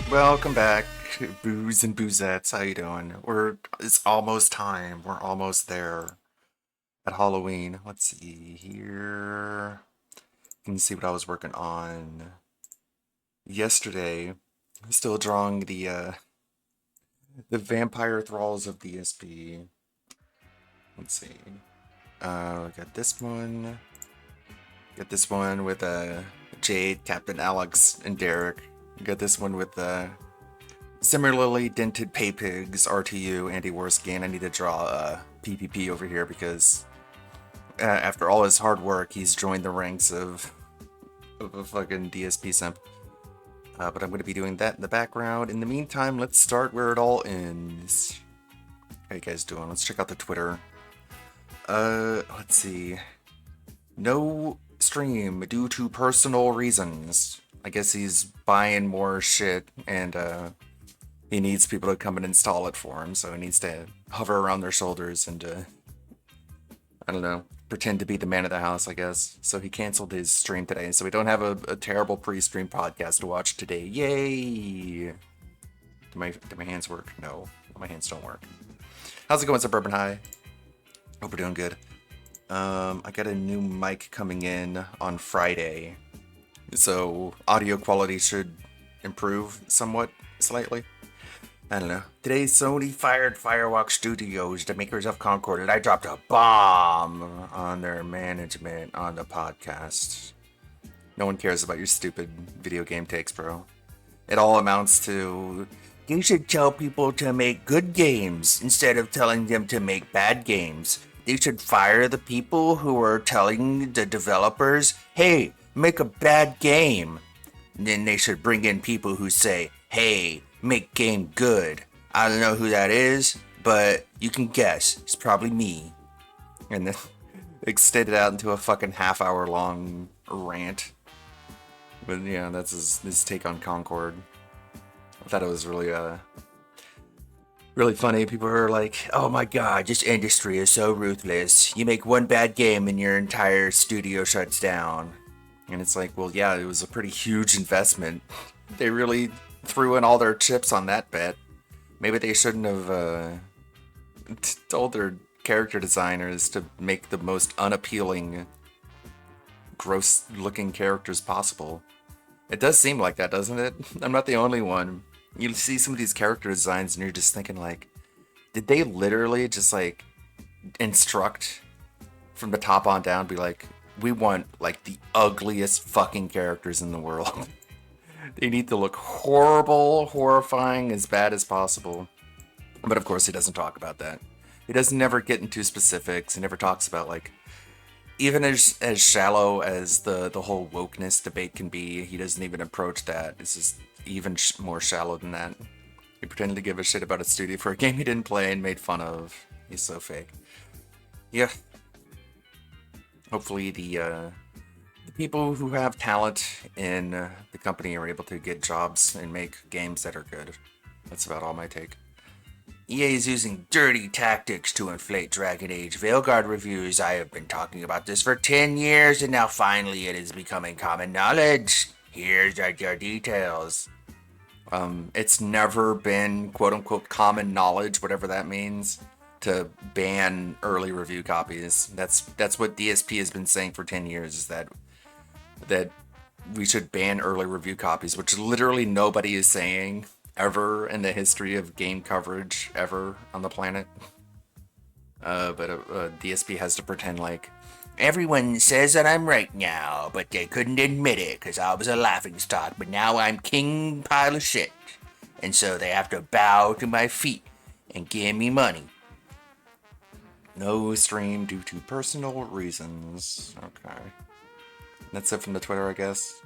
Welcome back, Booze and Boozettes. How you doing? It's almost time. We're almost there at Halloween. Let's see here. You can see what I was working on yesterday. Still drawing the vampire thralls of DSP. Let's see. Got this one. Got this one with Jade, Captain Alex, and Derek. Got this one with similarly dented pay pigs, RTU, Andy Warskin. I need to draw PPP over here because after all his hard work, he's joined the ranks of a fucking DSP simp. But I'm going to be doing that in the background. In the meantime, let's start where it all ends. How you guys doing? Let's check out the Twitter. Let's see. No stream due to personal reasons. I guess he's buying more shit and he needs people to come and install it for him, so he needs to hover around their shoulders and I don't know, pretend to be the man of the house, I guess. So he canceled his stream today, so we don't have a terrible pre-stream podcast to watch today. Yay! Do my hands work? No, my hands don't work. How's it going, Suburban High? Hope we're doing good. I got a new mic coming in on Friday, so audio quality should improve somewhat, slightly. I don't know. Today, Sony fired Firewalk Studios, the makers of Concord, and I dropped a bomb on their management on the podcast. No one cares about your stupid video game takes, bro. It all amounts to, you should tell people to make good games instead of telling them to make bad games. They should fire the people who are telling the developers, hey, make a bad game. And then they should bring in people who say, hey, make game good. I don't know who that is, but you can guess. It's probably me. And then extend it out into a fucking half-hour long rant. But yeah, that's his take on Concord. I thought it was really funny. People were like, oh my god, this industry is so ruthless. You make one bad game and your entire studio shuts down. And it's like, well, yeah, it was a pretty huge investment. They really threw in all their chips on that bet. Maybe they shouldn't have told their character designers to make the most unappealing, gross-looking characters possible. It does seem like that, doesn't it? I'm not the only one. You see some of these character designs and you're just thinking like, did they literally just like instruct from the top on down, be like, we want like the ugliest fucking characters in the world. They need to look horrible, horrifying, as bad as possible. But of course, he doesn't talk about that. He doesn't never get into specifics. He never talks about, like, even as shallow as the whole wokeness debate can be, he doesn't even approach that. This is even more shallow than that. He pretended to give a shit about a studio for a game he didn't play and made fun of. He's so fake. Yeah. Hopefully the people who have talent in the company are able to get jobs and make games that are good. That's about all my take. EA is using dirty tactics to inflate Dragon Age Veilguard reviews. I have been talking about this for 10 years, and now finally it is becoming common knowledge. Here's your details. It's never been quote-unquote common knowledge, whatever that means, to ban early review copies. That's what DSP has been saying for 10 years, is that we should ban early review copies, which literally nobody is saying ever in the history of game coverage ever on the planet. But DSP has to pretend like, everyone says that I'm right now, but they couldn't admit it because I was a laughingstock, but now I'm king pile of shit. And so they have to bow to my feet and give me money. No stream due to personal reasons. Okay. That's it from the Twitter, I guess.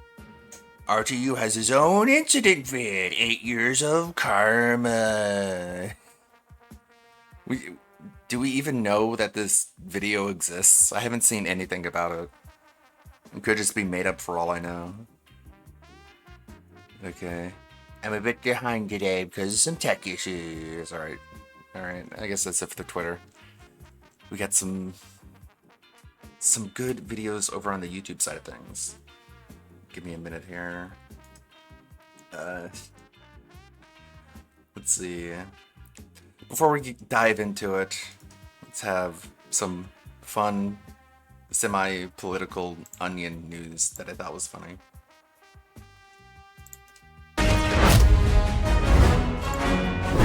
RTU has his own incident vid. 8 years of karma. Do we even know that this video exists? I haven't seen anything about it. It could just be made up for all I know. Okay. I'm a bit behind today because of some tech issues. Alright. I guess that's it for the Twitter. We got some good videos over on the YouTube side of things. Give me a minute here. Let's see. Before we dive into it, let's have some fun, semi-political onion news that I thought was funny.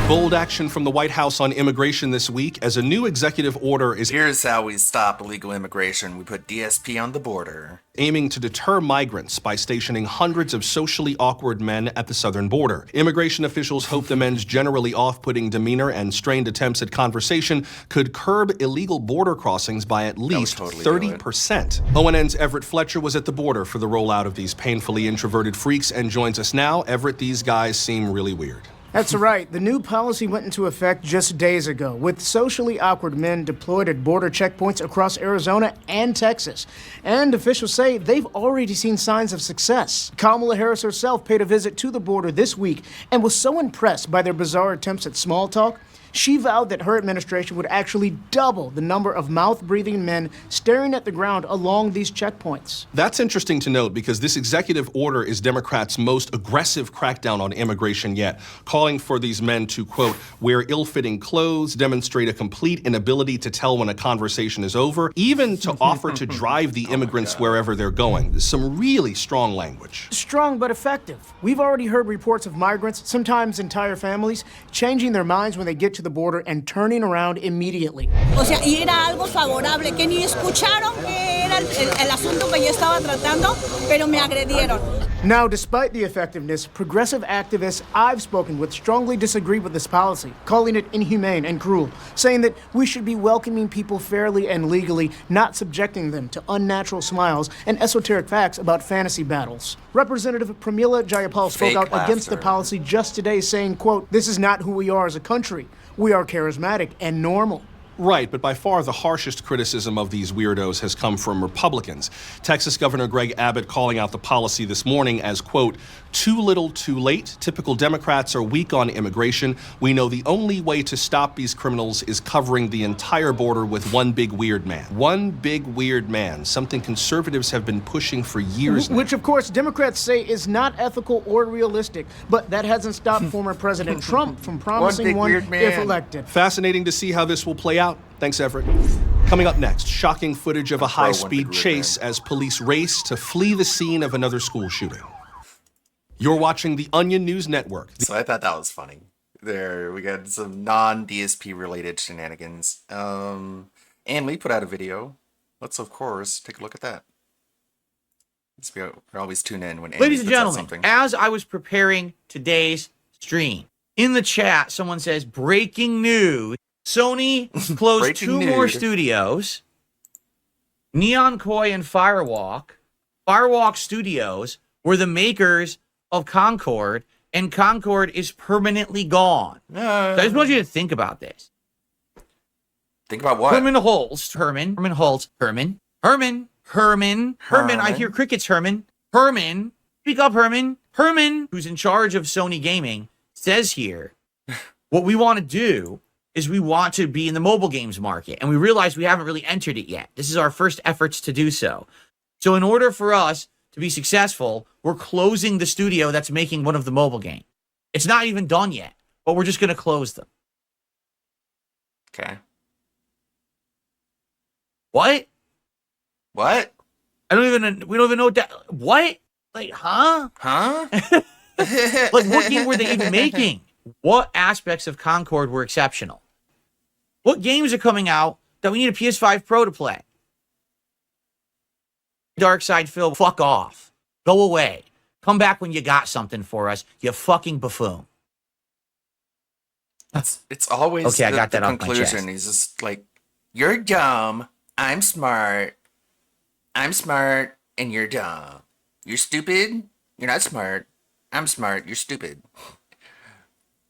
Bold action from the White House on immigration this week as a new executive order is Here's how we stop illegal immigration. We put DSP on the border. Aiming to deter migrants by stationing hundreds of socially awkward men at the southern border. Immigration officials hope the men's generally off-putting demeanor and strained attempts at conversation could curb illegal border crossings by at least 30%. ONN's Everett Fletcher was at the border for the rollout of these painfully introverted freaks and joins us now. Everett, these guys seem really weird. That's right. The new policy went into effect just days ago, with socially awkward men deployed at border checkpoints across Arizona and Texas. And officials say they've already seen signs of success. Kamala Harris herself paid a visit to the border this week and was so impressed by their bizarre attempts at small talk, she vowed that her administration would actually double the number of mouth-breathing men staring at the ground along these checkpoints. That's interesting to note because this executive order is Democrats' most aggressive crackdown on immigration yet, calling for these men to, quote, wear ill-fitting clothes, demonstrate a complete inability to tell when a conversation is over, even to offer to drive the immigrants wherever they're going. Some really strong language. Strong but effective. We've already heard reports of migrants, sometimes entire families, changing their minds when they get to the border and turning around immediately. O sea, y era algo favorable, que ni escucharon que era el asunto que yo estaba tratando, pero me agredieron. Now, despite the effectiveness, progressive activists I've spoken with strongly disagree with this policy, calling it inhumane and cruel, saying that we should be welcoming people fairly and legally, not subjecting them to unnatural smiles and esoteric facts about fantasy battles. Representative Pramila Jayapal spoke out against the policy just today, saying, quote, this is not who we are as a country. We are charismatic and normal. Right, but by far the harshest criticism of these weirdos has come from Republicans. Texas Governor Greg Abbott calling out the policy this morning as, quote, too little, too late. Typical Democrats are weak on immigration. We know the only way to stop these criminals is covering the entire border with one big weird man. One big weird man, something conservatives have been pushing for years now. Which, of course, Democrats say is not ethical or realistic, but that hasn't stopped former President Trump from promising one if elected. Fascinating to see how this will play out. Thanks, Everett. Coming up next, shocking footage of a high-speed chase as police race to flee the scene of another school shooting. You're watching the Onion News Network. So I thought that was funny. There, we got some non-DSP related shenanigans. Anne Lee put out a video let's of course take a look at that. We always tune in when Ladies and puts out gentlemen, something. as I was preparing today's stream, in the chat, someone says, breaking news. Sony closed Breaking 2 more news. studios, Neon Koi and Firewalk. Firewalk Studios were the makers of Concord, and Concord is permanently gone. So I just want you to think about this. Think about what? Herman Holtz, Herman, I hear crickets, Herman. Herman, speak up, Herman. Herman, who's in charge of Sony Gaming, says here, what we want to do is we want to be in the mobile games market, and we realize we haven't really entered it yet. This is our first efforts to do so. So in order for us to be successful, we're closing the studio that's making one of the mobile games. It's not even done yet, but we're just going to close them. Okay. What? What? We don't even know what that, what? Like, huh? Huh? Like, what game were they even making? What aspects of Concord were exceptional? What games are coming out that we need a PS5 Pro to play? Dark Side Phil, fuck off. Go away. Come back when you got something for us, you fucking buffoon. It's always Okay, I got the that off my conclusion. chest. He's just like, you're dumb, I'm smart. I'm smart, and you're dumb. You're stupid, you're not smart. I'm smart, you're stupid.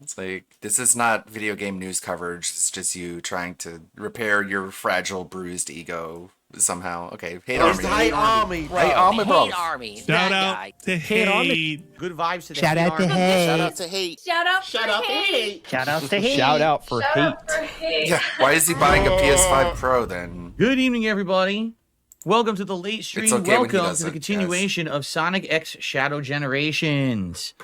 It's like, this is not video game news coverage. It's just you trying to repair your fragile, bruised ego somehow. Okay, hate army. Hate Army, bro. Hate army, bro. Hate Army. Shout That out guy. to Hate. Good vibes to the Shout out to Army. Hate. Shout out to Hate. Shout out Shout out to Hate. Shout out to Hate. Shout out for hate. Yeah, why is he buying a PS5 Pro then? Good evening, everybody. Welcome to the late stream. It's okay when he Welcome does to the it, continuation of Sonic X Shadow Generations.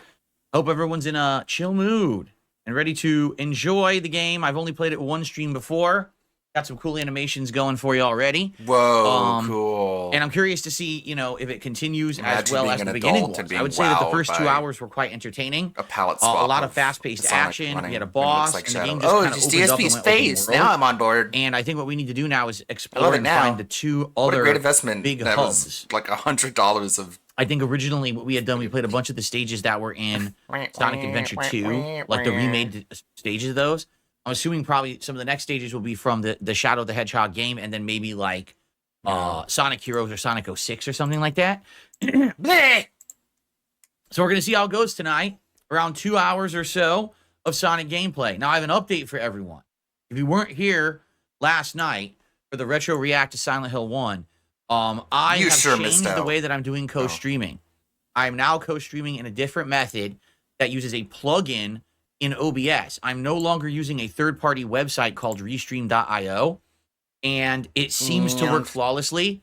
Hope everyone's in a chill mood and ready to enjoy the game. I've only played it one stream before. Got some cool animations going for you already. Whoa, cool. And I'm curious to see, if it continues Imagine as well being as the an beginning adult and was. being I would say that the wowed first 2 by hours were quite entertaining. a palette A swap. lot of fast-paced Sonic action. running We had a when he looks boss, like and the Shadow. game just Oh, kind of it's opened up and DSP's went open face. world. Now I'm on board. And I think what we need to do now is I love explore it and now. find the 2 What other a great investment. big That hubs. was like $100 of. I think originally what we had done, we played a bunch of the stages that were in Sonic Adventure 2, like the remade stages of those. I'm assuming probably some of the next stages will be from the Shadow the Hedgehog game, and then maybe like Sonic Heroes or Sonic 06 or something like that. Bleh! So we're going to see how it goes tonight, around 2 hours or so of Sonic gameplay. Now, I have an update for everyone. If you weren't here last night for the Retro React to Silent Hill 1, I You have sure missed changed the out. way that I'm doing co-streaming. I'm now co-streaming in a different method that uses a plugin in OBS. I'm no longer using a third-party website called Restream.io, and it seems to work flawlessly.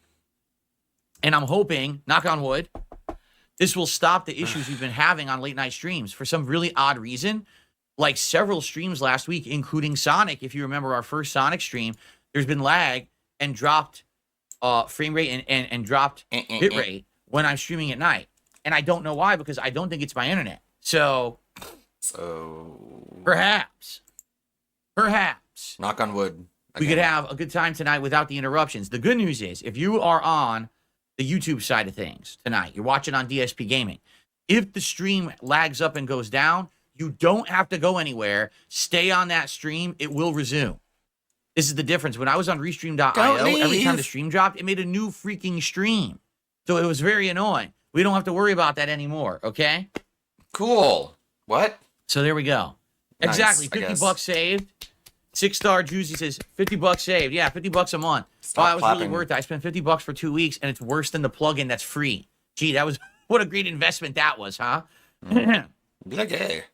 And I'm hoping, knock on wood, this will stop the issues we've been having on late-night streams. For some really odd reason, like several streams last week, including Sonic, if you remember our first Sonic stream, there's been lag and dropped frame rate and dropped bit rate when I'm streaming at night. And I don't know why, because I don't think it's my internet. So perhaps, Knock on wood. we could have a good time tonight without the interruptions. The good news is, if you are on the YouTube side of things tonight, you're watching on DSP Gaming, if the stream lags up and goes down, you don't have to go anywhere. Stay on that stream. It will resume. This is the difference. When I was on Restream.io, every time the stream dropped, it made a new freaking stream. So it was very annoying. We don't have to worry about that anymore, okay? Cool. What? So there we go. Nice, Exactly. I guess. $50 saved. 6-star Juicy says $50 saved. Yeah, $50 a month. Stop That was really clapping. worth it. I spent $50 for 2 weeks, and it's worse than the plugin that's free. Gee, that was what a great investment that was, huh? Be like, hey.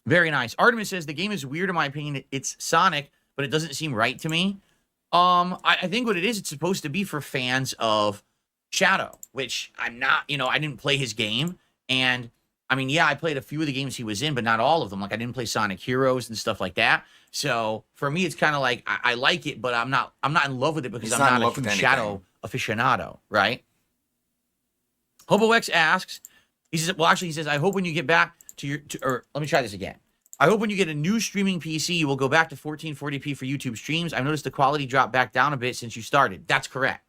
Very nice. Artemis says the game is weird in my opinion. It's Sonic, but it doesn't seem right to me. I think what it is, it's supposed to be for fans of Shadow, which I'm not. I didn't play his game, and I mean, yeah, I played a few of the games he was in, but not all of them. Like I didn't play Sonic Heroes and stuff like that. So for me, it's kind of like I like it, but I'm not in love with it because He's I'm not in not a love with huge anything. Shadow aficionado, right? HoboX asks, he says, well, actually, he says, I hope when you get back or let me try this again. I hope when you get a new streaming PC, you will go back to 1440p for YouTube streams. I've noticed the quality dropped back down a bit since you started. That's correct.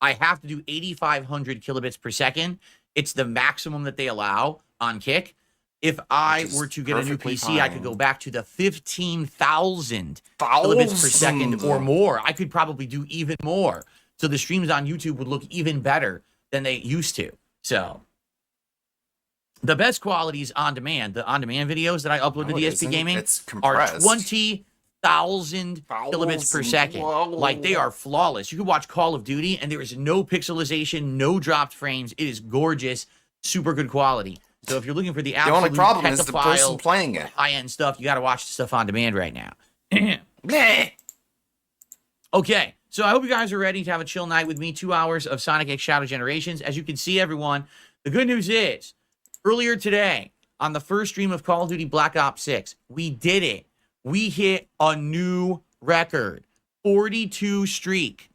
I have to do 8,500 kilobits per second. It's the maximum that they allow on Kick. If I were to get a new PC, I could go back to the 15,000 kilobits per second or more. I could probably do even more. So the streams on YouTube would look even better than they used to. So the best quality is on demand. The on-demand videos that I upload to DSP Gaming are 20,000 kilobits per second. Like, they are flawless. You can watch Call of Duty, and there is no pixelization, no dropped frames. It is gorgeous, super good quality. So if you're looking for the absolute only problem is the person playing it. high-end stuff, you got to watch the stuff on demand right now. Okay, so I hope you guys are ready to have a chill night with me. 2 hours of Sonic X Shadow Generations. As you can see, everyone, the good news is, earlier today, on the first stream of Call of Duty Black Ops 6, we did it. We hit a new record. 42 streak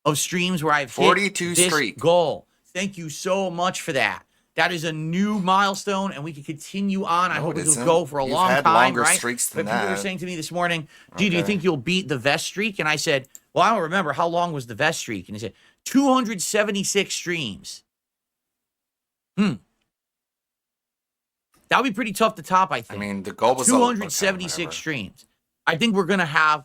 of streams where I've hit this goal. Thank you so much for that. That is a new milestone, and we can continue on. I hope it will go for a long time, right? But people were saying to me this morning, do you think you'll beat the vest streak? And I said, well, I don't remember. How long was the vest streak? And he said, 276 streams. That would be pretty tough to top, I think. I mean, the goal was 276 streams. I think we're going to have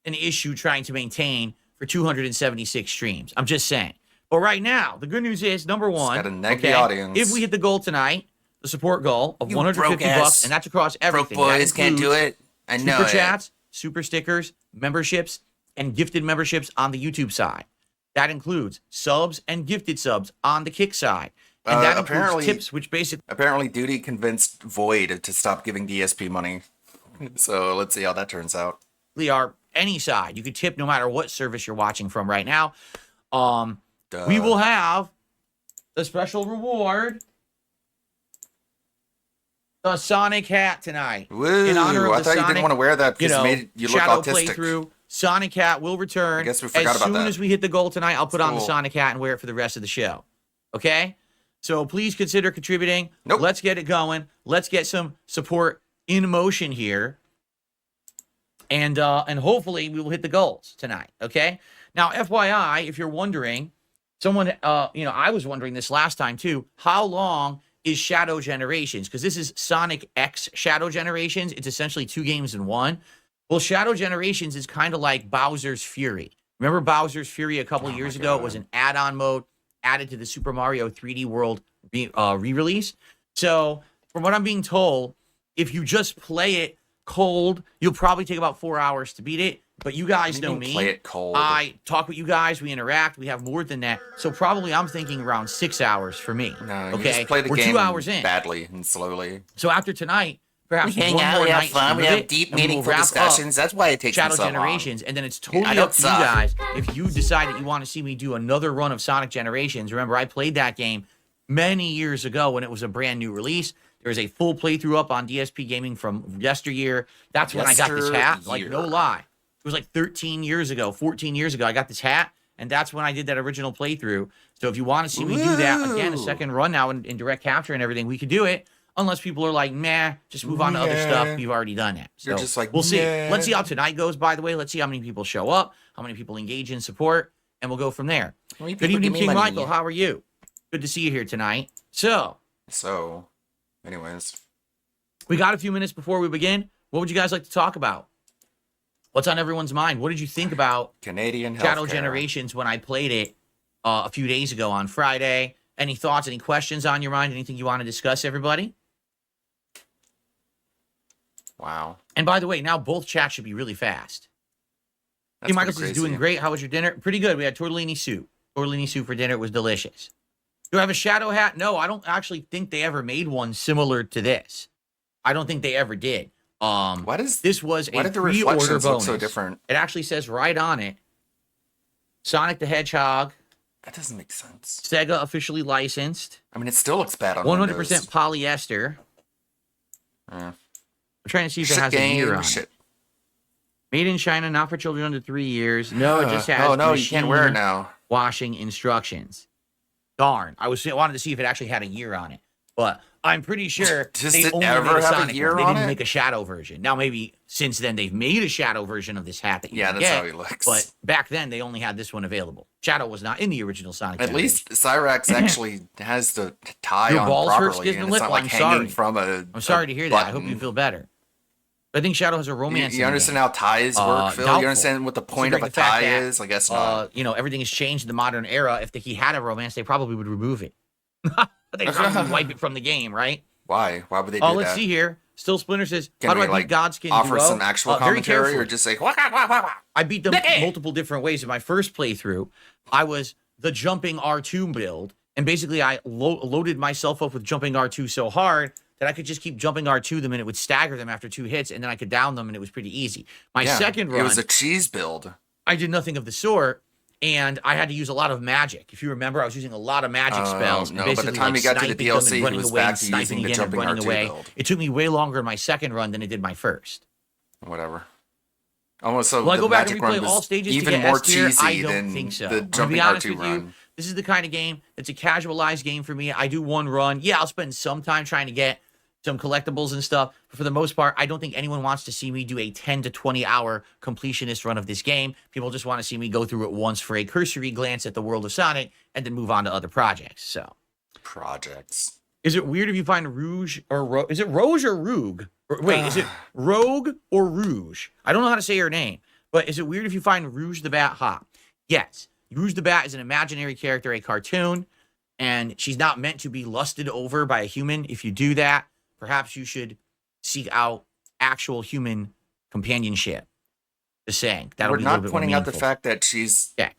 an issue trying to maintain for 276 streams. I'm just saying. But right now, the good news is, number one, got a negative audience. If we hit the goal tonight, the support goal of $150, and that's across everything. Broke boys can't do it. I know Super chats, super stickers, memberships, and gifted memberships on the YouTube side. That includes subs and gifted subs on the Kick side. And that includes tips, which basically... Apparently, Duty convinced Void to stop giving DSP money. So let's see how that turns out. We are any side. You can tip no matter what service you're watching from right now. We will have the special reward, the Sonic hat tonight. Woo! In honor of I the thought Sonic, you didn't want to wear that because it made you look Shadow autistic. Playthrough. Sonic hat will return. I guess we forgot as about soon that. as we hit the goal tonight, I'll put on the Sonic hat and wear it for the rest of the show. Okay? So please consider contributing. Nope. Let's get it going. Let's get some support in motion here. And hopefully we will hit the goals tonight. Okay? Now, FYI, if you're wondering, someone, I was wondering this last time too. How long is Shadow Generations? Because this is Sonic X Shadow Generations. It's essentially 2 games in one. Well, Shadow Generations is kind of like Bowser's Fury. Remember Bowser's Fury a couple years ago? It was an add-on mode added to the Super Mario 3D World re-release. So, from what I'm being told, if you just play it cold, you'll probably take about 4 hours to beat it. But you guys know me. Play it cold. I talk with you guys. We interact. We have more than that. So probably I'm thinking around 6 hours for me. No, you okay, just play the we're game 2 hours in badly and slowly. So after tonight, perhaps We hang one out, more we have night fun, we stream of have it, deep, and we will meaningful wrap up discussions. That's why it takes me Shadow so long. Generations, and then it's totally I up don't to you suck. guys. If you decide that you want to see me do another run of Sonic Generations, remember I played that game many years ago when it was a brand new release. There's a full playthrough up on DSP Gaming from yesteryear. That's when I got this hat. Like, no lie. It was like 13 years ago, 14 years ago. I got this hat, and that's when I did that original playthrough. So if you want to see me do that, again, a second run now in direct capture and everything, we could do it. Unless people are like, meh, just move on to other stuff. We've already done that. So You're just like, we'll see. meh. Let's see how tonight goes, by the way. Let's see how many people show up, how many people engage in support, and we'll go from there. many Good people evening, give me King money? Michael. How are you? Good to see you here tonight. So, Anyways. we got a few minutes before we begin. What would you guys like to talk about? What's on everyone's mind? What did you think about Canadian Shadow healthcare. Generations when I played it a few days ago on Friday? Any thoughts, any questions on your mind? Anything you want to discuss, everybody? Wow. And by the way, now both chats should be really fast. That's King Michael pretty is doing crazy. great. How was your dinner? Pretty good. We had tortellini soup. Tortellini soup for dinner. It was delicious. Do I have a shadow hat? No, I don't actually think they ever made one similar to this. I don't think they ever did. This was a why did the pre-order reflections look bonus. so different? It actually says right on it, Sonic the Hedgehog, That doesn't make sense. Sega officially licensed, I mean, it still looks bad on 100% Windows. polyester. Yeah. I'm trying to see if it Shit has a year game, on shit. it. Made in China, not for children under 3 years. No, it just has Oh no, you can't wear it machine now. washing instructions. Darn. I wanted to see if it actually had a year on it. But I'm pretty sure Does they it only ever made a have a Sonic year one. They on didn't it? make a shadow version. Now maybe since then they've made a shadow version of this hat that you Yeah, can that's get, how he looks. but back then they only had this one available. Shadow was not in the original Sonic. At generation. least Cyrax actually has the tie Your on balls hurt, properly, Skizz and and it's Lip? not Well, like I'm hanging sorry. from a. I'm sorry to hear that. I hope you button. feel better. But I think Shadow has a romance. You in the understand game. how ties work, Phil? Doubtful. You understand what the point of Considering a the fact tie that, is? I guess not. You know, everything has changed in the modern era. If he had a romance, they probably would remove it. They probably wipe it from the game, right? Why? Why would they do Oh, let's that? see here. Still Splinter says, Can how do we, I beat like, Godskin offer Duo? some actual Very commentary, or carefully. just say, I beat them multiple different ways. In my first playthrough, I was the jumping R2 build, and basically I loaded myself up with jumping R2 so hard that I could just keep jumping R2 them, and it would stagger them after 2 hits, and then I could down them, and it was pretty easy. My yeah, second it run, was a cheese build. I did nothing of the sort, and I had to use a lot of magic. If you remember, I was using a lot of magic spells. And no, by the basically, time like, he got to the sniping them and DLC, he running was away back and to sniping using the again and jumping running R2 away. build. It took me way longer in my second run than it did my first. Whatever. Almost so. Will I the go back and magic run replay was all stages to even get more S tier? cheesy I don't than think so. the I'm gonna jumping be honest R2 with run. you. This is the kind of game that's a casualized game for me. I do one run. Yeah, I'll spend some time trying to get some collectibles and stuff. But for the most part, I don't think anyone wants to see me do a 10 to 20 hour completionist run of this game. People just want to see me go through it once for a cursory glance at the world of Sonic and then move on to other projects. So, Projects. is it weird if you find Rouge or is it Rouge or Rogue? Wait, is it Rogue or Rouge? I don't know how to say her name, but is it weird if you find Rouge the Bat hot? Yes. Rouge the Bat is an imaginary character, a cartoon, and she's not meant to be lusted over by a human. If you do that, perhaps you should seek out actual human companionship. Just saying. That'll We're be a little not bit pointing more out the meaningful. fact that she's Yeah.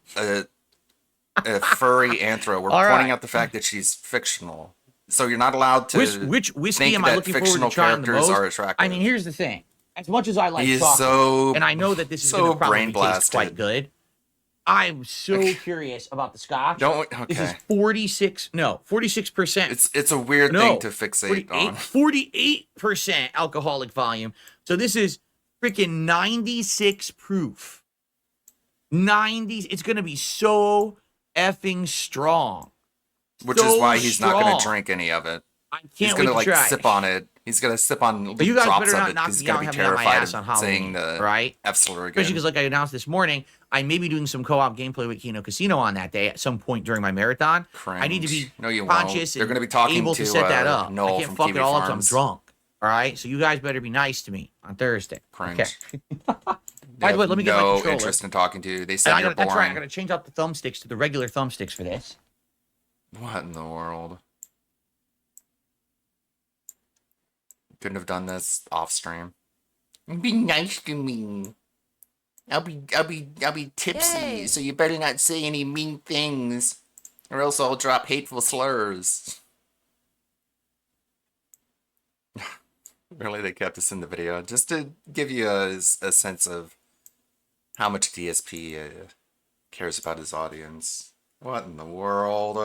a furry anthro. We're All pointing right. out the fact that she's fictional. So you're not allowed to. Which whiskey think am I that looking forward fictional to trying the characters most? are attractive. I mean, here's the thing. As much as I like He is chocolate, so and I know that this is so going to probably brain taste blasted. quite good, I'm so curious about the scotch. Don't. This is Okay. 46%. It's a weird thing to fixate on. 48% alcoholic volume. So this is freaking 96 proof. 90. It's going to be so effing strong. Which is So why he's not going strong. to drink any of it. I He's can't going wait to like to try. sip on it. He's going to sip on But you guys drops better of not it knock because he's me going out to and be have me on my terrified ass on of saying Halloween, the right? F slur Especially again. because, like I announced this morning, I may be doing some co-op gameplay with Kino Casino on that day at some point during my marathon. I need to be Cringe. No, you won't. conscious They're and gonna be talking able to to, set that up. Noel I can't from fuck Kiwi it all up. So I'm Farms. drunk. All right, so you guys better be nice to me on Thursday. Cringe. Okay. They By the way, have let me get my no controller. interest in talking to you. They And said you're that's right. I boring. got to change out the thumbsticks to the regular thumbsticks for this. What in the world? Couldn't have done this off stream. Be nice to me. I'll be tipsy, so you better not say any mean things, or else I'll drop hateful slurs. Really, they kept us in the video just to give you a sense of how much DSP cares about his audience. What in the world?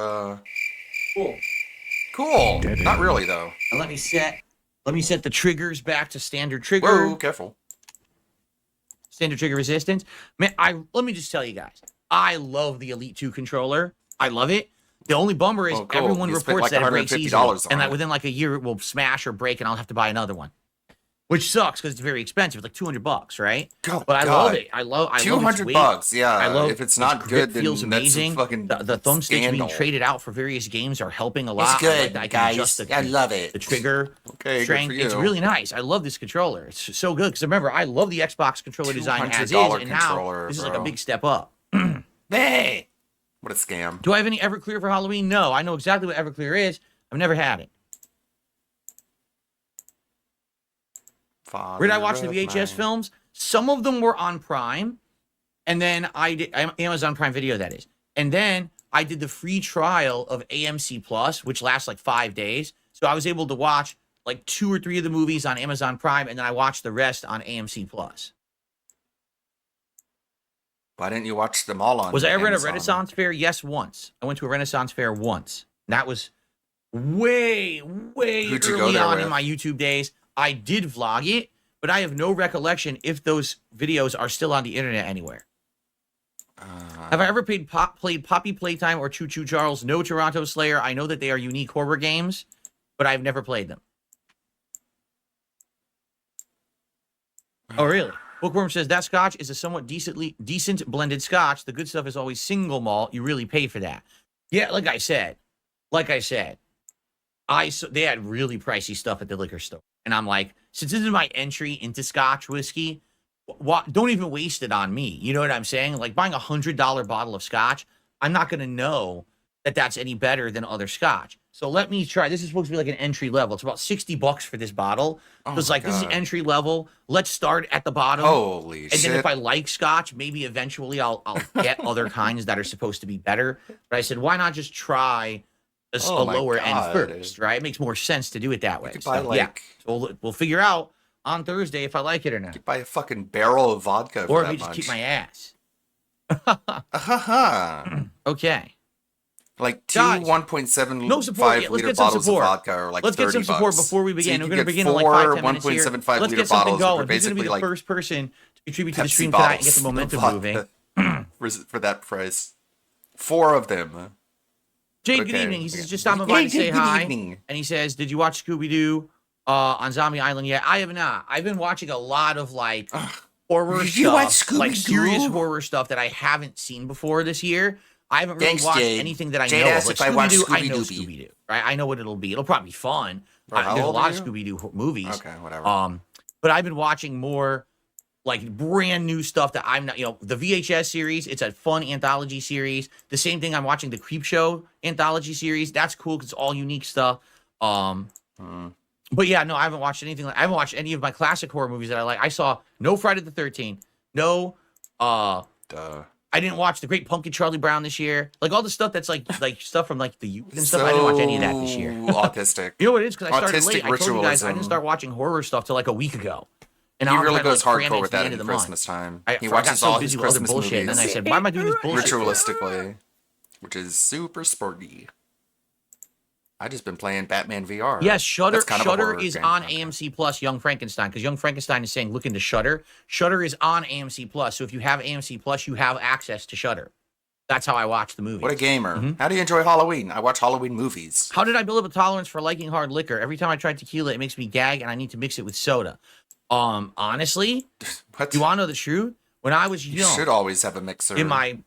Cool. Cool. Not really though. And let me set the triggers back to standard trigger. Whoa, careful. Standard trigger resistance. Man, let me just tell you guys, I love the Elite 2 controller. I love it. The only bummer is Oh, cool. everyone You spent reports like that it breaks $150 easily, on and that it. within like a year it will smash or break, and I'll have to buy another one, which sucks because it's very expensive. It's like $200, right? God, But I God. love it. I love its $200 weight. bucks, yeah. I love if it's its not grip good, then feels that's amazing. a fucking The thumbsticks being scandal. traded out for various games are helping a lot. It's good, I like that I can adjust guys. I love it. the trigger Okay, good strength. for It's you. really nice. I love this controller. It's so good because remember, I love the Xbox controller design as is, $200 and now controller, this is like a bro. big step up. Hey, What a scam. Do I have any Everclear for Halloween? No, I know exactly what Everclear is. I've never had it. Where did I watch the VHS films? Some of them were on Prime, and then I did Amazon Prime Video, that is. And then I did the free trial of AMC Plus, which lasts like 5 days. So I was able to watch like 2 or 3 of the movies on Amazon Prime, and then I watched the rest on AMC Plus. Why didn't you watch them all on Was I ever at a Amazon? Renaissance fair? Yes, once. I went to a Renaissance fair once. That was way Who'd you go early there on with? in my YouTube days. I did vlog it, but I have no recollection if those videos are still on the internet anywhere. Have I ever played Poppy Playtime or Choo Choo Charles? No, Toronto Slayer. I know that they are unique horror games. but I've never played them. Oh, really? Bookworm says that scotch is a somewhat decent blended scotch. The good stuff is always single malt. You really pay for that. Yeah, like I said, they had really pricey stuff at the liquor store, and I'm like, since this is my entry into Scotch whiskey, don't even waste it on me. You know what I'm saying? Like buying $100 bottle of Scotch, I'm not gonna know that that's any better than other Scotch. So let me try. This is supposed to be like an entry level. It's about $60 for this bottle. Oh So it's my like, this is God. entry level. Let's start at the bottom. Holy And shit. then if I like Scotch, maybe eventually I'll get other kinds that are supposed to be better. But I said, why not just try a Oh my lower end God. first, right? It makes more sense to do it that way. could buy, So, like- so we'll figure out on Thursday if I like it or not. Buy a fucking barrel of vodka Or for if that we just much. keep my ass. Uh-huh. Okay. Like two Guys, 1.75 no support yet. Let's liter get some bottles support. of vodka are like Let's get some $30. support before we begin. So We're you going to could begin get in like four 5-10 minutes here. 1.75 Let's liter get something bottles, going. which are Who's going to be basically the like first person to contribute to the Pepsi stream tonight and get the bottles momentum of moving? vodka for that price. 4 of them. Jade, Okay, good evening. He says, okay. just stopping Yeah, by to say good hi. evening. And he says, did you watch Scooby-Doo on Zombie Island yet? I have not. I've been watching a lot of like horror Did you watch stuff, like Scooby-Doo? serious horror stuff that I haven't seen before this year. I haven't really Thanks, watched Jade. anything that I Jade know of. asked Like if I watched Scooby-Doo, I know Scooby-Doo. Scooby-Doo, right? I know what it'll be. It'll probably be fun. Bro, how There's a old lot are of you? Scooby-Doo movies. Okay, whatever. But I've been watching more like brand new stuff that I'm not, the VHS series, it's a fun anthology series. The same thing, I'm watching the Creep Show anthology series. That's cool because it's all unique stuff. But yeah, no, I haven't watched anything. I haven't watched any of my classic horror movies that I like. I saw no Friday the 13th, no, Duh. I didn't watch The Great Pumpkin Charlie Brown this year. Like all the stuff that's like stuff from like the youth and stuff. I didn't watch any of that this year. Autistic. You know what it is? Because I started Autistic late. I told you guys I didn't ritualism. start watching horror stuff till like a week ago. And He now I'm really trying to, goes like, cram it hardcore to with the that end in of the month. Christmas time. I He got watches so all busy his with other Christmas bullshit, and then I movies said, "Why am I doing this bullshit?" ritualistically, which is super sporty. I just been playing Batman VR. Yes, Shudder. That's kind of a Shudder horror is game. on Okay. AMC Plus. Young Frankenstein, because Young Frankenstein is saying, "Look into Shudder." Shudder is on AMC Plus, so if you have AMC Plus, you have access to Shudder. That's how I watch the movie. What a gamer. Mm-hmm. How do you enjoy Halloween? I watch Halloween movies. How did I build up a tolerance for liking hard liquor? Every time I try tequila, it makes me gag, and I need to mix it with soda. Honestly, What? you want to know the truth? When I was You young, should always have a mixer. in my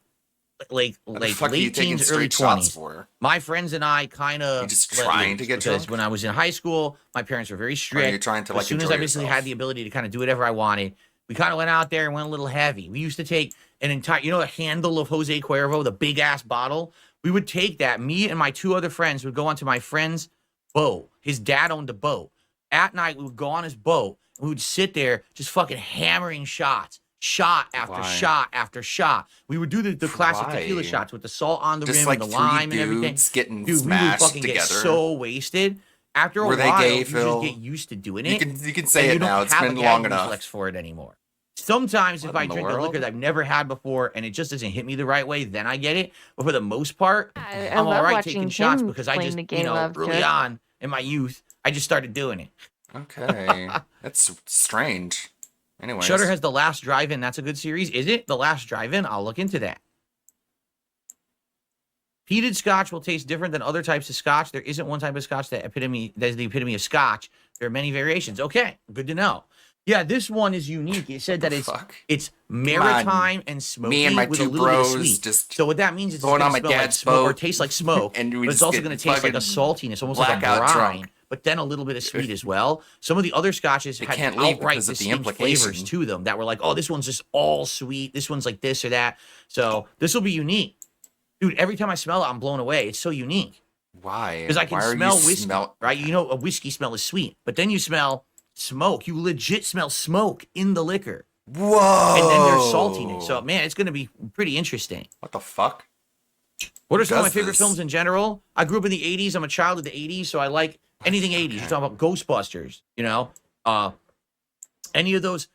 What the fuck are you late taking teens, early straight shots 20s, for? my friends and I kind of You just trying to get because drunk? when I was in high school, my parents were very strict. you trying to, As like, soon as enjoy I basically yourself? had the ability to kind of do whatever I wanted, we kind of went out there and went a little heavy. We used to take an entire, a handle of Jose Cuervo, the big ass bottle. We would take that. Me and my 2 other friends would go onto my friend's boat. His dad owned a boat. At night, we would go on his boat and we would sit there just fucking hammering shots. Shot after Why? shot after shot. We would do the classic tequila Why? shots with the salt on the Just rim like and the 3 lime and everything. dudes getting Dude, we would smashed fucking together. get so wasted. After a Were they while, gay, you Phil? just get used to doing You it. can say and it you don't now. It's have been a long gag enough. reflex for it anymore. Sometimes if What I in the drink a liquor world? that I've never had before and it just doesn't hit me the right way, then I get it. But for the most part, I I'm all love right watching taking shots him because I playing just, the game of early Judge. on in my youth, I just started doing it. Okay. That's strange. Anyways. Shudder has The Last Drive-In. That's a good series. Is it? The Last Drive-In? I'll look into that. Peated scotch will taste different than other types of scotch. There isn't one type of scotch that's the epitome of scotch. There are many variations. Okay, good to know. Yeah, this one is unique. It said that Fuck. it's maritime and smoky Me and my with 2 a little bit of bros sweet. just So what that means is it's going going on to my smell like dad's smoke or boat, taste like smoke, and we but it's just also get going to taste like a fucking saltiness, almost like a blackout brine, drunk. but then a little bit of sweet as well. Some of the other scotches had can't leave outright because of the distinct flavors implication. to them that were like, oh, this one's just all sweet. This one's like this or that. So this will be unique. Dude, every time I smell it, I'm blown away. It's so unique. Why? Because I can Why are smell you whiskey, right? You know, a whiskey smell is sweet, but then you smell smoke. You legit smell smoke in the liquor. Whoa. And then there's saltiness. So, man, it's going to be pretty interesting. What the fuck? What are Who some of my does favorite this? films in general? I grew up in the 80s. I'm a child of the 80s, so I like anything 80s. You're talking about Ghostbusters, any of those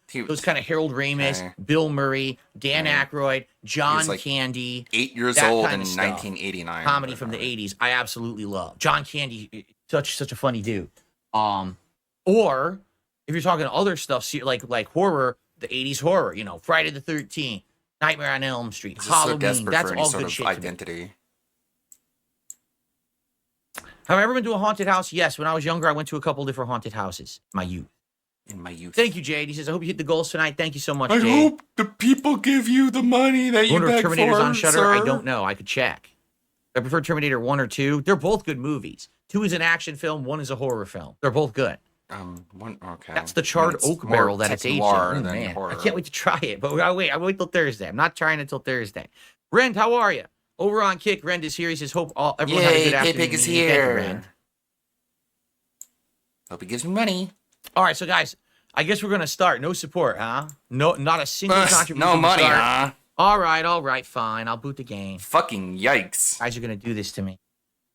kind of Harold Ramis, Okay. Bill Murray, Dan Aykroyd, John like Candy. 8 years that old kind in of stuff. 1989. Comedy from the 80s, I absolutely love. John Candy, such a funny dude. Or if you're talking other stuff, like horror, the 80s horror, Friday the 13th, Nightmare on Elm Street, He's just so Halloween. desperate That's for any all sort good of shit. To me. identity. Have I ever been to a haunted house? Yes. When I was younger, I went to a couple different haunted houses. My youth. In my youth. Thank you, Jade. He says, I hope you hit the goals tonight. Thank you so much, I Jade. hope the people give you the money that you Wonder if beg Terminator's for, on Shudder. sir. I don't know. I could check. I prefer Terminator 1 or 2. They're both good movies. 2 is an action film. 1 is a horror film. They're both good. Okay. That's the charred It's oak more barrel that it's aged in. tech-noir Oh, than man. horror. I can't wait to try it. But I'll wait till Thursday. I'm not trying it till Thursday. Rend, how are you? Over on Kick, Rend is here. He says, hope everyone had a good Yay, afternoon. K-Pig is Thank you, here. Rend. Hope he gives me money. All right, so guys, I guess we're gonna start. No support, huh? No, not a single contribution. No to money, start. huh? All right, fine. I'll boot the game. Fucking yikes. You guys are gonna do this to me.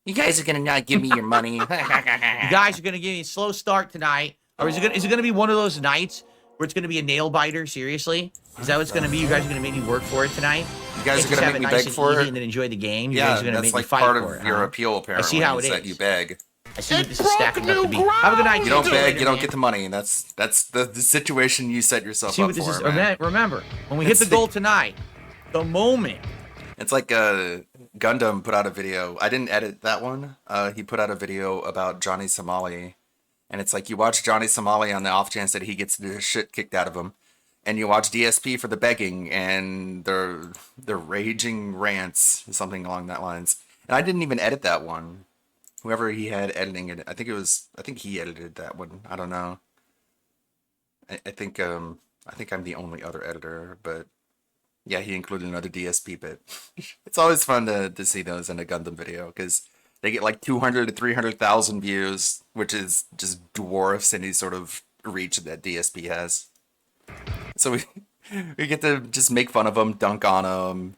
You guys are gonna not give me your money. You guys are gonna give me a slow start tonight, or is it gonna be one of those nights where it's gonna be a nail biter? Seriously, is that what it's gonna be? You guys are gonna make me work for it tonight? You guys Can't are just gonna have make it me nice beg and for easy it? and then enjoy the game. You Yeah, guys are gonna that's make like me fight part for of it. your huh? appeal, apparently. how it that is. you beg. I see what this is stacking up to be. Have a good night. You don't See you beg, later, you don't man. get the money. That's the situation you set yourself See up what this for, is. man. Remember, when we hit the It's the- goal tonight, the moment. It's like Gundam put out a video. I didn't edit that one. He put out a video about Johnny Somali. And it's like you watch Johnny Somali on the off chance that he gets the shit kicked out of him. And you watch DSP for the begging and their raging rants, something along that lines. And I didn't even edit that one. Whoever he had editing it, I think he edited that one. I don't know. I think I'm the only other editor, but yeah, he included another DSP bit. It's always fun to see those in a Gundam video because they get like 200 to 300,000 views, which is just dwarfs any sort of reach that DSP has. So we get to just make fun of him, dunk on him,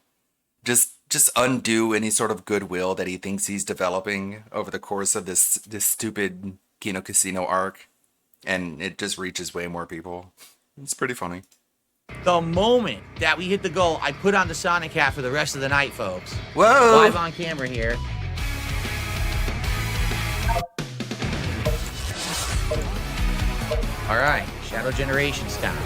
just undo any sort of goodwill that he thinks he's developing over the course of this stupid Kino Casino arc, and it just reaches way more people. It's pretty funny. The moment that we hit the goal, I put on the Sonic hat for the rest of the night, folks. Whoa! Live on camera here. All right, Shadow Generations time.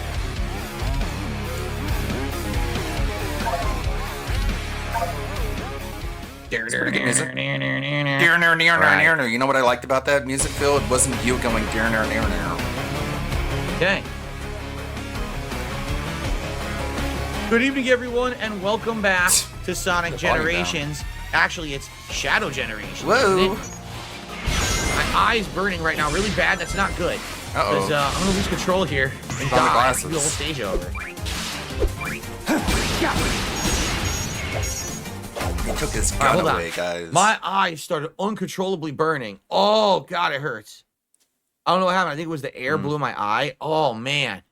pretty good music. All You know what I liked about that music, Phil? It wasn't you going Okay. Good evening, everyone, and welcome back to Sonic The volume Generations. Actually, it's Shadow Generations. Whoa. isn't it? My eye's burning right now really bad. That's not good. Uh-oh. Because I'm going to lose control here and Found the die. glasses. The whole stage over. He took his All right, gun hold on. away, guys. My eyes started uncontrollably burning. Oh, God, it hurts. I don't know what happened. I think it was the air blew in my eye. Oh, man.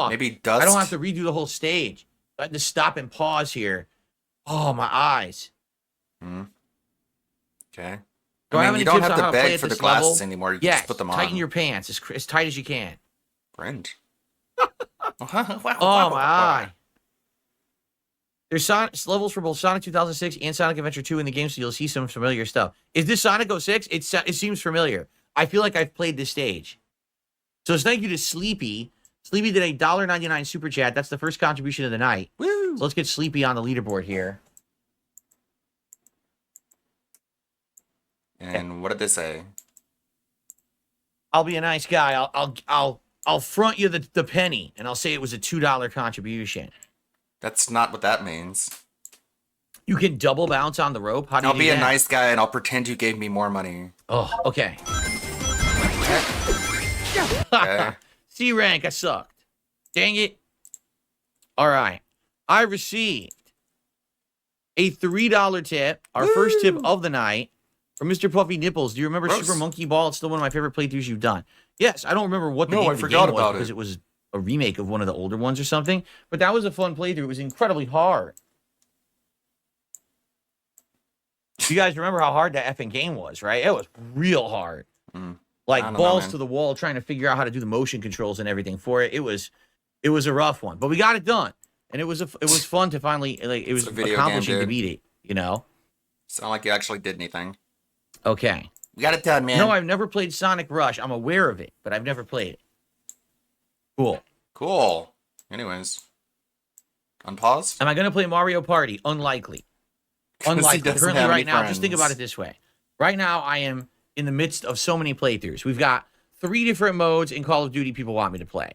Maybe dust. I don't have to redo the whole stage. I had to stop and pause here. Oh, my eyes. Okay. Do I have any you don't tips have on to how to play beg at for the this level? glasses anymore. You Yes, just put them on. tighten your pants as tight as you can. Cringe. Oh, my eye. There's levels for both Sonic 2006 and Sonic Adventure 2 in the game, so you'll see some familiar stuff. Is this Sonic 06? It seems familiar. I feel like I've played this stage. So thank you to Sleepy. Sleepy did a $1.99 super chat. That's the first contribution of the night. Woo! So let's get Sleepy on the leaderboard here. And what did they say? I'll be a nice guy. I'll front you the penny, and I'll say it was a $2 contribution. That's not what that means. You can double bounce on the rope. How do you I'll do be a that? nice guy and I'll pretend you gave me more money. Oh, okay. Okay. C rank, I sucked. Dang it. All right. I received a $3 tip, our first tip of the night, from Mr. Puffy Nipples. Do you remember Gross. Super Monkey Ball? It's still one of my favorite playthroughs you've done. Yes, I don't remember what the No, name I of the forgot game was about because it. it was a remake of one of the older ones or something. But that was a fun playthrough. It was incredibly hard. You guys remember how hard that effing game was, right? It was real hard. Like I don't know, balls man. to the wall, trying to figure out how to do the motion controls and everything for it. It was a rough one, but we got it done, and it was fun to finally it was a video game, accomplishing to dude. beat it. You know? Sound like you actually did anything. Okay. We got it done, man. No, I've never played Sonic Rush. I'm aware of it, but I've never played it. Cool. Cool. Anyways. Unpause? Am I going to play Mario Party? Unlikely. 'Cause he Unlikely. doesn't Currently, have right any now, just think friends. about it this way. Right now, I am in the midst of so many playthroughs. We've got 3 different modes in Call of Duty people want me to play.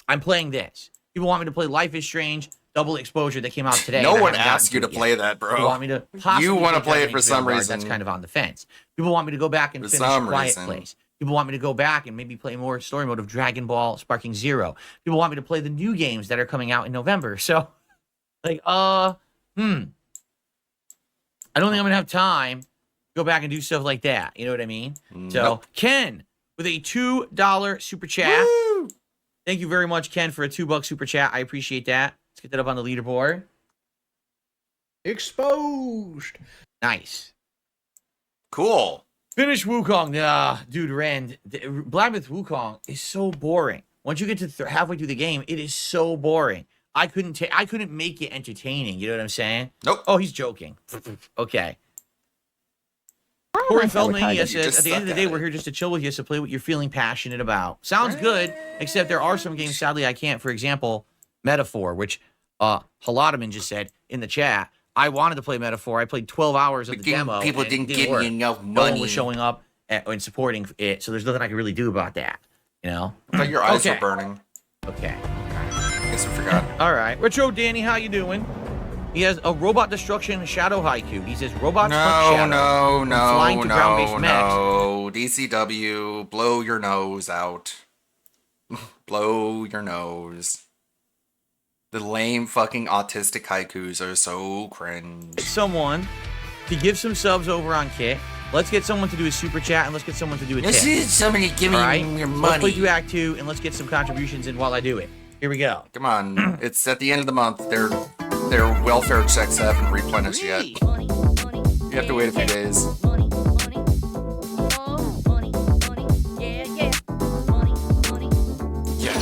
I'm playing this. People want me to play Life is Strange Double Exposure that came out today. No and I one haven't gotten asked you to to it play yet. that, People bro. want me to possibly You want to play it Dragon for Age some Vanguard. reason. That's kind of on the fence. People want me to go back and For finish some Quiet reason. Place. People want me to go back and maybe play more story mode of Dragon Ball Sparking Zero. People want me to play the new games that are coming out in November. So, like, I don't think I'm gonna have time to go back and do stuff like that. You know what I mean? So, Nope. Ken with a $2 super chat. Woo! Thank you very much, Ken, for a $2 super chat. I appreciate that. Let's get that up on the leaderboard. Exposed. Nice. Cool. Finish Wukong. Nah, dude, Rand. Blackmouth Wukong is so boring. Once you get to halfway through the game, it is so boring. I couldn't make it entertaining. You know what I'm saying? Nope. Oh, he's joking. Okay. Corey Feldman You says, just at the end of the suck day, at we're it. here just to chill with you, so play what you're feeling passionate about. Sounds good, except there are some games, sadly, I can't. For example, Metaphor, which Haladaman just said in the chat. I wanted to play Metaphor. I played 12 hours of the demo. People and it didn't give work. me enough No one money. was showing up and supporting it, so there's nothing I can really do about that. You know? I thought your eyes Okay. were burning. Okay. Guess I forgot. All right. Retro Danny, how you doing? He has a Robot Destruction Shadow Haiku. He says, robots hunt shadows. Flying to ground-based mechs. no. DCW, blow your nose out. Blow your nose. The lame fucking autistic haikus are so cringe. Someone to give some subs over on Kit. Let's get someone to do a super chat, and let's get someone to do a This tip. is somebody giving All right? your So let's play money. through Act 2, and let's get some contributions in while I do it. Here we go. Come on, it's at the end of the month. Their welfare checks haven't replenished yet. You have to wait a few days.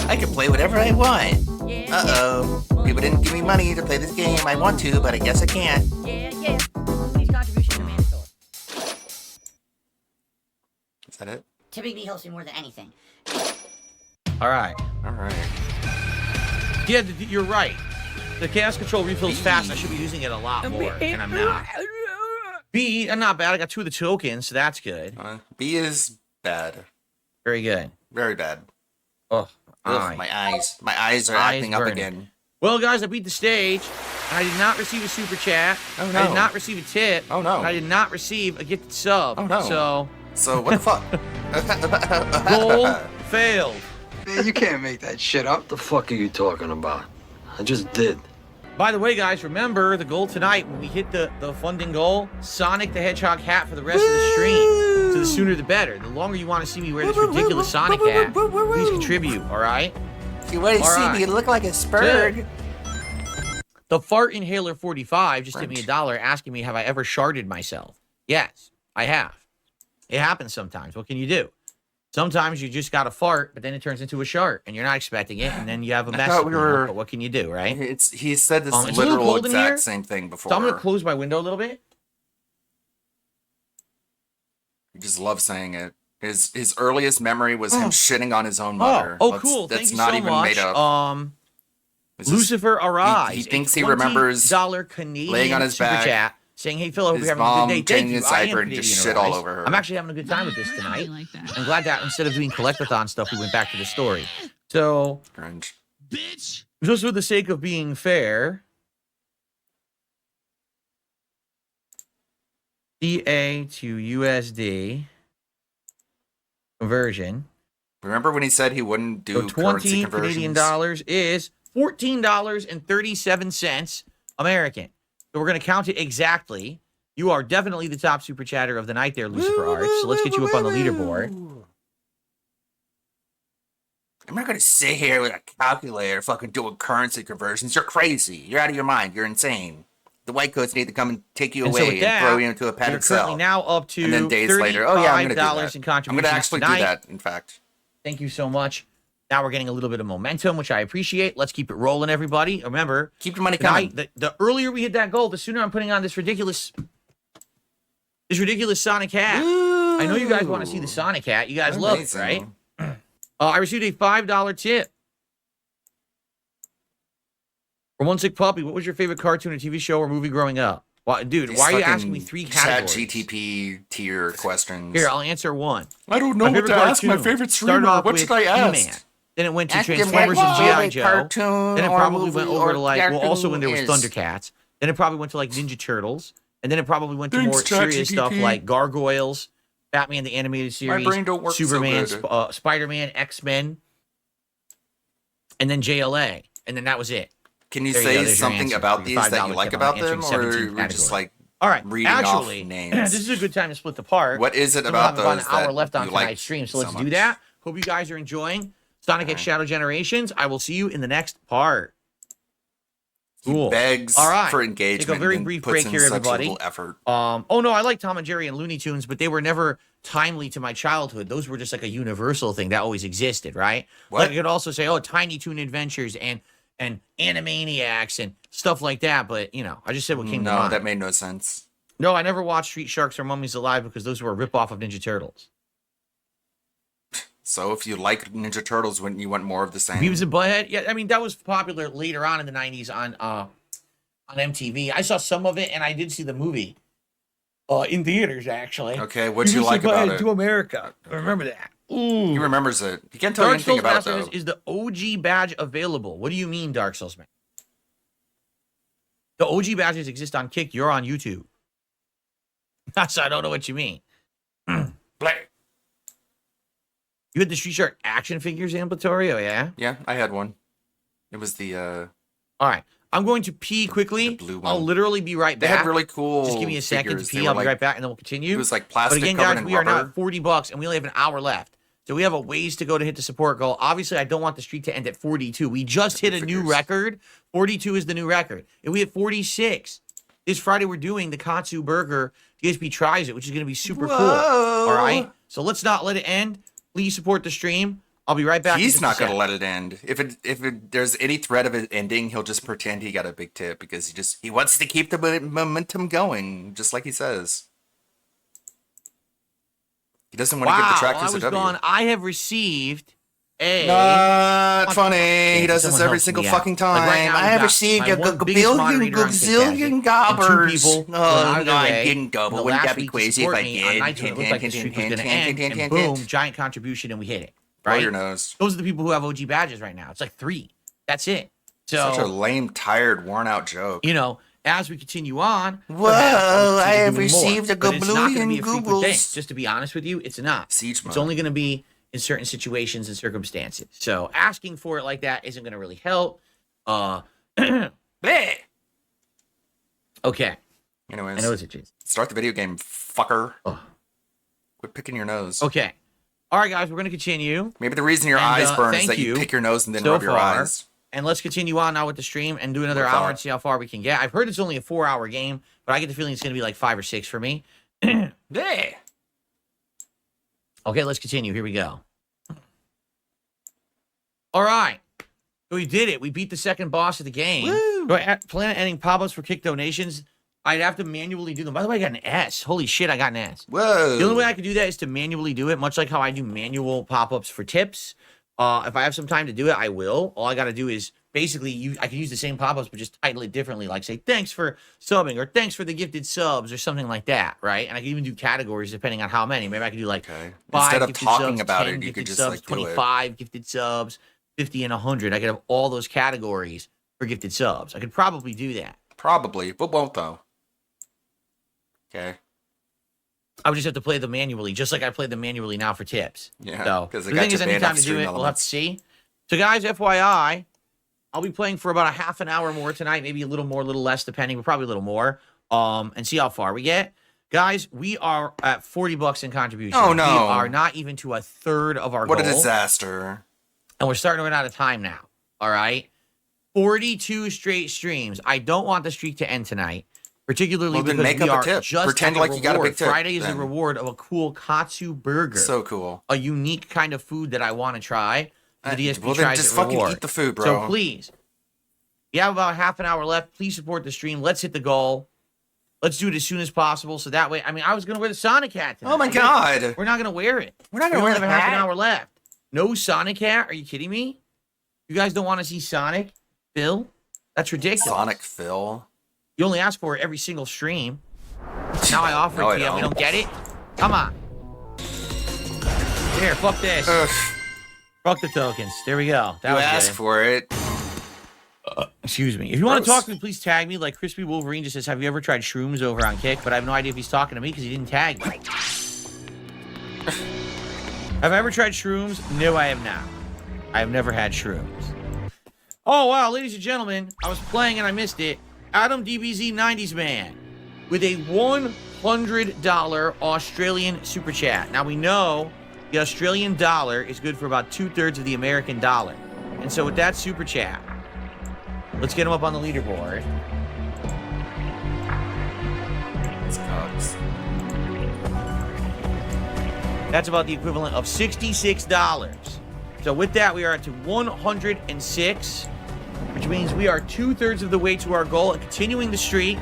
I can play whatever I want. Uh-oh. People didn't give me money to play this game. I want to, but I guess I can't. These contributions are mandatory. Is that it? Tipping me helps me more than anything. All right. All right. Yeah, you're right. The chaos control refills fast. I should be using it a lot more, and I'm not. B, I'm not bad. I got 2 of the tokens, so that's good. B is bad. Very good. Very bad. Oh, Ugh, my eyes. My eyes are Eyes acting up burning. again. Well, guys, I beat the stage, and I did not receive a super chat. Oh, no. I did not receive a tip. Oh, no. And I did not receive a gifted sub. Oh, no. So, So what the fuck? goal failed. Man, you can't make that shit up. The fuck are you talking about? I just did. By the way, guys, remember the goal tonight when we hit the funding goal? Sonic the Hedgehog hat for the rest of the stream. So the sooner the better. The longer you want to see me wear this ridiculous Sonic hat, please contribute, all right? If you want to All see right. me look like a spurg. The Fart Inhaler 45 just hit me $1 asking me, have I ever sharded myself? Yes, I have. It happens sometimes. What can you do? Sometimes you just got to fart, but then it turns into a shart, and you're not expecting it, and then you have a mess. thought we were- But what can you do, right? He said this It's a little literal cold in here, exact same thing before. So I'm going to close my window a little bit. He just loves saying it. His earliest memory was him shitting on his own mother. Oh, That's- cool. That's Thank you not so even much. made up. It's just- Lucifer Arise. he thinks a he remembers $20 Canadian laying on his super back, chat saying, "Hey Phil, I hope his you're having a mom good day. Thank changing you. his I am diaper and just Canadian shit all Arise. over her." I'm actually having a good time with this tonight. I'm glad that instead of doing collectathon stuff, we went back to the story. So, Cringe. just for the sake of being fair, CA to USD conversion. Remember when he said he wouldn't do So 20 currency Canadian conversions? dollars is $14.37 American. So we're going to count it exactly. You are definitely the top super chatter of the night there, Lucifer Arts. So let's get you up on the leaderboard. I'm not gonna sit here with a calculator fucking doing currency conversions. You're crazy. You're out of your mind. You're insane. The white coats need to come and take you And so away with and that, throw you into a You're padded currently cell. now up to And then days later, oh yeah, I'm gonna do $35 that. in I'm contributions gonna actually tonight. do that. In fact, Thank you so much. Now we're getting a little bit of momentum, which I appreciate. Let's keep it rolling, everybody. Remember, Keep your money tonight, coming. the earlier we hit that goal, the sooner I'm putting on this ridiculous Sonic hat. I know you guys want to see the Sonic hat. You guys love it, right? amazing. I received a $5 tip from One Sick Puppy. What was your favorite cartoon or TV show or movie growing up? Why, dude, These why are you fucking asking me 3 Chat categories? GTP tier questions. Here, I'll answer one. I don't know My what favorite to ask my cartoon. favorite Started streamer. off What with should I He-Man. ask? Then it went to Ask him Transformers what and his G.I. favorite Joe. cartoon Then it or probably went movie over or to like, well, also when there was cartoon is. Thundercats. Then it probably went to like Ninja Turtles. And then it probably went to Thanks, more serious ChatGPT. stuff like Gargoyles, Batman the Animated Series, brain don't work so Superman, good. Spider-Man, X-Men, and then JLA. And then that was it. Can you There you go, say there's your something answer about for your these that $5 you like tip on about them, answering or 17 we're just categories. like All right, reading actually, off names? this is a good time to split the part. What is it We about have about those an hour that left on you like tonight's stream, so so let's do much? that. Hope you guys are enjoying Sonic X Shadow Generations. I will see you in the next part. Cool. Begs All right. for engagement. Take a very and brief puts break in here, such everybody. little effort. Oh no, I like Tom and Jerry and Looney Tunes, but they were never timely to my childhood. Those were just like a universal thing that always existed, right? What? Like I could also say, oh, Tiny Toon Adventures and Animaniacs and stuff like that. But you know, I just said what came to No, mind. that made no sense. No, I never watched Street Sharks or Mummies Alive because those were a ripoff of Ninja Turtles. So if you like Ninja Turtles, wouldn't you want more of the same? Beavis and Butthead. Yeah, I mean that was popular later on in the '90s on MTV. I saw some of it, and I did see the movie in theaters actually. Okay, what'd you Beavis like and about Butthead it? to America. I remember that. Ooh. He remembers it. He can't tell you Dark anything Souls about it, Masters though. is the OG badge available. What do you mean, Dark Souls Masters? The OG badges exist on Kick. You're on YouTube. So I don't know what you mean. Play. You had the Street Shark action figures, Amplatorio, yeah? Yeah, I had one. It was the All right. I'm going to pee quickly. the blue one. I'll literally be right They back. had really cool. Just give me a second to figures. They pee. were I'll be like- right back, and then we'll continue. It was like But plastic again, covered guys, in we are now rubber. at $40, and we only have an hour left. So we have a ways to go to hit the support goal. Obviously, I don't want the streak to end at 42. We just hit a new Figures. record. 42 is the new record. If we hit 46, this Friday we're doing the Katsu Burger DSP Tries It, which is going to be super cool. All right? So let's not let it end. Please support the stream. I'll be right back. in He's just not a going to sec. let it end. If there's any threat of it ending, he'll just pretend he got a big tip because he wants to keep the momentum going, just like he says. He doesn't want to give the Wow, tractors I a was W. gone. I have received a... Not funny. He does this Someone every help single me out. fucking Like time. right now, I we have got received my a one biggest moderator on gazillion Kickbase, gobbers. and 2 people Oh, went out of no, their I way didn't in gobble. the Wouldn't last that be week to crazy if support I me on nights when it looked like the streak was going to end, and boom, giant contribution, and we hit it. Blow Right? your nose. Those are the people who have OG badges right now. It's like 3. That's it. Such a So, lame, tired, worn out joke. you know, as we continue on, Whoa, perhaps I'll I continue have doing more. received a But it's not going to be a gablillion frequent goobles. thing. Just to be honest with you, it's not. Siege It's mode. only going to be in certain situations and circumstances. So asking for it like that isn't going to really help. Bleh. Okay. Anyways, I know it's a cheese. start the video game, fucker. Ugh. Quit picking your nose. Okay. All right, guys, we're going to continue. Maybe the reason your And, eyes burn is thank that you you pick your nose and then so rub your far. eyes. And let's continue on now with the stream and do another What hour thought? and see how far we can get. I've heard it's only a 4-hour game, but I get the feeling it's going to be like 5 or 6 for me. Bleh. Okay, let's continue. Here we go. All right. So we did it. We beat the second boss of the game. Do I plan on adding pop-ups for kick donations? I'd have to manually do them. By the way, I got an S. Holy shit, I got an S. Whoa. The only way I can do that is to manually do it, much like how I do manual pop-ups for tips. If I have some time to do it, I will. All I got to do is basically I can use the same pop-ups, but just title it differently, like say, thanks for subbing, or thanks for the gifted subs, or something like that, right? And I can even do categories depending on how many. Maybe I can do like Okay. 5 Instead of gifted talking subs, about 10 it, you gifted could just subs, like do it. 25 gifted subs, 50 and 100. I could have all those categories for gifted subs. I could probably do that. Probably, but won't though. Okay. I would just have to play them manually, just like I played them manually now for tips. Yeah, So 'cause they the got thing you is, banned anytime off to do stream it, we'll have to elements. see. So, guys, FYI, I'll be playing for about a half an hour more tonight, maybe a little more, a little less, depending, but probably a little more. And see how far we get. Guys, we are at $40 in contribution. Oh, no. We are not even to a third of our What a goal. disaster. And we're starting to run out of time now. All right. 42 straight streams. I don't want the streak to end tonight, particularly Well, then because make we up a are tip. just Pretend at like you got a reward. big tip, Friday is then. a reward of a cool Katsu burger. So cool. A unique kind of food that I want to try. The DSP well, then tries just it fucking reward. eat the food, bro. So please, you have about half an hour left. Please support the stream. Let's hit the goal. Let's do it as soon as possible. So that way, I mean, I was going to wear the Sonic hat tonight. Oh my god. We're not going to wear it. We're not We gonna only wear have the half an hat. hour left. No Sonic hat? Are you kidding me? You guys don't want to see Sonic? Phil? That's ridiculous. Sonic Phil. You only ask for it every single stream. Now I offer No, it I to you. We don't. don't get it? Come on. Here, fuck this. Ugh, Fuck the tokens. There we go. That you was asked good. for it. Excuse me. If you want to Gross. talk to me, please tag me. Like Crispy Wolverine just says, have you ever tried shrooms over on Kick? But I have no idea if he's talking to me because he didn't tag me. Have I ever tried shrooms? No, I have not. I have never had shrooms. Oh, wow, ladies and gentlemen, I was playing and I missed it. Adam DBZ 90s Man with a $100 Australian super chat. Now, we know the Australian dollar is good for about 2/3 of the American dollar. And so with that super chat, let's get him up on the leaderboard. It's cogs. That's about the equivalent of $66. So with that, we are at to 106, which means we are 2/3 of the way to our goal and continuing the streak,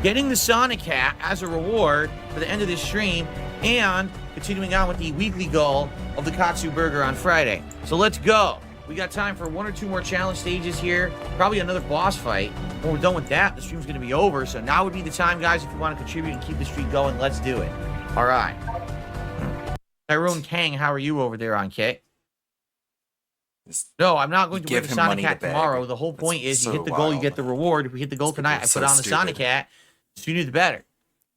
getting the Sonic Hat as a reward for the end of this stream, and continuing on with the weekly goal of the Katsu Burger on Friday. So let's go. We got time for 1 or 2 more challenge stages here, probably another boss fight. When we're done with that, the stream's going to be over. So now would be the time, guys, if you want to contribute and keep the streak going, let's do it. All right. Tyrone Kang, how are you over there on Kick? Just No, I'm not going to give win the him Sonic money to Hat beg. tomorrow. The whole point That's is you so hit the goal, you wild. get the reward. If we hit the goal It's tonight, I so put on the stupid. Sonic Hat. The sooner the better.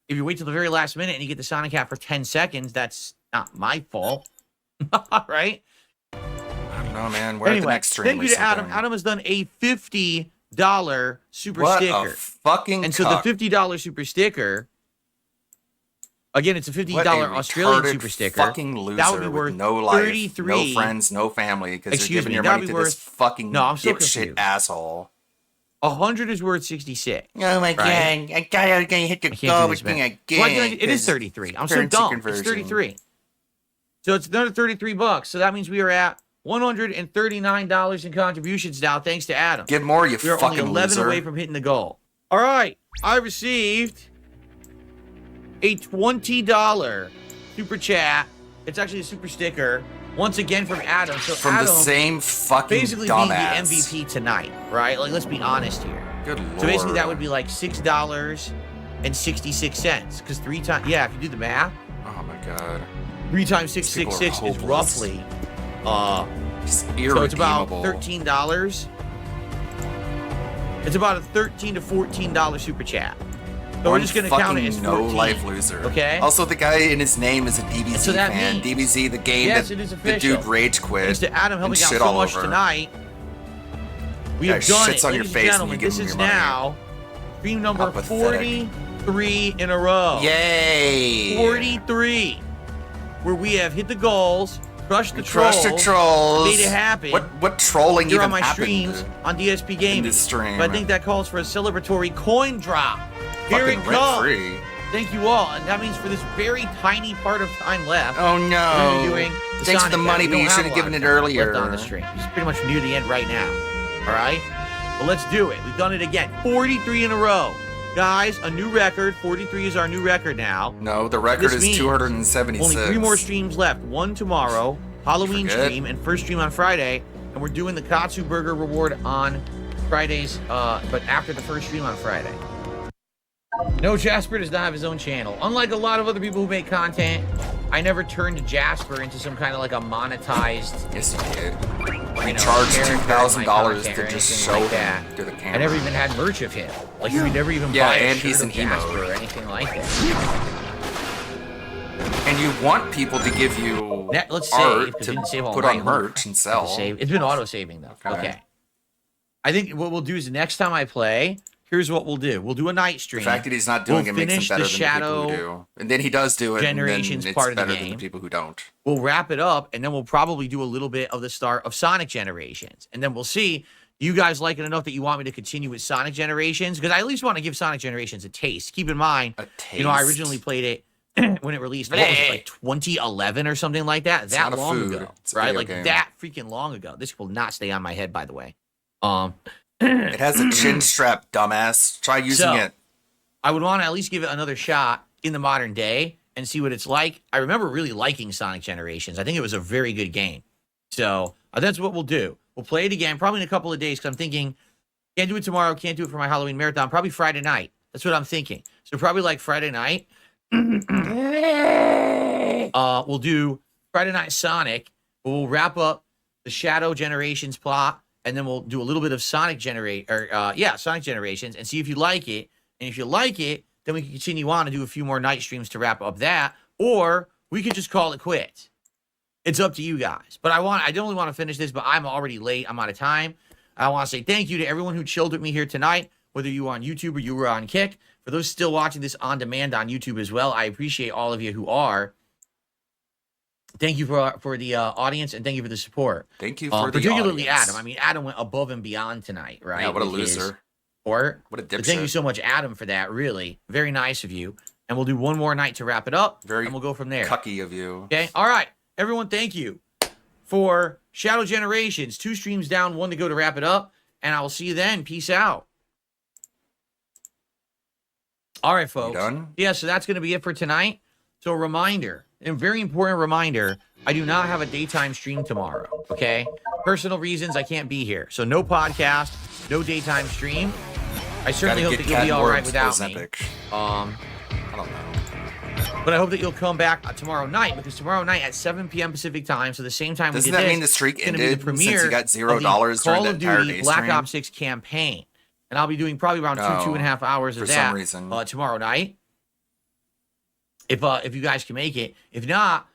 If you wait till the very last minute and you get the Sonic Hat for 10 seconds, that's not my fault. All right? I don't know, man. We're at the Anyway, next stream thank or you to Adam. something. Adam has done a $50 super What sticker. a fucking And so cuck. the $50 super sticker, again, it's a $50 What a Australian retarded super sticker. fucking loser That would be with worth no life, 33. no friends, no family, because you're Excuse giving me, your that'd money be to this worth- fucking No, I'm so dipshit confused. asshole. 100 is worth 66. Oh my god! Right. I gotta hit the I can't goal do this, between man. again. Why can't I, it is 'cause 33. I'm so currency dumb. conversion. It's 33. So it's another $33. So that means we are at $139 in contributions now, thanks to Adam. Give more, you We are only fucking 11 loser. away from hitting the goal. All right. I received a $20 super chat. It's actually a super sticker. Once again from Adam. So From Adam the same fucking basically being the dumbass. MVP tonight, right? Like, let's be honest here. Good lord. So basically that would be like $6.66. Because 3 times, yeah, if you do the math, Oh my god. 3 times These people are 666 is hopeless. roughly, It's so it's about irredeemable. $13. It's about a $13 to $14 super chat. So we're just going to count it as 14. no life loser. Okay. Also, the guy in his name is a DBZ So that fan. means- DBZ, the game Yes, that it is the official. dude rage quit. Thanks to Adam helping and out shit so all much over. tonight. We Guy have done shits it, on your ladies face and when gentlemen. you give This him is your money. now stream number How pathetic. 43 in a row. Yay! 43, where we have hit the goals, crushed the Crush trolls, the trolls. made it happen. What trolling Here even on my happened? streams on DSP Gaming. this stream. But I think that calls for a celebratory coin drop. Here Fucking it comes. rent-free. Thank you all. And that means for this very tiny part of time left, Oh we're gonna no! be doing the Thanks for Sonic the Hat. money, We but don't you have should a have lot given of it time earlier. left on the stream. It's pretty much near the end right now. All right? But let's do it. We've done it again. 43 in a row. Guys, a new record. 43 is our new record now. No, the record This is means 276. Only 3 more streams left. One tomorrow, Halloween Forget. stream, and first stream on Friday. And we're doing the Katsu Burger reward on Fridays, but after the first stream on Friday. No, Jasper does not have his own channel. Unlike a lot of other people who make content, I never turned Jasper into some kind of like a monetized, Yes, you did. you You know, charged character in my $2,000 content to or just anything show like him that. to the camera. I never even had merch of him. Like, you never even Yeah, buy a and shirt he's of an emo. Jasper or anything like that. And you want people to give you Let's save, art 'cause to we didn't save all put night. on merch and sell. Save. It's been auto-saving, though. Okay. Okay. I think what we'll do is next time I play, here's what we'll do. We'll do a night The stream. fact that he's not doing We'll it makes him finish better the than the people Shadow who do. And then he does do it, Generations and then part it's of the better than game. the people who don't. We'll wrap it up, and then we'll probably do a little bit of the start of Sonic Generations. And then we'll see, you guys like it enough that you want me to continue with Sonic Generations? Because I at least want to give Sonic Generations a taste. Keep in mind, A taste. you know, I originally played it when it released, what was it, like 2011 or something like that? It's that not a long food. ago, It's a right? video Like game. that freaking long ago. This will not stay on my head, by the way. It has a chin strap, dumbass. Try using So, it. I would want to at least give it another shot in the modern day and see what it's like. I remember really liking Sonic Generations. I think it was a very good game. So that's what we'll do. We'll play it again, probably in a couple of days, because I'm thinking, can't do it tomorrow, can't do it for my Halloween marathon, probably Friday night. That's what I'm thinking. So probably like Friday night. We'll do Friday Night Sonic. We'll wrap up the Shadow Generations plot, and then we'll do a little bit of Sonic Sonic Generations, and see if you like it. And if you like it, then we can continue on and do a few more night streams to wrap up that, or we could just call it quits. It's up to you guys. But I don't really want to finish this, but I'm already late. I'm out of time. I want to say thank you to everyone who chilled with me here tonight, whether you were on YouTube or you were on Kick. For those still watching this on demand on YouTube as well, I appreciate all of you who are. Thank you for the audience, and thank you for the support. Thank you for the particularly audience. Adam. I mean, Adam went above and beyond tonight, right? Yeah, what a with his loser. support. What a But thank you dipshit. so much, Adam, for that. Really, very nice of you. And we'll do one more night to wrap it up, Very and we'll go from there. Cucky of you. Okay. All right, everyone. Thank you for Shadow Generations. 2 streams down, 1 to go to wrap it up, and I will see you then. Peace out. All right, folks. done? Yeah, so that's going to be it for tonight. So a reminder, a very important reminder, I do not have a daytime stream tomorrow, okay? Personal reasons, I can't be here. So no podcast, no daytime stream. I certainly hope that you'll be all right without me. I don't know. But I hope that you'll come back tomorrow night, because tomorrow night at 7 p.m. Pacific time, so the same time Doesn't we did that this, mean the streak it's gonna be the ended since premiere you got of $0 the during Call the of entire Duty day Black stream? Ops 6 campaign. And I'll be doing probably around two and a half hours of for that some reason. Tomorrow night. If you guys can make it. If not,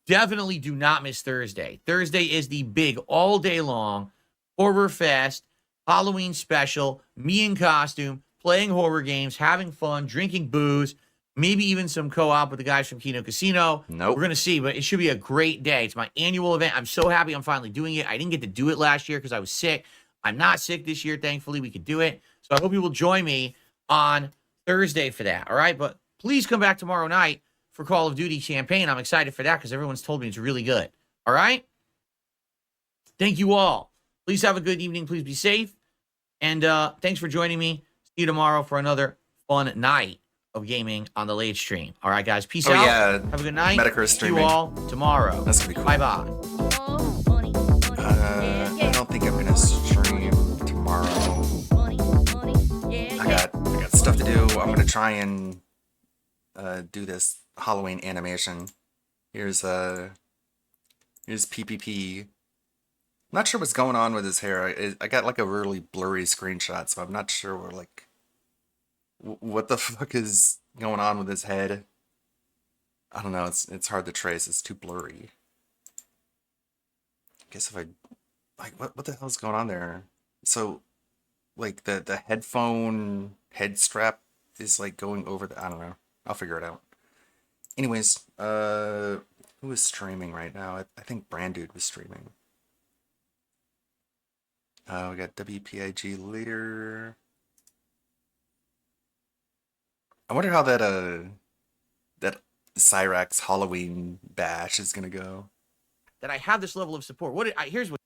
definitely do not miss Thursday. Thursday is the big all day long horror fest, Halloween special, me in costume, playing horror games, having fun, drinking booze, maybe even some co-op with the guys from Kino Casino. Nope. We're going to see, but it should be a great day. It's my annual event. I'm so happy I'm finally doing it. I didn't get to do it last year because I was sick. I'm not sick this year. Thankfully, we could do it. So I hope you will join me on Thursday for that. All right. But please come back tomorrow night for Call of Duty campaign. I'm excited for that because everyone's told me it's really good. All right. Thank you all. Please have a good evening. Please be safe. And thanks for joining me. See you tomorrow for another fun night of gaming on the late stream. All right, guys. Peace out. Yeah. Have a good night. Metacrist See you streaming. all tomorrow. That's gonna be cool. Bye-bye. I don't think I'm gonna stream tomorrow. I got stuff to do. I'm gonna try and do this Halloween animation. Here's PPP. I'm not sure what's going on with his hair. I got like a really blurry screenshot, so I'm not sure what the fuck is going on with his head. I don't know. It's hard to trace. It's too blurry. I guess if I what the hell's going on there? So like the headphone head strap is like going over I don't know. I'll figure it out. Anyways, who is streaming right now? I think Brandude was streaming. We got WPIG later. I wonder how that Cyrax Halloween bash is gonna go. That I have this level of support. Here's what.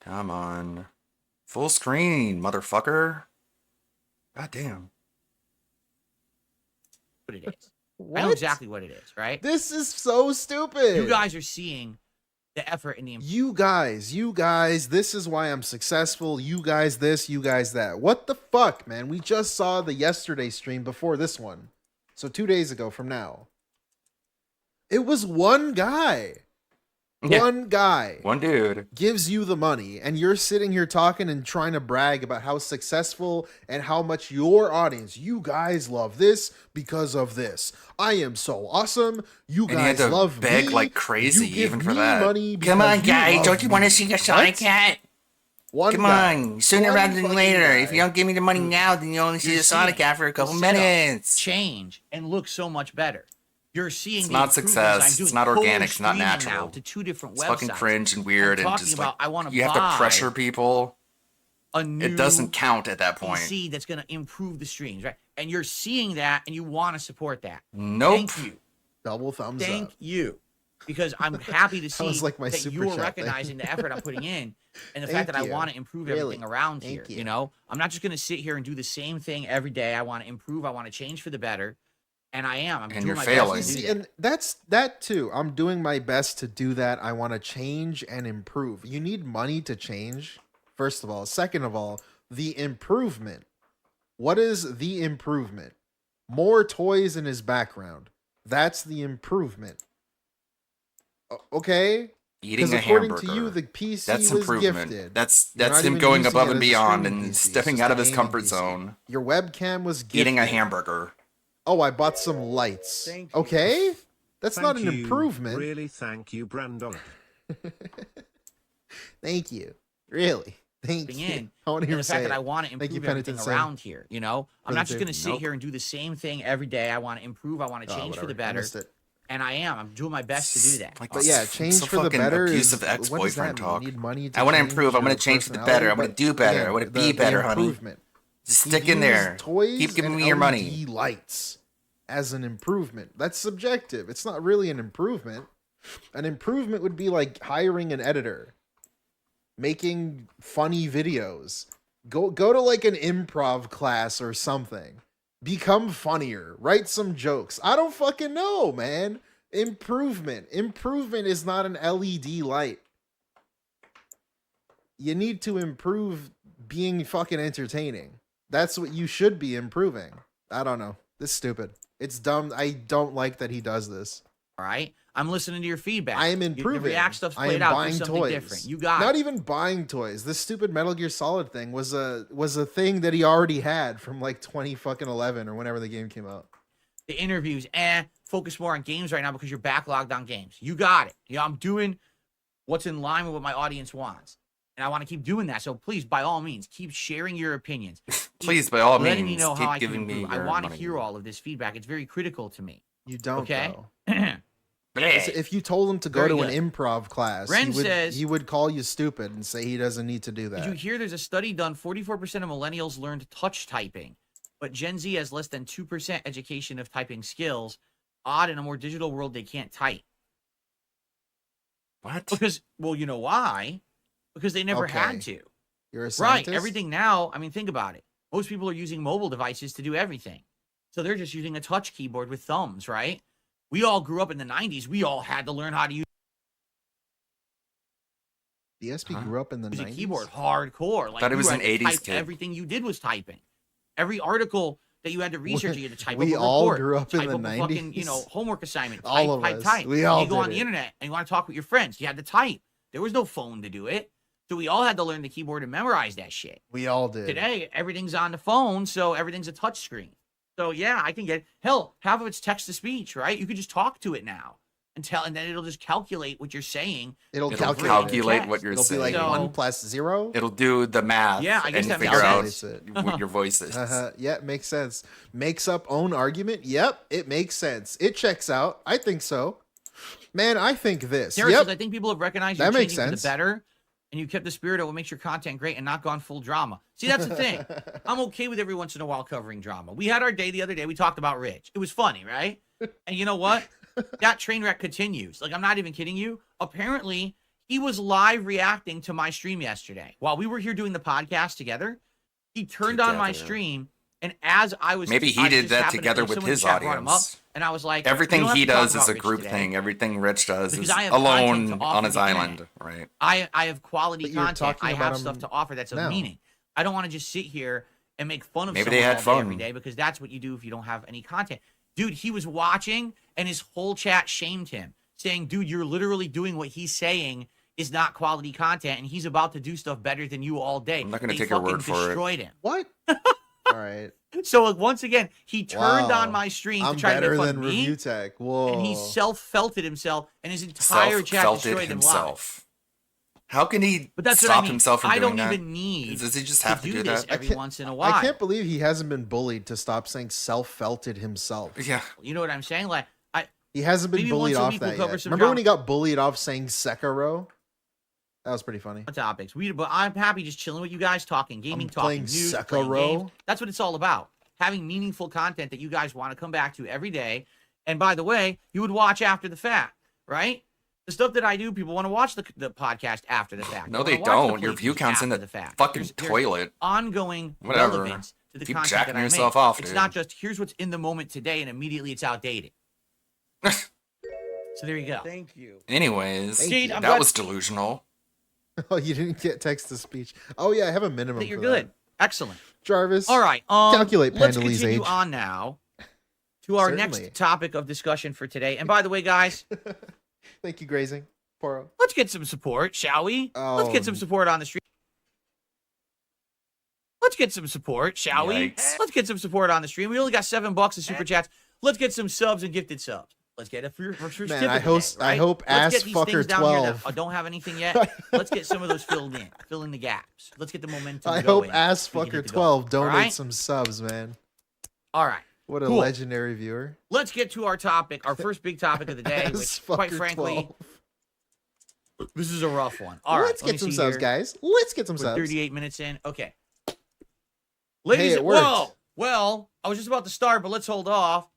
Come on. Full screen, motherfucker. God damn. What it is. What? I know exactly what it is, right? This is so stupid. You guys are seeing the effort and the You guys, this is why I'm successful. You guys this, you guys that. What the fuck, man? We just saw the yesterday stream before this one. So 2 days ago from now. It was one guy. Yeah. One guy One dude. gives you the money, and you're sitting here talking and trying to brag about how successful and how much your audience, you guys love this because of this. I am so awesome. You And he had guys to love beg me. like crazy You give even for me that. money Come on, because guys. love Don't you want me. to see your Sonic What? Cat? One Come guy. on. Sooner One rather than fucking later. guy. If you don't give me the money now, then you only see You're the Sonic seeing Cat for a couple the stuff minutes. change and look so much better. You're seeing It's the not improvements success. I'm doing. It's not organic. It's not Co-streaming natural. Now to 2 different It's websites. fucking cringe and weird I'm and talking just about, like I want to you have to pressure people. a new It doesn't count at that point. PC that's going to improve the streams, right? And you're seeing that, and you want to support that. Nope. Thank you. Double thumbs Thank up. you. Because I'm happy to see was like my that super you're chat thing. recognizing the effort I'm putting in and the Thank fact that I you. want to improve Really. everything around Thank here. you. You know, I'm not just going to sit here and do the same thing every day. I want to improve. I want to change for the better. And I am. I'm And doing you're my failing. best to do See, that. and that's that too. I'm doing my best to do that. I want to change and improve. You need money to change, first of all. Second of all, the improvement What is the improvement? More toys in his background. That's the improvement. Okay? Eating Because a according hamburger. to you, the PC That's was improvement. gifted. That's You're not him even going using above it and as a beyond streaming and PC. It's stepping just out a of his gaming comfort PC. zone. Your webcam was gifted. Eating a hamburger. Oh, I bought some lights. Thank you. Okay? That's not Thank an you. improvement. Really, thank you, Brandon. Thank you. Really. Thank Thing you. in, I want to and hear the fact say that I it. want to Thank you, improve everything Penitent Sin. around here. You know, I'm not just Penitent. going to sit Nope. here and do the same thing every day. I want to improve. I want to Oh, change for whatever. the I better. missed it. And I am. I'm doing my best to do that. Like, But yeah, it's change a for the fucking better abusive is what does that ex-boyfriend mean? talk. You need money to I want to change improve. I'm your going to change for the personality, better. I'm going to but do better. again, I want to the- be the better, honey. improvement. Just He stick in used there. Toys Keep giving and me your money. LED lights as an improvement. That's subjective. It's not really an improvement. An improvement would be like hiring an editor, making funny videos. Go to like an improv class or something. Become funnier. Write some jokes. I don't fucking know, man. Improvement. Improvement is not an LED light. You need to improve being fucking entertaining. That's what you should be improving. I don't know. This is stupid. It's dumb. I don't like that he does this. All right. I'm listening to your feedback. I am The improving. React stuff's I played am out. Do buying something toys. different. You got Not it. even buying toys. This stupid Metal Gear Solid thing was a thing that he already had from like 2011 or whenever the game came out. The interviews, focus more on games right now because you're backlogged on games. You got it. You know, I'm doing what's in line with what my audience wants. And I want to keep doing that. So please, by all means, keep sharing your opinions. Please, by all letting me means, know keep how I can giving me improve. I your want to money. hear all of this feedback. It's very critical to me. You don't Okay. though. If you told him to go Very to good. an improv class, Ren says- he would call you stupid and say he doesn't need to do that. Did you hear there's a study done? 44% of millennials learned touch typing, but Gen Z has less than 2% education of typing skills. Odd, in a more digital world, they can't type. What? Because, well, you know why? Because they never Okay. had to. You're a Right. scientist? Everything now, I mean, think about it. Most people are using mobile devices to do everything. So they're just using a touch keyboard with thumbs, right? We all grew up in the 90s. We all had to learn how to use The SP Huh? grew up in the a 90s. keyboard hardcore. Like Thought he you was had an to 80s type kid. Everything you did was typing. Every article that you had to research, you had to type We up a all report, grew up in type the up a fucking, 90s. homework assignment. All Type, of type, us. type. We And all you go did on the it. internet and you want to talk with your friends. You had to type. There was no phone to do it. So we all had to learn the keyboard and memorize that shit. We all did. Today, everything's on the phone, so everything's a touch screen. So yeah, I can get hell. Half of it's text to speech, right? You could just talk to it now and then it'll just calculate what you're saying. It'll It'll calculate, calculate what you're It'll be saying. like So- 1 plus 0. It'll do the math. Yeah, I guess and that figure out makes sense. what your voice is. Yeah, makes sense. Makes up own argument. Yep, it makes sense. It checks out. I think so. Man, I think this. Derek Yep. says, I think people have recognized That you're makes changing for the sense. better, and you kept the spirit of what makes your content great and not gone full drama. See, that's the thing. I'm okay with every once in a while covering drama. We had our day the other day. We talked about Rich. It was funny, right? And you know what? That train wreck continues. Like, I'm not even kidding you. Apparently, he was live reacting to my stream yesterday. While we were here doing the podcast together, he turned on my Together. stream, and as I was... Maybe he I did just that happened to- together like, with someone in his chat brought him up, audience. and I was like... Everything "We don't have he to talk does is about a Rich group today, thing. Everything Rich does because is I have content alone to on offer his the internet. island, right? I have quality But you're content. talking I about have him stuff to offer that's of now. meaning. I don't want to just sit here and make fun of Maybe someone they had all day every fun. day because that's what you do if you don't have any content. Dude, he was watching and his whole chat shamed him, saying, dude, you're literally doing what he's saying is not quality content, and he's about to do stuff better than you all day. I'm not gonna They take your fucking word for it. destroyed him. What? All right. So like, once again, he turned Wow. on my stream I'm to try to better make fun than of me, Review Tech. Whoa. and he self-felted himself, and his entire chat Self-felted destroyed him live. himself. How can he But that's stop what I mean. himself from I doing don't that? even need Does he just have to do this that? every can't- once in a while. I can't believe he hasn't been bullied to stop saying self-felted himself. Yeah. You know what I'm saying? Like, He hasn't been Maybe bullied once a off week we'll that cover yet. some Remember when drama. he got bullied off saying Sekiro? That was pretty funny. topics. But I'm happy just chilling with you guys, talking gaming, I'm talking playing news, Sekiro. playing games. That's what it's all about. Having meaningful content that you guys want to come back to every day. And by the way, you would watch after the fact, right? The stuff that I do, people want to watch the podcast after the fact. No, wanna they watch the don't. Your playthroughs view count's in after the fact. fucking There's toilet. ongoing Whatever. relevance to the Keep content jacking that I yourself make. off, It's dude. not just here's what's in the moment today and immediately it's outdated. So there you go. Thank you. Anyways, Jade, I'm that glad- was delusional. Oh, you didn't get text to speech. Oh yeah, I have a minimum. That you're for good. Excellent. Jarvis. All right. Calculate Let's Pandalee's continue age. on now to our Certainly. next topic of discussion for today. And by the way, guys, Thank you, Grazing. Poro. let's get some support, shall we? Let's get some support on the stream. Let's get some support, shall we? Yikes. Let's get some support on the stream. We only got $7 in super chats. Let's get some subs and gifted subs. Let's get a first Man, I hope Let's get Ass these Fucker things down here 12. that don't have anything yet. Let's get some of those filled in. Fill in the gaps. Let's get the momentum I going. hope Ass We can Fucker get the 12 goal. donate All right? some subs, man. All right. What a Cool. legendary viewer. Let's get to our topic, our first big topic of the day, Ass which, quite Fucker frankly, 12. this is a rough one. All right, Let's let me get some see subs, here. guys. Let's get some We're subs. 38 minutes in. Okay. Ladies, it worked. whoa. Well, I was just about to start, but let's hold off.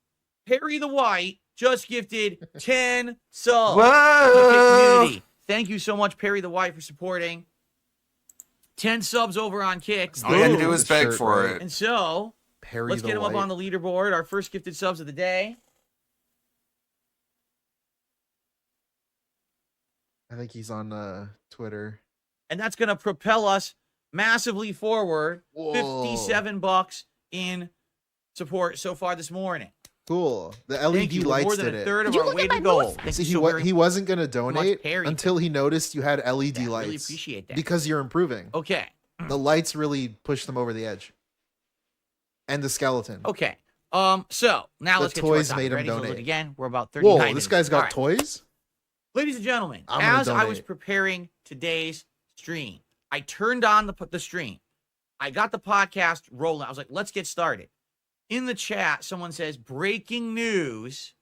Perry the White just gifted 10 subs. Whoa! Community. Thank you so much, Perry the White, for supporting. 10 subs over on Kick. All you had to Boom. do was The beg shirt, for right? it. And so, Perry let's the get him White. up on the leaderboard. Our first gifted subs of the day. I think he's on Twitter. And that's going to propel us massively forward. Whoa. $57 in support so far this morning. Cool. The Thank LED you. We're lights more than did a it. third of Did you our look way at to my goal. moves? Thank See, you he, so very he wasn't going to donate Perry. until he noticed you had LED Yeah, I lights. really appreciate that. Because you're improving. Okay. The lights really push them over the edge. And the skeleton. Okay. So now The let's get to our toys topic. made him Ready? So donate. look again. We're about 39 Whoa, minutes this guy's in. got All right. toys? Ladies and gentlemen, I'm gonna as I was donate. preparing today's stream, I turned on the stream. I got the podcast rolling. I was like, let's get started. In the chat, someone says, breaking news.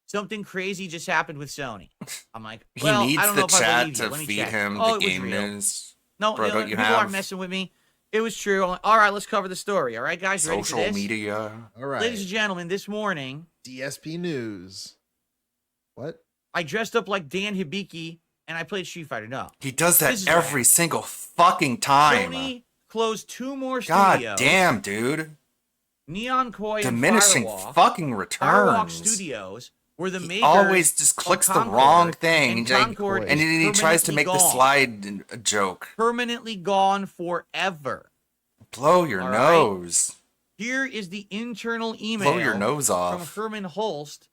Something crazy just happened with Sony. I'm like, well, He needs I don't the know if I chat believe you. to Let me feed check. him Oh, the it was game real. news. No, Bro, don't you people have aren't messing with me. It was true. I'm like, all right, let's cover the story. All right, guys, ready for Social this? media. All right. Ladies and gentlemen, this morning, DSP News. What? I dressed up like Dan Hibiki and I played Street Fighter. No. He does This that is every single fucking time. Sony closed 2 more God studios. damn, dude. Neon Koi Diminishing and Firewalk. fucking Firewalk returns. Studios were the He makers always just of clicks the Concord, wrong thing. and Like, Concord and is then he tries to make the permanently slide a joke. permanently gone forever. Blow your All right. nose. Here is the internal email Blow your nose from off. Herman Holst,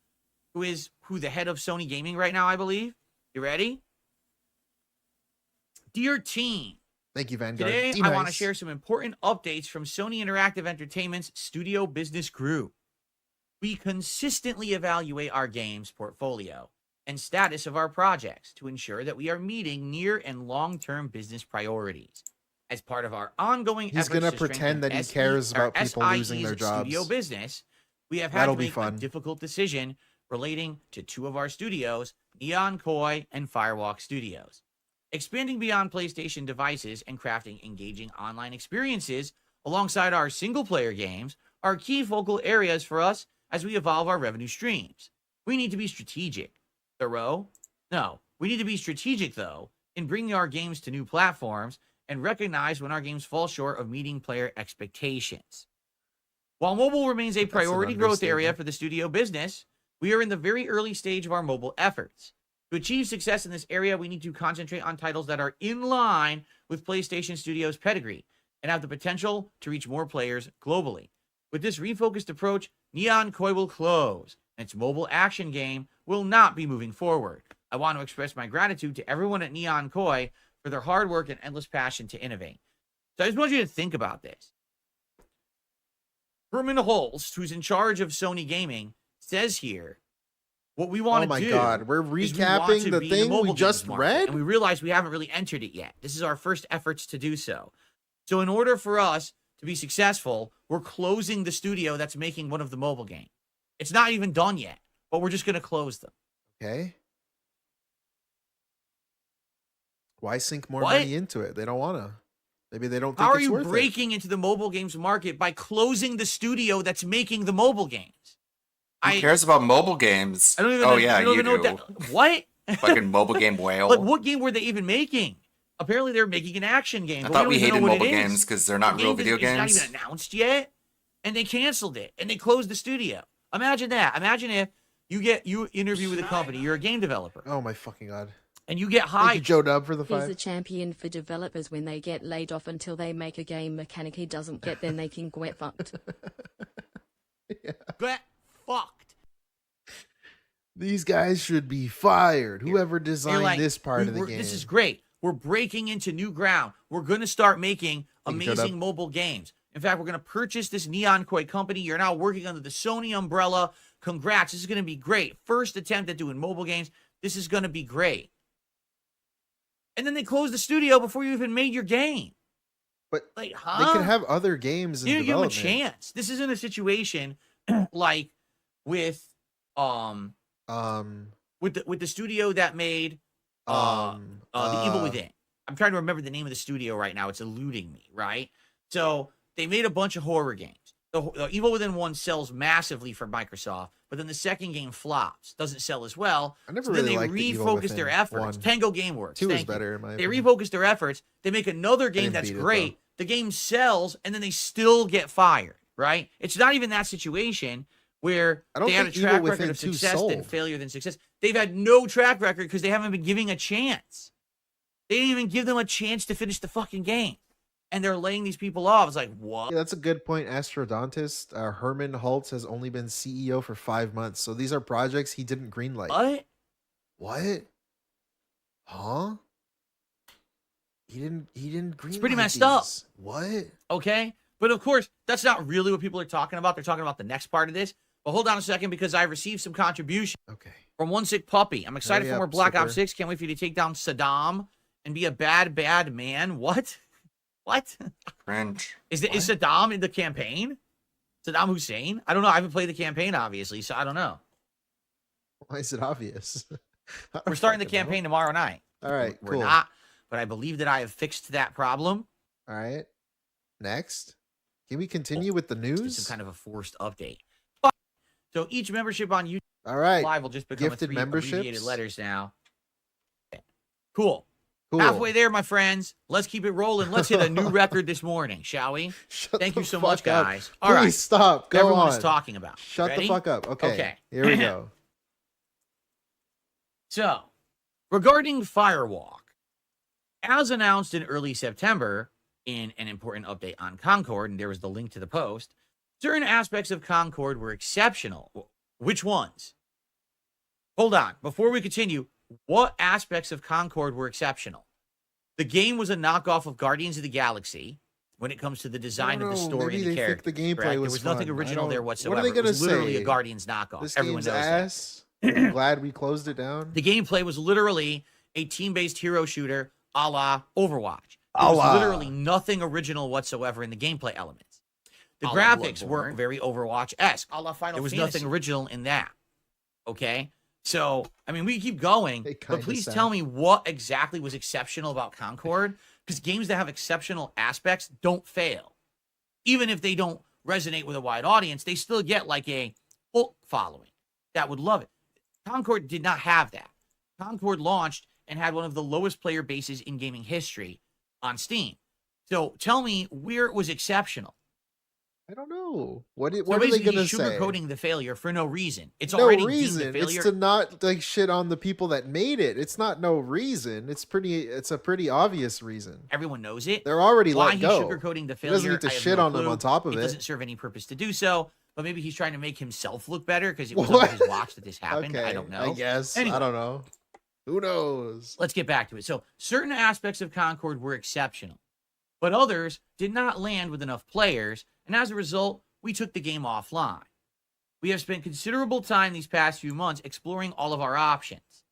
who the head of Sony Gaming right now, I believe. You ready? Dear team, Thank you, Vanguard. today Be I want to nice. share some important updates from Sony Interactive Entertainment's Studio Business Group. We consistently evaluate our games portfolio and status of our projects to ensure that we are meeting near and long-term business priorities. As part of our ongoing He's efforts gonna to pretend strengthen that he cares about people losing their SIE's studio jobs. business, we have had That'll to be make a fun. difficult decision relating to 2 of our studios, Neon Koi and Firewalk Studios. Expanding beyond PlayStation devices and crafting engaging online experiences alongside our single-player games are key focal areas for us as we evolve our revenue streams. We need to be strategic. Thorough? No. We need to be strategic, though, in bringing our games to new platforms and recognize when our games fall short of meeting player expectations. While mobile remains a That's an priority growth area understatement. for the studio business, we are in the very early stage of our mobile efforts. To achieve success in this area, we need to concentrate on titles that are in line with PlayStation Studios' pedigree and have the potential to reach more players globally. With this refocused approach, Neon Koi will close, and its mobile action game will not be moving forward. I want to express my gratitude to everyone at Neon Koi for their hard work and endless passion to innovate. So I just want you to think about this. Herman Holst, who's in charge of Sony Gaming, says here, what we want Oh to my do God, we're is we want recapping to the be in thing we mobile just games market, read? and we realize we haven't really entered it yet. This is our first efforts to do so. So in order for us to be successful, we're closing the studio that's making one of the mobile games. It's not even done yet, but we're just going to close them. Okay. Why sink more What? money into it? They don't want to. Maybe they don't think How are it's you worth breaking into the mobile games market by closing the studio that's making the mobile games? Who cares about mobile games? I don't even oh know, yeah, I don't you even know do. what that, what? Fucking mobile game whale. Like, what game were they even making? Apparently, they're making an action game. I but thought don't we even know hated what it mobile is. games because they're not The real game video It's games. not even announced yet, and they canceled it, and they closed the studio. Imagine that. Imagine if you interview with a company, you're a game developer, it. Oh my fucking God. and you get Thank you, hired. Joe Dub, for the He's 5. a champion for developers when they get laid off until they make a game mechanic he doesn't get, then they can get fucked. Get fucked. These guys should be fired. Whoever You're designed like, this part of the we're- game. This is great. We're breaking into new ground. We're going to start making Thank you, Joe amazing Dub. mobile games. In fact, we're going to purchase this Neon Koi company. You're now working under the Sony umbrella. Congrats. This is going to be great. First attempt at doing mobile games. This is going to be great. And then they close the studio before you even made your game. But Like, they huh? can have other games in You didn't give them a development. chance. This isn't a situation like with Um, the studio that made The Evil Within. I'm trying to remember the name of the studio right now. It's eluding me, right? So they made a bunch of horror games. The Evil Within 1 sells massively for Microsoft, but then the second game flops, doesn't sell as well. I never So really then they liked the Evil refocus Within their efforts. 1. Tango Gameworks. 2 is thank you. better, in my They opinion. refocus their efforts. They make another game didn't that's beat it, great. though. The game sells, and then they still get fired, right? It's not even that situation where I don't they had a think Evil track Within record of 2 success, then sold. failure, then success. They've had no track record because they haven't been giving a chance. They didn't even give them a chance to finish the fucking game. And they're laying these people off. It's like, what? Yeah, that's a good point, Astrodontist. Herman Hultz has only been CEO for 5 months, so these are projects he didn't greenlight. What? What? Huh? He didn't greenlight. It's pretty messed up. these. What? Okay? But of course, that's not really what people are talking about. They're talking about the next part of this. But hold on a second, because I received some contribution Okay. from One Sick Puppy. I'm excited Hurry for more up, Black Sipper. Ops 6. Can't wait for you to take down Saddam and be a bad, bad man. What? What? Cringe. Is Saddam in the campaign? Saddam Hussein? I don't know. I haven't played the campaign, obviously, so I don't know. Why is it obvious? I We're don't starting the fucking know. campaign tomorrow night. All right, We're cool. not, but I believe that I have fixed that problem. All right. Next. Can we continue with the It's news? some kind of a forced update. So each membership on YouTube All right. Live will just become Gifted a 3 abbreviated memberships? letters now. Cool. Cool. Halfway there, my friends. Let's keep it rolling. Let's hit a new record this morning, shall we? Shut Thank the you so fuck much, up. guys. Please All right. stop. Go Everyone on. is talking about. Shut Ready? the fuck up. Okay. Okay. Here we go. So, regarding Firewalk, as announced in early September in an important update on Concord, and there was the link to the post, certain aspects of Concord were exceptional. Which ones? Hold on. Before we continue, what aspects of Concord were exceptional? The game was a knockoff of Guardians of the Galaxy when it comes to the design of the story Maybe and the they character. think the gameplay Correct? was There was nothing fun. I original don't- there What whatsoever. are they It was gonna literally say? a Guardians knockoff. This Everyone game's knows that. ass. I'm glad we closed it down. The gameplay was literally a team-based hero shooter a la Overwatch. There A was la. literally nothing original whatsoever in the gameplay elements. The A la graphics Bloodborne. were very Overwatch-esque. A la Final There was Fantasy. nothing original in that. Okay? So, I mean, we keep going, It but kinda please sad. tell me what exactly was exceptional about Concord, because games that have exceptional aspects don't fail. Even if they don't resonate with a wide audience, they still get like a cult following that would love it. Concord did not have that. Concord launched and had one of the lowest player bases in gaming history on Steam. So tell me where it was exceptional. I don't know. What So are they basically, gonna he's say? sugarcoating the failure for no reason. It's No already reason. deemed a It's failure. to not like shit on the people that made it. It's not no reason. It's a pretty obvious reason. Everyone knows it. They're already Why let he's go. sugarcoating the He failure? doesn't need to I have shit no on them clue. on top of It it. doesn't serve any purpose to do so. But maybe he's trying to make himself look better because it was on his watch that this happened. Okay, I don't know. I guess. Anyway. I don't know. Who knows? Let's get back to it. So, certain aspects of Concord were exceptional, but others did not land with enough players, and as a result, we took the game offline. We have spent considerable time these past few months exploring all of our options.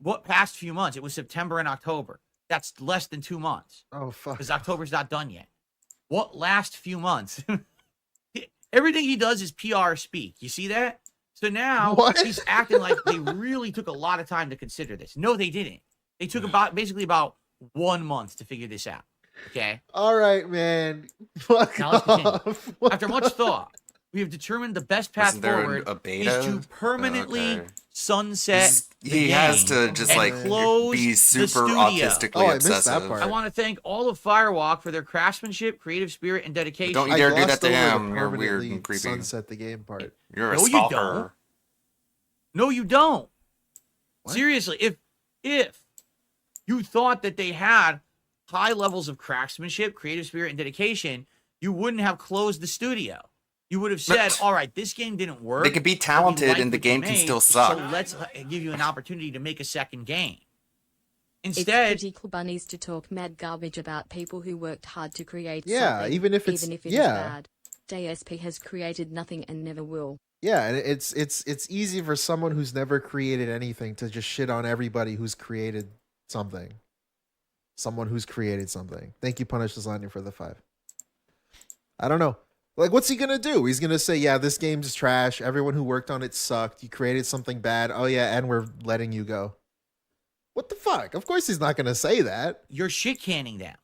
What past few months? It was September and October. That's less than 2 months Oh fuck. because October's not done yet. What last few months? Everything he does is PR speak. You see that? So now What? he's acting like they really took a lot of time to consider this. No, they didn't. They took basically about 1 month to figure this out. Okay. All right, man. Fuck Now let's continue. off. What After the much thought, we have determined the best path Wasn't there forward a beta? is to permanently Okay. sunset the He has game to just and like close be the super studio. autistically Oh, I missed that obsessive. part. I want to thank all of Firewalk for their craftsmanship, creative spirit, and dedication. Don't you I dare do glossed that to over the him. You're weird permanently and creepy. Sunset the game part. You're a No, you stalker. don't. No, you don't. What? Seriously, if you thought that they had high levels of craftsmanship, creative spirit, and dedication, you wouldn't have closed the studio. You would have said, all right, this game didn't work. They can be but we talented like and the what you game can made, still suck. So let's give you an opportunity to make a second game. It's Instead, pretty cool bunnies to talk mad garbage about people who worked hard to create Yeah, something, even if it's- even if it is yeah. bad. DSP has created nothing and never will. Yeah, and it's easy for someone who's never created anything to just shit on everybody who's created something. Someone who's created something. Thank you, Punish Lasagna, for the 5. I don't know. Like, what's he gonna do? He's gonna say, yeah, this game's trash. Everyone who worked on it sucked. You created something bad. Oh yeah, and we're letting you go. What the fuck? Of course he's not gonna say that. you're shit canning them.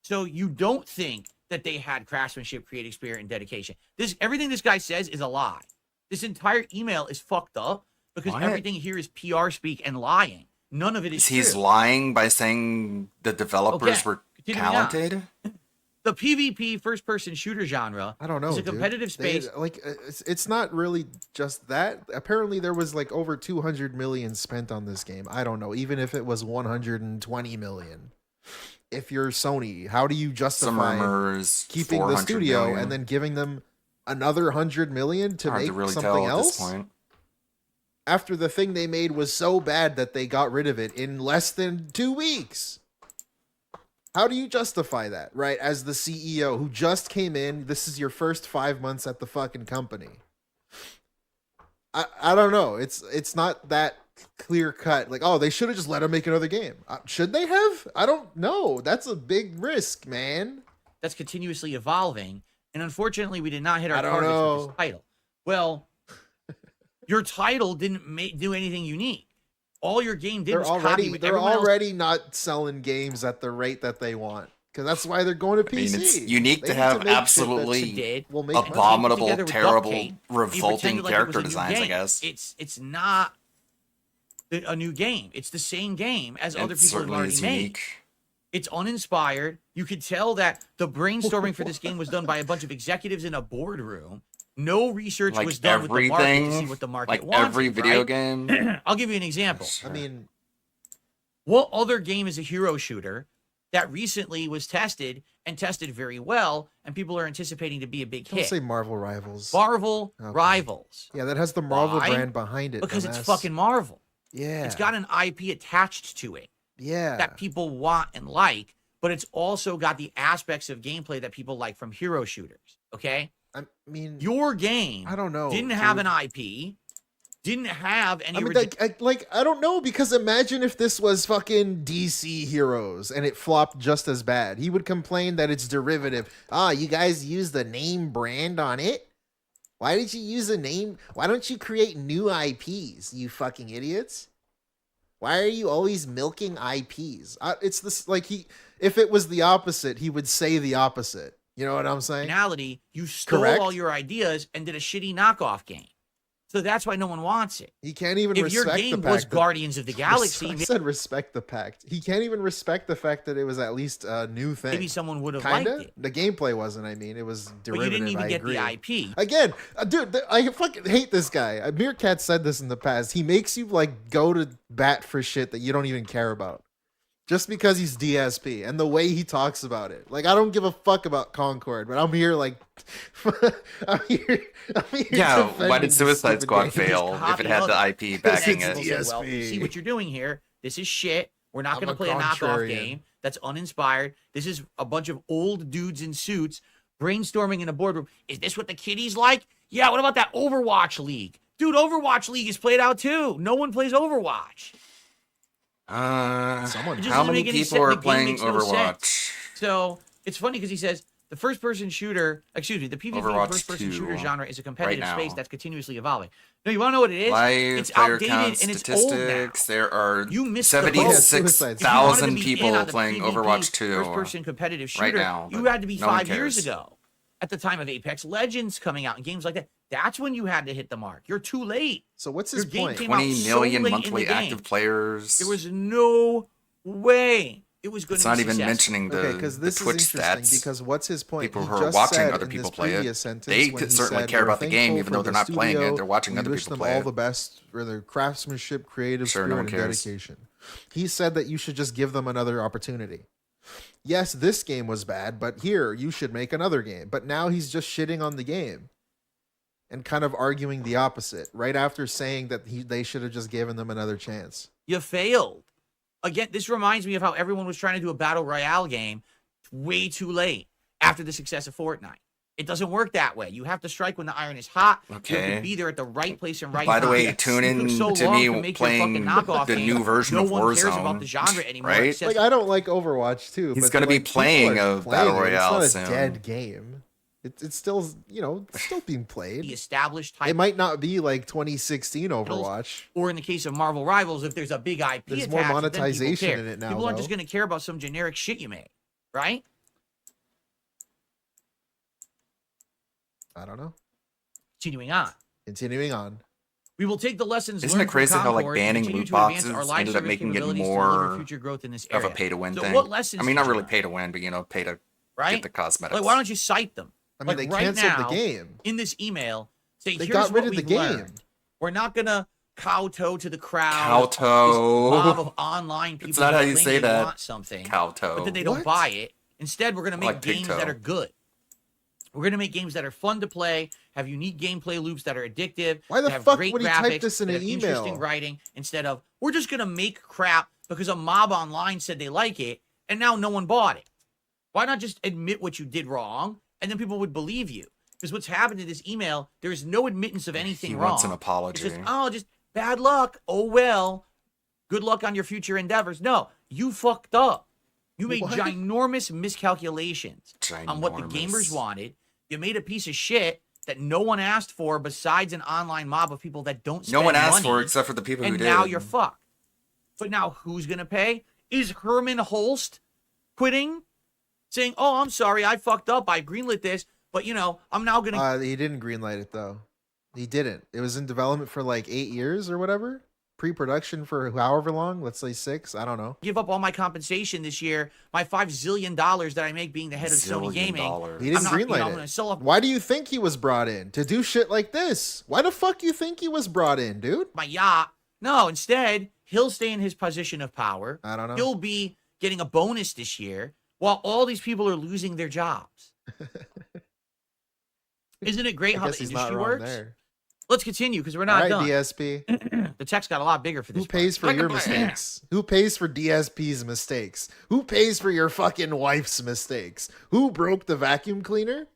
So you don't think that they had craftsmanship, creative spirit, and dedication. Everything this guy says is a lie. This entire email is fucked up because What? everything here is PR speak and lying. None of it is He's true. lying by saying the developers Okay, were continuing on. talented. The PvP first-person shooter genre I don't know. is a dude. competitive They- space. it's not really just that. Apparently, there was like over 200 million spent on this game. I don't know. Even if it was 120 million. If you're Sony, how do you Some justify rumors keeping the 400 studio million. and then giving them another 100 million to Hard make to really something tell at else? this point. After the thing they made was so bad that they got rid of it in less than 2 weeks. How do you justify that, right? As the CEO who just came in, this is your first 5 months at the fucking company. I don't know. It's not that clear cut. Like, oh, they should have just let him make another game. Should they have? I don't know. That's a big risk, man. That's continuously evolving. And unfortunately, we did not hit our I don't targets with know. this title. Well, your title didn't do anything unique. All your game did They're was copy already what they're everyone else- already not selling games at the rate that they want. Because that's why they're going to I mean, PC. it's unique They to need have make shit that absolutely did. will make money. abominable, Together with terrible, Duct Tape, you revolting pretended like it was character a new designs, I game. guess. It's not a new game. It's the same game as other It people have certainly already is made. unique. It's uninspired. You could tell that the brainstorming for this game was done by a bunch of executives in a boardroom. No research Like was done with the market to see everything, what the market like wanted. every video right? game. I'll give you an example. I mean, What other game is a hero shooter that recently was tested and tested very well, and people are anticipating to be a big don't hit? say Marvel Rivals. Marvel Okay. Rivals. Yeah, that has the Marvel Why? brand behind it. Because it's dumbass. fucking Marvel. Yeah. It's got an IP attached to it yeah. that people want and like, but it's also got the aspects of gameplay that people like from hero shooters. Okay? I mean, Your game I don't know. didn't have dude. an IP, didn't have any I mean, origi- I don't know, because imagine if this was fucking DC Heroes and it flopped just as bad. He would complain that it's derivative. Ah, you guys use the name brand on it? Why did you use a name? Why don't you create new IPs, you fucking idiots? Why are you always milking IPs? It's this, like, if it was the opposite, he would say the opposite. You know what I'm saying? finality, you stole Correct. all your ideas and did a shitty knockoff game. So that's why no one wants it. He can't even If your respect game the was pact that- Guardians of the Galaxy, I said respect the pact. He can't even respect the fact that it was at least a new thing. maybe someone would have Kinda. liked it. The gameplay wasn't. I mean, it was But derivative. you didn't even I get agree. the IP. Again, dude, I fucking hate this guy. Meerkat said this in the past. He makes you like go to bat for shit that you don't even care about, just because he's DSP and the way he talks about it. Like, I don't give a fuck about Concord, but I'm here like, I'm here. Yeah, why defending did this Suicide stupid Squad game. fail if copy it had of the it. IP backing it's it? People say, well, DSP. see what you're doing here. This is shit. We're not I'm going to a play a knockoff contrarian. game that's uninspired. This is a bunch of old dudes in suits brainstorming in a boardroom. Is this what the kiddies like? Yeah, what about that Overwatch League? Dude, Overwatch League is played out too. No one plays Overwatch. Someone. It just How doesn't many make any people sense. are The game playing makes no Overwatch? sense. So it's funny because he says the first-person shooter, excuse me, the PvP Overwatch first-person 2 shooter genre is a competitive right space now. that's continuously evolving. No, you want to know what it is? Live It's player outdated count and it's old now. statistics. There are You missed the boat. If you wanted to 76,000 be in people on the playing PvP Overwatch 2 first-person competitive shooter, right now. you but had to be no one 5 years cares. ago. At the time of Apex Legends coming out and games like that, that's when you had to hit the mark. You're too late. So what's Your his game point? came out 20 so million late in monthly the game. active players. There was no way it was going It's to be not even successful. mentioning the, Okay, because the this Twitch is interesting. stats. Because what's his point? People He who are just watching said other in people this play it, previous sentence they when he certainly said, care "We're about the game, thankful even for though the they're not playing it, studio. they're watching We other wish people them play all it." the best for their craftsmanship, creative Sure, spirit, no one and cares. dedication. He said that you should just give them another opportunity. Yes, this game was bad, but here, you should make another game. But now he's just shitting on the game and kind of arguing the opposite right after saying that they should have just given them another chance. You failed. Again, this reminds me of how everyone was trying to do a battle royale game way too late after the success of Fortnite. It doesn't work that way. You have to strike when the iron is hot. You have Okay. to be there at the right place and right By the time. way, tune It took in so to long me make your playing fucking knockoff the game. new version no of one cares about Warzone, the genre anymore. right? It's just- Like, I don't like Overwatch too. He's but, gonna be like, people playing are a Battle it. Royale It's not a soon. dead game. It's still, it's still being the played. established type. It might not be like 2016 Overwatch. Or in the case of Marvel Rivals, if there's a big IP There's more attached, then people monetization care. in it now, People aren't just though. going to care about some generic shit you made, right? I don't know. Continuing on. Continuing on. We will take the lessons Isn't learned it crazy from how, like, Concord and banning continue loot to advance our boxes live ended up service making it capabilities to deliver more future growth in this of area. a pay to win So thing? what lessons I mean, did not you really learn? pay to win, but pay to Right? get the cosmetics. Like, why don't you cite them? I mean, Like, they right canceled now, the game. In this email, say, They here's got rid what of the we've game. learned. We're not going to kowtow to the crowd. Kowtow. This mob of online people It's not how that you claim say they that. want something, Kowtow. but then they don't What? buy it. Instead, we're going to make like games Pigtoe. that are good. We're going to make games that are fun to play, have unique gameplay loops that are addictive. Why the that have fuck great would he graphics, type this in that an have interesting email? writing, instead of, we're just going to make crap because a mob online said they like it, and now no one bought it. Why not just admit what you did wrong, and then people would believe you? Because what's happened in this email, there's no admittance of anything He wrong. wants an apology. It's just bad luck. Oh, well. Good luck on your future endeavors. No, you fucked up. You made What? ginormous miscalculations on what the Ginormous. gamers wanted. You made a piece of shit that no one asked for besides an online mob of people that don't spend No one asked for money, it except for the people who and did. now you're fucked. But now who's going to pay? Is Herman Holst quitting? Saying, oh, I'm sorry, I fucked up. I greenlit this, but, I'm now going to He didn't greenlight it though. He didn't. It was in development for like 8 years or whatever. Pre-production for however long. Let's say 6. I don't know. give up all my compensation this year, my $5 zillion that I make being the head of Sony Zillion Gaming. dollars. He didn't I'm greenlight I'm it. gonna sell off Why do you think he was brought in to do shit like this? Why the fuck you think he was brought in, dude? my yacht. No, instead, he'll stay in his position of power. I don't know. He'll be getting a bonus this year while all these people are losing their jobs. Isn't it great I how guess the he's not industry wrong works? there. Let's continue because we're All not right, done. DSP. The text got a lot bigger for this. Who pays for part. your mistakes? Who pays for DSP's mistakes? Who pays for your fucking wife's mistakes? Who broke the vacuum cleaner?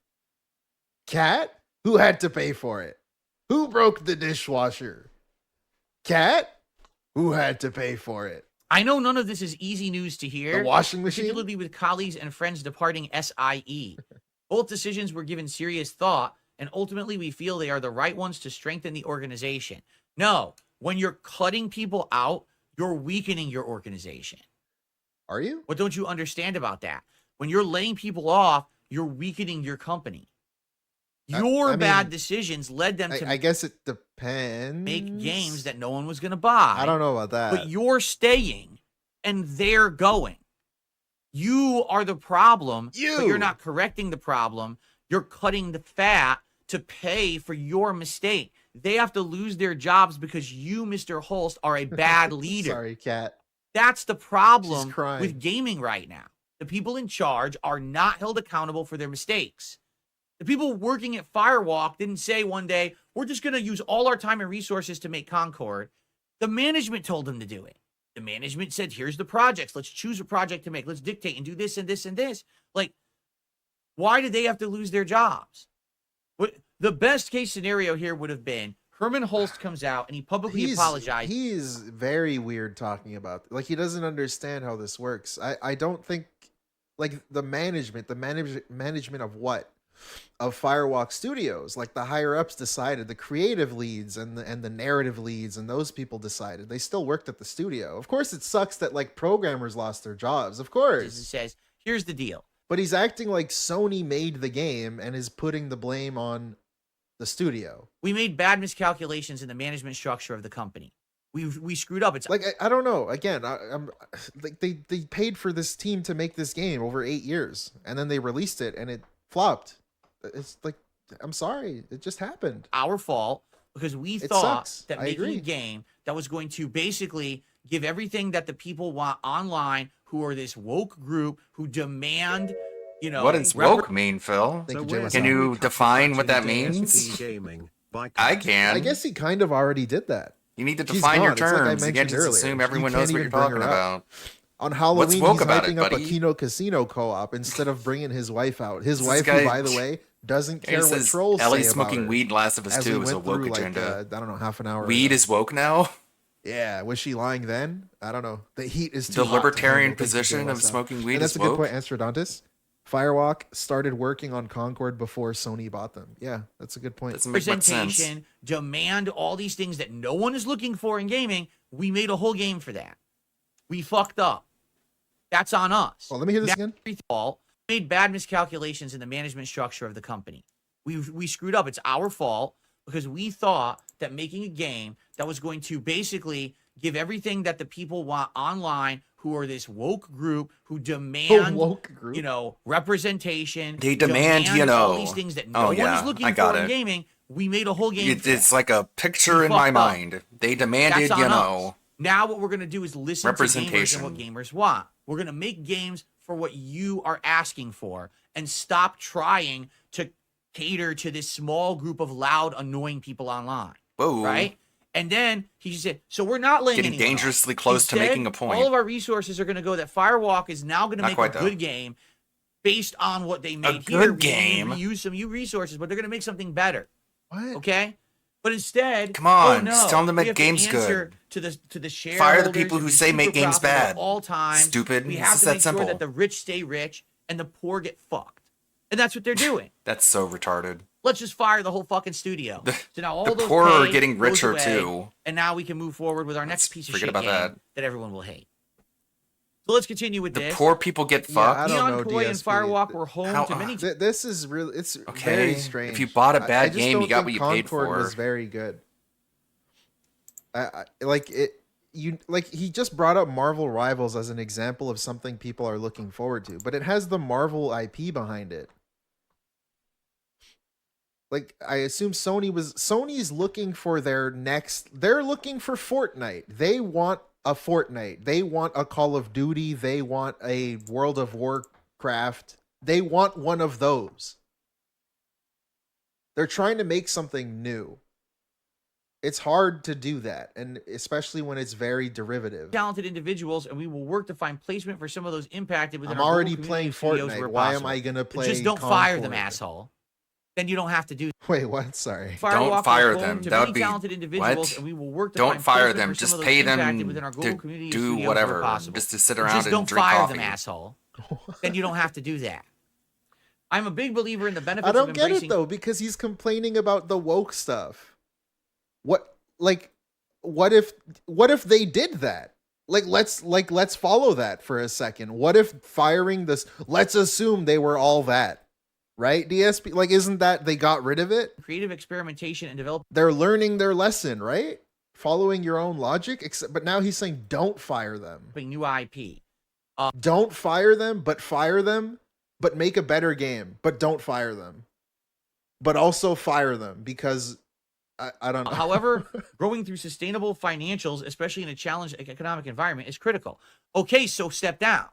Cat? Who had to pay for it? Who broke the dishwasher? Cat? Who had to pay for it? I know none of this is easy news to hear. The washing machine? Particularly with colleagues and friends departing SIE. Both decisions were given serious thought, and ultimately we feel they are the right ones to strengthen the organization. No, when you're cutting people out, you're weakening your organization. Are you? What don't you understand about that? When you're laying people off, you're weakening your company. Your I mean, bad decisions led them to I guess it depends. make games that no one was going to buy. I don't know about that. But you're staying and they're going. You are the problem, but You. you're not correcting the problem. You're cutting the fat to pay for your mistake. They have to lose their jobs because you, Mr. Holst, are a bad leader. Sorry, Cat. That's the problem She's crying. with gaming right now. The people in charge are not held accountable for their mistakes. The people working at Firewalk didn't say one day, we're just going to use all our time and resources to make Concord. The management told them to do it. The management said, here's the projects. Let's choose a project to make. Let's dictate and do this and this and this. Like, why did they have to lose their jobs? The best case scenario here would have been Herman Holst comes out and he publicly apologized. He's very weird talking about, like, he doesn't understand how this works. I don't think, like, the management of what? Of Firewalk Studios, like the higher ups decided, the creative leads and the narrative leads and those people decided. They still worked at the studio. Of course it sucks that like programmers lost their jobs, of It course. says, here's the deal. But he's acting like Sony made the game and is putting the blame on the studio. We made bad miscalculations in the management structure of the company. We screwed up. It's Like I don't know. Again, I'm like they paid for this team to make this game over 8 years, and then they released it and it flopped. It's like, I'm sorry, it just happened. our fault because we It thought sucks. that I making agree. a game that that was going to basically give everything that the people want online, who are this woke group who demand, What does woke mean, Phil? Thank you, Jay Can Masada. you define what that means? I can. I guess he kind of already did that. You need to She's define your gone. It's like I terms. You can't mentioned just earlier. assume You everyone can't knows what even you're bring her talking up. about. On Halloween, woke he's about hyping it, up a buddy? Kino Casino co-op instead of bringing his wife out. His This wife, guy- who, by the way, doesn't He care what says trolls Ellie's say about smoking her. weed in Last of Us As 2 we is a went woke through, agenda. I don't know, half an hour. Weed ago. is woke now? Yeah, was she lying then? I don't know. The heat is too The hot to libertarian handle. Thank you, position Jay of Wasa. smoking weed And that's is a good woke? point, Astrodontis. Firewalk started working on Concord before Sony bought them. Yeah, that's a good point. Doesn't make much sense. Representation, demand all these things that no one is looking for in gaming. We made a whole game for that. We fucked up. That's on us. Well, let me hear this again. Fault. Made bad miscalculations in the management structure of the company. We screwed up. It's our fault because we thought that making a game that was going to basically give everything that the people want online, who are this woke group who demand, woke group. representation. They demand, all these things that no oh, one yeah, is looking I got for in it. gaming. We made a whole game. For It's that. like a picture We in my fucked up. mind. They demanded, That's on us. us. Now what we're going to do is listen to gamers and Representation. what gamers want. We're going to make games for what you are asking for and stop trying to cater to this small group of loud, annoying people online. Whoa. Right? And then he said, so we're not laying Getting anyone off. dangerously close to Instead, making a point. All of our resources are going to go that Firewalk is now going to Not make quite, a though. good game based on what they made good here. game? We use some new resources, but they're going to make something better. What? Okay? But instead, Come on, oh no, just tell them to make we have games answer good. To the shareholders Fire the people and who be say super make games profitable bad. at all times. Stupid. We It's have just to that make sure simple. that the rich stay rich and the poor get fucked, and that's what they're doing. That's so retarded. Let's just fire the whole fucking studio. So now all the those poor are pay getting goes richer, away, too. and now we can move forward with our next Let's piece of forget shit about game that. everyone will hate. So let's continue with The this. poor people get Yeah, fucked. I don't Neon know, Toy and DSP. Firewalk were home How- to many. This is really, it's Okay, very if strange. you bought a I bad just game, don't you got think what you paid Concord for. was very good. Like it, he just brought up Marvel Rivals as an example of something people are looking forward to, but it has the Marvel IP behind it. Like I assume Sony's looking for their next. They're looking for Fortnite. They want a Fortnite. They want a Call of Duty. They want a World of Warcraft. They want one of those. They're trying to make something new. It's hard to do that, and especially when it's very derivative. Talented individuals, and we will work to find placement for some of those impacted within I'm our already global playing community studios Fortnite. where Why am possible. I gonna But play? just don't fire them, Concord? asshole. Then you don't have to do. Wait, what? Sorry. Firewalk fire was home them. to That many would be- talented individuals, what? and we will work to Don't find fire placement them. for some Just of those pay them impacted within our global to community do studios where whatever. possible. Just to sit But around just and don't drink fire coffee. them, asshole. Then you don't have to do that. I'm a big believer in the benefits I don't of get embracing. it though, because he's complaining about the woke stuff. What if they did that? Let's follow that for a second. What if firing this? Let's assume they were all that, right? DSP, isn't that they got rid of it? Creative experimentation and developing They're learning their lesson, right? Following your own logic. But now he's saying don't fire them. new IP. Don't fire them, but make a better game. But don't fire them. But also fire them because I don't know. However, growing through sustainable financials, especially in a challenged economic environment, is critical. Okay, so step down.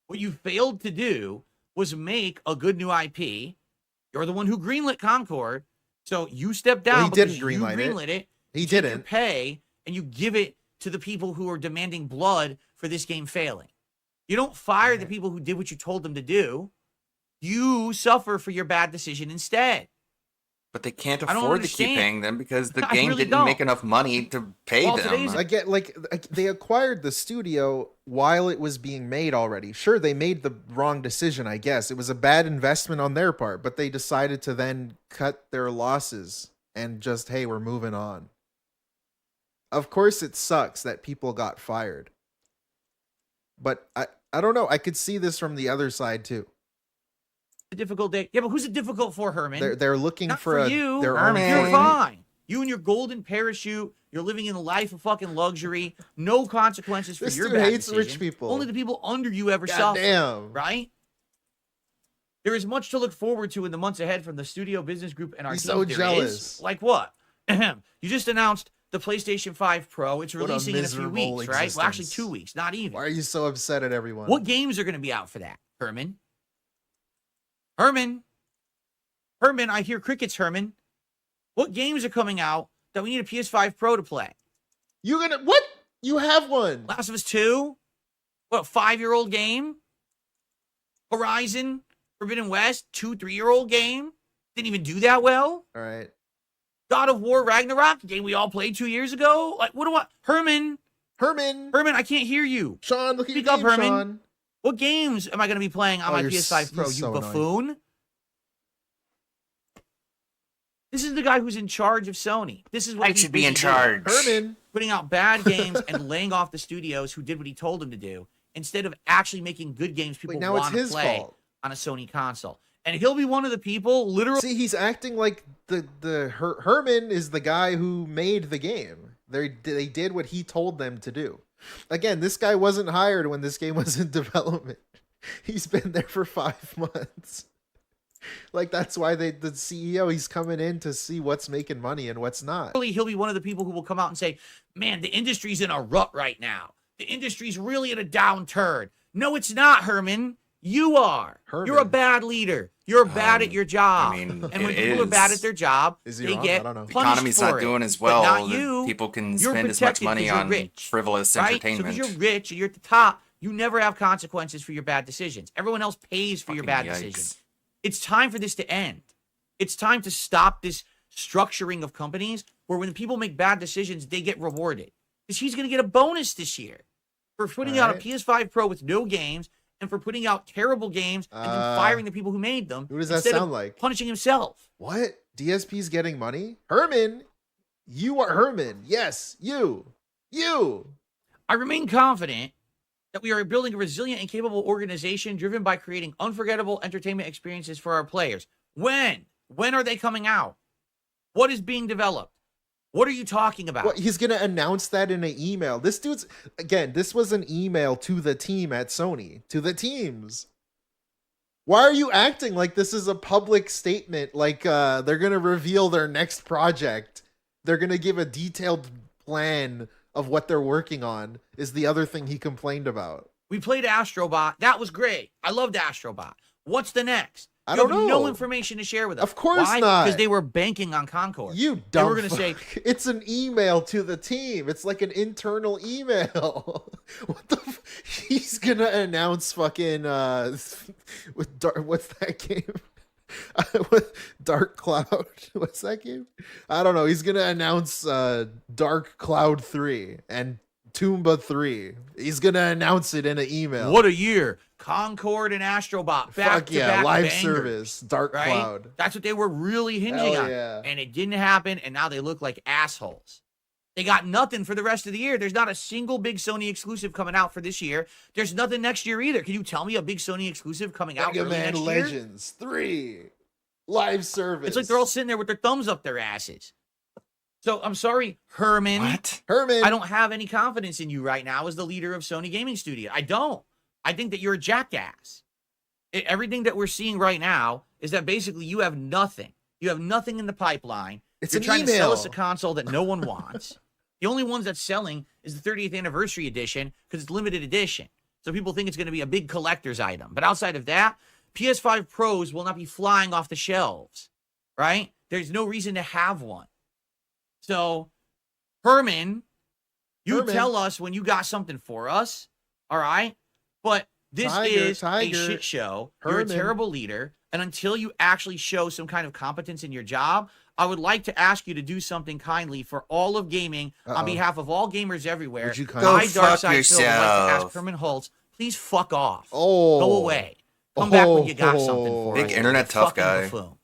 What you failed to do was make a good new IP. You're the one who greenlit Concord, so you step down. Well, he didn't because you greenlight it. greenlit it. He you take your didn't. pay and you give it to the people who are demanding blood for this game failing. You don't fire the people who did what you told them to do. You suffer for your bad decision instead. But they can't I don't afford to keep understand. paying them because the I game really didn't don't. make enough money to pay Well, them. today's- I get they acquired the studio while it was being made already. Sure, they made the wrong decision, I guess. It was a bad investment on their part, but they decided to then cut their losses and just, hey, we're moving on. Of course it sucks that people got fired. But I don't know. I could see this from the other side too. A difficult day. Yeah, but who's it difficult for, Herman? They're looking Not for you. their Herman. own You're thing. fine. You and your golden parachute. You're living in a life of fucking luxury. No consequences for This your dude bad hates decision. rich people. Only the people under you ever suffer. Goddamn. Right? There is much to look forward to in the months ahead from the studio business group and our He's team. so There jealous. is. Like what? You just announced the PlayStation 5 Pro. It's What a releasing in a few miserable weeks, right? Well, actually existence. 2 weeks, not even. Why are you so upset at everyone? What games are going to be out for that, Herman? Herman, I hear crickets, Herman. What games are coming out that we need a PS5 Pro to play? You gonna what? You have one. Last of Us 2? What, 5-year-old game? Horizon, Forbidden West, 2-3-year-old game? Didn't even do that well? All right. God of War Ragnarok, a game we all played 2 years ago? Like, what do I... Herman, I can't hear you. Sean, look at Speak your up, game, Herman. Sean. What games am I going to be playing on Oh, my you're PS5 Pro, you're you so annoying. buffoon? This is the guy who's in charge of Sony. This is what I he's should be in busy doing. charge. Herman. Putting out bad games and laying off the studios who did what he told them to do, instead of actually making good games people Wait, now it's want to his play fault. on a Sony console. And he'll be one of the people, literally. See, he's acting like Herman is the guy who made the game. They did what he told them to do. Again, this guy wasn't hired when this game was in development. He's been there for 5 months. Like, that's why the CEO, he's coming in to see what's making money and what's not. He'll be one of the people who will come out and say, man, the industry's in a rut right now. The industry's really in a downturn. No, it's not, Herman. You are. Herman. You're a bad leader. You're bad at your job. I mean, and when it people are bad is. at their job, Is he they wrong? get I don't know. The punished economy's for not it. doing as But well. not that you. People can You're spend as much protected money 'cause you're on rich, frivolous right? entertainment. So because you're rich and you're at the top, you never have consequences for your bad decisions. Everyone else pays for your bad Fucking yikes. decisions. It's time for this to end. It's time to stop this structuring of companies where when people make bad decisions, they get rewarded. Because he's going to get a bonus this year for putting out a Alright. PS5 Pro with no games and for putting out terrible games and then firing the people who made them. Who does that instead of sound like? punishing himself. What? DSP's getting money? Herman, you are Herman. Yes, you. I remain confident that we are building a resilient and capable organization driven by creating unforgettable entertainment experiences for our players. When? When are they coming out? What is being developed? What are you talking about? Well, he's gonna announce that in an email. This dude's again. This was an email to the team at Sony, to the teams. Why are you acting like this is a public statement? Like they're gonna reveal their next project. They're gonna give a detailed plan of what they're working on. Is the other thing he complained about? We played Astrobot. That was great. I loved Astrobot. What's the next? I You don't have know. no information to share with us. Of course Why? not. Because they were banking on Concord. You They dumb. were going to say, fuck. It's an email to the team. It's like an internal email. What the? He's gonna announce fucking with what's that game? With Dark Cloud. What's that game? I don't know. He's gonna announce Dark Cloud 3 and Toomba 3. He's gonna announce it in an email. what a year. Concord and Astrobot. Back Fuck to yeah! back Live bangers, service. Dark right? Cloud. That's what they were really hinging Hell on. yeah. And it didn't happen. And now they look like assholes. They got nothing for the rest of the year. There's not a single big Sony exclusive coming out for this year. There's nothing next year either. Can you tell me a big Sony exclusive coming out Mega early Man next year? Legends 3. Live service. It's like they're all sitting there with their thumbs up their asses. So I'm sorry, Herman. What? Herman. I don't have any confidence in you right now as the leader of Sony Gaming Studio. I don't. I think that you're a jackass. Everything that we're seeing right now is that basically you have nothing. You have nothing in the pipeline. It's You're an trying to sell us a email. console that no one wants. The only ones that's selling is the 30th anniversary edition because it's limited edition. So people think it's going to be a big collector's item. But outside of that, PS5 Pros will not be flying off the shelves, right? There's no reason to have one. So, Herman, you Herman. tell us when you got something for us, all right? But this is a shit show. You're a Herman. terrible leader. And until you actually show some kind of competence in your job, I would like to ask you to do something kindly for all of gaming on Uh-oh. behalf of all gamers everywhere. Would you I, kindly- Go fuck Darkside Phil, would like to ask yourself. Herman Holtz, please fuck off. Oh. Go away. Come back when you got something for Big us. internet tough Fucking guy. buffoon.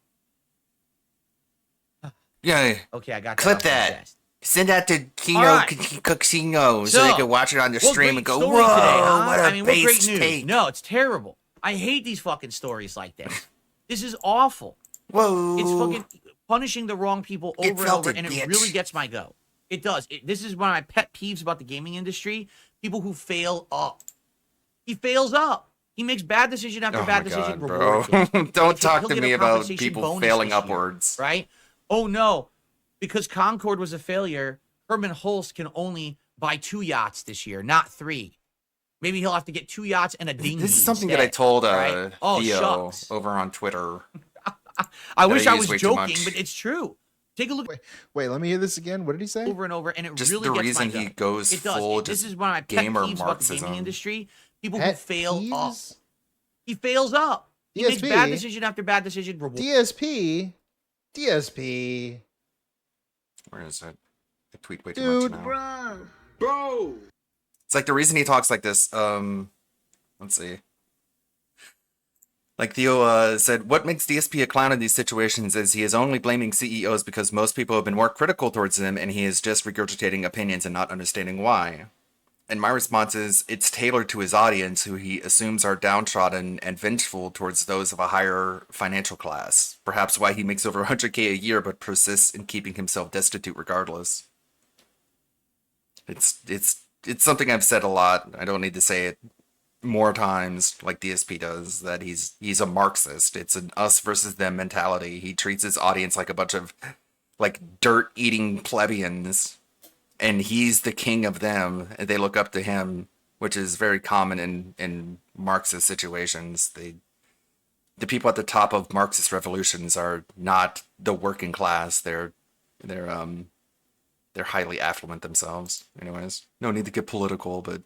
Yeah. Okay, I got Clip off my that. chest. Send that to Kino All right. Casino so they So, can watch it on their What stream great and go, story whoa, today, huh? what a I mean, what great base news. take. No, it's terrible. I hate these fucking stories like this. This is awful. Whoa. It's fucking punishing the wrong people Get over and over, felted, and it bitch. really gets my goat. It does. This is one of my pet peeves about the gaming industry. People who fail up. He fails up. He makes bad decision after Oh bad my decision. God, bro. rewards it. Don't He'll talk to get a me about compensation people bonus failing this year, upwards. right? Oh no, because Concord was a failure, Herman Hulst can only buy 2 yachts this year, not 3. Maybe he'll have to get 2 yachts and a dinghy. This is something instead, that I told right? Oh, Theo shucks. over on Twitter. I that wish I I use was way too joking, much. but it's true. Take a look Wait, let me hear this again. What did he say? over and over, and it Just really the gets reason my he goat. goes It does. full This just is one of my pet gamer peeves about the gaming Marxism. industry. People who Pet fail up. peeves? He fails up. He makes bad DSP? decision after bad decision. DSP. DSP. Where is it? I tweet way too Dude, much now. It's like the reason he talks like this. Let's see. Like Theo said, what makes DSP a clown in these situations is he is only blaming CEOs because most people have been more critical towards him, and he is just regurgitating opinions and not understanding why. And my response is, it's tailored to his audience, who he assumes are downtrodden and vengeful towards those of a higher financial class. Perhaps why he makes over 100K a year, but persists in keeping himself destitute regardless. It's something I've said a lot. I don't need to say it more times, like DSP does, that he's a Marxist. It's an us versus them mentality. He treats his audience like a bunch of like dirt-eating plebeians, and he's the king of them, and they look up to him, which is very common in Marxist situations. The people at the top of Marxist revolutions are not the working class. They're highly affluent themselves. Anyways, no need to get political, but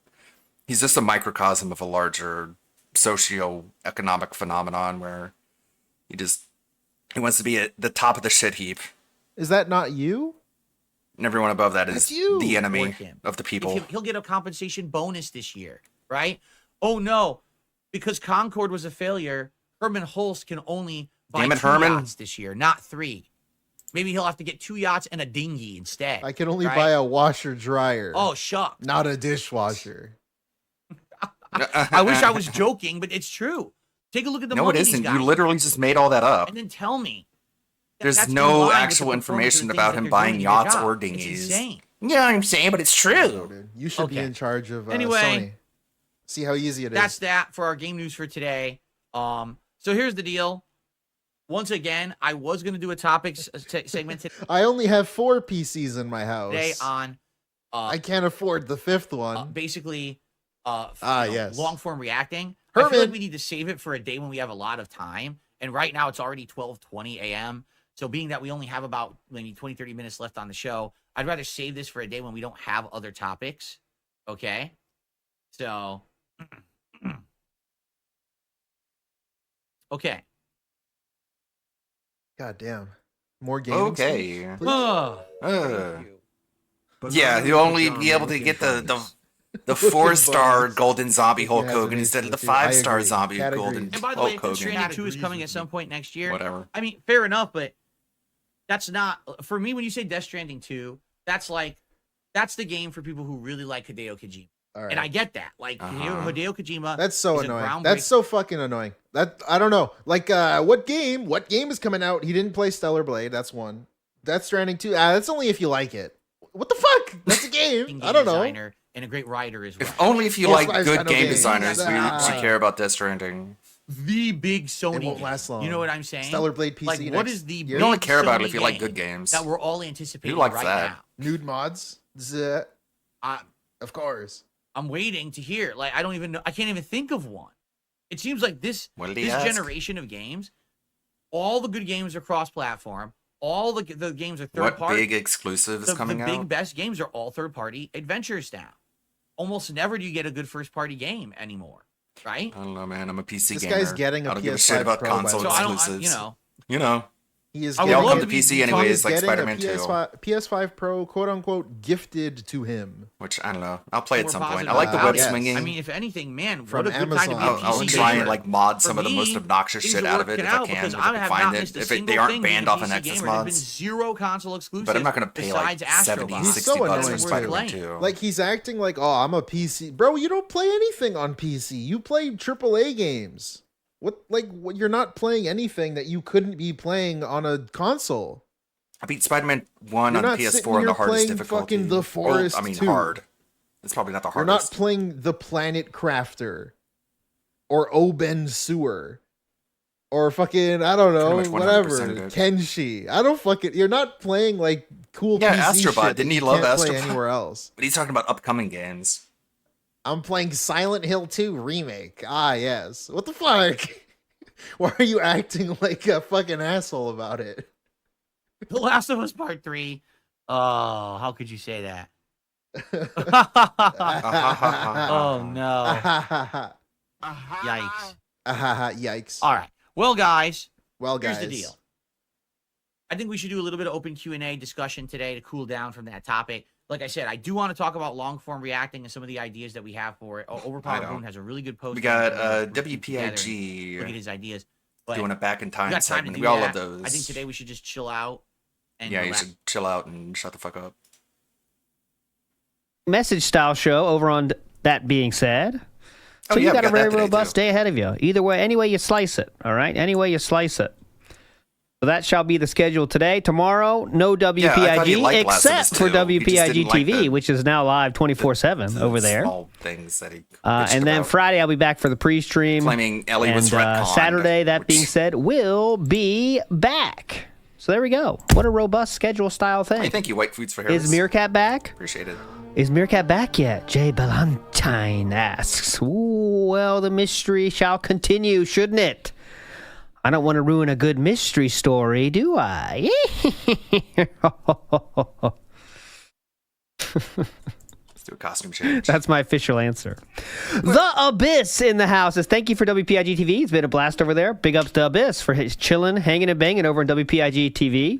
he's just a microcosm of a larger socio-economic phenomenon where he wants to be at the top of the shit heap, Is that not you? and everyone above that is That's you. the enemy Support him. of the people. He'll get a compensation bonus this year, right? Oh no, because Concord was a failure, Herman Hulst can only buy Damn it, 2 Herman. yachts this year, not 3. Maybe he'll have to get 2 yachts and a dinghy instead. I can only right? buy a washer dryer. Oh, shucks. not a dishwasher. I wish I was joking, but it's true. Take a look at the No, money it these isn't. guys You literally just made all that up. and then tell me. There's That's in no line with the actual performance of information the about things him that they're buying doing in their yachts job. or It's dinghies. insane. You know what I'm saying? But it's true. Dude, you should be Okay. in charge of Anyway, Sony. See how easy it is. That's that for our game news for today. So here's the deal. Once again, I was going to do a topics segment I only have 4 PCs in my house. today on I can't afford the 5th one. basically yes. long form reacting. I feel Herman. like we need to save it for a day when we have a lot of time. And right now it's already 12:20 a.m. So being that we only have about maybe 20, 30 minutes left on the show, I'd rather save this for a day when we don't have other topics. Okay? So okay. God damn. More gaming. Okay. stuff, please? Yeah, you'll only be able to get the 4-star golden zombie Hulk He has Hogan an instead of the issue with you. I 5-star agree. zombie Cat golden agrees. And by the way, Hulk Death Hogan. Stranding 2 is coming at some point next year. Whatever. I mean, fair enough, but that's not for me. When you say Death Stranding 2, that's the game for people who really like Hideo Kojima, All right. and I get that. Like Hideo Kojima, That's so is a annoying. That's so fucking annoying. That I don't know. Like what game is coming out? He didn't play Stellar Blade. That's one. Death Stranding 2. That's only if you like it. What the fuck? That's a game. I don't know. Designer and a great writer as well. Only if you Yes, like I good know game games. designers we Ah. care about Death Stranding. The big Sony. It won't game. last long. You know what I'm saying? Stellar Blade PC Like, what next is the year. You only big care about it Sony if you like game good games. that we're all anticipating Who likes right that? now? Nude mods? Zeh. I, Of course. I'm waiting to hear. Like, I don't even know. I can't even think of one. It seems like this What did he this ask? generation of games, all the good games are cross-platform. All the games are What third-party. big exclusives The coming big out? best games are all third-party adventures now. Almost never do you get a good first-party game anymore, right? I don't know, man. I'm a PC This gamer. guy's getting a I don't give a PS5 shit about Pro, by the console way. So I don't, exclusives. you know, You know. He is I would They all love come to to be- PC Tom anyways, is like getting Spider-Man a 2. PS5 Pro, quote unquote, gifted to him. Which, I don't know. I'll play at more some point. positive I like the about web it. yes. swinging. I mean, if anything, man, From what a good time to be a Amazon. I'll PC try gamer. and like mod For some of the me, most obnoxious things shit are out of it working if I out can, because if I can have find not it. missed a If single they aren't thing being banned a off in PC Nexus gamer. There's been mods. 0 console exclusives. But I'm not going to pay like besides 70, Astrobot. He's 60 so bucks annoying for too. Spider-Man Playing. 2. Like he's acting like, oh, I'm a PC bro. You don't play anything on PC. You play AAA games. What? You're not playing anything that you couldn't be playing on a console. I beat Spider-Man 1 You're on not sitting PS4 on here the hardest playing difficulty. fucking The Forest I mean 2. hard. It's probably not the You're not playing the Planet Crafter or Oben Sewer or fucking I don't know, Pretty much 100% whatever. good. Kenshi. I don't fucking. You're not playing like cool Yeah, PC Astrobot. shit Didn't that he you love can't play Astrobot? anywhere else. But he's talking about upcoming games. I'm playing Silent Hill 2 remake. Ah, yes. What the fuck? Why are you acting like a fucking asshole about it? The Last of Us Part 3. Oh, how could you say that? Oh, no. Yikes. Yikes. All right. Well, guys, Well, guys. here's the deal. I think we should do a little bit of open Q&A discussion today to cool down from that topic. Like I said, I do want to talk about long form reacting and some of the ideas that we have for it. Overpowered Boone has a really good post. We got Look at WPIG his ideas. But doing a back in we time got time to segment. do We all that. love those. I think today we should just chill out. And Yeah, you relax. should chill out and shut the fuck up. Message style show over on That Being Said. So Oh, yeah, you we got a got that very today, robust too. day ahead of you. Either way, any way you slice it, all right? Any way you slice it. So that shall be the schedule today. Tomorrow, no I thought he WPIG, liked Last of Us except for 2. He just WPIG didn't like TV, the- which is now live 24/7 over there. Small things that he And bitched then about. Friday, I'll be back for the pre-stream. Claiming Ellie and was retconned, Saturday, that which- being said, will be back. So there we go. What a robust schedule style thing. Hey, thank you, White Foods for Harris. Is Meerkat back? Appreciate it. Is Meerkat back yet? Jay Ballantyne asks. Ooh, well, the mystery shall continue, shouldn't it? I don't want to ruin a good mystery story, do I? Let's do a costume change. That's my official answer. The Abyss in the house says, thank you for WPIG TV. It's been a blast over there. Big ups to Abyss for his chilling, hanging and banging over on WPIG TV.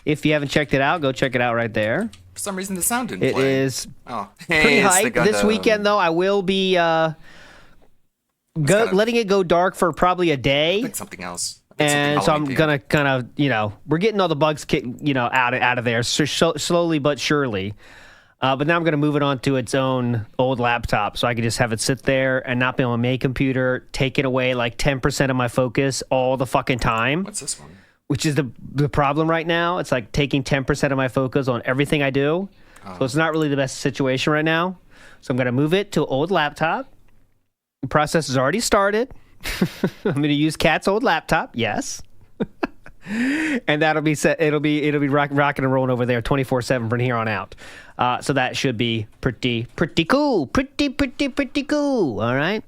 If you haven't checked it out, go check it out right there. For some reason, the sound didn't It play. is Oh, pretty it's the hype. This Gundam. weekend, though, I will be letting it go dark for probably a day. Like something else. I think And something so I'm Halloween gonna kind of, we're getting all the bugs, out of there, slowly but surely. But now I'm gonna move it onto its own old laptop, so I can just have it sit there and not be on my main computer, taking away like 10% of my focus all the fucking time. What's this one? Which is the problem right now. It's like taking 10% of my focus on everything I do. So it's not really the best situation right now. So I'm gonna move it to an old laptop. The process has already started. I'm going to use Kat's old laptop, yes, and that'll be set. It'll be rocking and rolling over there 24/7 from here on out. So that should be pretty cool, pretty cool. All right.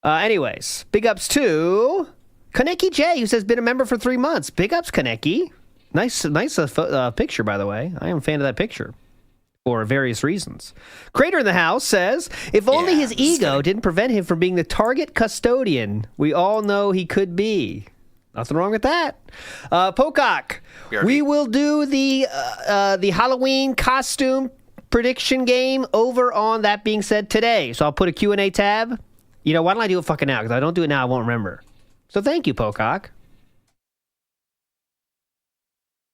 Anyways, big ups to Kaneki J, who says been a member for 3 months. Big ups, Kaneki. Nice picture, by the way. I am a fan of that picture. For various reasons. Crater in the House says, if only his ego didn't prevent him from being the target custodian we all know he could be. Nothing wrong with that. Pocock, we will do the Halloween costume prediction game over on That Being Said today. So I'll put a Q&A tab. Why don't I do it fucking now? Because if I don't do it now, I won't remember. So thank you, Pocock.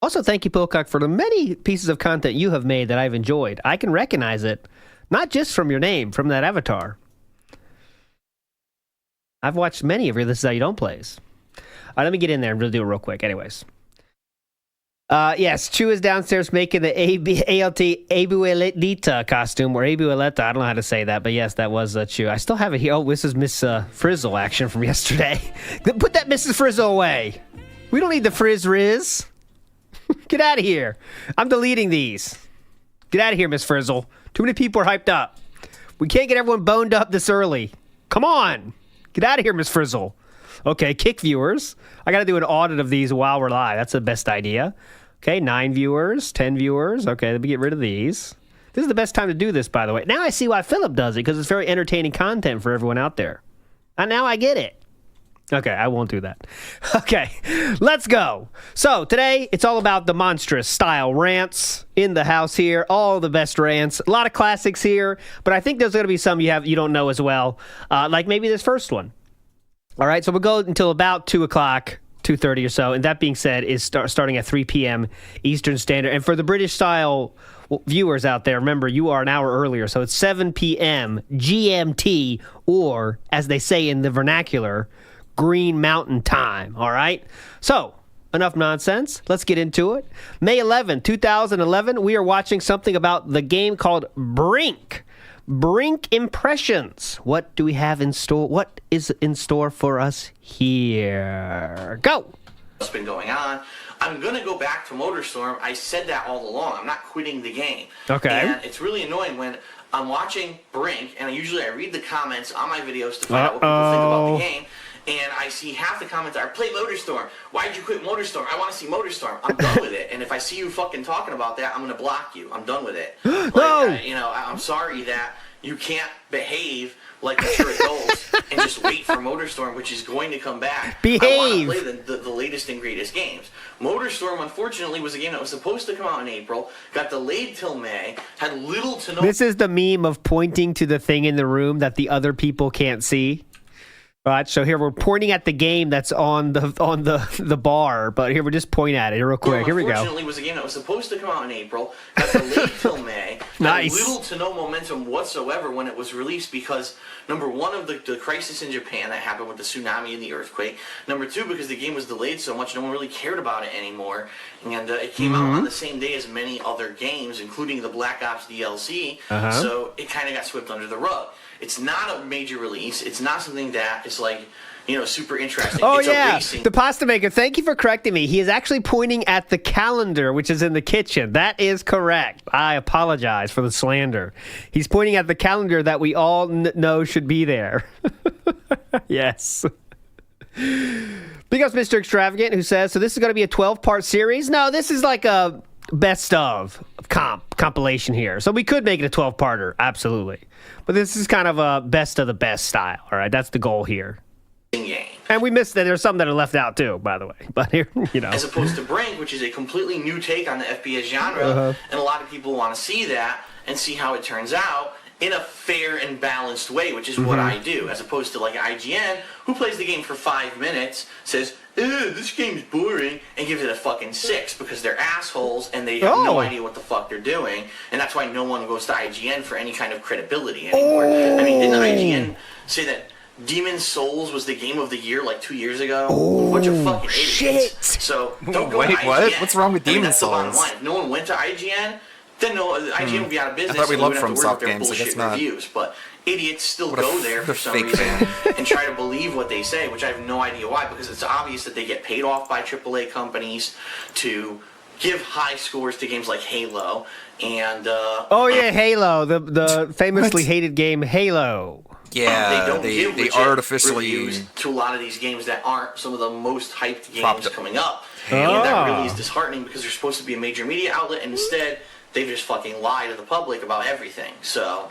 Also, thank you, Pocock, for the many pieces of content you have made that I've enjoyed. I can recognize it, not just from your name, from that avatar. I've watched many of your This Is How You Don't plays. All right, let me get in there and do it real quick. Anyways. Yes, Chu is downstairs making the ALT Abuelita costume, or Abueleta. I don't know how to say that, but yes, that was Chu. I still have it here. Oh, this is Miss Frizzle action from yesterday. Put that Mrs. Frizzle away. We don't need the Frizz Riz. Get out of here. I'm deleting these. Get out of here, Miss Frizzle. Too many people are hyped up. We can't get everyone boned up this early. Come on. Get out of here, Miss Frizzle. Okay, kick viewers. I got to do an audit of these while we're live. That's the best idea. Okay, 9 viewers, 10 viewers. Okay, let me get rid of these. This is the best time to do this, by the way. Now I see why Philip does it, because it's very entertaining content for everyone out there. And now I get it. Okay, I won't do that. Okay, let's go. So today, it's all about the monstrous style rants in the house here. All the best rants. A lot of classics here, but I think there's going to be some you don't know as well, like maybe this first one. All right, so we'll go until about 2 o'clock, 2:30 or so. And that being said, is starting at 3 p.m. Eastern Standard. And for the British style viewers out there, remember, you are an hour earlier. So it's 7 p.m. GMT, or as they say in the vernacular, Green Mountain Time, all right? So, enough nonsense. Let's get into it. May 11, 2011, we are watching something about the game called Brink. Brink impressions. What do we have in store? What is in store for us here? Go. What's been going on? I'm gonna go back to MotorStorm. I said that all along. I'm not quitting the game. Okay. And it's really annoying when I'm watching Brink, and usually I read the comments on my videos to find out what people think about the game. And I see half the comments are, play MotorStorm. Why'd you quit MotorStorm? I want to see MotorStorm. I'm done with it. And if I see you fucking talking about that, I'm going to block you. I'm done with it. I'm sorry that you can't behave like mature adults and just wait for MotorStorm, which is going to come back. Behave. I want to play the latest and greatest games. MotorStorm, unfortunately, was a game that was supposed to come out in April, got delayed till May, had little to no... This is the meme of pointing to the thing in the room that the other people can't see. Right, so here we're pointing at the game that's on the bar, but here we're just pointing at it real quick. Here we go. Unfortunately, was a game that was supposed to come out in April, got delayed till May. Nice. Had little to no momentum whatsoever when it was released because number one of the crisis in Japan that happened with the tsunami and the earthquake. Number two, because the game was delayed so much, no one really cared about it anymore, and it came out on the same day as many other games, including the Black Ops DLC. So it kind of got swept under the rug. It's not a major release. It's not something that is like, super interesting. Oh, it's yeah. A racing. The pasta maker, thank you for correcting me. He is actually pointing at the calendar, which is in the kitchen. That is correct. I apologize for the slander. He's pointing at the calendar that we all know should be there. Yes. Big ups, Mr. Extravagant, who says, so this is going to be a 12-part series? No, this is like a best of compilation here. So we could make it a 12-parter, absolutely. But this is kind of a best of the best style, all right? That's the goal here. Game. And we missed that. There's some that are left out, too, by the way. But here, As opposed to Brink, which is a completely new take on the FPS genre, and a lot of people want to see that and see how it turns out in a fair and balanced way, which is what I do, as opposed to like IGN, who plays the game for 5 minutes, says, this game's boring, and gives it a fucking 6 because they're assholes and they have no idea what the fuck they're doing, and that's why no one goes to IGN for any kind of credibility anymore. I mean, didn't IGN say that Demon's Souls was the game of the year like 2 years ago? A bunch of fucking idiots. So don't go to IGN. What? What's wrong with Demon's Souls? Souls? That's the bottom line. If no one went to IGN, then IGN would be out of business. I thought we and loved wouldn't have to worry FromSoft about their games, like, bullshit it's not- reviews. But idiots still What a go there for some fake reason fan. and try to believe what they say, which I have no idea why, because it's obvious that they get paid off by AAA companies to give high scores to games like Halo and Halo, the famously hated game Halo. Yeah, they don't give they legit artificially reviews to a lot of these games that aren't some of the most hyped Propped games up. coming up. And that really is disheartening because they're supposed to be a major media outlet, and instead they just fucking lie to the public about everything. So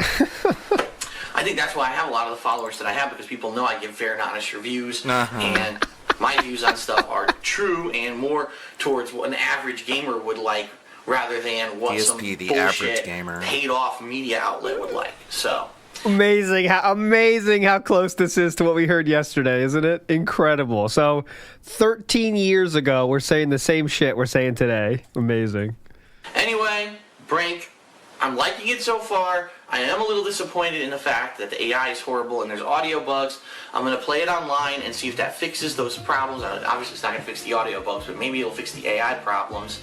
I think that's why I have a lot of the followers that I have, because people know I give fair and honest reviews, and my views on stuff are true and more towards what an average gamer would like, rather than what some DSP, the bullshit average gamer. paid-off media outlet would like. So. Amazing how close this is to what we heard yesterday, isn't it? Incredible. So 13 years ago, we're saying the same shit we're saying today. Amazing. Anyway, Brink, I'm liking it so far. I am a little disappointed in the fact that the AI is horrible and there's audio bugs. I'm going to play it online and see if that fixes those problems. Obviously, it's not going to fix the audio bugs, but maybe it'll fix the AI problems.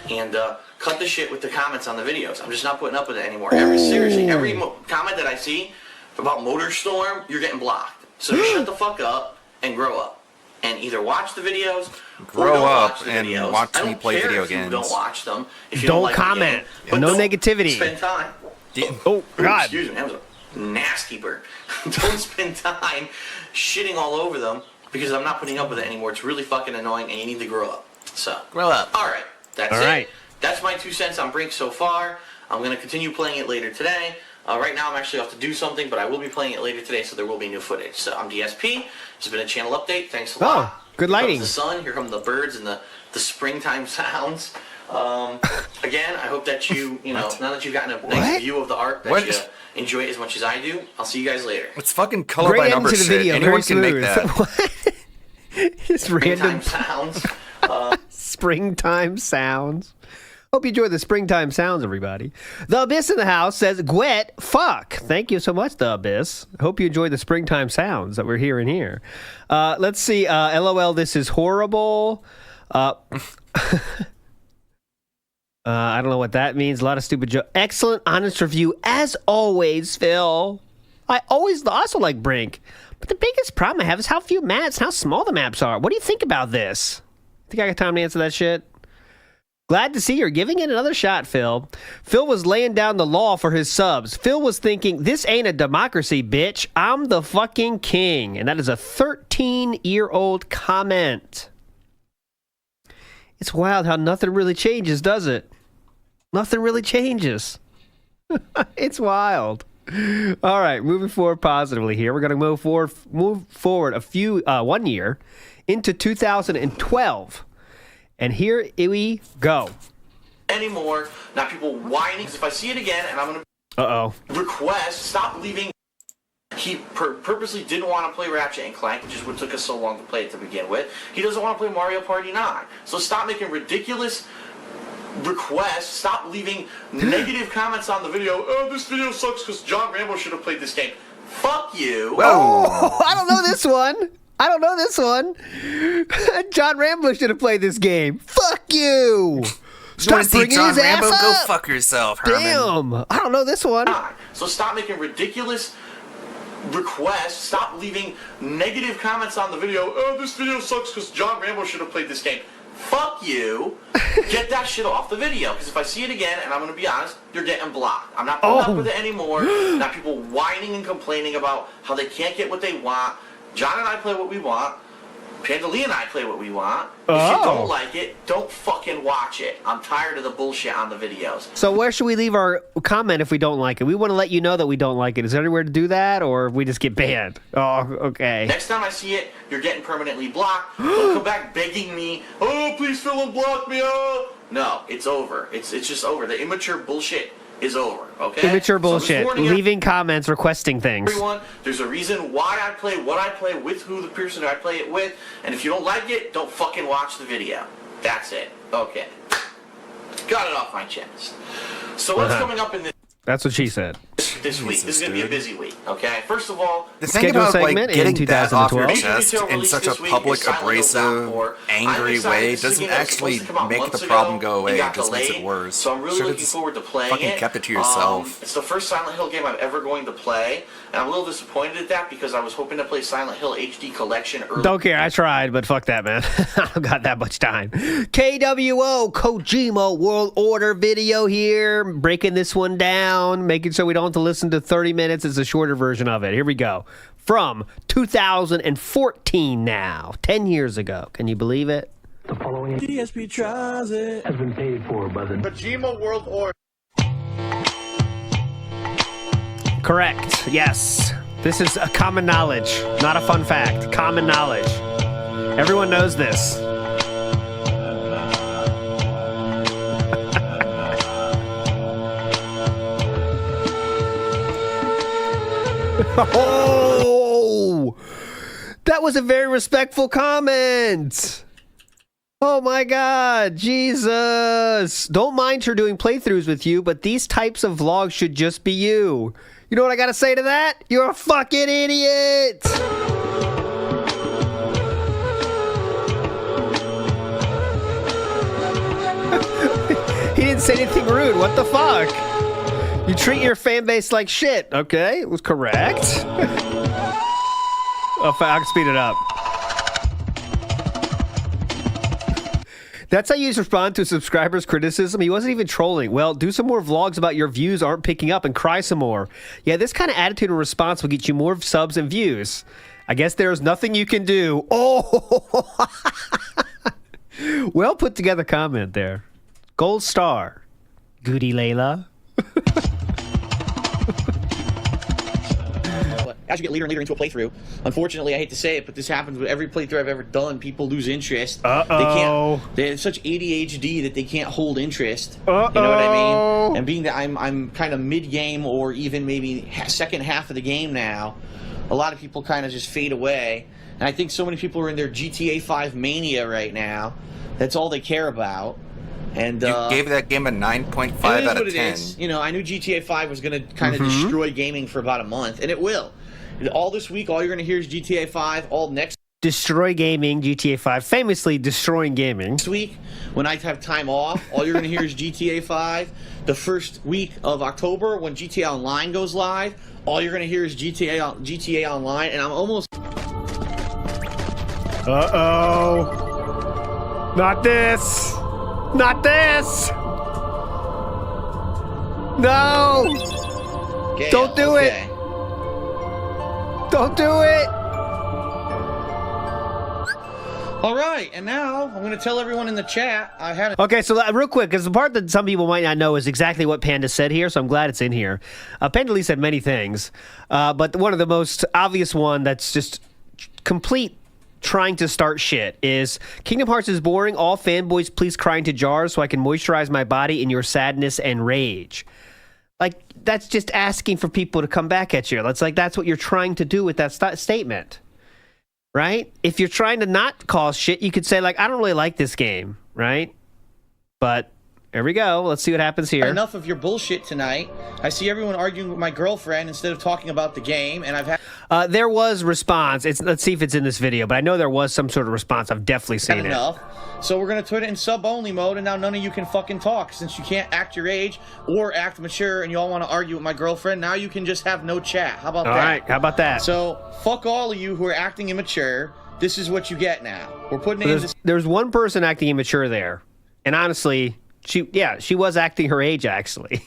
And cut the shit with the comments on the videos. I'm just not putting up with it anymore. Seriously, every comment that I see about MotorStorm, you're getting blocked. So just shut the fuck up and grow up. And either watch the videos or don't watch the and videos. watch I me don't play care video if you games. don't watch them. If you Don't like comment. the game. No Don't negativity. Spend time. Oh, God. Excuse me, that was a nasty bird. Don't spend time shitting all over them because I'm not putting up with it anymore. It's really fucking annoying and you need to grow up. So, Grow up. Alright, that's All it. right. That's my 2 cents on Brink so far. I'm going to continue playing it later today. Right now I'm actually off to do something, but I will be playing it later today, so there will be new footage. So I'm DSP. This has been a channel update. Thanks a lot. Good lighting. Here comes the sun. Here come the birds and the springtime sounds. Again, I hope that you now that you've gotten a nice view of the art, that you enjoy it as much as I do. I'll see you guys later. It's fucking color Great by end number to the shit. video. Anyone Very can make smooth. that. What? Just random Springtime sounds. springtime sounds. Hope you enjoy the springtime sounds, everybody. The Abyss in the house says, Gwet, fuck. Thank you so much, The Abyss. Hope you enjoy the springtime sounds that we're hearing here. Let's see. LOL, this is horrible. I don't know what that means. A lot of stupid jokes. Excellent, honest review as always, Phil. I also like Brink, but the biggest problem I have is how few maps, how small the maps are. What do you think about this? Think I got time to answer that shit? Glad to see you're giving it another shot, Phil. Phil was laying down the law for his subs. Phil was thinking, this ain't a democracy, bitch. I'm the fucking king. And that is a 13-year-old comment. It's wild how nothing really changes, does it? Nothing really changes. It's wild. All right, moving forward positively here. We're going to move forward one year into 2012. And here we go. Anymore. Not people whining, because if I see it again, and I'm going to request, stop leaving. He purposely didn't want to play Ratchet and Clank, which is what took us so long to play it to begin with. He doesn't want to play Mario Party 9. So stop making ridiculous requests. Stop leaving negative comments on the video. Oh, this video sucks because John Rambo should have played this game. Fuck you. Oh, I don't know this one. John Rambo should have played this game. Fuck you. Stop bringing his Rambo? ass up. Go fuck yourself, Herman. Damn. I don't know this one. So stop making ridiculous requests. Stop leaving negative comments on the video. Oh, this video sucks because John Rambo should have played this game. Fuck you. Get that shit off the video, because if I see it again, and I'm going to be honest, you're getting blocked. I'm not putting up with it anymore. Not people whining and complaining about how they can't get what they want. John and I play what we want. Pandalee and I play what we want. If you don't like it, don't fucking watch it. I'm tired of the bullshit on the videos. So where should we leave our comment if we don't like it? We want to let you know that we don't like it. Is there anywhere to do that, or we just get banned? Oh, okay. Next time I see it, you're getting permanently blocked. Don't come back begging me, oh, please Phil unblock me, oh. No, it's over. It's just over. The immature bullshit is over, okay? Immature bullshit. Leaving comments, requesting things. Everyone, there's a reason why I play what I play with who the person I play it with, and if you don't like it, don't fucking watch the video. That's it. Okay. Got it off my chest. So what's coming up in That's what she said. this week? This is going to be a busy week, okay? First of all, The thing about getting that off your chest in such a public, abrasive, angry way doesn't actually make the problem go away. It just makes it worse. So I'm really Should've looking forward to playing fucking it. kept it to yourself. It's the first Silent Hill game I'm ever going to play, and I'm a little disappointed at that because I was hoping to play Silent Hill HD Collection early. Don't care. I tried, but fuck that, man. I don't got that much time. KWO Kojima World Order video here. Breaking this one down, making sure we don't have to listen to 30 minutes. It's a shorter version of it. Here we go. From 2014 now. 10 years ago. Can you believe it? The following DSP tries it has been paid for by the Kojima World Order. Correct. Yes. This is a common knowledge, not a fun fact. Common knowledge. Everyone knows this. Oh, that was a very respectful comment. Oh my God, Jesus. Don't mind her doing playthroughs with you, but these types of vlogs should just be you. You know what I gotta say to that? You're a fucking idiot. He didn't say anything rude. What the fuck? You treat your fan base like shit. Okay, it was correct. Oh, I can speed it up. That's how you respond to a subscriber's criticism. He wasn't even trolling. Well, do some more vlogs about your views aren't picking up and cry some more. Yeah, this kind of attitude and response will get you more subs and views. I guess there is nothing you can do. Oh, well put together comment there. Gold star. Goody Layla. As you get later and later into a playthrough, unfortunately, I hate to say it, but this happens with every playthrough I've ever done. People lose interest. They have such ADHD that they can't hold interest. You know what I mean? And being that I'm kind of mid-game or even maybe second half of the game now, a lot of people kind of just fade away. And I think so many people are in their GTA 5 mania right now. That's all they care about. And You gave that game a 9.5 out of 10. You know, I knew GTA 5 was going to kind of destroy gaming for about a month, and it will. All this week, all you're going to hear is GTA 5. All next Destroy Gaming, GTA 5, famously destroying gaming. Next week, when I have time off, all you're going to hear is GTA 5. The first week of October, when GTA Online goes live, all you're going to hear is GTA Online, and I'm almost... Uh-oh. Not this. Not this. No. Gail, Don't do okay. it. Don't do it. All right, and now I'm going to tell everyone in the chat I had... Okay, so real quick, because the part that some people might not know is exactly what Panda said here, so I'm glad it's in here. Panda Lee said many things, but one of the most obvious one that's just complete trying to start shit is Kingdom Hearts is boring. All fanboys, please cry into jars so I can moisturize my body in your sadness and rage. Like, that's just asking for people to come back at you. That's what you're trying to do with that statement. Right? If you're trying to not cause shit, you could say, like, I don't really like this game, right? But here we go. Let's see what happens here. Enough of your bullshit tonight. I see everyone arguing with my girlfriend instead of talking about the game, and I've had... There was response. Let's see if it's in this video, but I know there was some sort of response. I've definitely seen it. Enough. So we're going to put it in sub-only mode, and now none of you can fucking talk. Since you can't act your age or act mature, and you all want to argue with my girlfriend, now you can just have no chat. How about that? All right, how about that? So, fuck all of you who are acting immature. This is what you get now. We're putting it in this... There's one person acting immature there, and honestly, she was acting her age, actually.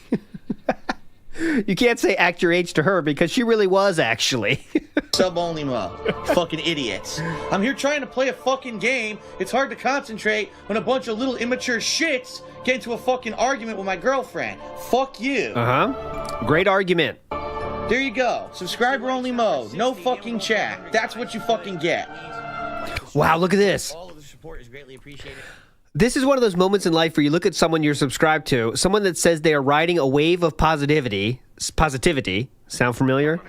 You can't say act your age to her because she really was, actually. Sub-only mode. Fucking idiots. I'm here trying to play a fucking game. It's hard to concentrate when a bunch of little immature shits get into a fucking argument with my girlfriend. Fuck you. Uh-huh. Great argument. There you go. Subscriber only mode. No fucking chat. That's what you fucking get. Wow, look at this. All of the support is greatly appreciated. This is one of those moments in life where you look at someone you're subscribed to, someone that says they are riding a wave of positivity. Sound familiar?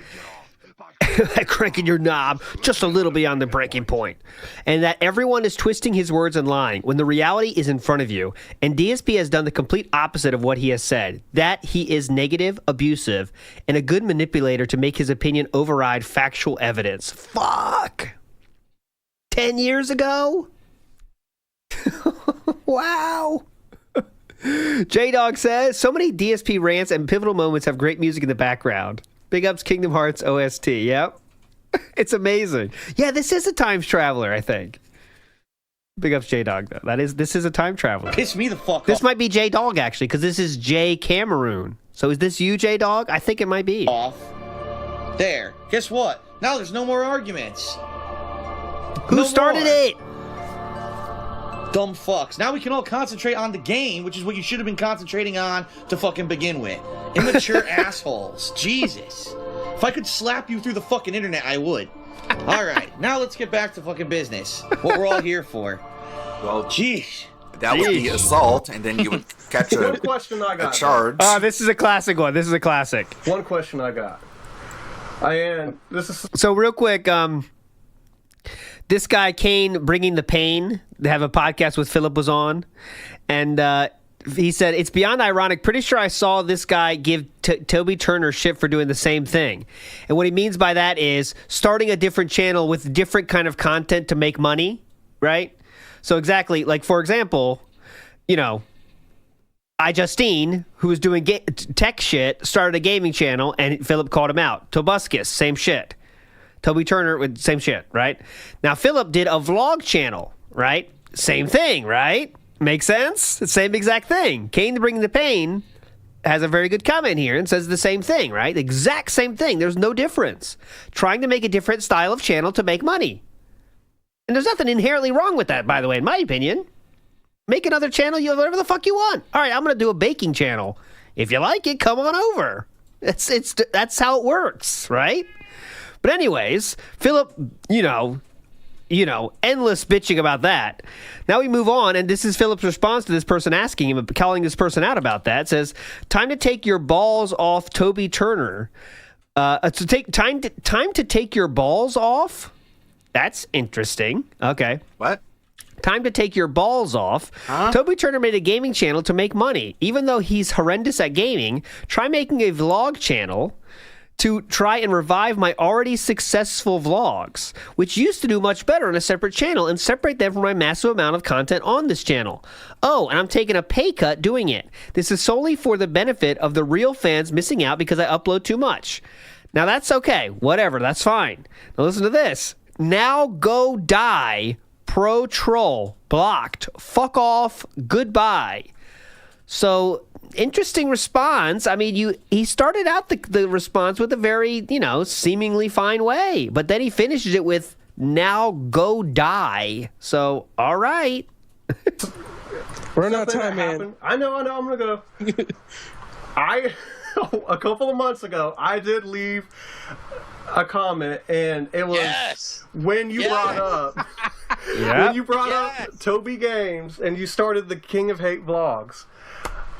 Cranking your knob just a little beyond the breaking point. And that everyone is twisting his words and lying when the reality is in front of you. And DSP has done the complete opposite of what he has said. That he is negative, abusive, and a good manipulator to make his opinion override factual evidence. Fuck! 10 years ago? Wow. J-Dog says, so many DSP rants and pivotal moments have great music in the background. Big ups Kingdom Hearts OST. Yep. It's amazing. Yeah, this is a time traveler, I think. Big ups J-Dog, though. This is a time traveler. Piss me the fuck off. This might be J-Dog, actually, because this is J Cameroon. So is this you, J-Dog? I think it might be. Off. There. Guess what? Now there's no more arguments. Who started it? Dumb fucks. Now we can all concentrate on the game, which is what you should have been concentrating on to fucking begin with. Immature assholes. Jesus. If I could slap you through the fucking internet, I would. All right, now let's get back to fucking business. What we're all here for. Well, jeez. That would be assault, and then you would catch One question I got. a charge. This is a classic one. This is a classic. One question I got. So real quick, this guy Kane bringing the pain. They have a podcast with Philip was on, and he said it's beyond ironic. Pretty sure I saw this guy give Toby Turner shit for doing the same thing, and what he means by that is starting a different channel with different kind of content to make money, right? So exactly, like for example, iJustine, who was doing tech shit, started a gaming channel, and Philip called him out. Tobuscus, same shit. Toby Turner with same shit, right? Now Philip did a vlog channel, right? Same thing, right? Makes sense? Same exact thing. Kane Bringing the Pain has a very good comment here and says the same thing, right? Exact same thing. There's no difference. Trying to make a different style of channel to make money. And there's nothing inherently wrong with that, by the way, in my opinion. Make another channel, you whatever the fuck you want. All right, I'm going to do a baking channel. If you like it, come on over. That's how it works, right? But anyways, Philip, endless bitching about that. Now we move on, and this is Philip's response to this person asking him, calling this person out about that. It says, time to take your balls off Toby Turner. Time to take your balls off? That's interesting. Okay. What? Time to take your balls off. Huh? Toby Turner made a gaming channel to make money. Even though he's horrendous at gaming, try making a vlog channel to try and revive my already successful vlogs, which used to do much better on a separate channel, and separate them from my massive amount of content on this channel. Oh, and I'm taking a pay cut doing it. This is solely for the benefit of the real fans missing out because I upload too much. Now that's okay. Whatever, that's fine. Now listen to this. Now go die. Pro troll. Blocked. Fuck off. Goodbye. So, interesting response. I mean, he started out the response with a very, seemingly fine way. But then he finishes it with, now go die. So, all right. Run out of time, man. I know, I'm going to go. A couple of months ago, I did leave a comment, and it was when you brought up when you brought up Toby Games and you started the King of Hate vlogs.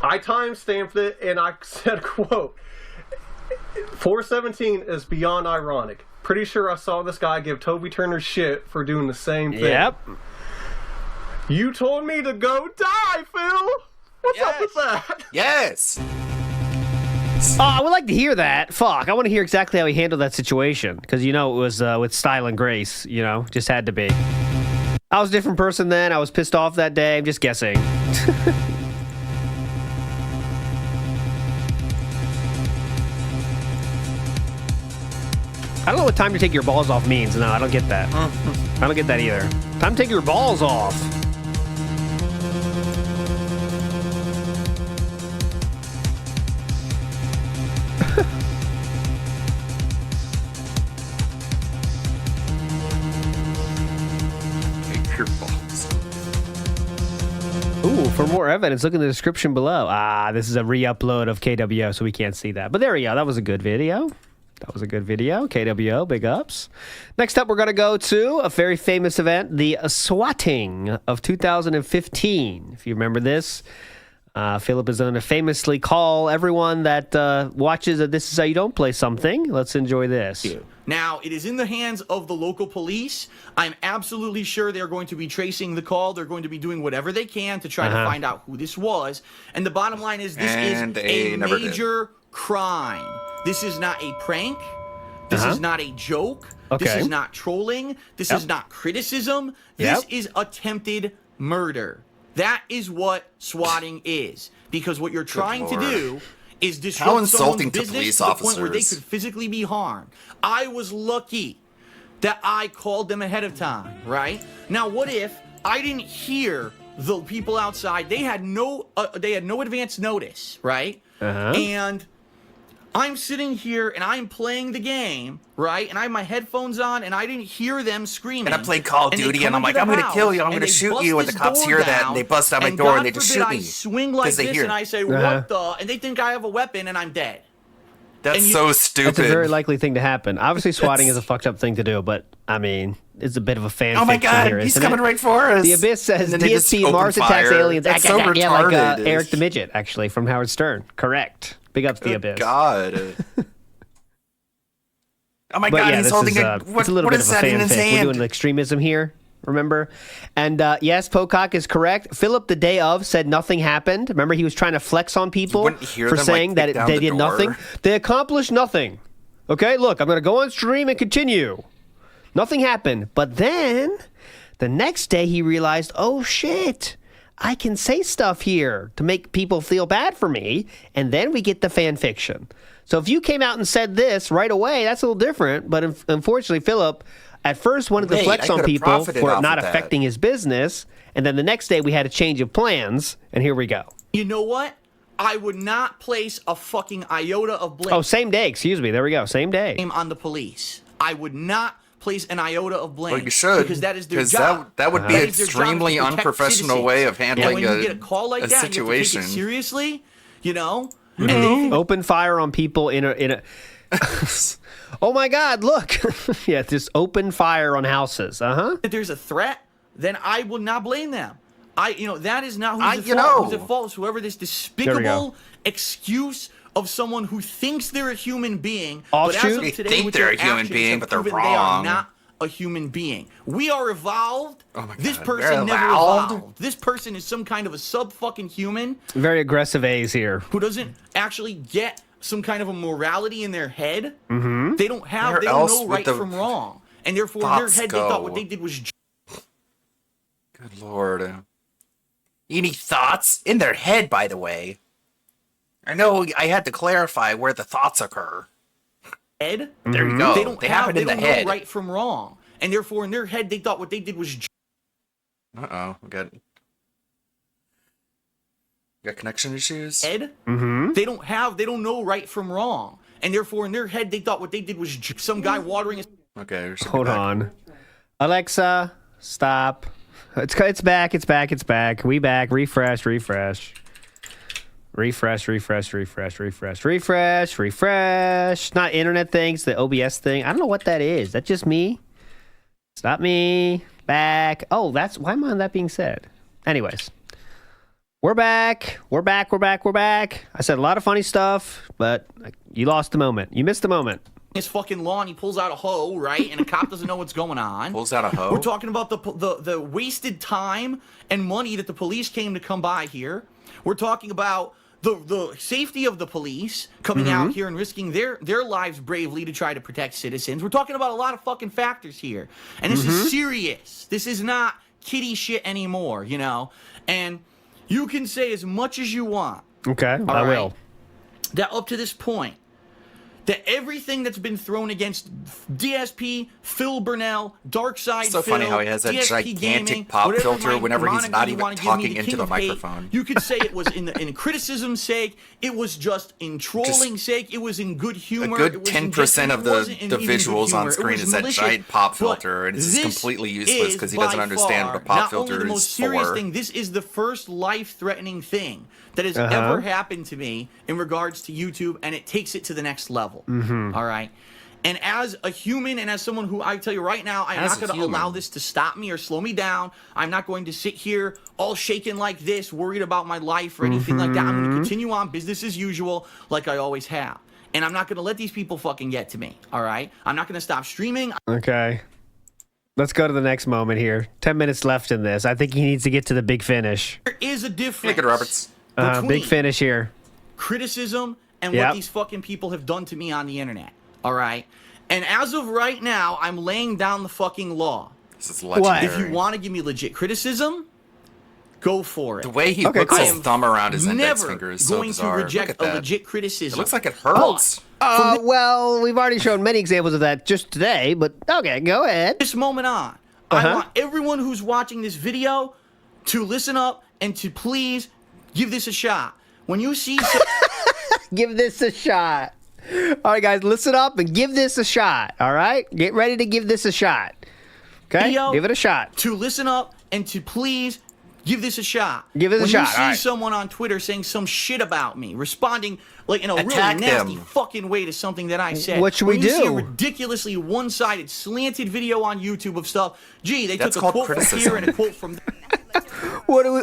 I timestamped it and I said, quote, 417 is beyond ironic. Pretty sure I saw this guy give Toby Turner shit for doing the same thing. Yep. You told me to go die, Phil. What's up with that? Yes. Oh, I would like to hear that. Fuck, I want to hear exactly how he handled that situation. Because, it was with style and grace, just had to be. I was a different person then. I was pissed off that day. I'm just guessing. I don't know what time to take your balls off means. No, I don't get that. I don't get that either. Time to take your balls off. Your balls. Ooh, for more evidence, look in the description below. Ah, this is a re-upload of KWO, so we can't see that. But there we go. That was a good video. KWO, big ups. Next up, we're going to go to a very famous event, the swatting of 2015. If you remember this, Philip is going to famously call everyone that watches This Is How You Don't Play something. Let's enjoy this. Now, it is in the hands of the local police. I'm absolutely sure they're going to be tracing the call. They're going to be doing whatever they can to try to find out who this was. And the bottom line is this is a major crime. This is not a prank. This is not a joke. This is not trolling. This is not criticism. This is attempted murder. That is what swatting is. Because what you're trying to do is disrupt someone's business to the point where they could physically be harmed. I was lucky that I called them ahead of time, right? Now, what if I didn't hear the people outside? They had no advance notice, right? And I'm sitting here and I'm playing the game, right? And I have my headphones on and I didn't hear them screaming. And I played Call of Duty and I'm like, I'm going to kill you. I'm going to shoot you. And the cops hear that and they bust out my door and they just shoot me. I swing like this and I say, what the? And they think I have a weapon and I'm dead. That's so stupid. That's a very likely thing to happen. Obviously, swatting is a fucked up thing to do, but I mean, it's a bit of a fan fiction. Oh my God, here, he's coming right for us. The Abyss says DSP Mars attacks aliens. That's so like retarded. Eric the Midget, actually, from Howard Stern. Correct. Big ups the Abyss. God. Oh my God, he's holding it's a little bit of a fanfic. We're doing extremism here. Remember? And yes, Pocock is correct. Philip, the day of, said nothing happened. Remember, he was trying to flex on people for saying that they did nothing. They accomplished nothing. Okay, look, I'm going to go on stream and continue. Nothing happened. But then, the next day, he realized, oh, shit, I can say stuff here to make people feel bad for me. And then we get the fan fiction. So if you came out and said this right away, that's a little different. But unfortunately, Philip at first wanted to flex on people for not affecting his business, and then the next day we had a change of plans, and here we go. You know what? I would not place a fucking iota of blame. Oh, same day. Excuse me. There we go. Same day. On the police. I would not place an iota of blame. Well, you should. Because that is their job. That would be an extremely unprofessional way of handling when you get a call like that, situation. You have to take it seriously, you know? Mm-hmm. Open fire on people in a oh my God, look. Yeah, just open fire on houses. If there's a threat, then I will not blame them. That is not who's at fault. Who's at fault is whoever this despicable excuse of someone who thinks they're a human being, but as of today, think they're a human being, but they're wrong. They are not a human being. We are evolved. Oh my God, this person never evolved. This person is some kind of a sub-fucking human. Very aggressive A's here. Who doesn't actually get some kind of a morality in their head. Mm-hmm. They don't have. Where They don't else know would right the from wrong, and therefore in their thoughts head they thought what go? they did was. Good lord. Any thoughts? In their head, by the way. I know I had to clarify where the thoughts occur. Head. There you go. They don't happen They in the don't head. know right from wrong, and therefore in their head they thought what they did was. Uh-oh. We got connection issues? Head. Mm-hmm. They don't know right from wrong, and therefore in their head they thought what they did was some guy watering. Okay. we should be Hold back. on. Alexa, stop. It's back. It's back. It's back. We back. Refresh. Refresh. Refresh. Refresh. Refresh. Refresh. Refresh. Refresh. Not internet things. The OBS thing. I don't know what that is. That just me? It's not me. Back. Oh, that's why am I on that being said? Anyways. We're back. We're back. We're back. We're back. I said a lot of funny stuff, but you lost the moment. You missed the moment. His fucking lawn, he pulls out a hoe, right? And a cop doesn't know what's going on. Pulls out a hoe? We're talking about the wasted time and money that the police came to come by here. We're talking about the safety of the police coming out here and risking their lives bravely to try to protect citizens. We're talking about a lot of fucking factors here. And this is serious. This is not kiddie shit anymore, you know? And you can say as much as you want. Okay, I will. That up to this point, that everything that's been thrown against DSP, Phil Burnell, Darkside So Phil, funny how he has that DSP gigantic Gaming, pop whatever filter whenever he's moniker not you even wanna give me, talking the into king the of hate, microphone. You could say it was in criticism's sake, it was just in trolling sake, it was in good humor. A good it was in 10% of it the wasn't in even good visuals on humor, it screen was is that malicious. giant pop But filter, and it's just this completely useless because he is doesn't by understand what a far pop not only filter the is most serious for. thing, this is the first life-threatening thing that has ever happened to me in regards to YouTube, and it takes it to the next level. All right. And as a human and as someone who I tell you right now, I'm As not a going to allow human. this to stop me or slow me down. I'm not going to sit here all shaken like this, worried about my life or anything like that. I'm going to continue on business as usual like I always have. And I'm not going to let these people fucking get to me. All right. I'm not going to stop streaming. Okay. Let's go to the next moment here. 10 minutes left in this. I think he needs to get to the big finish. There is a difference. Good, Roberts. Big between finish here. criticism and Yep. what these fucking people have done to me on the internet. All right. And as of right now, I'm laying down the fucking law. This is legendary. If you want to give me legit criticism, go for it. The way he Okay, puts cool. his thumb around his index Never finger is so going bizarre. to reject Look at a that. legit It criticism. looks like it hurts. Well, we've already shown many examples of that just today, but okay, go ahead. This moment on, I want everyone who's watching this video to listen up and to please give this a shot. When you see Give this a shot. All right, guys, listen up and give this a shot. All right? Get ready to give this a shot. Okay? Video Give it a shot. to listen up and to please give this a shot. Give it a when shot, When you see all right. someone on Twitter saying some shit about me, responding like in a Attack really nasty them. fucking way to something that I said. What should when we you see a do? ridiculously one-sided, slanted video on YouTube of stuff, gee, they That's took a called quote criticism. from here and a quote from What do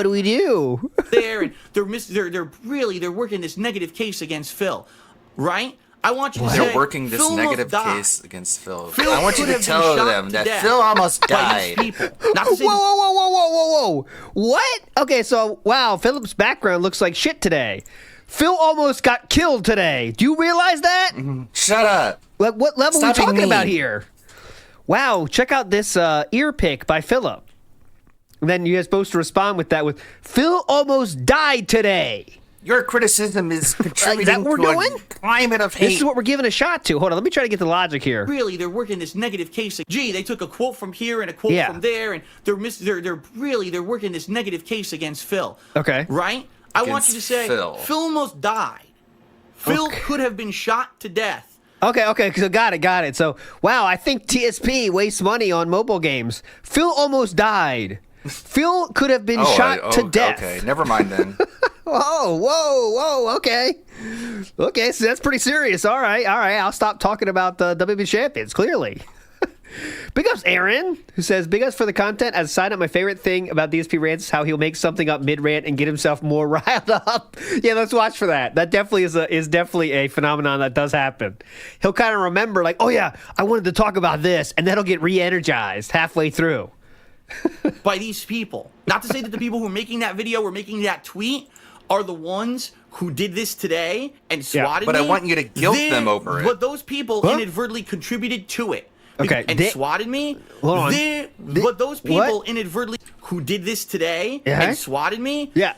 we do? there, and they're working this negative case against Phil, right? I want you to say They're working this Phil negative must die. case against Phil. Phil I want you could to have tell been shot them to that death Phil almost by died. these people. Not to say Whoa. What? Okay, so, wow, Philip's background looks like shit today. Phil almost got killed today. Do you realize that? Shut up. Like, what level Stop are we being talking about mean. here? Wow, check out this ear pick by Philip. And then you're supposed to respond with that with, Phil almost died today. Your criticism is contributing what we're to doing? a climate of hate. This is what we're giving a shot to. Hold on, let me try to get the logic here. really they're working this negative case. Gee, they took a quote from here and a quote Yeah. from there, and they're working this negative case against Phil. Okay. Right? I want you to Against say Phil. almost died. Phil could have been shot to death. Okay, so got it. So, wow, I think TSP wastes money on mobile games. Phil almost died. Phil could have been shot to death. Okay, never mind then. Whoa, okay. Okay, so that's pretty serious. All right, I'll stop talking about the WWE Champions, clearly. Big ups, Aaron, who says, big ups for the content. As a side note, my favorite thing about DSP rants is how he'll make something up mid-rant and get himself more riled up. Yeah, let's watch for that. That definitely is definitely a phenomenon that does happen. He'll kind of remember, like, oh yeah, I wanted to talk about this, and then he'll get re-energized halfway through. By these people. Not to say that the people who are making that video or making that tweet are the ones who did this today and swatted but me. I want you to guilt them over it. But those people inadvertently contributed to it. Okay, And swatted me. Hold on. But those people what? inadvertently who did this today Yeah. and swatted me. Yeah.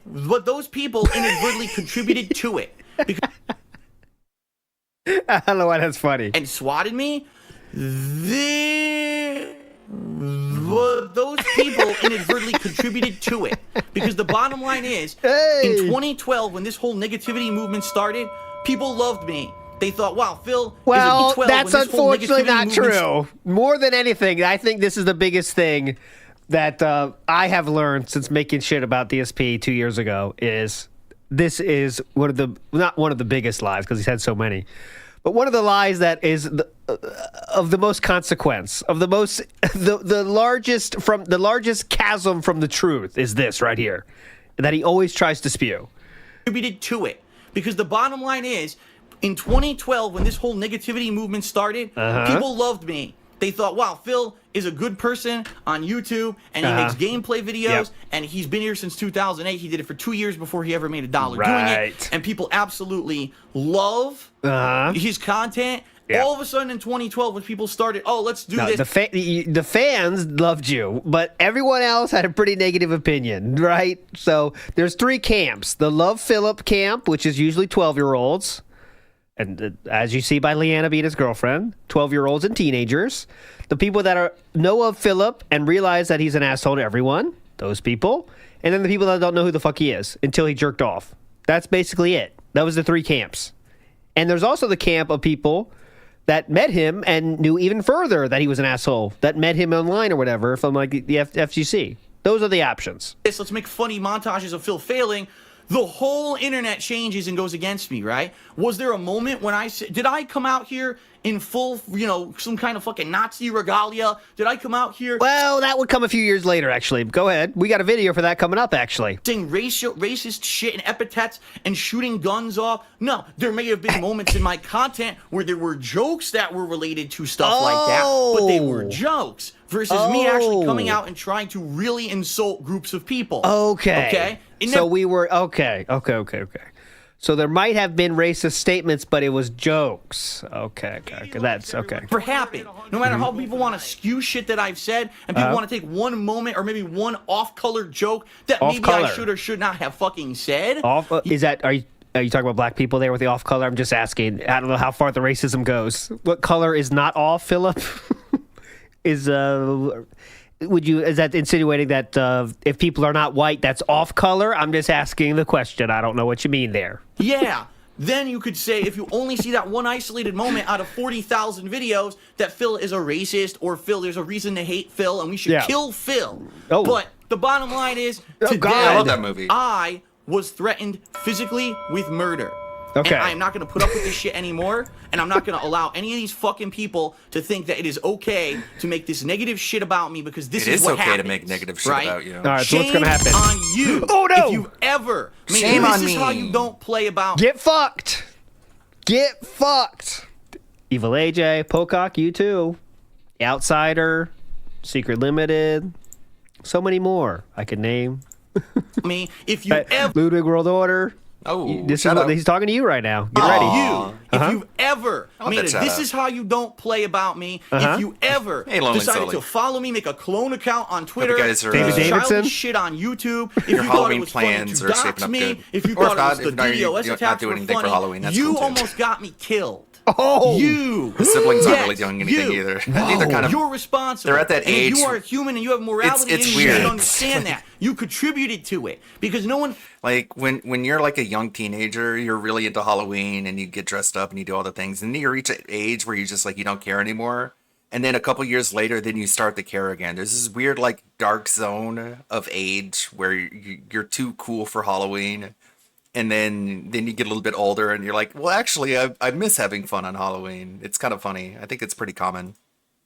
But those people inadvertently contributed to it. I don't know why that's funny. And swatted me. But those people inadvertently contributed to it. Because the bottom line is, in 2012, when this whole negativity movement started, people loved me. They thought, wow, Phil Well, is a B12. that's when this whole unfortunately negativity not movement true. More than anything, I think this is the biggest thing that I have learned since making shit about DSP 2 years ago is this is one of the, not one of the biggest lies because he's had so many, but one of the lies that is of the most consequence, of the most, the largest chasm from the truth is this right here, that he always tries to spew. contributed to it. Because the bottom line is, in 2012, when this whole negativity movement started, people loved me. They thought, wow, Phil is a good person on YouTube, and he makes gameplay videos, and he's been here since 2008. He did it for 2 years before he ever made $1 doing it. And people absolutely love his content. Yeah. All of a sudden in 2012, when people started, oh, let's do No, this. the fans loved you, but everyone else had a pretty negative opinion, right? So there's three camps. The Love Philip camp, which is usually 12-year-olds. And as you see by Leanna being his girlfriend, 12-year-olds and teenagers. The people that know of Philip and realize that he's an asshole to everyone, those people. And then the people that don't know who the fuck he is until he jerked off. That's basically it. That was the three camps. And there's also the camp of people that met him and knew even further that he was an asshole, that met him online or whatever from like the FGC. Those are the options. Let's make funny montages of Phil failing. The whole internet changes and goes against me, right? Was there a moment when did I come out here in full, some kind of fucking Nazi regalia? Did I come out here? Well, that would come a few years later, actually. Go ahead. We got a video for that coming up, actually. Saying racist shit and epithets and shooting guns off. No, there may have been moments in my content where there were jokes that were related to stuff like that, but they were jokes versus me actually coming out and trying to really insult groups of people. Okay. So we were, okay. So there might have been racist statements, but it was jokes. Okay. That's okay. Never happened. No matter how people want to skew shit that I've said, and people want to take one moment or maybe one off-color joke that maybe I should or should not have fucking said. Are you talking about black people there with the off color? I'm just asking. I don't know how far the racism goes. What color is not off, Philip? Is that insinuating that if people are not white, that's off color? I'm just asking the question. I don't know what you mean there. Yeah. Then you could say, if you only see that one isolated moment out of 40,000 videos, that Phil is a racist, or Phil, there's a reason to hate Phil, and we should kill Phil. Oh. But the bottom line is, today, I love that movie. I was threatened physically with murder. Okay. And I'm not going to put up with this shit anymore, and I'm not going to allow any of these fucking people to think that it is okay to make this negative shit about me, because this is what okay happens. to make negative shit about you. All right, so what's going to happen? Shame on you. Oh, no. If you've ever made Shame this on is me. how you don't play about. Get fucked. Evil AJ, Pocock, you too. Outsider, Secret Limited, so many more I could name. Me, if you ever. Ludwig World Order. Oh, this is what he's talking to you right now. Get ready. If you've ever made that it, shout this out. is how you don't play about me. If you ever Hey, Lonely decided Sully. to follow me, make a clone account on Twitter, guys are, David Davidson? childish shit on YouTube, if Your you thought it Halloween was funny plans to are shaping dox up me, good. if you Or if thought not, it was if the not, you're DDoS not attacks doing were anything for funny, Halloween, that's you cool, too. almost got me killed. Oh, You. The siblings aren't Yes, really doing anything you. either. I think they're kind of. You're responsible. They're at that And if age- you are a human and you have morality It's and you weird. should understand that. You contributed to it. Because no one Like when you're like a young teenager, you're really into Halloween and you get dressed up and you do all the things, and then you reach an age where you just like you don't care anymore. And then a couple years later, then you start to care again. There's this weird like dark zone of age where you're too cool for Halloween, and then you get a little bit older and you're like, well, actually, I miss having fun on Halloween. It's kind of funny. I think it's pretty common.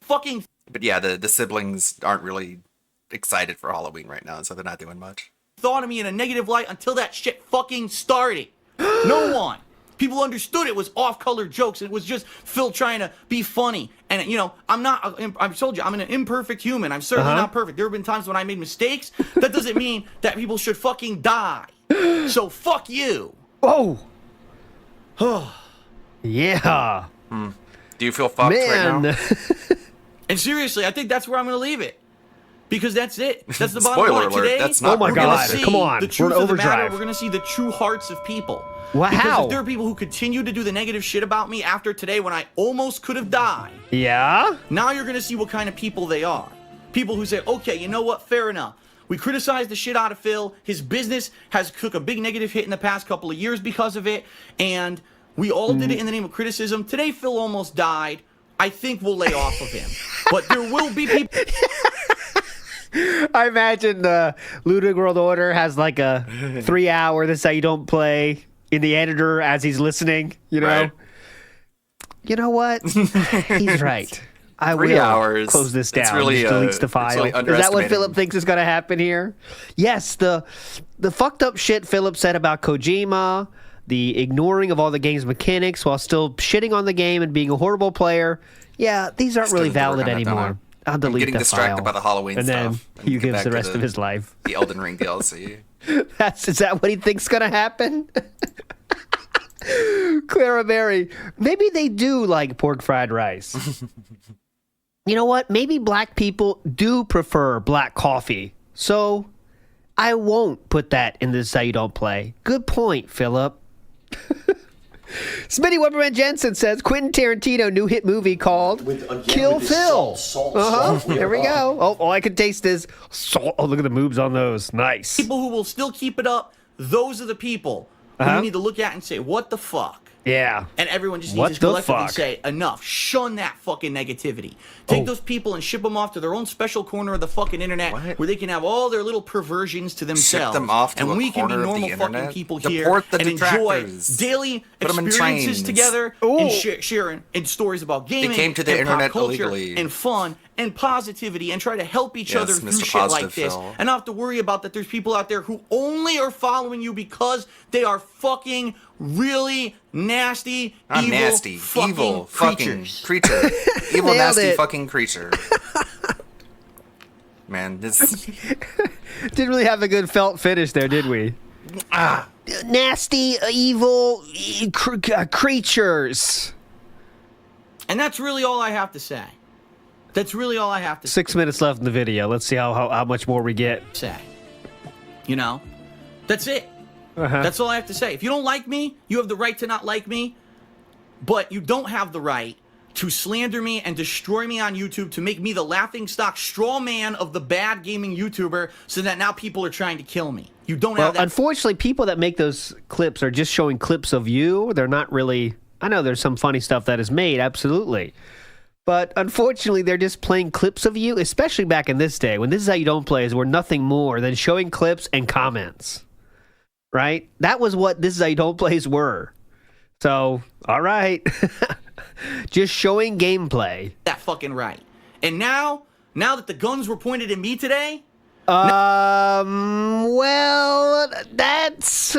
fucking But yeah, the siblings aren't really excited for Halloween right now, so they're not doing much. thought of me in a negative light until that shit fucking started. No one. People understood it was off-color jokes. It was just Phil trying to be funny. And, I've told you, I'm an imperfect human. I'm certainly not perfect. There have been times when I made mistakes. That doesn't mean that people should fucking die. So fuck you. Oh. Yeah. Do you feel fucked right Man. now? And seriously, I think that's where I'm going to leave it. Because that's it. That's the bottom Spoiler line. alert, Today, that's not Oh my we're gonna God, see come on. the We're truth in of the matter. overdrive. We're going to see the true hearts of people. Wow. Because if there are people who continue to do the negative shit about me after today when I almost could have died, Yeah? now you're going to see what kind of people they are. People who say, okay, you know what? Fair enough. We criticized the shit out of Phil. His business has took a big negative hit in the past couple of years because of it. And we all did it in the name of criticism. Today, Phil almost died. I think we'll lay off of him. But there will be people... I imagine the Ludwig World Order has like a 3-hour, this is how you don't play, in the editor as he's listening, you know? Right. You know what? He's right. I 3 will hours. close this down. It's really, Just deletes the it's file. really Is that what underestimating. Philip thinks is going to happen here? Yes, the fucked up shit Philip said about Kojima, the ignoring of all the game's mechanics while still shitting on the game and being a horrible player. Yeah, these aren't really Still valid working on it, don't anymore. I? I'll delete getting the distracted file. by the Halloween and stuff. then and he get gives back the to rest of his life. The Elden Ring DLC. Is that what he thinks gonna happen? Clara Mary, maybe they do like pork fried rice. You know what? Maybe black people do prefer black coffee. So I won't put that in this how you don't play. Good point, Philip. Smitty Weberman Jensen says Quentin Tarantino new hit movie called Kill Phil. There we go. Oh, all I can taste is salt. Oh, look at the moves on those. Nice. People who will still keep it up, those are the people who you need to look at and say, what the fuck? Yeah. And everyone just What needs to the collectively fuck? say, enough. Shun that fucking negativity. Take those people and ship them off to their own special corner of the fucking internet where they can have all their little perversions to themselves. them off to and a we can be corner of the normal fucking internet? people Deport here the and enjoy detractors. daily Put 'em in experiences trains. together and sharing and stories about gaming came to the and internet pop culture illegally. and fun and positivity and try to help each Yes, other through Mr. shit like Positive this. Phil. And not have to worry about that there's people out there who only are following you because they are fucking really nasty, I'm evil, nasty, fucking evil, fucking creatures. creature. Evil, Nailed nasty, it. fucking creature. Man, this. Didn't really have a good felt finish there, did we? Nasty, evil creatures. And that's really all I have to say. That's really all I have to 6 minutes left in the video. Let's see how much more we get. say. You know? That's it. Uh-huh. That's all I have to say. If you don't like me, you have the right to not like me, but you don't have the right to slander me and destroy me on YouTube to make me the laughingstock straw man of the bad gaming YouTuber so that now people are trying to kill me. You don't Well, have that. unfortunately, people that make those clips are just showing clips of you. They're not really... I know there's some funny stuff that is made, absolutely. But unfortunately, they're just playing clips of you, especially back in this day when This Is How You Don't Play is were nothing more than showing clips and comments. Right? That was what This Is How You Don't Plays were. So, all right. Just showing gameplay. That fucking right. And now that the guns were pointed at me today, Well, that's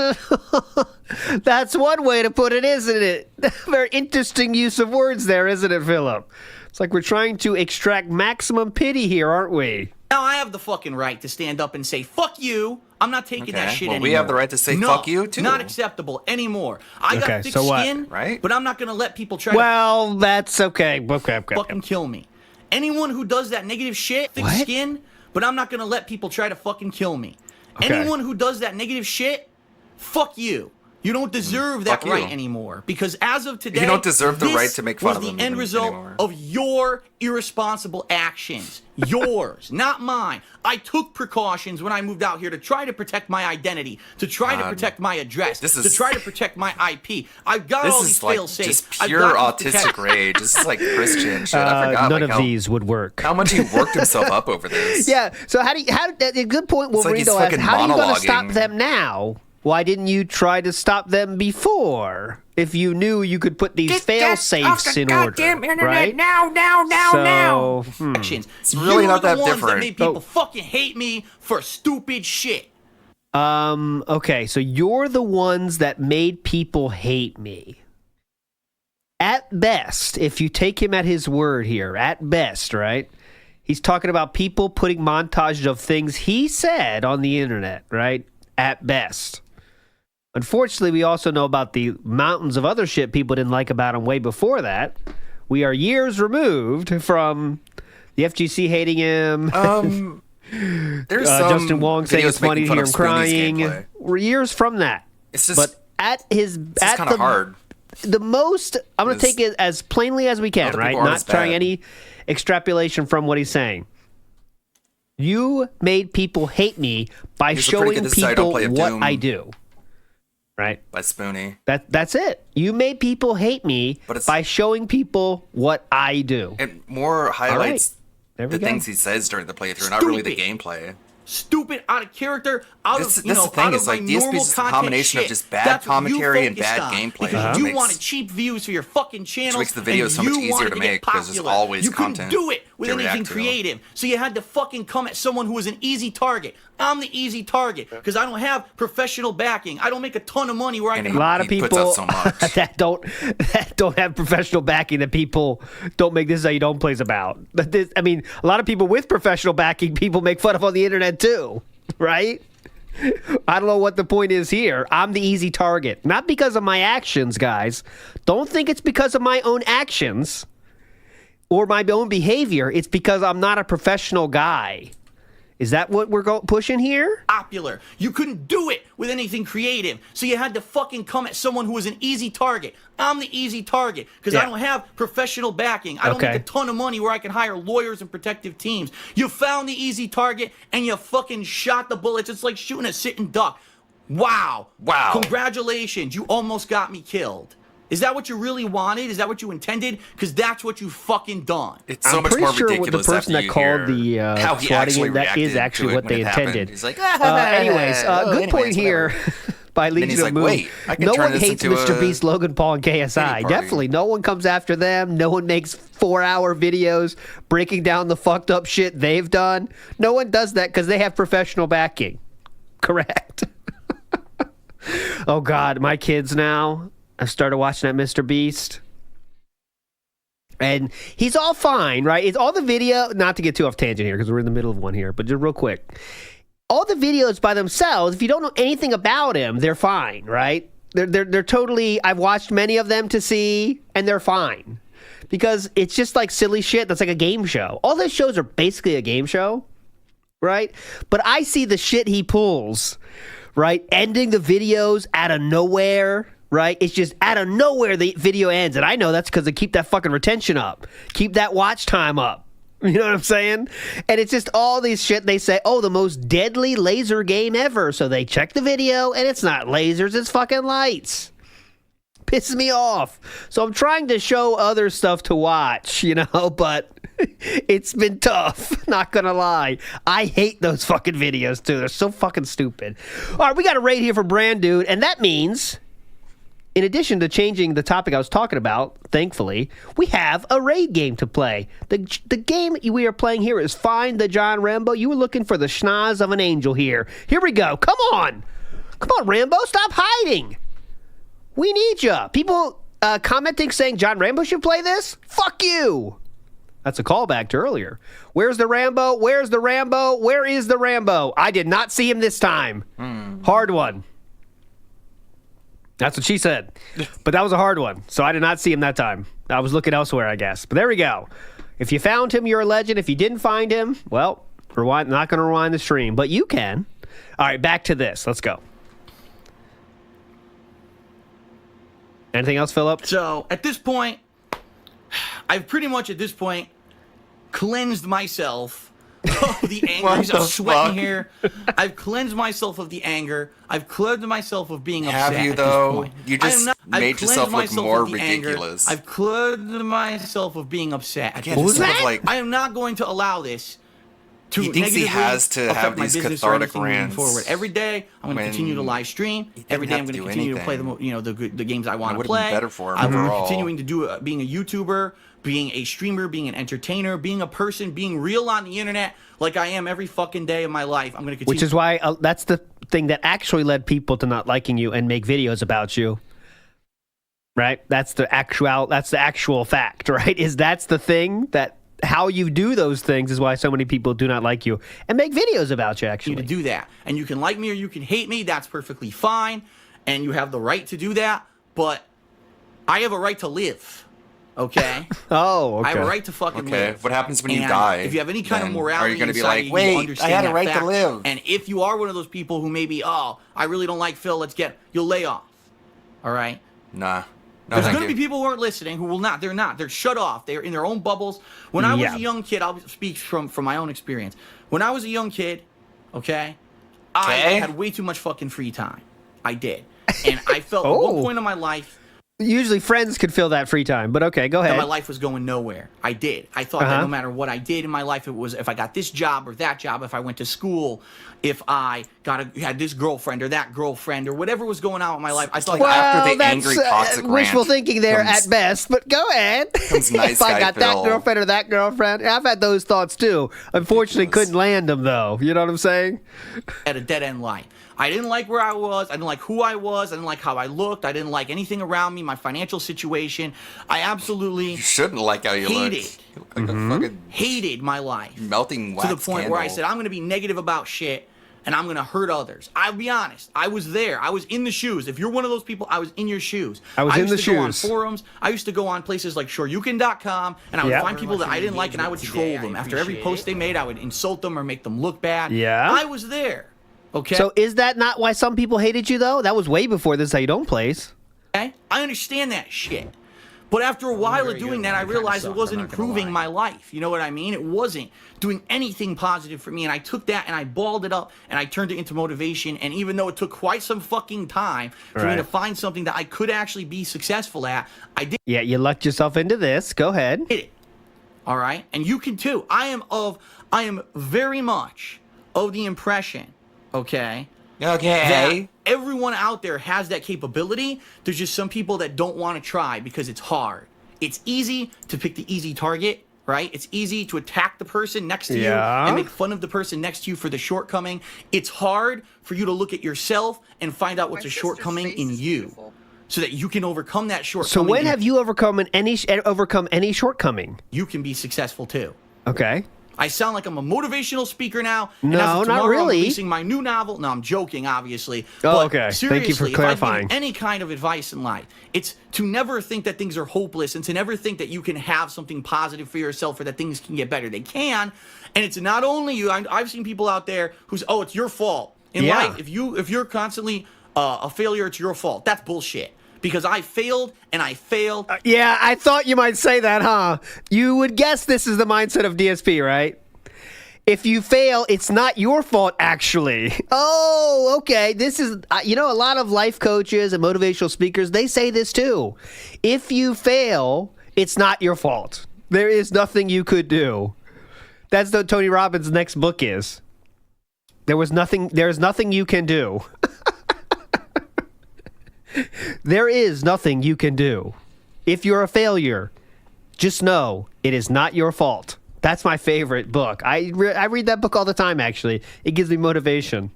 that's one way to put it, isn't it? Very interesting use of words there, isn't it, Philip? It's like we're trying to extract maximum pity here, aren't we? now I have the fucking right to stand up and say, fuck you. I'm not taking that Okay, shit well, anymore. we have the right to say no, fuck you, too. Not acceptable anymore. I Okay, got thick so what? skin, Right? but I'm not going to let people try to Well, that's okay. Okay. fucking kill me. Anyone who does that negative shit, thick What? skin, but I'm not going to let people try to fucking kill me. Okay. Anyone who does that negative shit, fuck you. You don't deserve that fuck you. right anymore. Because as of today, You don't deserve the this right to make fun was of the them end result anymore. of your irresponsible actions. Yours, not mine. I took precautions when I moved out here to try to protect my identity, to try to God. protect my address, This to is- try to protect my IP. I've got This all these is like fail safes. just pure autistic rage. This is like Christian shit. I forgot None like of how, these would work. how much he worked himself up over this. Yeah. So a good point. It's like he's Wolverito asked, fucking how are you going to stop monologuing. them now? Why didn't you try to stop them before? If you knew you could put these fail safes in order, right? now. actions. It's really You're not the that ones that different. made people fucking hate me for stupid shit. Okay, so you're the ones that made people hate me. At best, if you take him at his word here, at best, right? He's talking about people putting montages of things he said on the internet, right? At best. Unfortunately, we also know about the mountains of other shit people didn't like about him way before that. We are years removed from the FGC hating him. There's some Justin Wong saying it's funny to hear him crying. gameplay. We're years from that. It's just, but at his, it's at kind of hard. The most, I'm going to take it as plainly as we can, Other right? people aren't Not as trying bad. any extrapolation from what he's saying. You made people hate me by Here's a pretty showing good This Is I Don't people Play of what Doom. I do. Right? By Spoonie. That's it. You made people hate me But it's- by showing people what I do. It more highlights There we the go. things he says during the playthrough, not really the Stupid. gameplay. Stupid, out of character, out This- of this is the thing, out it's of like my DSP is normal just a content combination of shit. just bad That's what you commentary and focused bad on, gameplay, because which you makes- wanted cheap views for your fucking channel. makes the video and so much you easier wanted to get make, 'cause there's popular. always you content couldn't do it with to react anything to. creative, so you had to fucking come at someone who was an easy target. I'm the easy target because I don't have professional backing. I don't make a ton of money where I And can. A lot of he puts people out so much. that don't have professional backing, that people don't make This Is How You Don't Plays about. But this, I mean, a lot of people with professional backing, people make fun of on the internet too, right? I don't know what the point is here. I'm the easy target. Not because of my actions, guys. Don't think it's because of my own actions or my own behavior. It's because I'm not a professional guy. Is that what we're pushing here? Popular. You couldn't do it with anything creative, so you had to fucking come at someone who was an easy target. I'm the easy target because I don't have professional backing. I don't make a ton of money where I can hire lawyers and protective teams. You found the easy target and you fucking shot the bullets. It's like shooting a sitting duck. Wow. Wow. Congratulations. You almost got me killed. Is that what you really wanted? Is that what you intended? Because that's what you fucking done. It's so I'm much pretty more sure what the ridiculous person after that you called hear the how he swatting actually in, that is reacted actually to it what when they it happened. intended. He's like, anyways, good anyways, point here by Then he's Legion of like, Moon. wait, I can No turn one this hates into Mr. a Beast, Logan Paul, and KSI. party. Definitely, no one comes after them. No one makes 4-hour videos breaking down the fucked up shit they've done. No one does that because they have professional backing. Correct. Oh God, my kids now. I started watching that Mr. Beast. And he's all fine, right? It's all the video, not to get too off tangent here because we're in the middle of one here, but just real quick. All the videos by themselves, if you don't know anything about him, they're fine, right? They're totally, I've watched many of them to see, and they're fine. Because it's just like silly shit that's like a game show. All those shows are basically a game show, right? But I see the shit he pulls, right? Ending the videos out of nowhere, right? It's just out of nowhere the video ends. And I know that's because they keep that fucking retention up. Keep that watch time up. You know what I'm saying? And it's just all these shit they say, oh, the most deadly laser game ever. So they check the video and it's not lasers, it's fucking lights. Pisses me off. So I'm trying to show other stuff to watch, you know, but it's been tough. Not gonna lie. I hate those fucking videos too. They're so fucking stupid. All right, we got a raid here from Brand Dude, and that means, in addition to changing the topic I was talking about, thankfully, we have a raid game to play. The game we are playing here is Find the John Rambo. You were looking for the schnoz of an angel here. Here we go. Come on. Come on, Rambo. Stop hiding. We need ya. People commenting saying John Rambo should play this? Fuck you. That's a callback to earlier. Where's the Rambo? Where's the Rambo? Where is the Rambo? I did not see him this time. Hard one. That's what she said. But that was a hard one. So I did not see him that time. I was looking elsewhere, I guess. But there we go. If you found him, you're a legend. If you didn't find him, well, not going to rewind the stream. But you can. All right, back to this. Let's go. Anything else, Philip? So at this point, I've pretty much at this point cleansed myself of the anger. I'm sweating here. I've cleansed myself of the anger. I've cleansed myself of being upset. Have you at this though? point. You just I've made cleansed yourself look myself more of the anger. ridiculous. I've cleansed myself of being upset. Again, what was that? I am not going to allow this to He thinks he negatively has to affect have my these business or cathartic anything moving rants forward. Every day, I'm going to when continue to live stream. he Every day, I'm didn't going to have to do continue to play anything. the games I want to would've been play. better for him I'm overall. continuing to do being a YouTuber, being a streamer, being an entertainer, being a person, being real on the internet like I am every fucking day of my life. I'm going to continue. Which is why that's the thing that actually led people to not liking you and make videos about you. Right? That's the actual fact, right? That's the thing that how you do those things is why so many people do not like you and make videos about you, actually. to do that. And you can like me or you can hate me. That's perfectly fine. and you have the right to do that, but I have a right to live. Okay? Oh, okay. I have a right to fucking Okay, live. what happens when you And die? If you have any kind of then? morality, Are you gonna be inside like, you, wait, I understand had a that right to fact. live? And if you are one of those people who maybe, I really don't like Phil, you'll lay off. All right? Nah. No, There's thank going to you. be people who aren't listening who will not. They're not. They're shut off. They're in their own bubbles. When I was Yeah. a young kid, I'll speak from my own experience. When I was a young kid, okay, I had way too much fucking free time. I did. And I felt at one point in my life Usually friends could fill that free time, but okay, go that ahead. my life was going nowhere. I did. I thought that no matter what I did in my life, it was if I got this job or that job, if I went to school, if I had this girlfriend or that girlfriend or whatever was going on in my life, I thought after the that's angry toxic wishful rant thinking there comes- at best, but go ahead. nice if I guy got that Phil. girlfriend or that girlfriend, I've had those thoughts too. Unfortunately, couldn't land them though. You know what I'm saying? at a dead end life. I didn't like where I was. I didn't like who I was. I didn't like how I looked. I didn't like anything around me, my financial situation. I absolutely You shouldn't like how you hated, look. Like a fucking hated my life melting wax to the point where I candle. said, I'm going to be negative about shit and I'm going to hurt others. I'll be honest. I was there. I was in the shoes. If you're one of those people, I was in your shoes. I was in used the to go on shoes. forums. I used to go on places like shoryuken.com and I would Yeah. find people that I didn't like and I would troll them. After every post they made, I would insult them or make them look bad. Yeah. I was there. Okay. So is that not why some people hated you though? That was way before This Is How You Don't Plays. Okay? I understand that shit. But after a while of doing that, I realized it wasn't improving my life. You know what I mean? It wasn't doing anything positive for me. And I took that and I balled it up and I turned it into motivation. And even though it took quite some fucking time for me to find something that I could actually be successful at, I did Yeah, you lucked yourself into this. Go ahead. it. All right? And you can too. I am very much of the impression, okay, Okay. that everyone out there has that capability. There's just some people that don't want to try because it's hard. It's easy to pick the easy target, right? It's easy to attack the person next to you Yeah. and make fun of the person next to you for the shortcoming. It's hard for you to look at yourself and find out what's a shortcoming in you so that you can overcome that So shortcoming. when and have you overcome any shortcoming? you can be successful too. Okay. I sound like I'm a motivational speaker now. And No, as of not tomorrow, really. I'm releasing my new novel. No, I'm joking, obviously. Oh, But okay. Thank you for seriously, clarifying. If I give you any kind of advice in life, it's to never think that things are hopeless and to never think that you can have something positive for yourself or that things can get better. They can. And it's not only you. I've seen people out there who's, it's your fault. In Yeah. life, if you're constantly a failure, it's your fault. That's bullshit. Because I failed and I failed. Yeah, I thought you might say that, huh? You would guess this is the mindset of DSP, right? If you fail, it's not your fault, actually. Oh, okay. This is, a lot of life coaches and motivational speakers, they say this too. If you fail, it's not your fault. There is nothing you could do. That's what Tony Robbins' next book is. There's nothing you can do. There is nothing you can do. If you're a failure, just know it is not your fault. That's my favorite book. I read that book all the time, actually. It gives me motivation.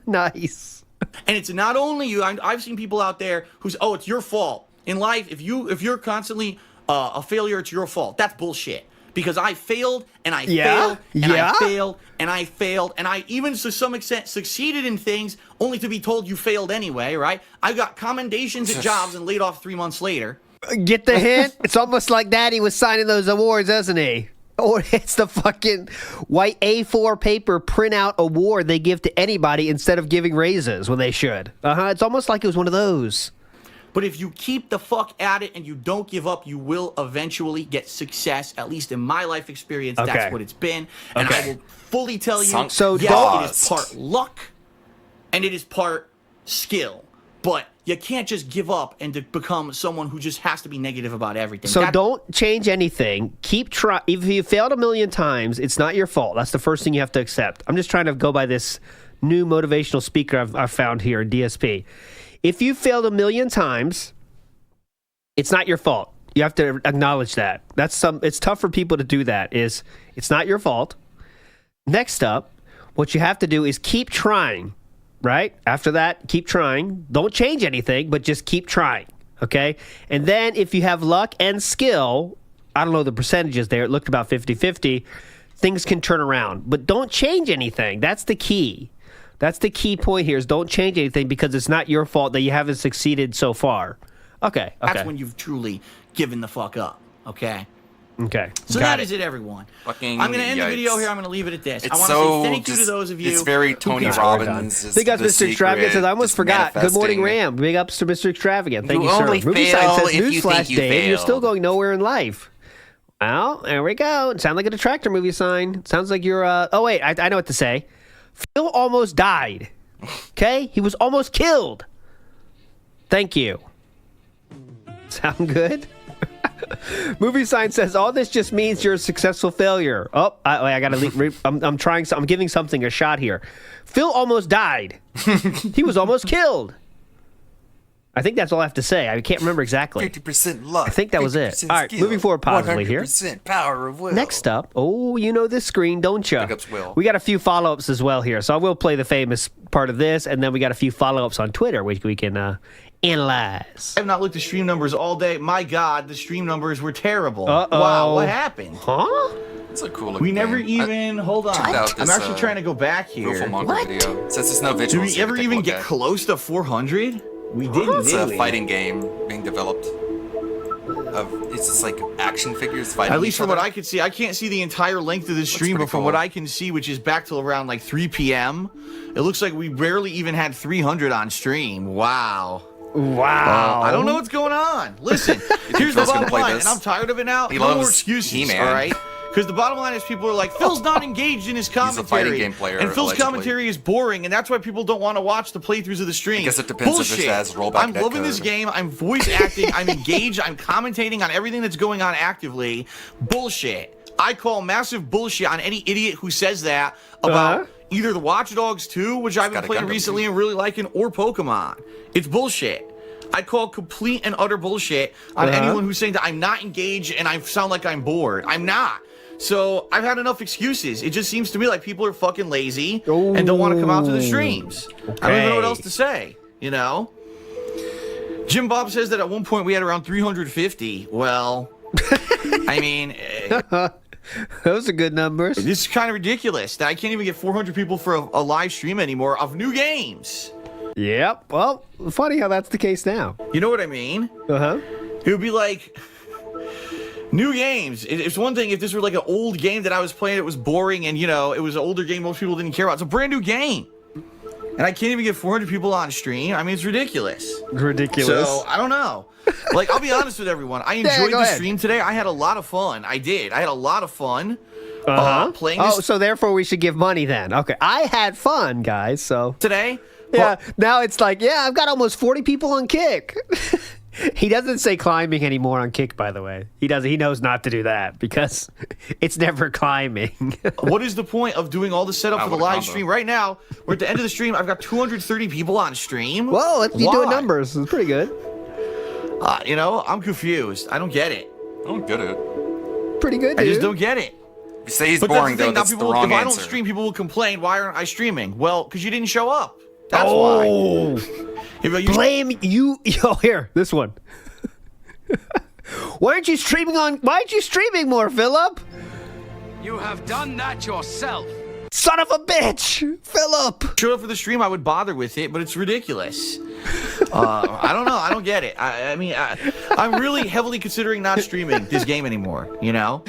Nice. And it's not only you. I've seen people out there who's, it's your fault. In life, if you're constantly a failure, it's your fault. That's bullshit. Because I failed and I failed and I failed and I failed and I even to some extent succeeded in things only to be told you failed anyway, right? I got commendations at jobs and laid off 3 months later. Get the hint? It's almost like Daddy was signing those awards, isn't he? Or it's the fucking white A4 paper printout award they give to anybody instead of giving raises when they should. It's almost like it was one of those. But if you keep the fuck at it and you don't give up, you will eventually get success. At least in my life experience, that's what it's been. And I will fully tell you, it is part luck and it is part skill. But you can't just give up and to become someone who just has to be negative about everything. So don't change anything. Keep trying. If you failed 1,000,000 times, it's not your fault. That's the first thing you have to accept. I'm just trying to go by this new motivational speaker I've found here in DSP. If you failed 1,000,000 times, it's not your fault. You have to acknowledge that. It's tough for people to do that. It's not your fault. Next up, what you have to do is keep trying. Right? After that, keep trying. Don't change anything, but just keep trying. Okay? And then if you have luck and skill, I don't know the percentages there. It looked about 50-50. Things can turn around. But don't change anything. That's the key. That's the key point here is don't change anything because it's not your fault that you haven't succeeded so far. Okay. That's when you've truly given the fuck up. Okay. Okay. So that is it, everyone. Fucking I'm going to end the yikes. video here. I'm going to leave it at this. It's I want to so say thank you to just- those of you. It's very who Tony keep- Robbins. Big ups, Mr. Extravagant says, I almost just forgot. Good morning, manifesting. Ram. Big ups to Mr. Extravagant. Thank You you, sir. only Movie fail Side says, if you think newsflash, you Dave, you're still failed. going nowhere in life. Well, there we go. Sound like a detractor movie sign. Sounds like you're, oh, wait, I know what to say. Phil almost died. Okay? He was almost killed. Thank you. Sound good? Movie sign says all this just means you're a successful failure. Oh, I gotta. I'm trying. I'm giving something a shot here. Phil almost died. He was almost killed. I think that's all I have to say. I can't remember exactly. 50% luck. I think that was it. 50% All right, skill, moving forward positively here. 100% power of will. Next up, oh, you know this screen, don't you? Big ups, Will. We got a few follow-ups as well here, so I will play the famous part of this, and then we got a few follow-ups on Twitter, which we can analyze. I have not looked at stream numbers all day. My God, the stream numbers were terrible. Uh-oh. Wow, what happened? Huh? It's a cool. We never even. Hold on. checked out I'm this, actually trying to go back here. Willful Mongrel video. It says there's no visuals. Did we here ever to take a even look get at. close to 400? We didn't. It's did a we? fighting game being developed. It's just like action figures fighting. At least each from what other. I could see, I can't see the entire length of this stream, pretty but from cool. what I can see, which is back till around like 3 p.m., it looks like we barely even had 300 on stream. Wow. Wow. I don't know what's going on. Listen, here's the Phil's gonna bottom play line, this? and I'm tired of it now. He No more loves excuses, He-Man. all right? Because the bottom line is people are like, Phil's not engaged in his commentary. fighting game player, and Phil's allegedly. commentary is boring, and that's why people don't want to watch the playthroughs of the stream. I guess it depends if it Bullshit. has rollback I'm netcode. loving this game. I'm voice acting. I'm engaged. I'm commentating on everything that's going on actively. Bullshit. I call massive bullshit on any idiot who says that about either the Watch Dogs 2, which I've been got a playing Gundam recently too. and really liking, or Pokemon. It's bullshit. I call complete and utter bullshit on anyone who's saying that I'm not engaged and I sound like I'm bored. I'm not. So I've had enough excuses. It just seems to me like people are fucking lazy and don't want to come out to the streams. I don't even know what else to say, you know? Jim Bob says that at one point we had around 350. Well, I mean, Those are good numbers. this is kind of ridiculous that I can't even get 400 people for a live stream anymore of new games. Yep. Well, funny how that's the case now. You know what I mean? Uh-huh. It would be like new games. It's one thing if this were like an old game that I was playing, it was boring and, you know, it was an older game most people didn't care about. It's a brand new game. And I can't even get 400 people on stream. I mean, it's ridiculous. Ridiculous. So, I don't know. Like, I'll be honest with everyone. I enjoyed go the ahead. stream today. I had a lot of fun. I did. I had a lot of fun playing Oh, this so therefore we should give money then. Okay. I had fun, guys, so. today. Yeah, now it's like, yeah, I've got almost 40 people on Kick. He doesn't say climbing anymore on Kick, by the way. He doesn't. He knows not to do that because it's never climbing. What is the point of doing all the setup for the what a live combo. stream? Right now, we're at the end of the stream. I've got 230 people on stream. Whoa, you're doing Why? numbers. It's pretty good. You know, I'm confused. I don't get it. I don't get it. Pretty good, I dude. just don't get it. If you say he's But boring, that's the though, thing. Now that's the people, wrong if I don't answer. stream, people will complain. Why aren't I streaming? Well, because you didn't show up. That's Oh, why. If you, blame you. Yo, here, this one. Why aren't you streaming more, Philip? You have done that yourself. Son of a bitch, Philip. showed up for the stream, I would bother with it, but it's ridiculous. I don't know. I don't get it. I mean, I'm really heavily considering not streaming this game anymore, you know?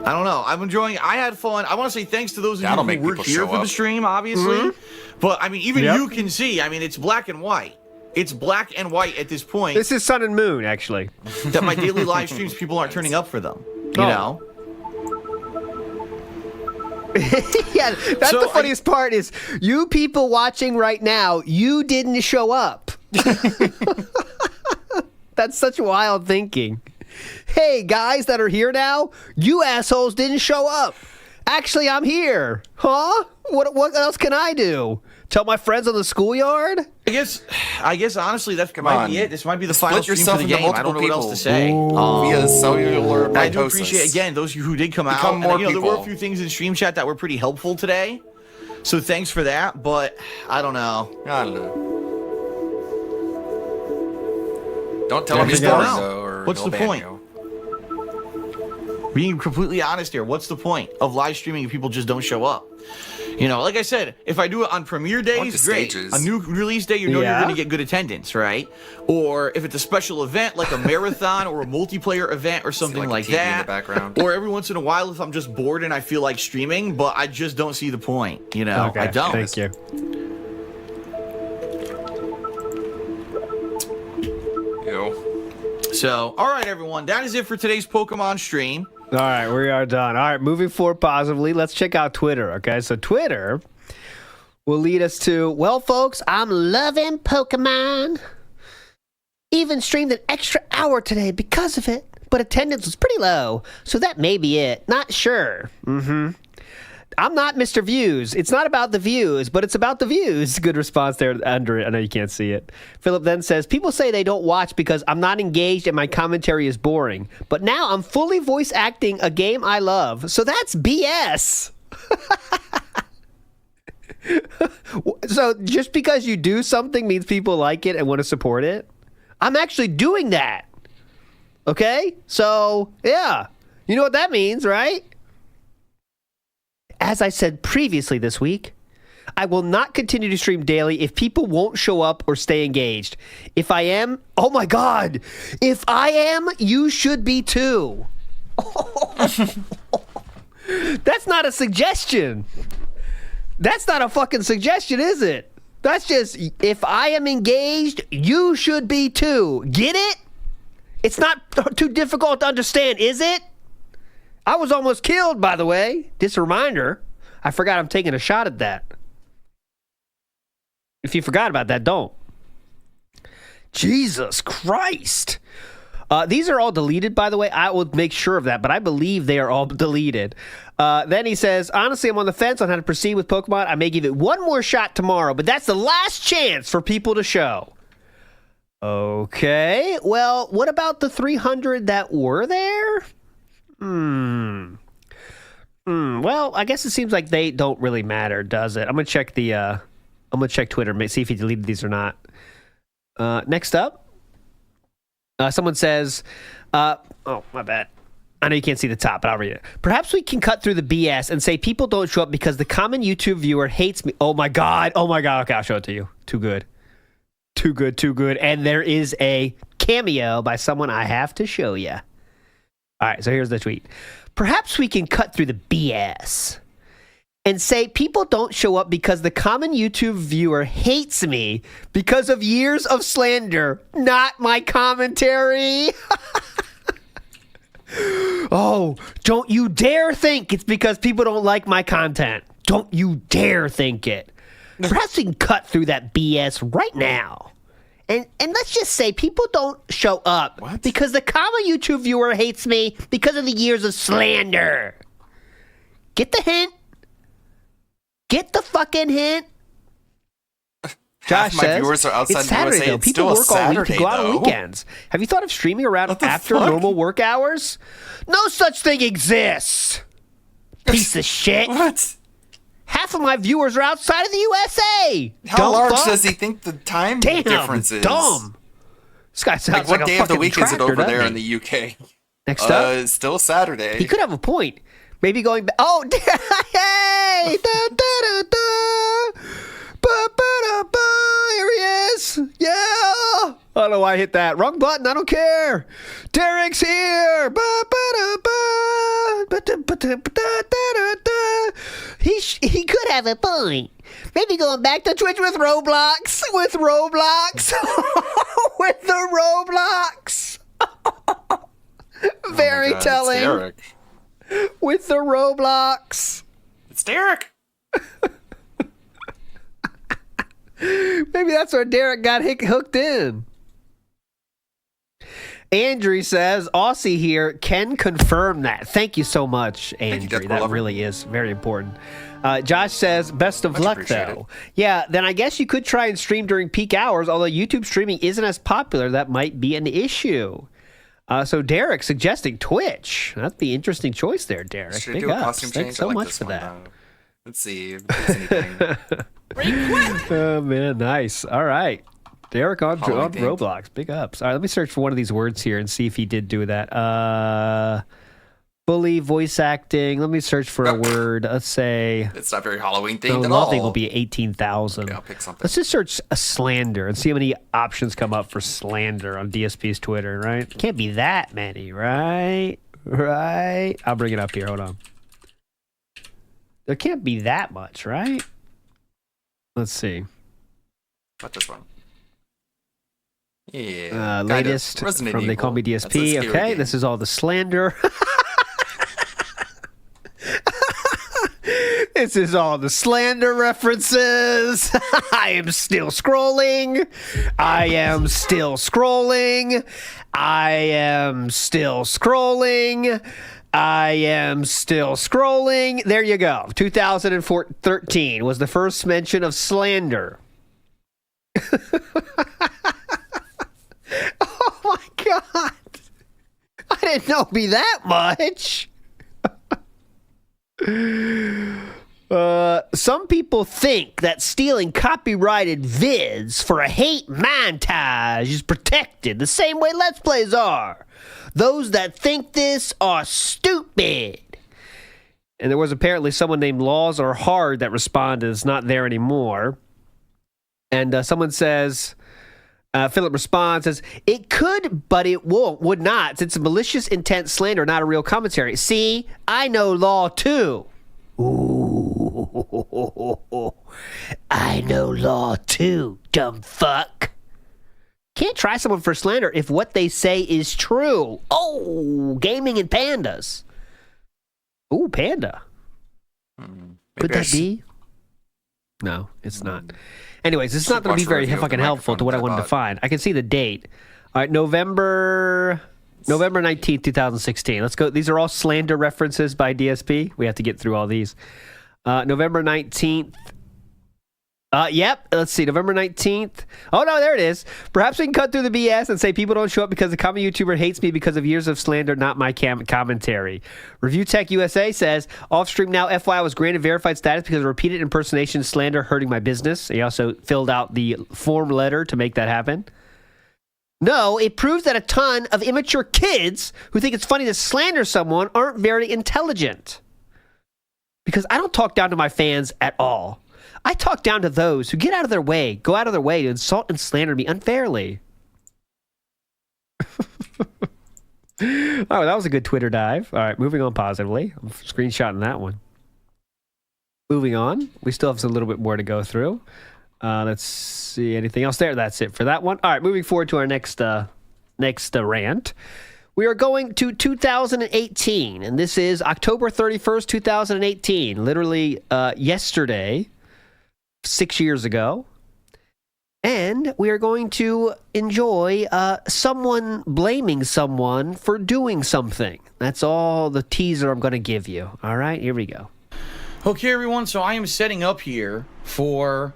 I don't know. I'm enjoying it. I had fun. I want to say thanks to those of That'll you make who were people here show for the up. stream, obviously. But, I mean, even Yep. you can see. I mean, it's black and white. It's black and white at this point This is Sun and Moon, actually. that my daily live streams, people aren't turning up for them. You Oh. know? Yeah, that's So the funniest part is you people watching right now, you didn't show up. That's such wild thinking. Hey, guys that are here now, you assholes didn't show up. Actually, I'm here. Huh? What else can I do? Tell my friends on the schoolyard? I guess honestly, that might on. be it. This might be the Split final stream for yourself the into game. I don't know multiple what else to say. Via cellular And I do mitosis. appreciate again those of you who did come out. Become And, more you know, there were a people. few things in stream chat that were pretty helpful today. So thanks for that. But I don't know. I don't know. Don't tell Yeah, him he's figure it boring, out. though, or What's he'll the ban point? you. Being completely honest here, what's the point of live streaming if people just don't show up? You know, like I said, if I do it on premiere days, great. stages. A new release day, you know Yeah. you're going to get good attendance, right? Or if it's a special event like a marathon or a multiplayer event or something like a like TV in the that. background. Or every once in a while if I'm just bored and I feel like streaming, but I just don't see the point, you know? Okay, I don't. Thank you. Ew. So, all right, everyone, that is it for today's Pokemon stream. All right, we are done. All right, moving forward positively, let's check out Twitter, okay? So Twitter will lead us to, well, folks, I'm loving Pokemon. Even streamed an extra hour today because of it, but attendance was pretty low, so that may be it. Not sure. I'm not Mr. Views. It's not about the views, but it's about the views. Good response there under it. I know you can't see it. Philip then says, people say they don't watch because I'm not engaged and my commentary is boring. But now I'm fully voice acting a game I love. So that's BS. So just because you do something means people like it and want to support it? I'm actually doing that. Okay? So, yeah. You know what that means, right? As I said previously this week, I will not continue to stream daily if people won't show up or stay engaged. If I am, oh my God, if I am, you should be too. That's not a suggestion. That's not a fucking suggestion, is it? That's just, if I am engaged, you should be too. Get it? It's not too difficult to understand, is it? I was almost killed, by the way. Just a reminder. I forgot I'm taking a shot at that. If you forgot about that, don't. Jesus Christ. These are all deleted, by the way. I will make sure of that, but I believe they are all deleted. Then he says, honestly, I'm on the fence on how to proceed with Pokemon. I may give it one more shot tomorrow, but that's the last chance for people to show. Okay. Well, what about the 300 that were there? Well, I guess it seems like they don't really matter, does it? I'm gonna check Twitter, see if he deleted these or not. Next up, someone says, oh, my bad. I know you can't see the top, but I'll read it. Perhaps we can cut through the BS and say people don't show up because the common YouTube viewer hates me. Oh my God. Okay, I'll show it to you. Too good. And there is a cameo by someone I have to show you. All right, so here's the tweet. Perhaps we can cut through the BS and say people don't show up because the common YouTube viewer hates me because of years of slander, not my commentary. Oh, don't you dare think it's because people don't like my content. Don't you dare think it. Perhaps we can cut through that BS right now. And let's just say people don't show up because the common YouTube viewer hates me because of the years of slander. Get the hint? Get the fucking hint? Josh Half my says, viewers are outside it's the Saturday, USA. though. It's People still a work all week to Saturday, go out on though. weekends. Have you thought of streaming around after normal work hours? No such thing exists. Piece of shit. What? Half of my viewers are outside of the USA. How Dumb large fuck. does he think the time Damn, difference is? dumb. This guy sounds like what a day of the fucking week is it tractor, over doesn't there he? in the UK? Next up? It's still Saturday. He could have a point. Maybe going back. Oh, hey! Da, da, da, da. Ba, ba, da, ba. Here he is. Yeah. I don't know why I hit that. Wrong button. I don't care. Derek's here. Ba, ba, da, ba. Ba, da, ba, da, ba, da, da, da. He could have a point. Maybe going back to Twitch with Roblox. With Roblox. With the Roblox. Very God, telling. It's Derek. With the Roblox. It's Derek. Maybe that's where Derek got hooked in. Andrew says, Aussie here can confirm that. Thank you so much, Andrew. That really is very important. Josh says, best of luck, though. Yeah, then I guess you could try and stream during peak hours, although YouTube streaming isn't as popular. That might be an issue. So Derek suggesting Twitch. That'd be an interesting choice there, Derek. Should I Big do a ups. costume Thanks change? so I like much this for one, that. though. Let's see if there's anything. Oh, man, nice. All right. Derek on Halloween themed. Roblox. Big ups. All right, let me search for one of these words here and see if he did do that. Bully, voice acting. Let me search for a word. Let's say. It's not very Halloween No, themed at nothing all. will be 18,000. Okay, I'll pick something. Let's just search a slander and see how many options come up for slander on DSP's Twitter, right? Can't be that many, right? Right? I'll bring it up here. Hold on. There can't be that much, right? Let's see. Not this one. Yeah. Latest Resident from They Call Me Evil. That's a DSP. scary Okay, game. this is all the slander. This is all the slander references. I am still scrolling. I am still scrolling. I am still scrolling. I am still scrolling. There you go. 2013 was the first mention of slander. Oh my God. I didn't know it'd be that much. Some people think that stealing copyrighted vids for a hate montage is protected the same way Let's Plays are. Those that think this are stupid. And there was apparently someone named Laws Are Hard that responded. It's not there anymore. And someone says, Philip responds, says, it could, but it would not. It's a malicious intent slander, not a real commentary. See, I know law too. Ooh, I know law too, dumb fuck. Can't try someone for slander if what they say is true. Oh, gaming and pandas. Ooh, panda. Could that be? No, it's not. Anyways, it's not going to be very fucking helpful to what I wanted to find. I can see the date. All right, November 19th, 2016. Let's go. These are all slander references by DSP. We have to get through all these. November 19th. Yep. Let's see. November 19th. Oh, no, there it is. Perhaps we can cut through the BS and say people don't show up because the common YouTuber hates me because of years of slander, not my commentary. Review Tech USA says, off stream now, FYI, I was granted verified status because of repeated impersonation slander hurting my business. He also filled out the form letter to make that happen. No, it proves that a ton of immature kids who think it's funny to slander someone aren't very intelligent. Because I don't talk down to my fans at all. I talk down to those who go out of their way to insult and slander me unfairly. Oh, that was a good Twitter dive. All right, moving on positively. I'm screenshotting that one. Moving on. We still have a little bit more to go through. Let's see anything else there. That's it for that one. All right, moving forward to our next rant. We are going to 2018, and this is October 31st, 2018. Literally yesterday. 6 years ago, and we are going to enjoy someone blaming someone for doing something. That's all the teaser I'm going to give you. All right, here we go. Okay, everyone, so I am setting up here for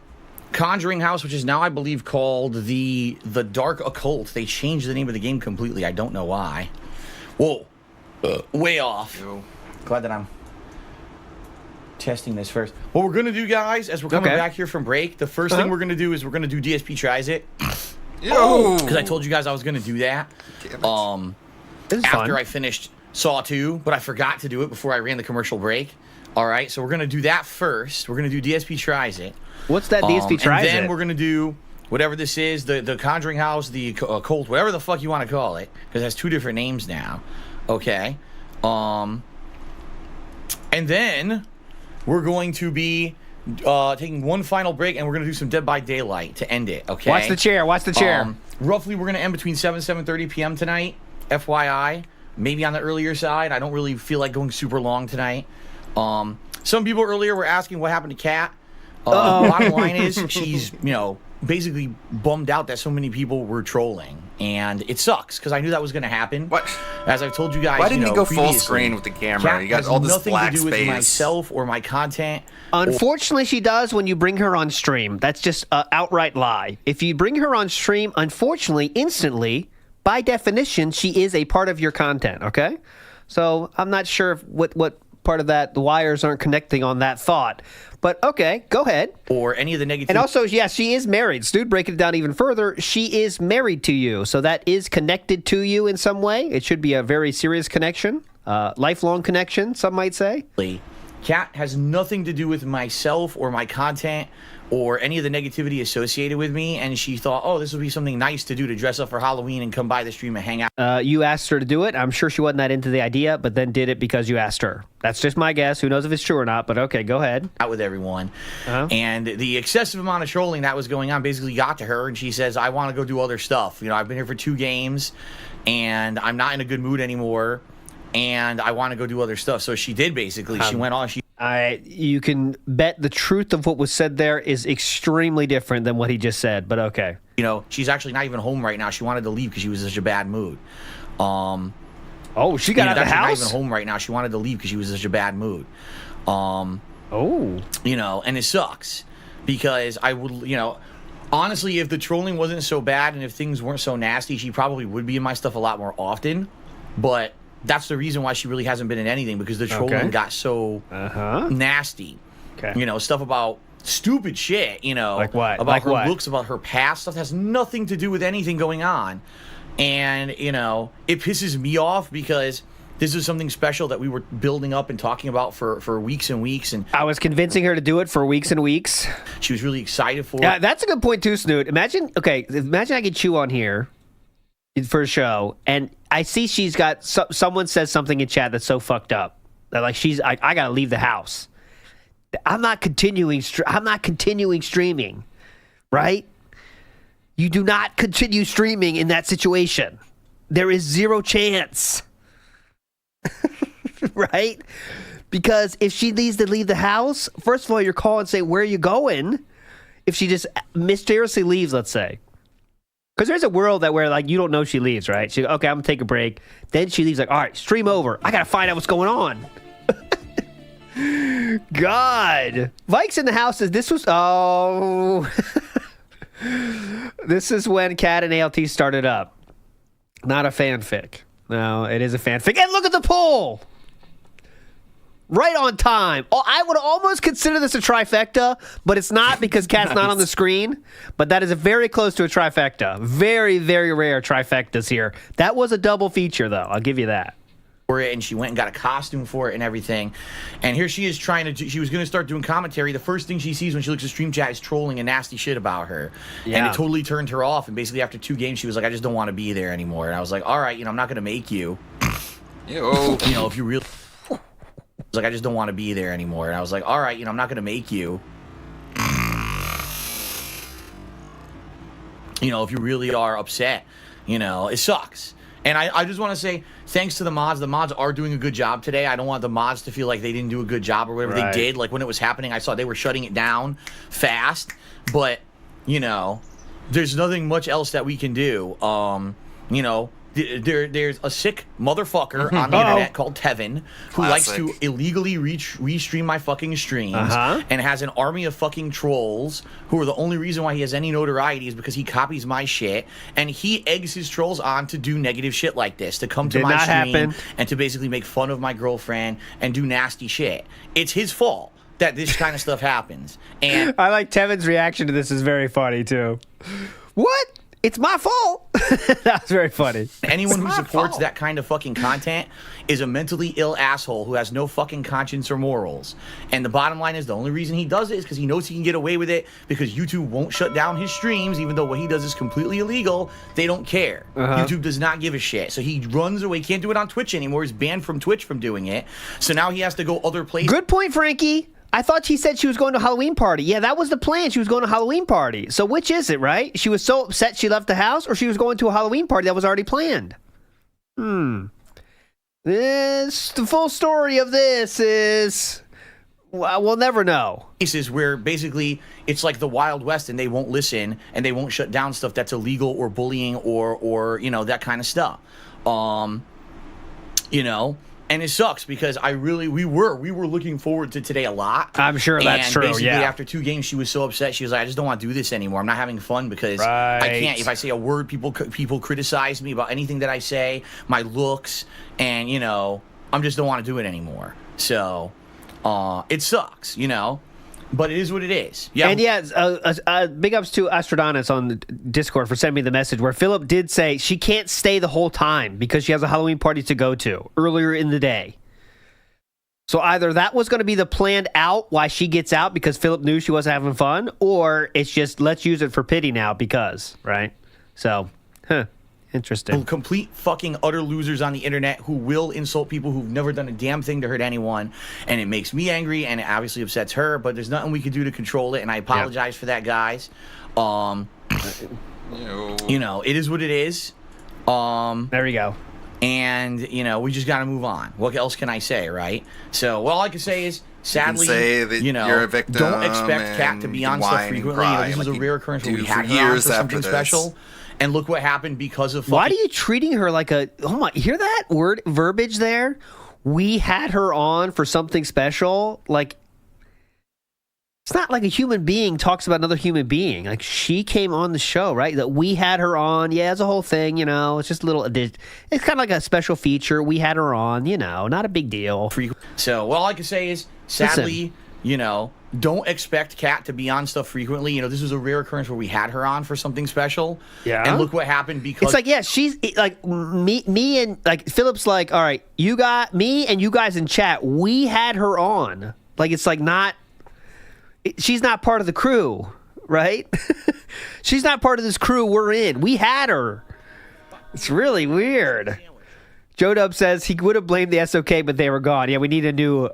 Conjuring House, which is now, I believe, called the Dark Occult. They changed the name of the game completely. I don't know why. Whoa. Way off. Glad that I'm testing this first. What we're going to do, guys, as we're coming back here from break, the first thing we're going to do is we're going to do DSP Tries It. Because I told you guys I was going to do that. After I finished Saw 2, but I forgot to do it before I ran the commercial break. All right, so we're going to do that first. We're going to do DSP Tries It. What's that DSP Tries It? And then we're going to do whatever this is, the Conjuring House, the Cult, whatever the fuck you want to call it, because it has two different names now. Okay. And then we're going to be taking one final break, and we're going to do some Dead by Daylight to end it, okay? Watch the chair. Roughly, we're going to end between 7:30 p.m. tonight, FYI. Maybe on the earlier side. I don't really feel like going super long tonight. Some people earlier were asking what happened to Kat. Bottom line is she's, basically bummed out that so many people were trolling, and it sucks because I knew that was going to happen. What? As I've told you guys, why didn't you go previously, full screen with the camera? Kat You got has all this nothing black to do with space. myself or my content. Unfortunately, she does when you bring her on stream. That's just an outright lie. If you bring her on stream, unfortunately, instantly, by definition, she is a part of your content, okay? So I'm not sure what part of that the wires aren't connecting on that thought. But okay, go ahead. Or any of the negative. And also, yes, she is married. Dude, breaking it down even further, she is married to you. So that is connected to you in some way. It should be a very serious connection. lifelong connection, some might say. Kat has nothing to do with myself or my content or any of the negativity associated with me, and she thought, oh, this would be something nice to do to dress up for Halloween and come by the stream and hang out. You asked her to do it. I'm sure she wasn't that into the idea, but then did it because you asked her. That's just my guess. Who knows if it's true or not, but okay, go ahead. Out with everyone. And the excessive amount of trolling that was going on basically got to her, and she says, I want to go do other stuff. You know, I've been here for 2 games, and I'm not in a good mood anymore, and I want to go do other stuff. So she did, basically. She went on. You can bet the truth of what was said there is extremely different than what he just said, but okay. You know, she's actually not even home right now. She wanted to leave because she was in such a bad mood. She got out of the house? Not even home right now. She wanted to leave because she was in such a bad mood. You know, and it sucks because I would, you know, honestly, if the trolling wasn't so bad and if things weren't so nasty, she probably would be in my stuff a lot more often. But that's the reason why she really hasn't been in anything, because the trolling got so nasty. You know, stuff about stupid shit, you know. Like what? About like her what? looks, about her past, stuff that has nothing to do with anything going on. And, you know, it pisses me off because this is something special that we were building up and talking about for weeks and weeks. And I was convincing her to do it for weeks and weeks. She was really excited for it. Yeah, that's a good point too, Snoot. Imagine I get you on here for a show, and I see she's got someone says something in chat that's so fucked up that like I gotta leave the house. I'm not continuing streaming, right? You do not continue streaming in that situation. There is zero chance, right? Because if she needs to leave the house, first of all, you're calling and say, where are you going? If she just mysteriously leaves, let's say. Because there's a world where like you don't know she leaves, right? She okay, I'm gonna take a break. Then she leaves like, all right, stream over. I gotta find out what's going on. God, Vikes in the house says this was this is when Cat and ALT started up. Not a fanfic. No, it is a fanfic. And look at the poll. Right on time. Oh, I would almost consider this a trifecta, but it's not because Cat's not on the screen. But that is very close to a trifecta. Very, very rare trifectas here. That was a double feature, though. I'll give you that. For it, and she went and got a costume for it and everything. And here she is trying to she was going to start doing commentary. The first thing she sees when she looks at stream chat is trolling and nasty shit about her. Yeah. And it totally turned her off. And basically after 2 games, she was like, I just don't want to be there anymore. And I was like, all right, you know, I'm not going to make you. You know, if you really... like, I just don't want to be there anymore. And I was like, all right, you know, I'm not going to make you. You know, if you really are upset, you know, it sucks. And I just want to say thanks to the mods. The mods are doing a good job today. I don't want the mods to feel like they didn't do a good job or whatever they did. Like, when it was happening, I saw they were shutting it down fast. But, you know, there's nothing much else that we can do. You know, there's a sick motherfucker on the internet called Tevin who likes to illegally restream my fucking streams and has an army of fucking trolls who are the only reason why he has any notoriety is because he copies my shit, and he eggs his trolls on to do negative shit like this, to come to my stream and to basically make fun of my girlfriend and do nasty shit. It's his fault that this kind of stuff happens. And I like Tevin's reaction to this is very funny too. What? It's my fault. That was very funny. Anyone who supports that kind of fucking content is a mentally ill asshole who has no fucking conscience or morals. And the bottom line is the only reason he does it is because he knows he can get away with it because YouTube won't shut down his streams, even though what he does is completely illegal. They don't care. YouTube does not give a shit. So he runs away. He can't do it on Twitch anymore. He's banned from Twitch from doing it. So now he has to go other places. Good point, Frankie. I thought she said she was going to a Halloween party. Yeah, that was the plan. She was going to a Halloween party. So which is it, right? She was so upset she left the house, or she was going to a Halloween party that was already planned? The full story of this is... we'll never know. Cases where basically it's like the Wild West and they won't listen and they won't shut down stuff that's illegal or bullying or you know, that kind of stuff. You know... And it sucks because we were looking forward to today a lot. I'm sure that's true, basically, yeah. After 2 games, she was so upset. She was like, I just don't want to do this anymore. I'm not having fun because I can't. If I say a word, people criticize me about anything that I say, my looks, and, you know, I just don't want to do it anymore. So, it sucks, you know. But it is what it is. Yeah. And yeah, big ups to Astrodonis on the Discord for sending me the message where Philip did say she can't stay the whole time because she has a Halloween party to go to earlier in the day. So either that was going to be the planned out why she gets out because Philip knew she wasn't having fun, or it's just let's use it for pity now because, right? So, interesting. Complete fucking utter losers on the internet who will insult people who've never done a damn thing to hurt anyone, and it makes me angry, and it obviously upsets her, but there's nothing we can do to control it, and I apologize for that, guys. You know, it is what it is. There we go. And, you know, we just got to move on. What else can I say, right? So, all I can say is, sadly, say that you know, you're a victim don't expect Kat to be on stuff whine and frequently. You know, cry this was like a rare occurrence where we do had for her on for years after something this. special. And look what happened because of Why are you treating her like a... Oh my... Hear that verbiage there? We had her on for something special. Like, it's not like a human being talks about another human being. Like, she came on the show, right? That we had her on. Yeah, it's a whole thing, you know. It's just a little... It's kind of like a special feature. We had her on, you know. Not a big deal. So, all I can say is, sadly, you know, don't expect Kat to be on stuff frequently. You know, this was a rare occurrence where we had her on for something special. Yeah. And look what happened because... It's like, yeah, she's... Like, me and... Like, Philip's like, all right, you got... Me and you guys in chat, we had her on. Like, it's like not... She's not part of the crew, right? She's not part of this crew we're in. We had her. It's really weird. Joe Dub says he would have blamed the SOK, but they were gone. Yeah, we need a new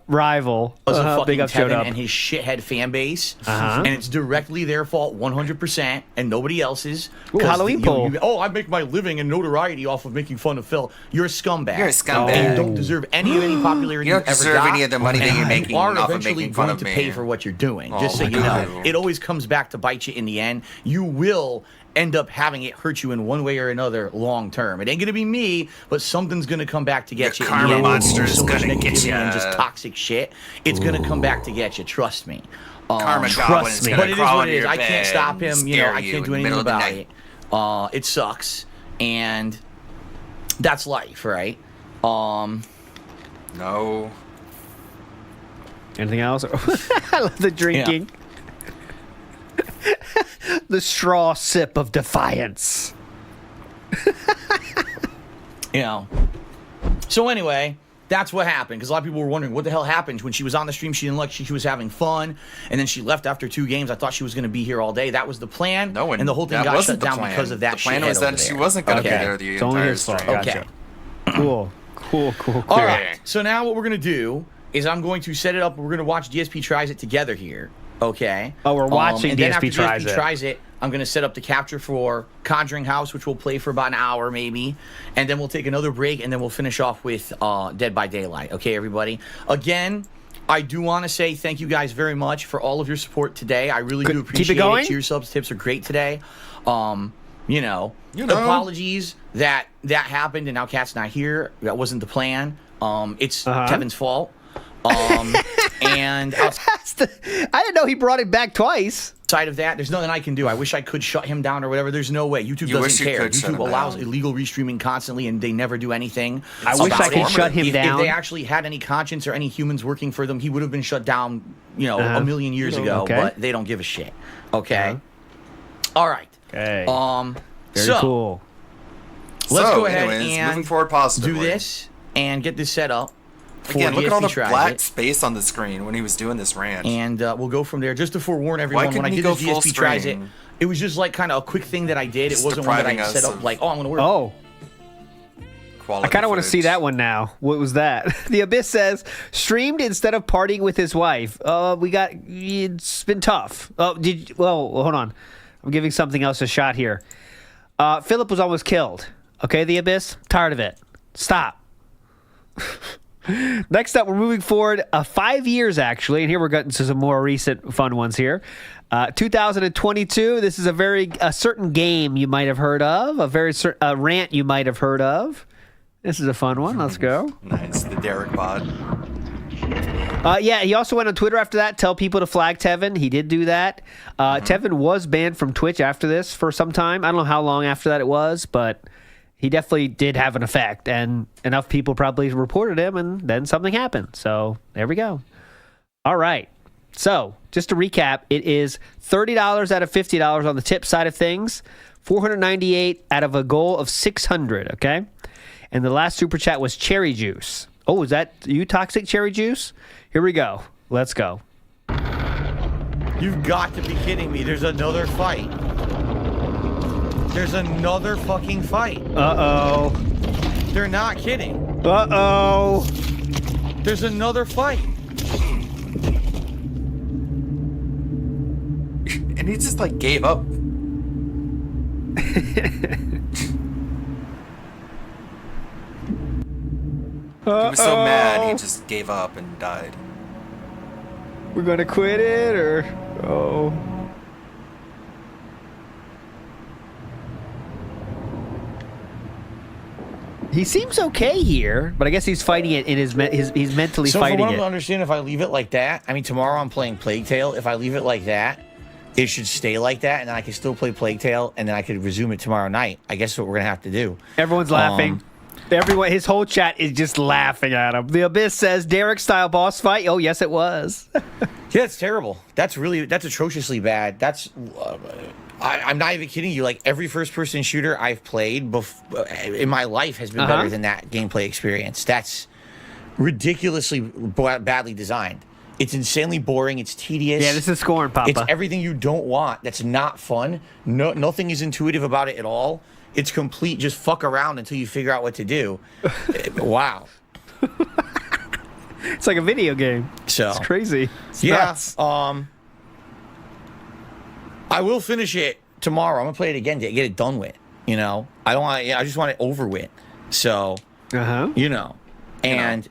rival. Because of fucking big up Joe Tevin Dub. and his shithead fan base. And it's directly their fault 100% and nobody else's. Ooh, Halloween poll. I make my living and notoriety off of making fun of Phil. You're a scumbag. You're a scumbag. And you don't deserve any popularity You don't ever deserve got. any of the money that you're And making you are off of eventually making fun going of to me. pay for what you're doing. Oh Just so my you know. God. It always comes back to bite you in the end. You will end up having it hurt you in one way or another long term. It ain't gonna be me, but something's gonna come back to get you. karma in the end. monster There's is so much gonna get negativity and ya. just toxic shit. It's gonna come back to get you. Trust me. Karma goblin is gonna But it is crawl what into it is. your I can't bed stop him. and You know, scare I you can't do in the anything middle of the about it. It sucks, and that's life, right? No. Anything else? I love the drinking. The straw sip of defiance. You know. So anyway, that's what happened. Because a lot of people were wondering what the hell happened when she was on the stream. She didn't look. She was having fun, and then she left after 2 games. I thought she was going to be here all day. That was the plan. No, and the whole thing that got wasn't shut the down plan. because of that. The plan shithead was that over she there. wasn't going to be Okay. there the It's only entire his fault. stream. Gotcha. Okay. Cool. All right. So now what we're going to do is I'm going to set it up. We're going to watch DSP Tries It together here. Okay. Oh, we're watching and then DSP after Tries It. I'm going to set up the capture for Conjuring House, which will play for about an hour maybe. And then we'll take another break, and then we'll finish off with Dead by Daylight. Okay, everybody? Again, I do want to say thank you guys very much for all of your support today. I really do appreciate keep it going. Cheer subs tips are great today. You know, apologies that happened, and now Kat's not here. That wasn't the plan. It's Kevin's fault. And I didn't know he brought it back twice. Outside of that, there's nothing I can do. I wish I could shut him down or whatever. There's no way. YouTube doesn't care. YouTube allows illegal restreaming constantly, and they never do anything. I wish I could shut him down. If they actually had any conscience or any humans working for them, he would have been shut down, you know, a million years ago. Okay. But they don't give a shit. Okay. All right. Okay. Very cool. Let's go ahead anyways, and moving forward positively. do this and get this set up. Again, look at all the DSP black Tries space on the screen when he was doing this rant. And we'll go from there. Just to forewarn everyone, when I did this DSP Tries It, it was just like kind of a quick thing that I did. It wasn't one that I set up like, oh, I'm going to work. Oh. I kind of want to see that one now. What was that? The Abyss says, streamed instead of partying with his wife. It's been tough. Well, hold on. I'm giving something else a shot here. Philip was almost killed. Okay, The Abyss? Tired of it. Stop. Next up, we're moving forward 5 years, actually, and here we're getting to some more recent fun ones here. 2022, this is a certain game you might have heard of, a rant you might have heard of. This is a fun one. Let's go. Nice, the Derek bot. Yeah, he also went on Twitter after that, tell people to flag Tevin. He did do that. Tevin was banned from Twitch after this for some time. I don't know how long after that it was, but he definitely did have an effect, and enough people probably reported him, and then something happened. So there we go. All right. So, just to recap, it is $30 out of $50 on the tip side of things, $498 out of a goal of $600, okay? And the last super chat was Cherry Juice. Oh, is that you, Toxic Cherry Juice? Here we go. Let's go. You've got to be kidding me. There's another fight. There's another fucking fight. Uh-oh. They're not kidding. Uh-oh. There's another fight. And he just like gave up. He was so mad, he just gave up and died. We're going to quit it, or... Oh... He seems okay here, but I guess he's fighting it in he's mentally so fighting from what it. I'm understanding, if I leave it like that, I mean, tomorrow I'm playing Plague Tale. If I leave it like that, it should stay like that, and then I can still play Plague Tale, and then I could resume it tomorrow night. I guess that's what we're gonna have to do. Everyone's laughing. Everyone, his whole chat is just laughing at him. The Abyss says Derek style boss fight. Oh yes, it was. Yeah, it's terrible. That's atrociously bad. That's I'm not even kidding you. Like every first-person shooter I've played in my life has been better than that gameplay experience. That's ridiculously badly designed. It's insanely boring. It's tedious. Yeah, this is scoring, Papa. It's everything you don't want. That's not fun. Nothing is intuitive about it at all. It's complete. Just fuck around until you figure out what to do. Wow. It's like a video game. So it's crazy. It's yeah. nuts. I will finish it tomorrow. I'm gonna play it again to get it done with. You know, I don't want. I just want it over with. So, you know, and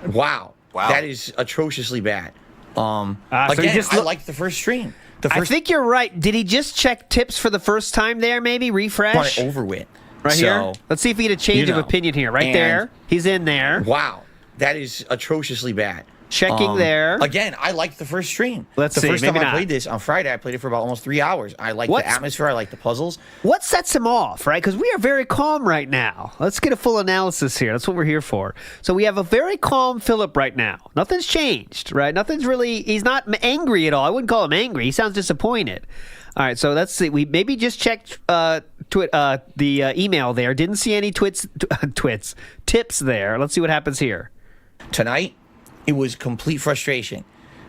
wow, that is atrociously bad. So again, I liked the first stream. I think you're right. Did he just check tips for the first time there? Maybe refresh. Want it over with. Right here. Let's see if we get a change of opinion here. Right there. He's in there. Wow, that is atrociously bad. Checking there. Again, I liked the first stream. Let's see. The first maybe time I not. played this on Friday, I played it for about almost 3 hours. I liked the atmosphere. I liked the puzzles. What sets him off, right? Because we are very calm right now. Let's get a full analysis here. That's what we're here for. So we have a very calm Philip right now. Nothing's changed, right? Nothing's really. He's not angry at all. I wouldn't call him angry. He sounds disappointed. All right, so let's see. We maybe just checked the email there. Didn't see any tips there. Let's see what happens here. Tonight, it was complete frustration.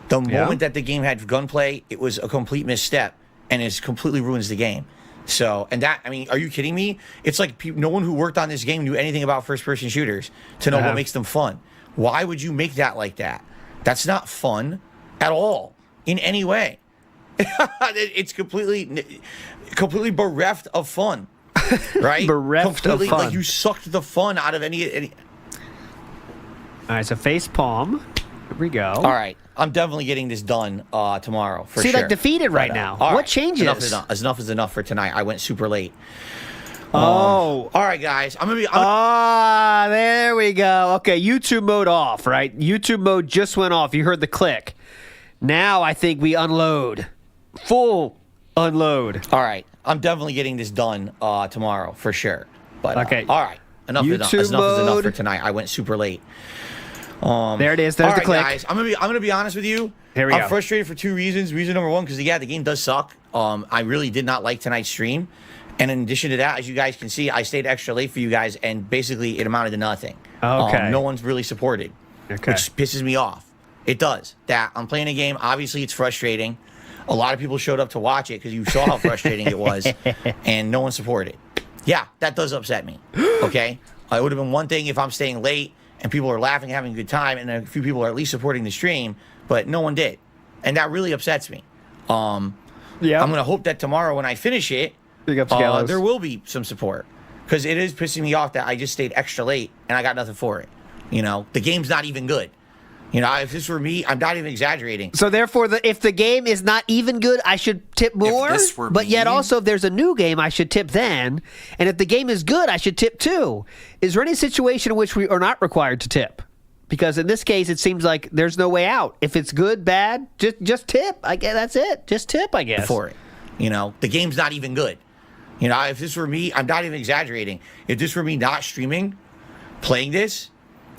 The moment that the game had gunplay, it was a complete misstep, and it completely ruins the game. So, and that, I mean, are you kidding me? It's like no one who worked on this game knew anything about first-person shooters to know what makes them fun. Why would you make that like that? That's not fun at all, in any way. It's completely bereft of fun, right? Bereft of fun. Like you sucked the fun out of any. All right, so face palm. Here we go. All right, I'm definitely getting this done tomorrow for sure. See, like defeated right now. What changes? Enough is enough for tonight. I went super late. All right, guys. There we go. Okay, YouTube mode off, right? YouTube mode just went off. You heard the click. Now I think we unload. Full unload. All right, I'm definitely getting this done tomorrow for sure. But okay. All right, enough is enough for tonight. I went super late. There it is. There's the click. Guys, I'm gonna be honest with you. Here we go. I'm frustrated for 2 reasons. Reason number one, because the game does suck. I really did not like tonight's stream, and in addition to that, as you guys can see, I stayed extra late for you guys, and basically it amounted to nothing. Okay. No one's really supported, which pisses me off. It does. That I'm playing a game. Obviously, it's frustrating. A lot of people showed up to watch it because you saw how frustrating it was, and no one supported. Yeah, that does upset me. Okay, it would have been one thing if I'm staying late and people are laughing, having a good time, and a few people are at least supporting the stream, but no one did, and that really upsets me. I'm gonna hope that tomorrow when I finish it, there will be some support, because it is pissing me off that I just stayed extra late and I got nothing for it. You know, the game's not even good. You know, if this were me, I'm not even exaggerating. So therefore, if the game is not even good, I should tip more. If this were but me, yet also, if there's a new game, I should tip then. And if the game is good, I should tip too. Is there any situation in which we are not required to tip? Because in this case, it seems like there's no way out. If it's good, bad, just tip. I guess that's it. Just tip, I guess. For it. You know, the game's not even good. You know, if this were me, I'm not even exaggerating. If this were me not streaming, playing this,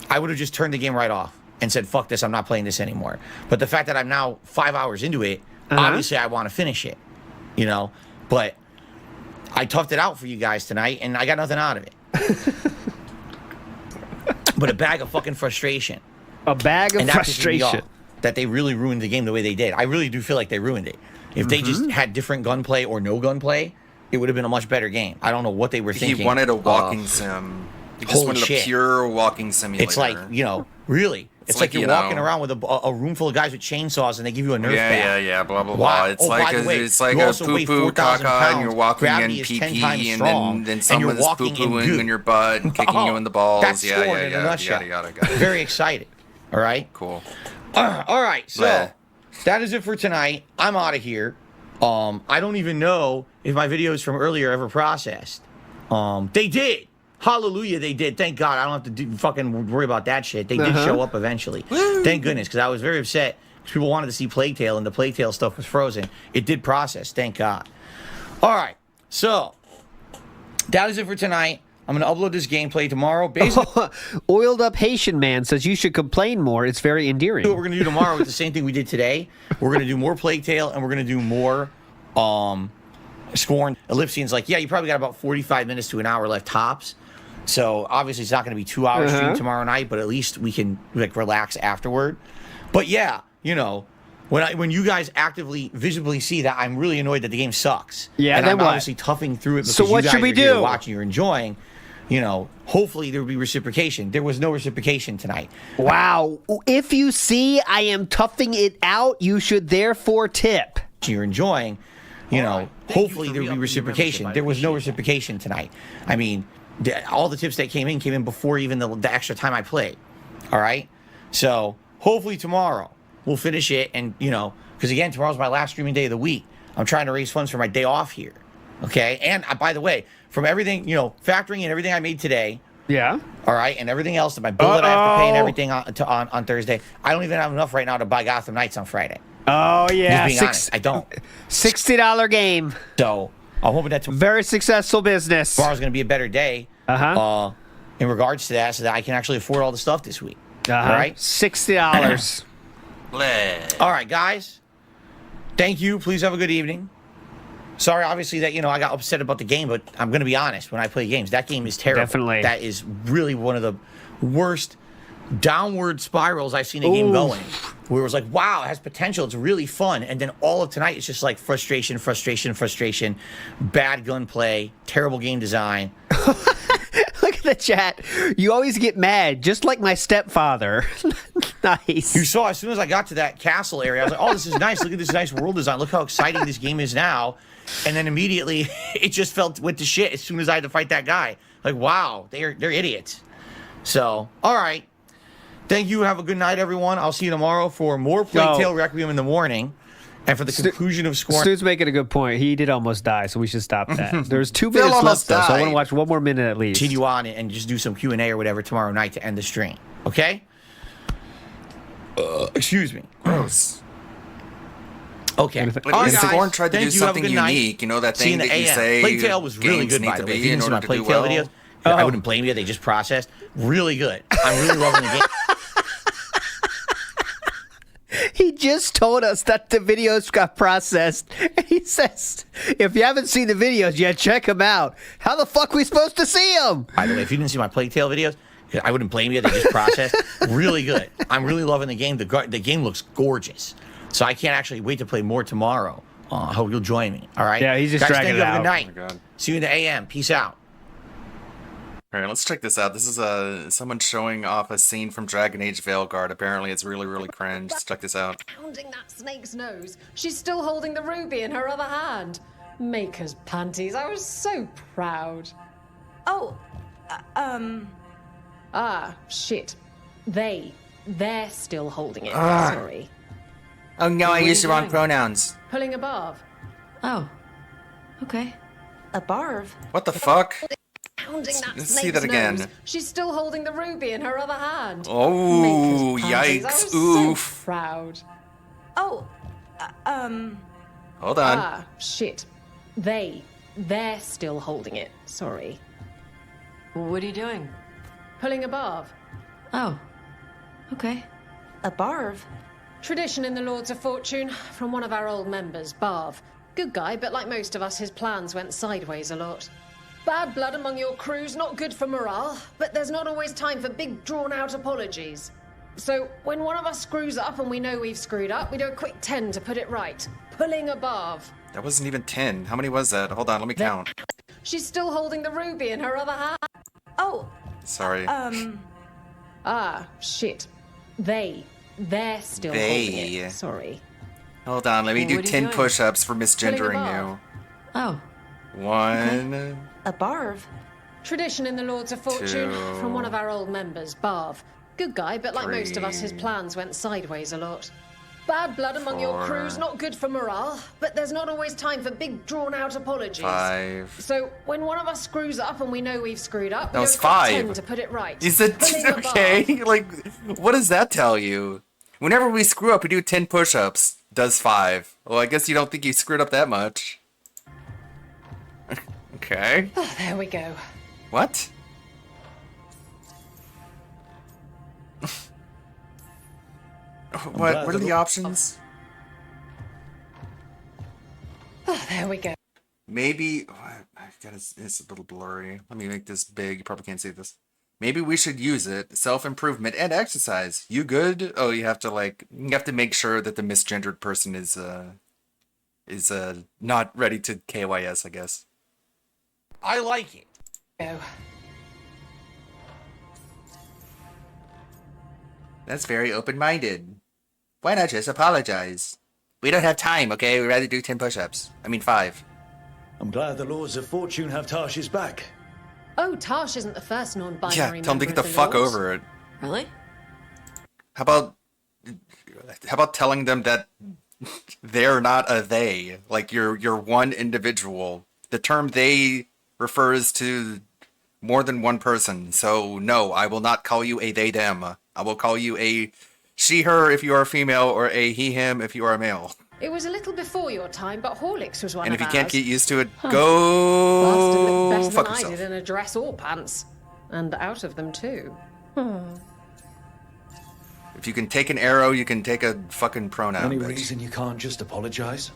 I would have just turned the game right off and said, fuck this, I'm not playing this anymore. But the fact that I'm now 5 hours into it, obviously I want to finish it, you know? But I toughed it out for you guys tonight, and I got nothing out of it. But a bag of fucking frustration. A bag of and that pissed me frustration. off that they really ruined the game the way they did. I really do feel like they ruined it. If they just had different gunplay or no gunplay, it would have been a much better game. I don't know what they were thinking. He wanted a walking sim. He just wanted a pure walking simulator. It's like, you know, really. It's like you're walking around with a room full of guys with chainsaws and they give you a Nerf bat. Yeah, blah, blah, Wow. blah. It's Oh, like by the way, it's like you a also weigh poo-poo 4,000 caca and you're pounds. walking Gravity in is 10 pee-pee times and strong, then and someone's you're walking in poo-pooing goo. in your butt and kicking you in the balls. That's Yeah, scored in a nutshell. yada. Very excited. All right? Cool. All right, so that is it for tonight. I'm out of here. I don't even know if my videos from earlier ever processed. They did. Hallelujah, they did. Thank God. I don't have to fucking worry about that shit. They did show up eventually. Thank goodness, because I was very upset because people wanted to see Plague Tale and the Plague Tale stuff was frozen. It did process. Thank God. All right, so that is it for tonight. I'm going to upload this gameplay tomorrow. Basically, Oiled up Haitian man says you should complain more. It's very endearing. what we're going to do tomorrow is the same thing we did today. We're going to do more Plague Tale and we're going to do more Scorn. Ellipsian's like, yeah, you probably got about 45 minutes to an hour left tops. So obviously it's not going to be 2 hours stream tomorrow night, but at least we can like relax afterward. But yeah, you know, when you guys actively visibly see that I'm really annoyed that the game sucks. Yeah, and then I'm what? obviously toughing through it because So what you guys should we are here do? watching, you're enjoying. You know, hopefully there will be reciprocation. There was no reciprocation tonight. Wow. If you see I am toughing it out, you should therefore tip. You're enjoying, you know, hopefully there will be reciprocation. There was no reciprocation tonight. I mean, all the tips that came in before even the extra time I played. All right? So hopefully tomorrow we'll finish it. And, you know, because again, tomorrow's my last streaming day of the week. I'm trying to raise funds for my day off here. Okay? And by the way, from everything, you know, factoring in everything I made today. Yeah. All right, and everything else, my bill that I have to pay and everything on Thursday. I don't even have enough right now to buy Gotham Knights on Friday. Oh, yeah. Just being honest, I don't. $60 game. So I'm hoping that very successful business. Tomorrow's going to be a better day. In regards to that, so that I can actually afford all the stuff this week. All right, $60. All right, guys. Thank you. Please have a good evening. Sorry, obviously, that, you know, I got upset about the game, but I'm going to be honest. When I play games, that game is terrible. Definitely. That is really one of the worst downward spirals I've seen a game going. Where it was like, wow, it has potential. It's really fun. And then all of tonight, it's just like frustration, bad gunplay, terrible game design. Look at the chat. You always get mad, just like my stepfather. Nice. You saw, as soon as I got to that castle area, I was like, oh, this is nice. Look at this nice world design. Look how exciting this game is now. And then immediately, it just went to shit as soon as I had to fight that guy. Like, wow, they're idiots. So, all right. Thank you. Have a good night, everyone. I'll see you tomorrow for more Plague Tale Requiem in the morning. And for the conclusion of Scorn. Stu's making a good point. He did almost die, so we should stop that. There's 2 Phil minutes almost left, though, so I died. want to watch one more minute at least. Continue on and just do some Q&A or whatever tomorrow night to end the stream. Okay? Excuse me. Gross. Okay. But All right, if guys. Scorn tried to Thank do you. Have a something good night. unique, you know that See you thing in the that you AM. say Plague Tale was really games good, need by to the way. be If you in didn't see order my to Plague do Tale well. videos, I wouldn't blame you. They just processed. Really good. I'm really loving the game. He just told us that the videos got processed. And he says, if you haven't seen the videos yet, check them out. How the fuck are we supposed to see them? By the way, if you didn't see my Plague Tale videos, I wouldn't blame you. They just processed. Really good. I'm really loving the game. The game looks gorgeous. So I can't actually wait to play more tomorrow. I hope you'll join me. All right? Yeah, he's just Guys, dragging thank you. it Have a good out. night. Oh my God. See you in the AM. Peace out. All right, let's check this out. This is someone showing off a scene from Dragon Age Veilguard. Apparently, it's really, really cringe. Let's check this out. Pounding that snake's nose. She's still holding the ruby in her other hand. Maker's panties. I was so proud. Oh, Ah, shit. They're still holding it. Ah. Sorry. Oh no, I What are used you the wrong doing? pronouns. Pulling above. Oh. Okay. a barf. What the fuck? Pounding that Let's see snake's that again. nose. She's still holding the ruby in her other hand. Oh, Maker's panties. I yikes. was Oof. so proud. Oh, Hold on. Ah, shit. They're still holding it. Sorry. What are you doing? Pulling above. Oh. Okay. A Barv? Tradition in the Lords of Fortune from one of our old members, Barv. Good guy, but like most of us, his plans went sideways a lot. Bad blood among your crews, not good for morale, but there's not always time for big, drawn-out apologies. So, when one of us screws up and we know we've screwed up, we do a quick 10 to put it right. Pulling a Barv. That wasn't even 10. How many was that? Hold on, let me count. She's still holding the ruby in her other hand. Oh, Sorry. Ah, shit. They're still holding it. Sorry. Hold on, let me do What are you 10 doing? push-ups for misgendering Pulling a you. Oh, 1. A Barv? Tradition in the Lords of Fortune Two. from one of our old members, Barv. Good guy, but like most of us, his Three. plans went sideways a lot. Bad blood among your Four. crews, not good for morale, but there's not always time for big, drawn-out apologies. 5. So, when one of us screws up and we know we've screwed up, That we was do a quick 10 5. to put it right. You said, Pulling a okay, Barv. like, what does that tell you? Whenever we screw up, we do 10 push-ups. Does 5. Well, I guess you don't think you screwed up that much. Okay. Oh, there we go. What? What are the options? Oh, there we go. Maybe it's a little blurry. Let me make this big. You probably can't see this. Maybe we should use it. Self-improvement and exercise. You good? Oh, you have to make sure that the misgendered person is not ready to KYS, I guess. I like it. Go. That's very open-minded. Why not just apologize? We don't have time, okay? We'd rather do 10 push-ups. I mean 5. I'm glad the Lords of Fortune have Tarsh's back. Oh, Tarsh isn't the first non-binary Yeah, tell them to member get the of fuck Lords. over it. really? How about telling them that they're not a they? Like you're one individual. The term they refers to more than one person. So no, I will not call you a they them. I will call you a she her if you are female or a he him if you are a male. It was a little before your time, but Horlicks was one And of if you can't ours. get used to it, Bastard go looked better fuck than I yourself. did in a dress or pants. And out of them, too. If you can take an arrow, you can take a fucking pronoun. Any bitch. reason you can't just apologize?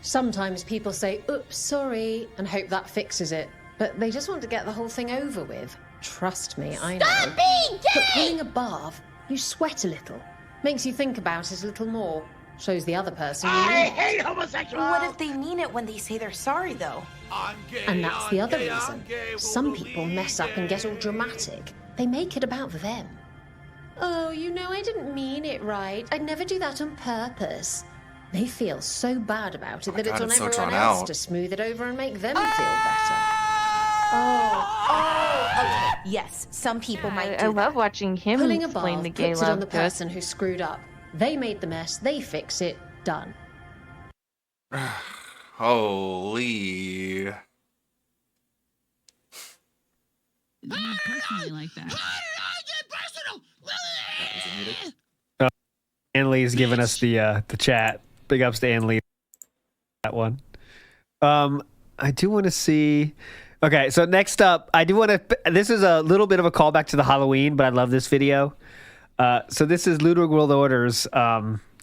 Sometimes people say, oops, sorry, and hope that fixes it. But they just want to get the whole thing over with. Trust me, I know. Stop being But gay! pulling a barv, you sweat a little. Makes you think about it a little more. Shows the other person you mean it. What if they mean it when they say they're sorry, though? And that's the other reason. Some people mess up and get all dramatic. They make it about them. Oh, you know, I didn't mean it right. I'd never do that on purpose. They feel so bad about it that it's God, on it's so everyone drawn else out. to smooth it over and make them feel better. Oh, okay. Yes, some people might do I love watching him Pulling a explain barv the gay puts it on love the to us. person who screwed up. They made the mess, they fix it, done. Holy. Not personally like that. Ann Lee's giving us the chat. Big ups to Ann Lee. That one. I do want to see. Okay, so next up, I do want to. This is a little bit of a callback to the Halloween, but I love this video. So this is Ludwig World Order's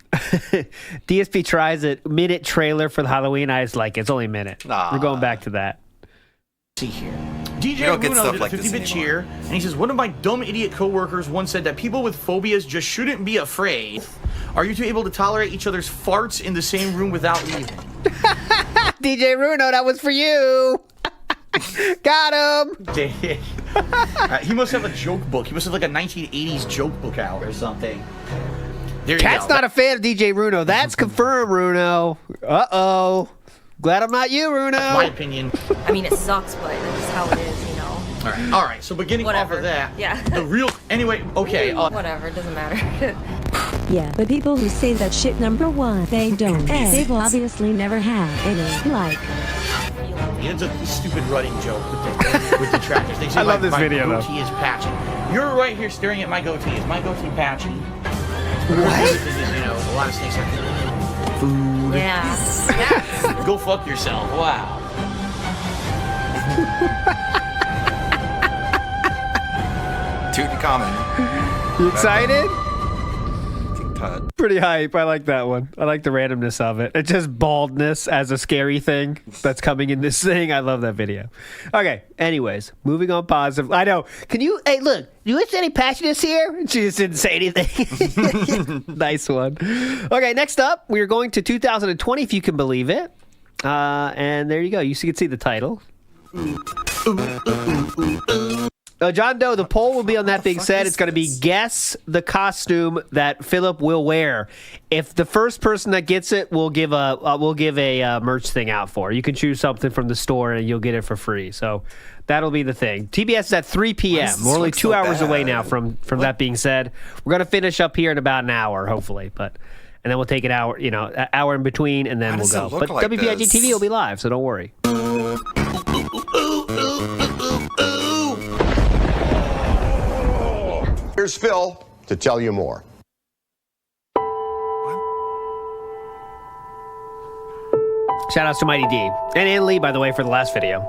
DSP tries it minute trailer for the Halloween. I was like, it's only a minute. We're going back to that. See here. You DJ don't get Bruno stuff did a like this 50-bit cheer, and he says, one of my dumb idiot coworkers once said that people with phobias just shouldn't be afraid. Are you two able to tolerate each other's farts in the same room without leaving? DJ Bruno, that was for you. Got him. He must have a joke book. He must have like a 1980s joke book out or something. There you Cat's go. not a fan of DJ Bruno. That's confirmed, Bruno. Uh-oh. Glad I'm not you, Bruno. My opinion. I mean, it sucks, but that's how it is, you know. All right. So beginning Whatever. off of that, Yeah. the real. Anyway, okay. Whatever, it doesn't matter. Yeah, the people who say that shit, number one, they don't. They've obviously never had any, like. It's a stupid running joke with the tractors. They say I love this my video, though. goatee is patchy. You're right here staring at my goatee. Is my goatee patchy? What? The thing is, you know, a lot of snakes are food. Yeah. Go fuck yourself. Wow. Tutankhamun. You excited? cut. Pretty hype. I like that one. I like the randomness of it. It's just baldness as a scary thing that's coming in this thing. I love that video. Okay. Anyways, moving on positive. I know. Can you, hey, look, you see any passionates here? And she just didn't say anything. Nice one. Okay. Next up, we are going to 2020, if you can believe it. And there you go. You can see the title. John Doe, the poll will be on that being said. It's going to be guess the costume that Philip will wear. If the first person that gets it, we'll give a merch thing out for. You can choose something from the store and you'll get it for free. So that'll be the thing. TBS is at 3 p.m. We're only 2 hours away now from that being said. We're going to finish up here in about an hour, hopefully, and then we'll take an hour, an hour in between, and then we'll go. But like WPIG TV will be live, so don't worry. Here's Phil to tell you more. Shout outs to Mighty D. And Ann Lee, by the way, for the last video.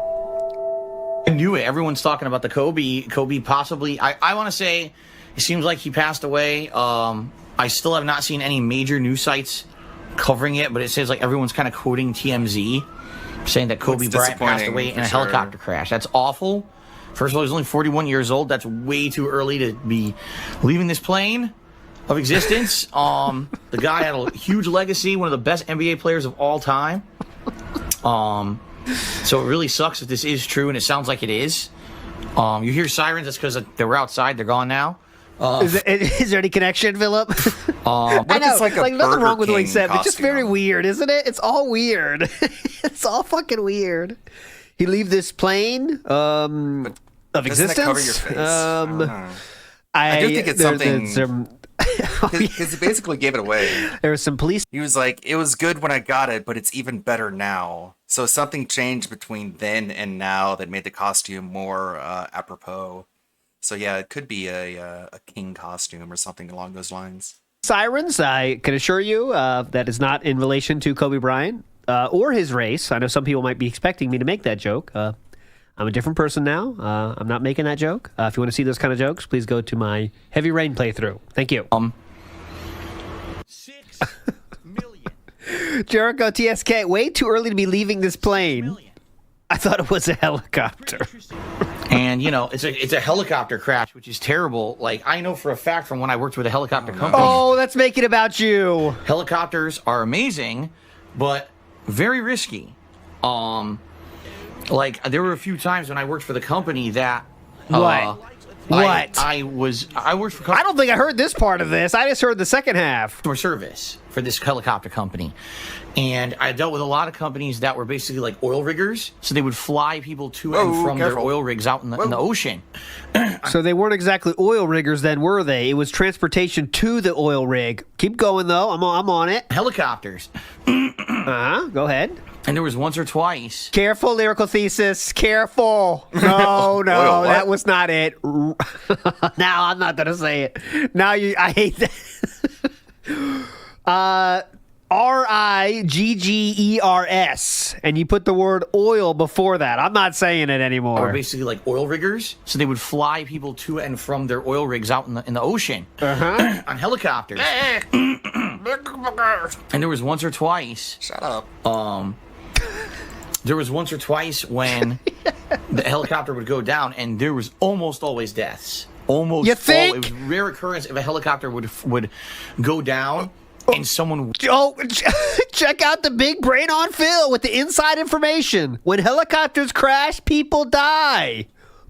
I knew it. Everyone's talking about the Kobe. Kobe possibly. I want to say it seems like he passed away. I still have not seen any major news sites covering it, but it says like everyone's kind of quoting TMZ, saying that Kobe Bryant passed away in a helicopter crash. That's awful. First of all, he's only 41 years old. That's way too early to be leaving this plane of existence. The guy had a huge legacy, one of the best NBA players of all time. So it really sucks if this is true, and it sounds like it is. You hear sirens, that's because they were outside. They're gone now. Is there any connection, Philip? I know, like nothing wrong with what he said, but costume. just very weird, isn't it? It's all weird. It's all fucking weird. He leave this plane of existence. Doesn't that cover your face? I do think it's something. Because he basically gave it away. There was some police. He was like, it was good when I got it, but it's even better now. So something changed between then and now that made the costume more apropos. So yeah, it could be a king costume or something along those lines. Sirens, I can assure you that is not in relation to Kobe Bryant or his race. I know some people might be expecting me to make that joke. I'm a different person now. I'm not making that joke. If you want to see those kind of jokes, please go to my Heavy Rain playthrough. Thank you. 6 million. Jericho TSK, way too early to be leaving this plane. I thought it was a helicopter. And, it's a helicopter crash, which is terrible. Like, I know for a fact from when I worked with a helicopter company. Oh, let's make it about you. Helicopters are amazing, but very risky. Like, there were a few times when I worked for the company that... What? I worked for... I don't think I heard this part of this. I just heard the second half. Customer service for this helicopter company. And I dealt with a lot of companies that were basically like oil riggers. So they would fly people to and from their oil rigs out in the ocean. So they weren't exactly oil riggers then, were they? It was transportation to the oil rig. Keep going, though. I'm on it. Helicopters. Go ahead. And there was once or twice. Careful, lyrical thesis. Careful. No, that was not it. Now I'm not gonna say it. Now I hate that. RIGGERS, and you put the word oil before that. I'm not saying it anymore. Or basically like oil riggers. So they would fly people to and from their oil rigs out in the ocean on helicopters. And there was once or twice. Shut up. There was once or twice when the helicopter would go down, and there was almost always deaths. Almost. You think? It was a rare occurrence if a helicopter would go down and someone. Oh, check out the big brain on Phil with the inside information. When helicopters crash, people die.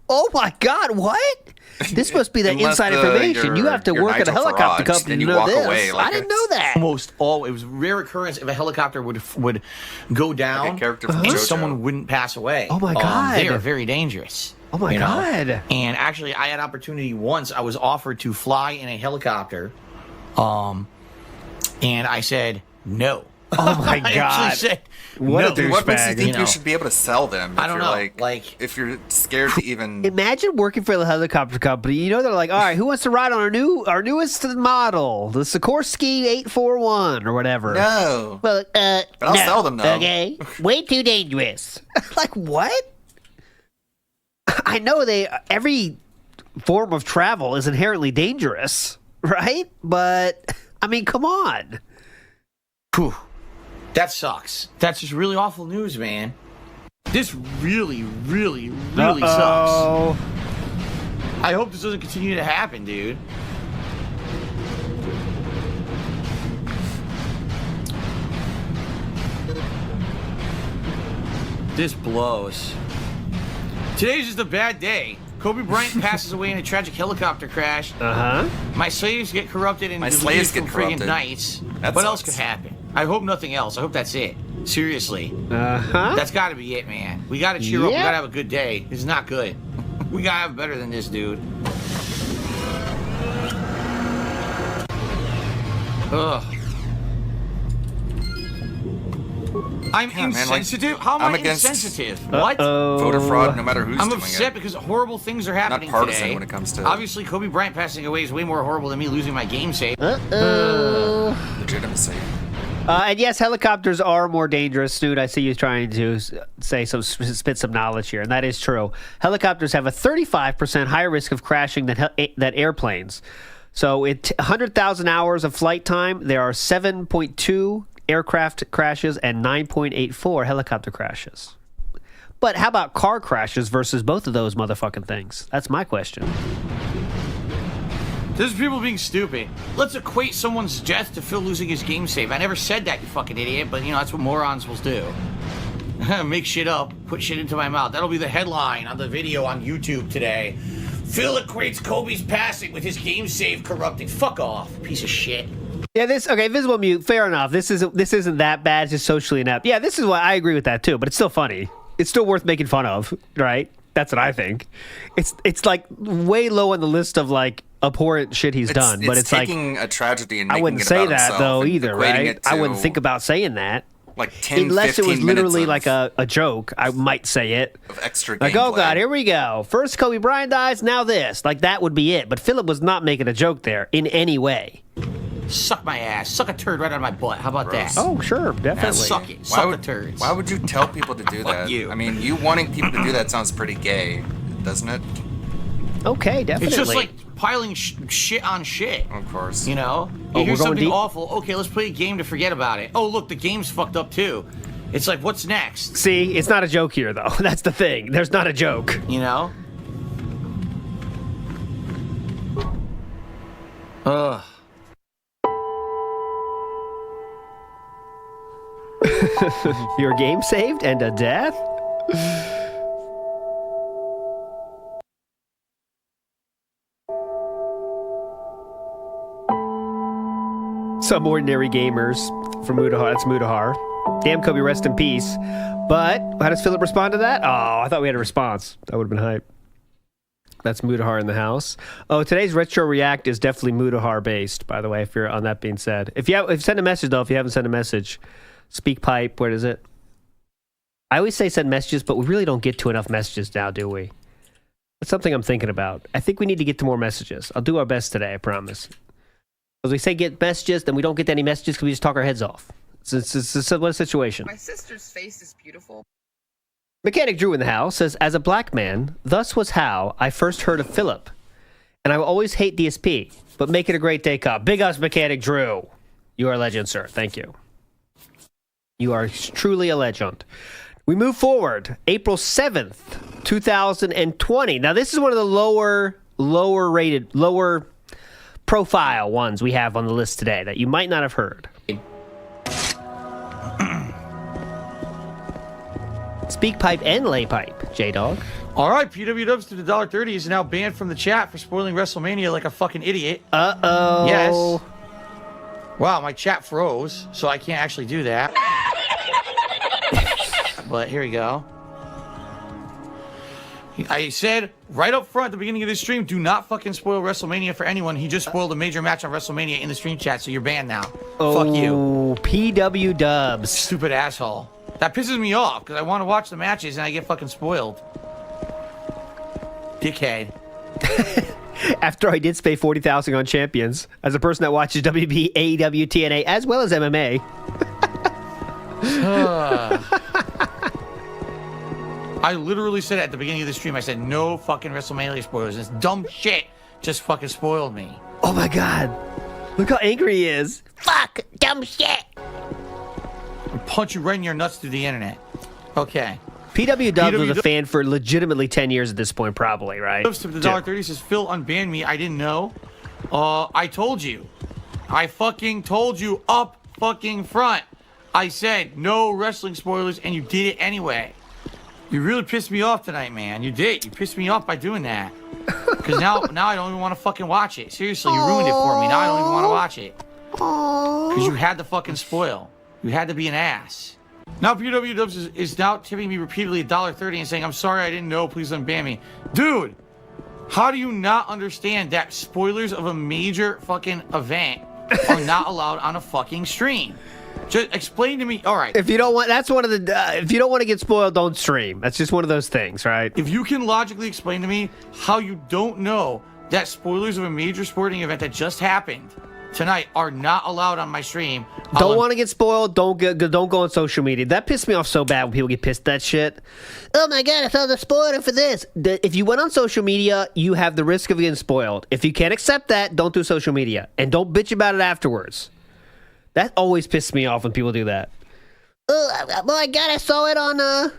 Oh my God! What? This must be the inside information. You have to work at a helicopter company to know this. I didn't know that. It was a rare occurrence if a helicopter would go down and someone wouldn't pass away. Oh my God! They are very dangerous. Oh my God! And actually, I had opportunity once. I was offered to fly in a helicopter, and I said no. Oh my God! I actually said what no. a douchebag. What makes you think you should be able to sell them? I don't know. Like, if you're scared to even imagine working for the helicopter company. They're like, all right, who wants to ride on our newest model, the Sikorsky 841 or whatever? No. Well, but I'll sell them though. Okay, way too dangerous. Like what? I know every form of travel is inherently dangerous, right? But I mean, come on. Whew. That sucks. That's just really awful news, man. This really, really, really sucks. I hope this doesn't continue to happen, dude. This blows. Today's just a bad day. Kobe Bryant passes away in a tragic helicopter crash. My slaves get corrupted and deleted from friggin' Knights. What else could happen? I hope nothing else. I hope that's it. Seriously. That's got to be it, man. We got to cheer up. We got to have a good day. This is not good. We got to have better than this, dude. Ugh. I'm insensitive? How am I insensitive? What? Voter fraud, no matter who's I'm doing upset it. because horrible things are happening Not partisan today. when it comes to Obviously, Kobe Bryant passing away is way more horrible than me losing my game save. legitimacy. And yes, helicopters are more dangerous, dude. I see you trying to spit some knowledge here, and that is true. Helicopters have a 35% higher risk of crashing than airplanes. So, 100,000 hours of flight time, there are 7.2 aircraft crashes and 9.84 helicopter crashes. But how about car crashes versus both of those motherfucking things? That's my question. This is people being stupid. Let's equate someone's death to Phil losing his game save. I never said that, you fucking idiot, but that's what morons will do. Make shit up, put shit into my mouth. That'll be the headline on the video on YouTube today. Phil equates Kobe's passing with his game save corrupting. Fuck off, piece of shit. Yeah, Visible Mute, fair enough. This isn't that bad, it's just socially inept. Yeah, this is what I agree with that too, but it's still funny. It's still worth making fun of, right? That's what I think. It's like way low on the list of like abhorrent shit he's done, but it's taking like a tragedy and making I wouldn't it say about that though either, right? I wouldn't think about saying that. Like 10, unless it was 15 literally minutes like a joke, I might say it. Of extra like, oh gameplay. God, here we go. First Kobe Bryant dies, now this. Like that would be it. But Philip was not making a joke there in any way. Suck my ass. Suck a turd right out of my butt. How about that? Oh, sure. Definitely. Suck it. Suck the turds. Why would you tell people to do that? You. I mean, you wanting people to do that sounds pretty gay, doesn't it? Okay, definitely. It's just like piling shit on shit. Of course. You know? Oh, You hear we're going something deep? awful. Okay, let's play a game to forget about it. Oh, look, the game's fucked up too. It's like, what's next? See, it's not a joke here, though. That's the thing. There's not a joke. You know? Ugh. Your game saved and a death? Some ordinary gamers from Mudahar. That's Mudahar. Damn, Kobe, rest in peace. But how does Philip respond to that? Oh, I thought we had a response. That would have been hype. That's Mudahar in the house. Oh, today's Retro React is definitely Mudahar based, by the way, if you're on that being said. If you send a message, though, if you haven't sent a message, SpeakPipe, where is it? I always say send messages, but we really don't get to enough messages now, do we? That's something I'm thinking about. I think we need to get to more messages. I'll do our best today, I promise. Because we say get messages, then we don't get any messages because we just talk our heads off. It's a similar situation. My sister's face is beautiful. Mechanic Drew in the house says, as a black man, thus was how I first heard of Philip. And I will always hate DSP, but make it a great day, Cop. Big ups, Mechanic Drew. You are a legend, sir. Thank you. You are truly a legend. We move forward. April 7th, 2020. Now, this is one of the lower rated, lower profile ones we have on the list today that you might not have heard. SpeakPipe and LayPipe, J-Dog. All right, PW Dubs to the $1.30 is now banned from the chat for spoiling WrestleMania like a fucking idiot. Uh-oh. Yes. Wow, my chat froze, so I can't actually do that. But here we go. I said right up front at the beginning of this stream, do not fucking spoil WrestleMania for anyone. He just spoiled a major match on WrestleMania in the stream chat, so you're banned now. Fuck you. PW Dubs. Stupid asshole. That pisses me off, because I want to watch the matches and I get fucking spoiled. Dickhead. After I did spend $40,000 on champions, as a person that watches WB, AEW, TNA, as well as MMA. I literally said at the beginning of the stream, I said, no fucking WrestleMania spoilers. This dumb shit just fucking spoiled me. Oh my God. Look how angry he is. Fuck, dumb shit. I'll punch you right in your nuts through the internet. Okay. PW Dubs was a fan for legitimately 10 years at this point, probably, right? Dubs to the $1.30 says, Phil unbanned me. I didn't know. I told you. I fucking told you up fucking front. I said no wrestling spoilers, and you did it anyway. You really pissed me off tonight, man. You did. You pissed me off by doing that. Because now I don't even want to fucking watch it. Seriously, you ruined it for me. Now I don't even want to watch it. Because you had to fucking spoil. You had to be an ass. Now PW Dubs is now tipping me repeatedly $1.30 and saying, I'm sorry, I didn't know. Please unban me. Dude, how do you not understand that spoilers of a major fucking event are not allowed on a fucking stream? Just explain to me. All right. If you don't want, that's one of the. If you don't want to get spoiled, don't stream. That's just one of those things, right? If you can logically explain to me how you don't know that spoilers of a major sporting event that just happened tonight are not allowed on my stream. Don't want to get spoiled. Don't go on social media. That pissed me off so bad when people get pissed at that shit. Oh my god, I saw the spoiler for this. If you went on social media, you have the risk of getting spoiled. If you can't accept that, don't do social media and don't bitch about it afterwards. That always pisses me off when people do that. Oh my god, I saw it on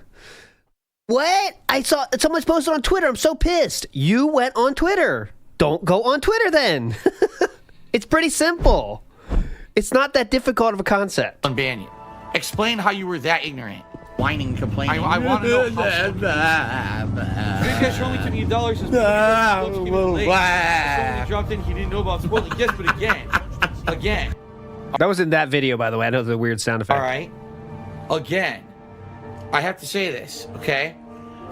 what? I saw someone's posted on Twitter. I'm so pissed. You went on Twitter. Don't go on Twitter then. It's pretty simple. It's not that difficult of a concept. Unban you. Explain how you were that ignorant. Whining, complaining. I want to know how. This guy only took me $1. Somebody dropped in. He didn't know about spoiling. Yes, but again. That was in that video, by the way. I know the weird sound effect. All right. Again, I have to say this, okay?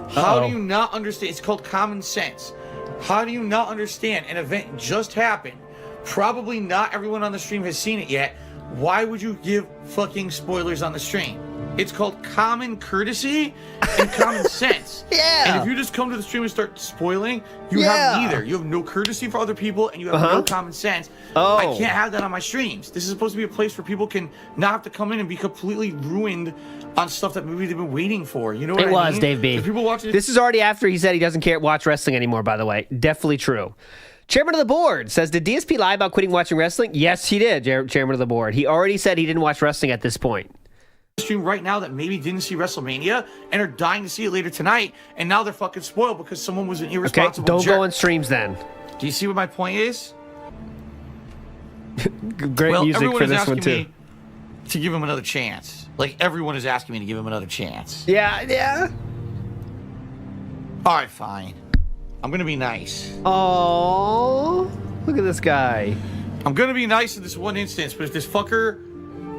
How do you not understand? It's called common sense. How do you not understand an event just happened? Probably not everyone on the stream has seen it yet. Why would you give fucking spoilers on the stream? It's called common courtesy and common sense. Yeah. And if you just come to the stream and start spoiling, you have neither. You have no courtesy for other people, and you have no common sense. I can't have that on my streams. This is supposed to be a place where people can not have to come in and be completely ruined on stuff that maybe they've been waiting for. You know what I mean? It was, Dave B. So people watching this is already after he said he doesn't watch wrestling anymore, by the way. Definitely true. Chairman of the board says, did DSP lie about quitting watching wrestling? Yes, he did, Chairman of the board. He already said he didn't watch wrestling at this point. Stream right now that maybe didn't see WrestleMania and are dying to see it later tonight, and now they're fucking spoiled because someone was an irresponsible don't jerk. Go on streams then. Do you see what my point is? Great music for this one too. To give him another chance. Like everyone is asking me to give him another chance. Yeah. All right, fine. I'm gonna be nice. Oh, look at this guy. I'm gonna be nice in this one instance, but if this fucker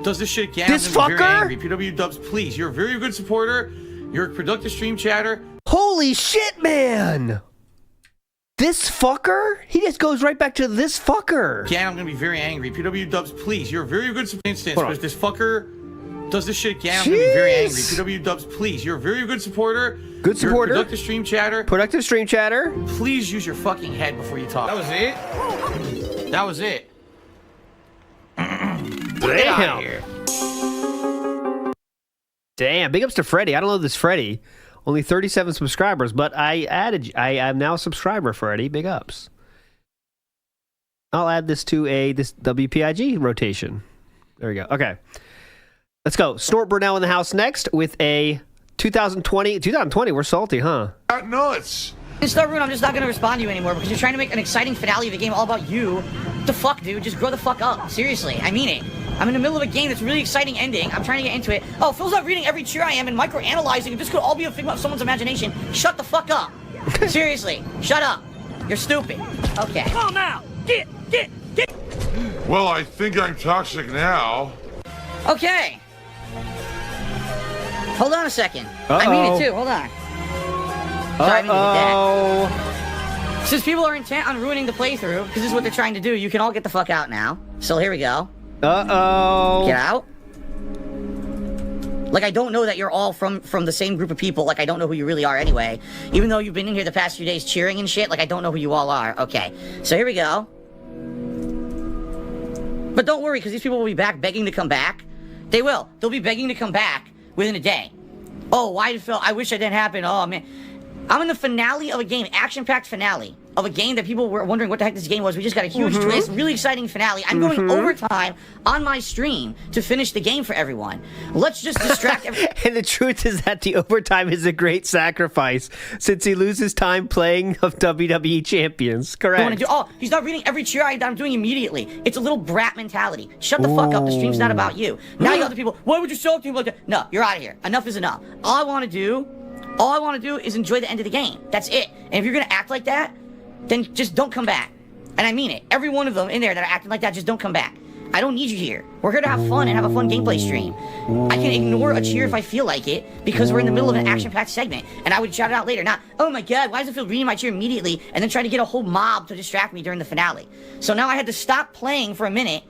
does this shit again, this I'm gonna be very angry. PW Dubs, please. You're a very good supporter. You're a productive stream chatter. Holy shit, man! This fucker? He just goes right back to this fucker. Again, I'm gonna be very angry. PW Dubs, please. You're a very good instance, but if this fucker does this shit again, I'm gonna be very angry. PW Dubs, please. You're a very good supporter. Good supporter. You're a productive stream chatter. Productive stream chatter. Please use your fucking head before you talk. That was it? That was it. Get out of here. Damn, big ups to Freddy. I don't know this Freddy. Only 37 subscribers, but I'm now a subscriber, Freddy. Big ups. I'll add this to this WPIG rotation. There we go. Okay. Let's go. Snort Burnell in the house next with a 2020. 2020, we're salty, huh? Nuts. Snort, I'm just not going to respond to you anymore because you're trying to make an exciting finale of the game all about you. What the fuck, dude? Just grow the fuck up. Seriously, I mean it. I'm in the middle of a game that's really exciting ending. I'm trying to get into it. Oh, Phil's not reading every cheer I am and micro-analyzing, and this could all be a figment of someone's imagination. Shut the fuck up. Seriously, shut up. You're stupid. Okay. Come on now. Get. Well, I think I'm toxic now. Okay. Hold on a second. I mean it too. Hold on. Sorry, I didn't mean to do that. Since people are intent on ruining the playthrough, because this is what they're trying to do, you can all get the fuck out now. So here we go. Uh-oh. Get out. Like, I don't know that you're all from the same group of people. Like, I don't know who you really are anyway. Even though you've been in here the past few days cheering and shit, like, I don't know who you all are. Okay. So here we go. But don't worry, because these people will be back begging to come back. They will. They'll be begging to come back within a day. Oh, why did Phil? I wish that didn't happen. Oh, man. I'm in the finale of a game. Action-packed finale of a game that people were wondering what the heck this game was. We just got a huge twist, really exciting finale. I'm going overtime on my stream to finish the game for everyone. Let's just distract everyone. And the truth is that the overtime is a great sacrifice since he loses time playing of WWE champions. Correct. He's not reading every cheer I'm doing immediately. It's a little brat mentality. Shut the fuck up. The stream's not about you. Now you other people, why would you show up to him like that? No, you're out of here. Enough is enough. All I want to do is enjoy the end of the game. That's it. And if you're going to act like that, then just don't come back. And I mean it. Every one of them in there that are acting like that, just don't come back. I don't need you here. We're here to have fun and have a fun gameplay stream. I can ignore a cheer if I feel like it because we're in the middle of an action-packed segment. And I would shout it out later. Not, oh my god, why does it feel reading my cheer immediately and then try to get a whole mob to distract me during the finale? So now I had to stop playing for a minute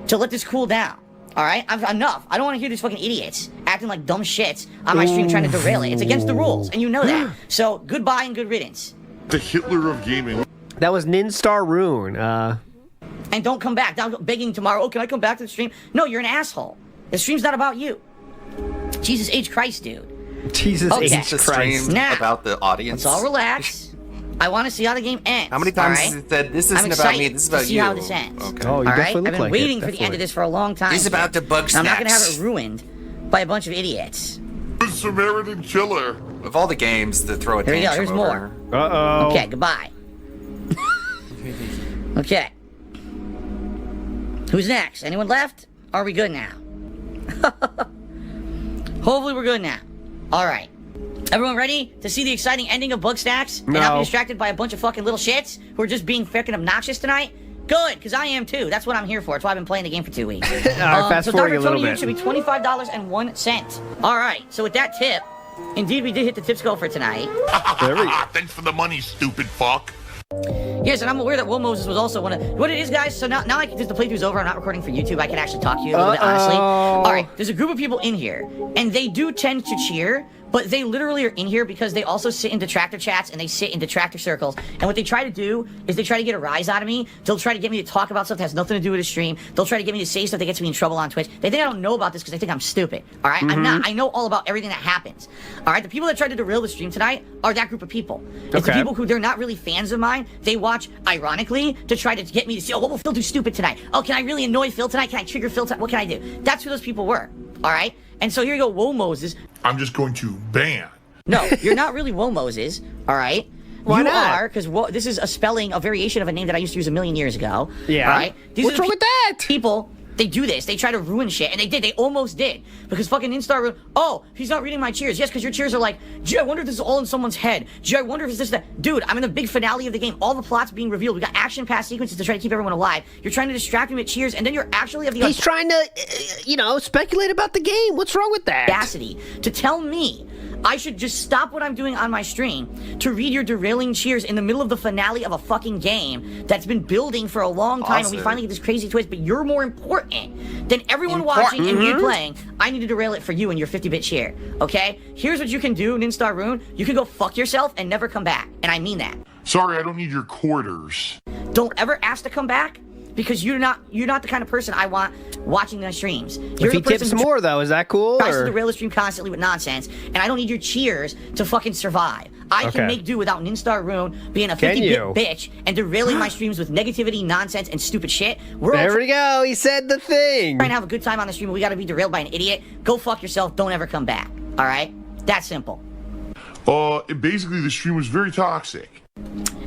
to let this cool down. Alright? Enough. I don't want to hear these fucking idiots acting like dumb shits on my stream trying to derail it. It's against the rules, and you know that. So, goodbye and good riddance. The Hitler of gaming. That was Ninstar Rune. And don't come back. Don't begging tomorrow, oh, can I come back to the stream? No, you're an asshole. The stream's not about you. Jesus H. Christ, dude. Jesus H. Christ. Now, about the audience. Let's all relax. I want to see how the game ends. How many times has it said, this isn't about me, this is about you? See how this ends. Okay. Oh, you definitely look I've been like waiting it, for the end of this for a long time. It's about the bug I'm not going to have snacks. it ruined by a bunch of idiots. The Samaritan Killer. Of all the games to throw a Here we go. tantrum Here's over. more. Uh-oh. Okay, goodbye. Okay. Who's next? Anyone left? Are we good now? Hopefully we're good now. All right. Everyone ready to see the exciting ending of Bugstacks and not be distracted by a bunch of fucking little shits who are just being freaking obnoxious tonight? Good, because I am too. That's what I'm here for. That's why I've been playing the game for 2 weeks. Fast so forwarding Dr. a little Tony bit. should be $25.01. All right, so with that tip, indeed we did hit the tip goal for tonight. There we go. Thanks for the money, stupid fuck. Yes, and I'm aware that Will Moses was also one of... What it is, guys, so now I can... Since the playthrough's over, I'm not recording for YouTube, I can actually talk to you a little bit, honestly. Alright, there's a group of people in here, and they do tend to cheer, but they literally are in here because they also sit in detractor chats and they sit in detractor circles. And what they try to do is they try to get a rise out of me. They'll try to get me to talk about stuff that has nothing to do with the stream. They'll try to get me to say stuff that gets me in trouble on Twitch. They think I don't know about this because they think I'm stupid. Alright? I'm not. I know all about everything that happens. Alright? The people that tried to derail the stream tonight are that group of people. It's the people who they're not really fans of mine. They watch, ironically, to try to get me to say, oh, what will Phil do stupid tonight? Oh, can I really annoy Phil tonight? Can I trigger Phil tonight? What can I do? That's who those people were. Alright? And so here you go, Woe Moses. I'm just going to ban. No, you're not really Woe Moses, alright? Why you not? are, because this is a variation of a name that I used to use a million years ago. Yeah. Alright? What's wrong with that? People, they do this. They try to ruin shit, and they did. They almost did. Because fucking Instar ruined, oh, he's not reading my cheers. Yes, because your cheers are like, gee, I wonder if this is all in someone's head. Gee, I wonder if it's this, that. Dude, I'm in the big finale of the game. All the plots being revealed. We got action-packed sequences to try to keep everyone alive. You're trying to distract me with cheers, and then you're actually of the He's trying to, speculate about the game. What's wrong with that? audacity to tell me I should just stop what I'm doing on my stream to read your derailing cheers in the middle of the finale of a fucking game that's been building for a long time, and we finally get this crazy twist, but you're more important than everyone watching and me playing. I need to derail it for you and your 50-bit cheer, okay? Here's what you can do, Ninstar Rune. You can go fuck yourself and never come back, and I mean that. Sorry, I don't need your quarters. Don't ever ask to come back, because you're not the kind of person I want watching my streams. If he tips more, though, is that cool? Tries to derail the stream constantly with nonsense, and I don't need your cheers to fucking survive. I can make do without Ninstar Rune being a 50-bit bitch and derailing my streams with negativity, nonsense, and stupid shit. There we go. He said the thing. Trying to have a good time on the stream, but we gotta be derailed by an idiot. Go fuck yourself. Don't ever come back. All right? That simple. Basically, the stream was very toxic.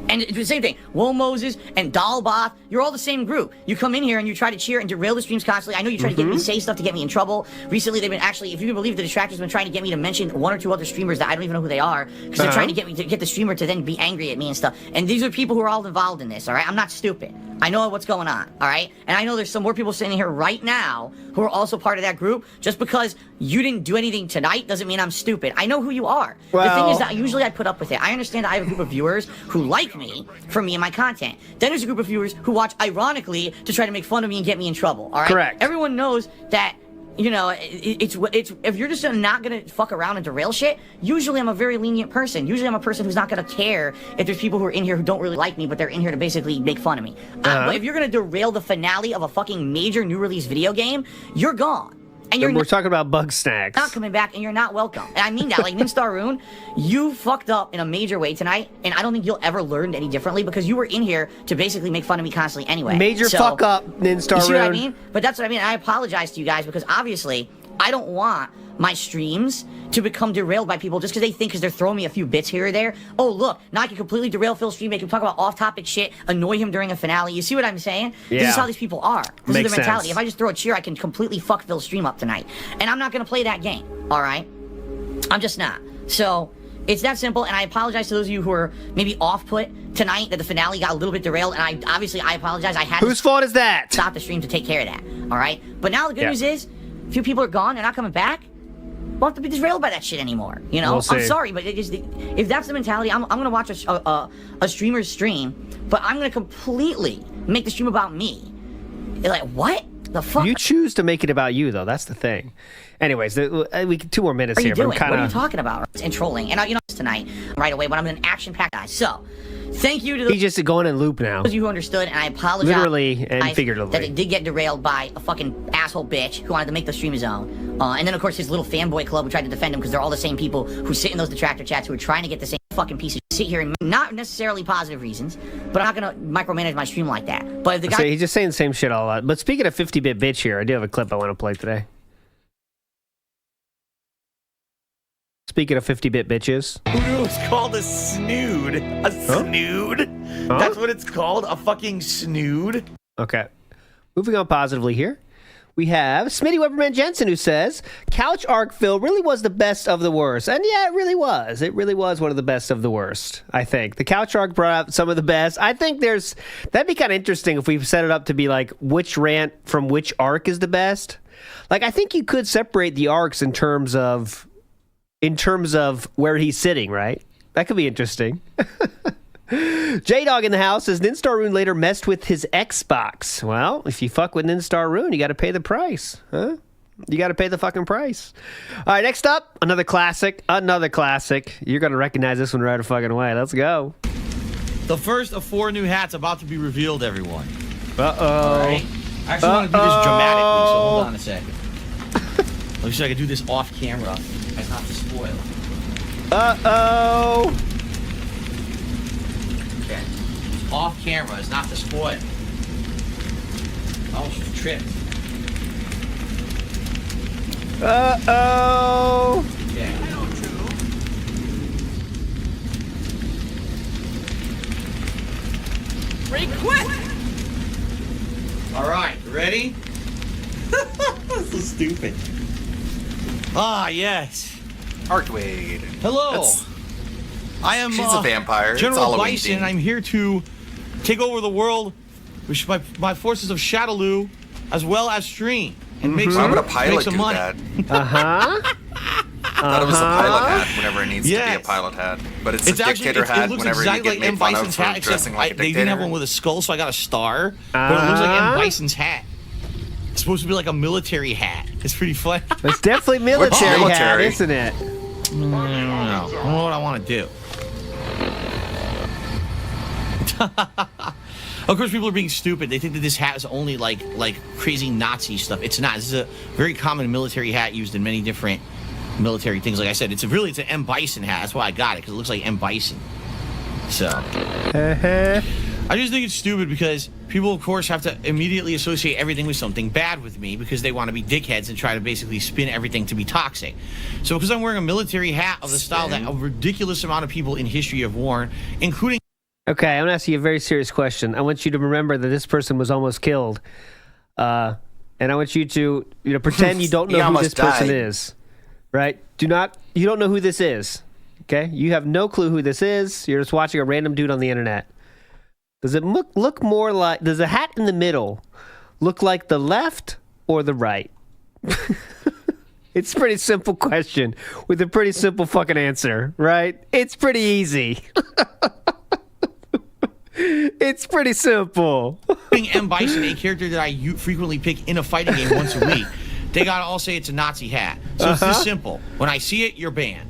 And it's the same thing. Woe Moses and Dalboth, you're all the same group. You come in here and you try to cheer and derail the streams constantly. I know you try to get me to say stuff to get me in trouble. Recently, they've been actually, if you can believe, the Distractors have been trying to get me to mention one or two other streamers that I don't even know who they are, because they're trying to get me to get the streamer to then be angry at me and stuff. And these are people who are all involved in this, all right? I'm not stupid. I know what's going on, all right? And I know there's some more people sitting here right now who are also part of that group. Just because you didn't do anything tonight doesn't mean I'm stupid. I know who you are. The thing is that usually I put up with it. I understand that I have a group of viewers who like me for me and my content. Then there's a group of viewers who watch ironically to try to make fun of me and get me in trouble, all right? Correct. Everyone knows that, you know, it's if you're just not gonna fuck around and derail shit, usually I'm a very lenient person. Usually I'm a person who's not gonna care if there's people who are in here who don't really like me, but they're in here to basically make fun of me. But if you're gonna derail the finale of a fucking major new release video game, you're gone. And you're we're talking about bug snacks. not coming back, and you're not welcome. And I mean that. Like, Ninstar you fucked up in a major way tonight, and I don't think you'll ever learn any differently because you were in here to basically make fun of me constantly anyway. Major fuck up, Ninstar. You see what I mean? But that's what I mean. I apologize to you guys because obviously I don't want my streams to become derailed by people just because they think because they're throwing me a few bits here or there. Oh, look, now I can completely derail Phil's stream, make him talk about off-topic shit, annoy him during a finale. You see what I'm saying? Yeah. This is how these people are. This Makes is their mentality. sense. If I just throw a cheer, I can completely fuck Phil's stream up tonight. And I'm not going to play that game, all right? I'm just not. So it's that simple, and I apologize to those of you who are maybe off-put tonight that the finale got a little bit derailed, and I apologize. I had Whose fault is that? Stop the stream to take care of that, all right? But now the good news is, a few people are gone, they're not coming back. Won't have to be derailed by that shit anymore, you know? We'll I'm see. sorry, but if that's the mentality, I'm gonna watch a streamer's stream, but I'm gonna completely make the stream about me. Like, what the fuck? You choose to make it about you, though. That's the thing. Anyways, we 2 more minutes What are here. you doing? But I'm What are you kinda... talking about? And trolling. And you know tonight, right away, when I'm an action-packed guy. So, thank you to those He's just going in loop now. of you who understood, and I apologize. Literally and that figuratively. it did get derailed by a fucking asshole bitch who wanted to make the stream his own. And then, of course, his little fanboy club who tried to defend him because they're all the same people who sit in those detractor chats who are trying to get the same fucking piece of sit here and not necessarily positive reasons, but I'm not going to micromanage my stream like that. But if the guy... So he's just saying the same shit all a lot. But speaking of 50-bit bitch here, I do have a clip I want to play today. Speaking of 50-bit bitches. Who knew it was called a snood? A snood? Huh? That's what it's called? A fucking snood? Okay. Moving on positively here. We have Smitty Weberman Jensen who says, Couch Arc Phil really was the best of the worst. And yeah, it really was. It really was one of the best of the worst, I think. The Couch Arc brought up some of the best. I think that'd be kind of interesting if we set it up to be like which rant from which arc is the best. Like, I think you could separate the arcs in terms of where he's sitting, right? That could be interesting. J-Dog in the house says, Ninstar later messed with his Xbox. Well, if you fuck with Ninstar you got to pay the price, huh? You got to pay the fucking price. All right, next up, another classic. You're going to recognize this one right fucking away. Let's go. The first of 4 new hats about to be revealed, everyone. Uh-oh. All right. I actually want to do this dramatically, so hold on a second. Let me see if I can do this off camera as not to spoil. Uh-oh. Okay. Off camera is not to spoil. Oh, she's tripped. Uh-oh. Okay. Request! All right, ready? So stupid. Ah, yes. Arcwade. Hello. I am. She's a vampire. It's General Halloween Bison. themed. I'm here to take over the world with my forces of Shadaloo, as well as stream and make Why some, would a pilot make some do money. that? Uh-huh. I thought it was a pilot hat whenever it needs to be a Yes. pilot hat. But it's a Actually, dictator it hat looks whenever you exactly get like made M. fun of Bison's for hat, except dressing like a they dictator. didn't have one with a skull, so I got a star. But it looks like M. Bison's hat. It's supposed to be like a military hat. It's pretty fun. It's definitely military hat, military? isn't it? I don't know. I don't know what I want to do. Of course, people are being stupid. They think that this hat is only like crazy Nazi stuff. It's not. This is a very common military hat used in many different military things. Like I said, it's an M. Bison hat. That's why I got it, because it looks like M. Bison. So I just think it's stupid because people, of course, have to immediately associate everything with something bad with me because they want to be dickheads and try to basically spin everything to be toxic. So because I'm wearing a military hat of the style that a ridiculous amount of people in history have worn, including... Okay, I'm going to ask you a very serious question. I want you to remember that this person was almost killed. And I want you to pretend you don't know who this person is. Right? You don't know who this is. Okay? You have no clue who this is. You're just watching a random dude on the internet. Does it look more like... Does the hat in the middle look like the left or the right? It's a pretty simple question with a pretty simple fucking answer, right? It's pretty easy. It's pretty simple. M. Bison, a character that I frequently pick in a fighting game once a week, they gotta all say it's a Nazi hat. So it's this simple. When I see it, you're banned.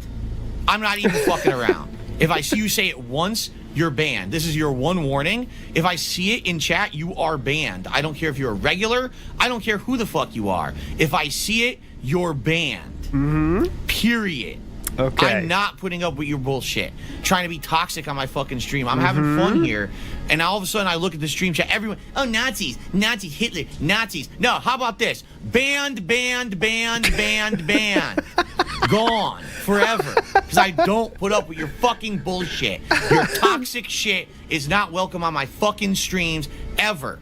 I'm not even fucking around. If I see you say it once, you're banned. This is your one warning. If I see it in chat, you are banned. I don't care if you're a regular. I don't care who the fuck you are. If I see it, you're banned. Mm-hmm. Period. Okay. I'm not putting up with your bullshit. Trying to be toxic on my fucking stream. I'm having fun here. And all of a sudden I look at the stream chat. Everyone, oh, Nazis, Hitler, Nazis. No, how about this? Banned. Gone forever. Because I don't put up with your fucking bullshit. Your toxic shit is not welcome on my fucking streams ever.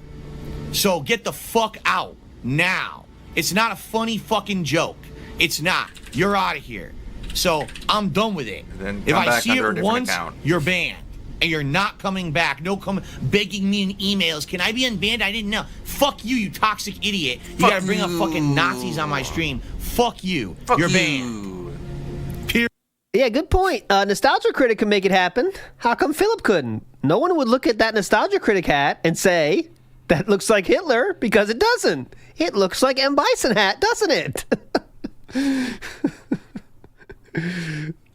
So get the fuck out now. It's not a funny fucking joke. It's not. You're out of here. So I'm done with it. Then If come I back see under a it different once, account. you're banned. And you're not coming back. No begging me in emails. Can I be unbanned? I didn't know. Fuck you, you toxic idiot. You Fuck gotta bring up you. fucking Nazis on my stream. Fuck you. Fuck you're you. banned. Period. Yeah, good point. Nostalgia Critic can make it happen. How come Philip couldn't? No one would look at that Nostalgia Critic hat and say, that looks like Hitler, because it doesn't. It looks like M. Bison hat, doesn't it?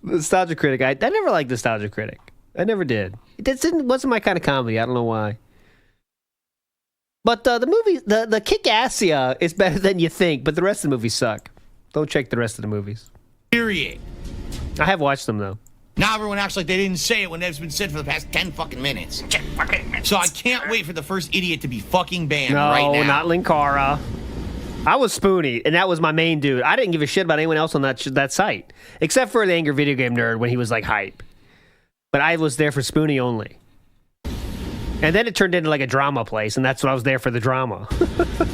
Nostalgia Critic. I never liked Nostalgia Critic. I never did. It wasn't my kind of comedy. I don't know why. But the movie, the Kick-Assia is better than you think, but the rest of the movies suck. Don't check the rest of the movies. Period. I have watched them, though. Now everyone acts like they didn't say it when it's been said for the past 10 fucking minutes. So I can't wait for the first idiot to be fucking banned right now. No, not Linkara. I was Spoonie, and that was my main dude. I didn't give a shit about anyone else on that site, except for the Angry Video Game Nerd when he was like hype. But I was there for Spoonie only. And then it turned into like a drama place, and that's what I was there for, the drama.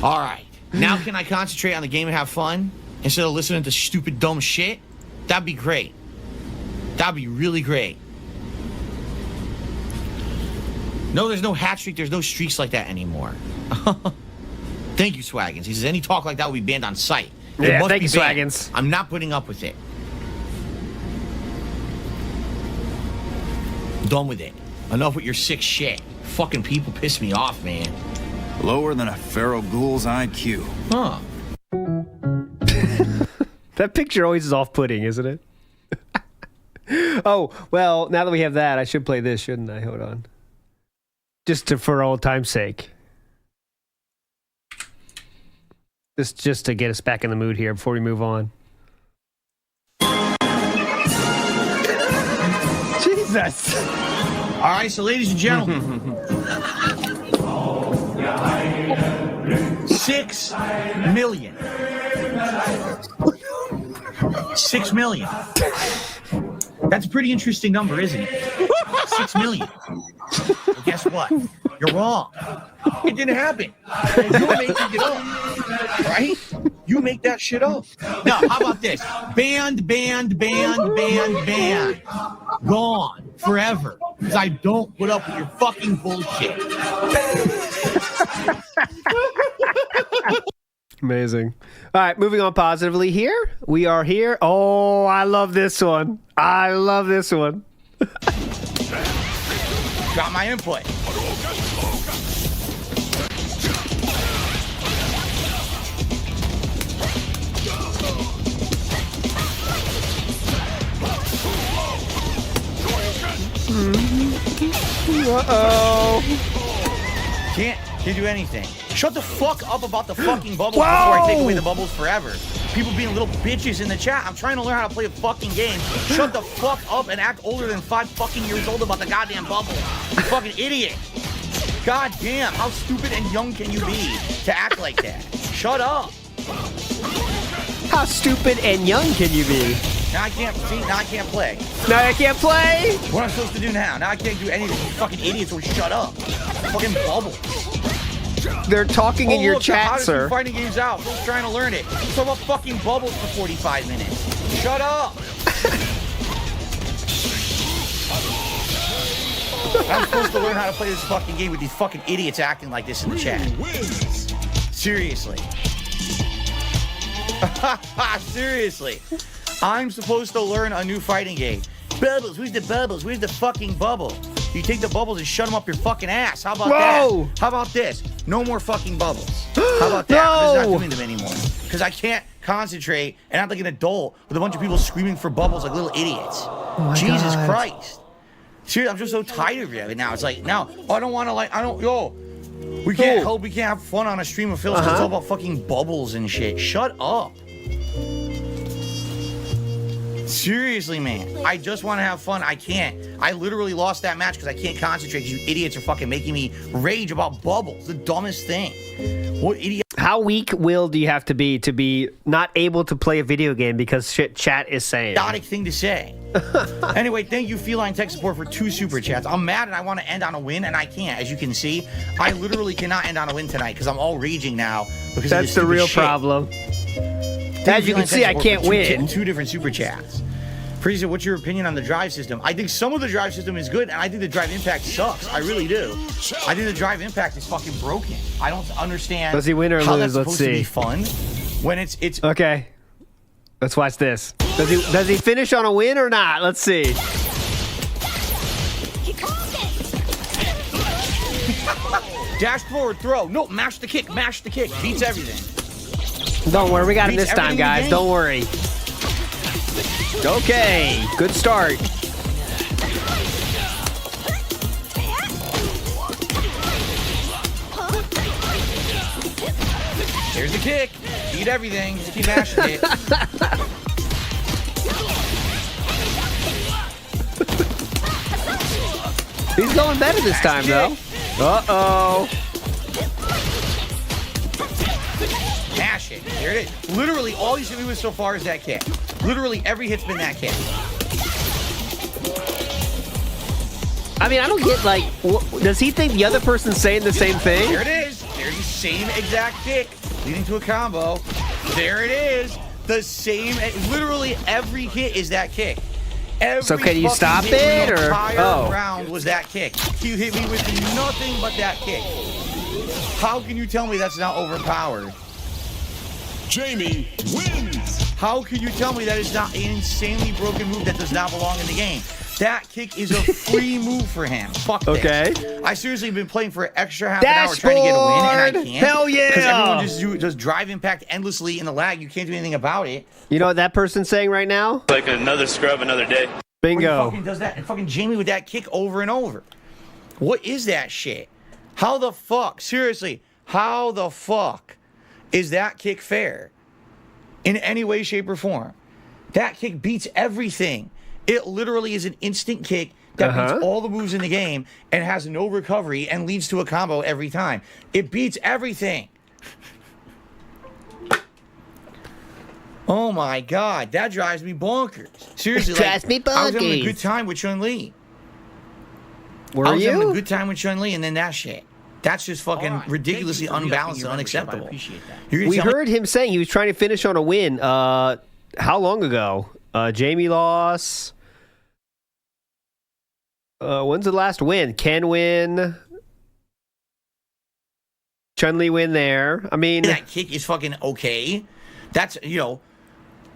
All right. Now can I concentrate on the game and have fun instead of listening to stupid, dumb shit? That'd be great. That'd be really great. No, there's no hat streak. There's no streaks like that anymore. Thank you, Swaggins. He says any talk like that will be banned on site. It Yeah, must thank be you, banned. Swaggins. I'm not putting up with it. Done with it. Enough with your sick shit. Fucking people piss me off, man. Lower than a feral ghoul's IQ. Huh. That picture always is off-putting, isn't it? Oh, well, now that we have that, I should play this, shouldn't I? Hold on. For old time's sake. Just to get us back in the mood here before we move on. Jesus. All right, so ladies and gentlemen. 6 million. 6 million. That's a pretty interesting number, isn't it? 6 million. Well, guess what? You're wrong. It didn't happen. You're making it up. Right? You make that shit up. No, how about this? Banned. Gone. Forever. Because I don't put up with your fucking bullshit. Amazing. All right, moving on positively here. We are here. Oh, I love this one. Got my input. Uh-oh. Can't do anything. Shut the fuck up about the fucking bubbles before I take away the bubbles forever. People being little bitches in the chat. I'm trying to learn how to play a fucking game. Shut the fuck up and act older than 5 fucking years old about the goddamn bubble. You fucking idiot. God damn, how stupid and young can you be to act like that? Shut up. How stupid and young can you be? Now I can't play. Now I can't play? What am I supposed to do now? Now I can't do anything. You fucking idiots will shut up. Fucking bubbles. They're talking in your Look, chat, how sir. fighting games out. Phil's trying to learn it. Talk about fucking bubbles for 45 minutes. Shut up. I'm supposed to learn how to play this fucking game with these fucking idiots acting like this in the chat. Seriously. Seriously. I'm supposed to learn a new fighting game. Bubbles, where's the bubbles? Where's the fucking bubble? You take the bubbles and shut them up your fucking ass. How about that? How about this? No more fucking bubbles. How about that? I'm just not doing them anymore. Because I can't concentrate and act like an adult with a bunch of people screaming for bubbles like little idiots. Oh Jesus God. Christ. Seriously, I'm just so tired of it now. It's like, now, I don't want to, like, we can't have fun on a stream of Phil's because it's all about fucking bubbles and shit. Shut up. Seriously, man. I just want to have fun. I can't. I literally lost that match because I can't concentrate because you idiots are fucking making me rage about bubbles. The dumbest thing. What idiot? How weak-willed do you have to be not able to play a video game because shit chat is saying? Idiotic thing to say. Anyway, thank you, Feline Tech Support, for 2 super chats. I'm mad and I want to end on a win, and I can't. As you can see, I literally cannot end on a win tonight because I'm all raging now. Because that's the real problem. As you can see, I can't win. 2 different super chats. Freezer, what's your opinion on the drive system? I think some of the drive system is good, and I think the drive impact sucks. I really do. I think the drive impact is fucking broken. I don't understand. Does he win or how lose? That's Let's supposed see. To be fun when it's okay. Let's watch this. Does he finish on a win or not? Let's see. Dash forward, throw. No, mash the kick. Mash the kick. Beats everything. Don't worry, we got him this time, guys. Don't worry. Okay, good start. Here's the kick. Beat everything. Just keep mashing it. He's going better this time, though. Uh-oh. Mash it. There it is. Literally, all he's doing so far is that kick. Literally, every hit's been that kick. I mean, I don't get, like, does he think the other person's saying the same thing? There it is. There's the same exact kick leading to a combo. There it is. The same, literally every hit is that kick. So can you stop it, or? Entire round was that kick. You hit me with nothing but that kick. How can you tell me that's not overpowered? Jamie wins. How can you tell me that is not an insanely broken move that does not belong in the game? That kick is a free move for him. Fuck this. Okay. I seriously been playing for an extra half an hour trying to get a win, and I can't. Hell yeah! Because everyone just drive impact endlessly in the lag. You can't do anything about it. You know what that person's saying right now? Like another scrub, another day. Bingo. Fucking does that, and fucking Jamie with that kick over and over. What is that shit? How the fuck? Seriously, how the fuck is that kick fair? In any way, shape, or form. That kick beats everything. It literally is an instant kick that beats all the moves in the game and has no recovery and leads to a combo every time. It beats everything. Oh my god, that drives me bonkers. Seriously, it drives me bonkers. I was having a good time with Chun-Li. Were you? I was having a good time with Chun-Li, and then that shit. That's just fucking ridiculously unbalanced and unacceptable. We heard him saying he was trying to finish on a win. How long ago? Jamie lost. When's the last win? Ken win. Chun-Li win there. I mean, that kick is fucking okay. That's, you know,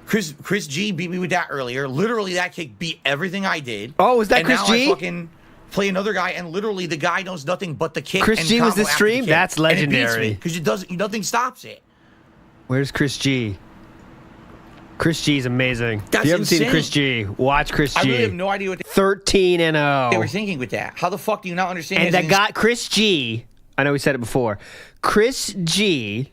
Chris G beat me with that earlier. Literally, that kick beat everything I did. Oh, was that Chris G? And now I fucking play another guy, and literally the guy knows nothing but the kick. Chris and G was the combo after stream? kick. That's legendary. Because nothing stops it. Where's Chris G? Chris G is amazing. That's if you haven't insane. seen Chris G, watch Chris G. I really have no idea what 13-0. they were thinking with that. How the fuck do you not understand? And that got Chris G. I know we said it before. Chris G.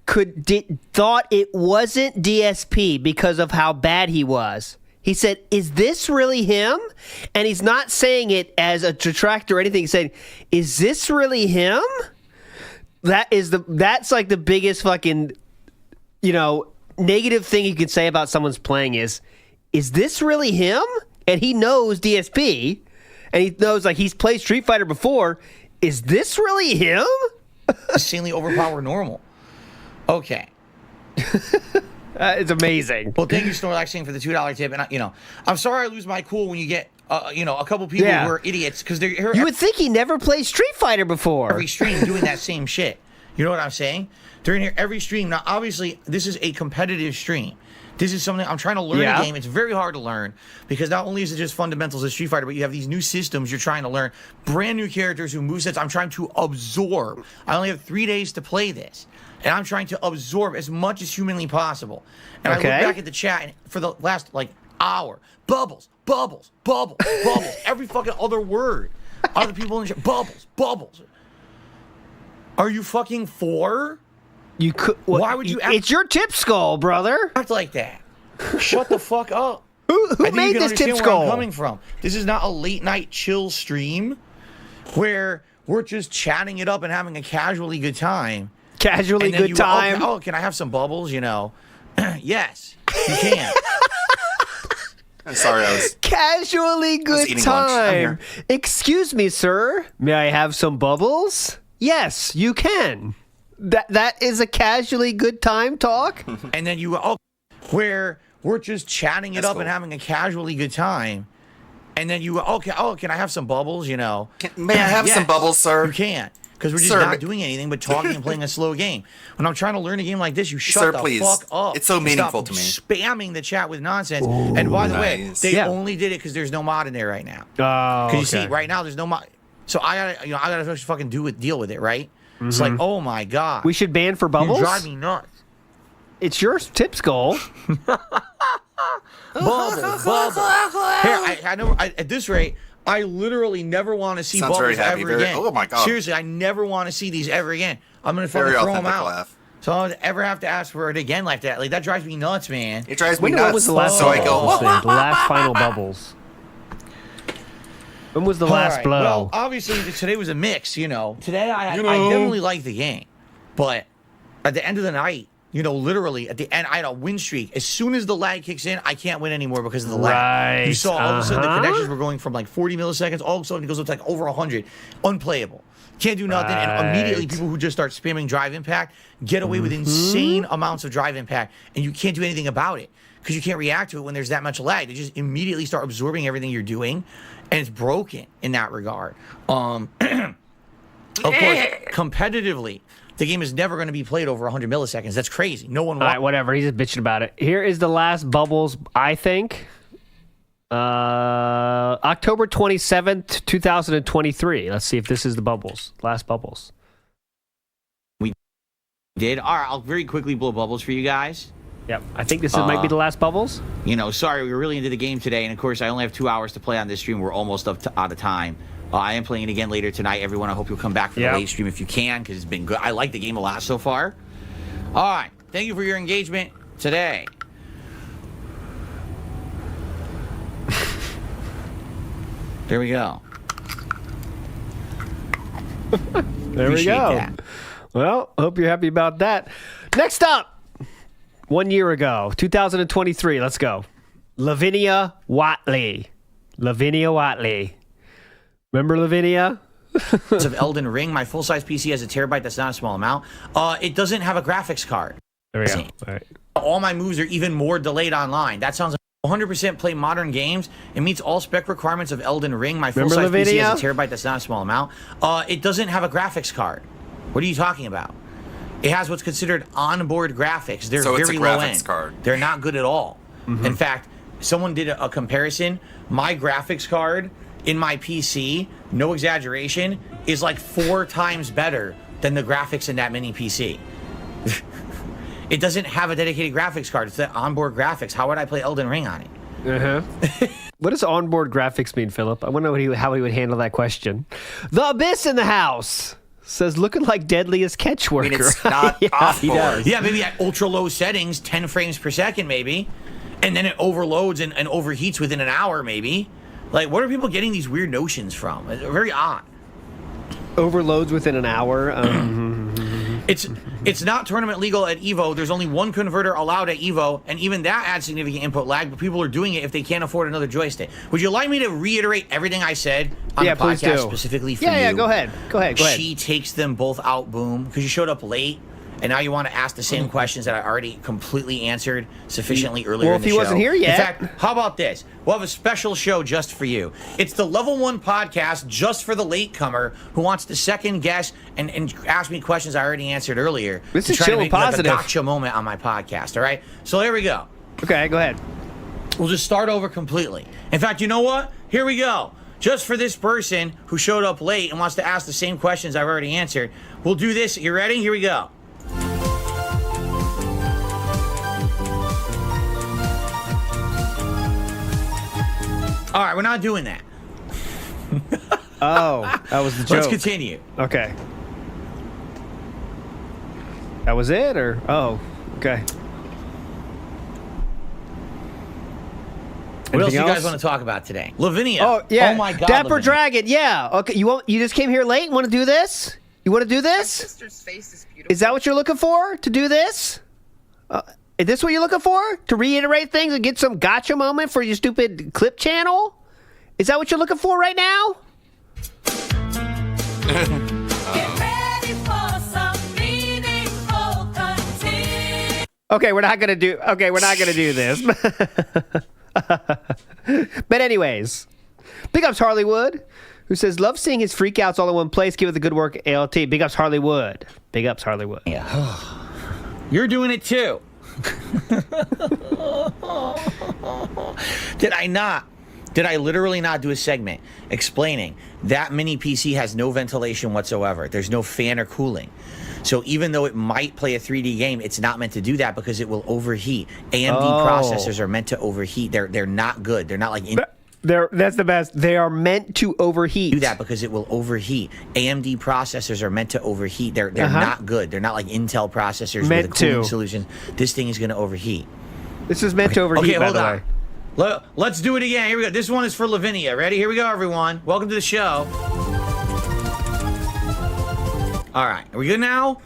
thought it wasn't DSP because of how bad he was. He said, "Is this really him?" And he's not saying it as a detractor or anything. He's saying, "Is this really him?" That's like the biggest fucking, negative thing you can say about someone's playing is this really him? And he knows DSP, and he knows like he's played Street Fighter before. Is this really him? Insanely overpowered normal. Okay. It's amazing. Well, thank you, Snorlaxing, for the $2 tip. And I'm sorry I lose my cool when you get a couple people who are idiots because they're here. You would think he never played Street Fighter before. Every stream doing that same shit. You know what I'm saying? They're in here every stream. Now, obviously, this is a competitive stream. This is something I'm trying to learn a game. It's very hard to learn because not only is it just fundamentals of Street Fighter, but you have these new systems you're trying to learn, brand new characters, new movesets I'm trying to absorb. I only have 3 days to play this, and I'm trying to absorb as much as humanly possible. And I look back at the chat, and for the last, hour. Bubbles, bubbles, bubbles, bubbles. Every fucking other word. Other people in the chat. Bubbles, bubbles. Are you fucking 4? You could. Why would you act? It's your tip skull, brother. Act like that. Shut the fuck up. Who I think made you can this tip understand where skull? I'm coming from. This is not a late night chill stream where we're just chatting it up and having a casually good time. Casually And then good time. Oh, can I have some bubbles? You know, yes, you can. I'm sorry, I was Casually good eating lunch. I'm time. here. Excuse me, sir. May I have some bubbles? Yes, you can. That is a casually good time talk. And then where we're just chatting it up and having a casually good time. And then can I have some bubbles? You know, may I have some bubbles, sir? You can. Because we're just Sir, not doing anything but talking and playing a slow game. When I'm trying to learn a game like this, you shut Sir, the please. fuck up. It's so and meaningful stop to me. spamming the chat with nonsense. Ooh, and by the way, nice. they only did it because there's no mod in there right now. Oh, Because you see, right now there's no mod. So I gotta fucking deal with it, right? It's like, oh my god. We should ban for bubbles. You drive me nuts. It's your tip skull. Bubbles. Here, I know. At this rate, I literally never want to see Sounds very bubbles happy, ever very- again. oh my God. Seriously, I never want to see these ever again. I'm gonna fucking Very throw them authentic out. laugh. So I don't ever have to ask for it again like that. Like that drives me nuts, man. It drives me When nuts. was the last so I go, bubbles thing? The last final bubbles. When was the last Alright, blow? Well, obviously today was a mix. You know, today I You know. definitely liked the game, but at the end of the night, you know, literally at the end, I had a win streak. As soon as the lag kicks in, I can't win anymore because of the lag. Right, You saw all of a sudden the uh-huh. connections were going from like 40 milliseconds. All of a sudden it goes up to like over 100. Unplayable. Can't do nothing. And immediately Right. people who just start spamming drive impact get away with insane amounts of drive impact. And you can't do anything about it because you can't react to it when there's that much lag. They just immediately start absorbing everything you're doing. And it's broken in that regard. Of course, competitively, the game is never going to be played over 100 milliseconds. That's crazy. No one All right, whatever. He's just bitching about it. Here is the last bubbles, I think. October 27th, 2023. Let's see if this is the bubbles. Last bubbles. We did. All right, I'll very quickly blow bubbles for you guys. Yep. I think this might be the last bubbles. You know, sorry, we were really into the game today. And of course, I only have 2 hours to play on this stream. We're almost out of time. I am playing it again later tonight. Everyone, I hope you'll come back for the late stream if you can, because it's been good. I like the game a lot so far. All right. Thank you for your engagement today. There we go. There we go. That. Well, hope you're happy about that. Next up, 1 year ago, 2023. Let's go. Lavinia Watley. Lavinia Watley. Remember Lavinia? Of Elden Ring, my full-size PC has a terabyte. That's not a small amount. It doesn't have a graphics card. There we go. All right. All my moves are even more delayed online. That sounds 100% play modern games. It meets all spec requirements of Elden Ring. My full-size PC has a terabyte. That's not a small amount. It doesn't have a graphics card. What are you talking about? It has what's considered onboard graphics. They're So it's very a low graphics end. card. They're not good at all. In fact, someone did a comparison. My graphics card in my PC, no exaggeration, is like 4 times better than the graphics in that mini PC. It doesn't have a dedicated graphics card. It's the onboard graphics. How would I play Elden Ring on it? What does onboard graphics mean, Philip? I wonder how he would handle that question. The Abyss in the house says, looking like Deadliest Catch Worker. I mean, it's not Yeah, off he board. does. Yeah, maybe at ultra low settings, 10 frames per second, maybe. And then it overloads and overheats within an hour, maybe. Like, what are people getting these weird notions from? It's very odd. Overloads within an hour. It's not tournament legal at EVO. There's only one converter allowed at EVO, and even that adds significant input lag, but people are doing it if they can't afford another joystick. Would you like me to reiterate everything I said on the please podcast do. specifically for you? Yeah, go ahead. Go ahead. She takes them both out, boom, because you showed up late, and now you want to ask the same questions that I already completely answered sufficiently earlier Well, in if the he show. wasn't here yet. In fact, how about this? We'll have a special show just for you. It's the Level 1 podcast just for the latecomer who wants to second guess and ask me questions I already answered earlier. This to is try to chill make and like positive. a gotcha moment on my podcast, all right? So here we go. Okay, go ahead. We'll just start over completely. In fact, you know what? Here we go. Just for this person who showed up late and wants to ask the same questions I've already answered, we'll do this. You ready? Here we go. All right, we're not doing that. Oh, that was the joke. Let's continue. Okay. That was it, or okay. What else do you Anything guys else? want to talk about today? Lavinia. Oh yeah. Oh my God. Dapper Lavinia. Dragon. Yeah. Okay. You just came here late and want to do this? You want to do this? Sister's face is beautiful. Is that what you're looking for? To do this? Is this what you're looking for? To reiterate things and get some gotcha moment for your stupid clip channel? Is that what you're looking for right now? Okay, we're not gonna do this. But anyways, big ups Harleywood, who says love seeing his freakouts all in one place. Give it the good work, ALT. Big ups Harleywood. Big ups Harleywood. Yeah. You're doing it too. Did I not? Did I literally not do a segment explaining that mini PC has no ventilation whatsoever? There's no fan or cooling. So even though it might play a 3D game, it's not meant to do that because it will overheat. AMD processors are meant to overheat. They're not good. They're not like that's the best. They are meant to overheat. Do that because it will overheat. AMD processors are meant to overheat. They're not good. They're not like Intel processors with a cooling solution. This thing is going to overheat. This is meant to overheat. Okay, hold on. Let's do it again. Here we go. This one is for Lavinia. Ready? Here we go, everyone. Welcome to the show. All right. Are we good now?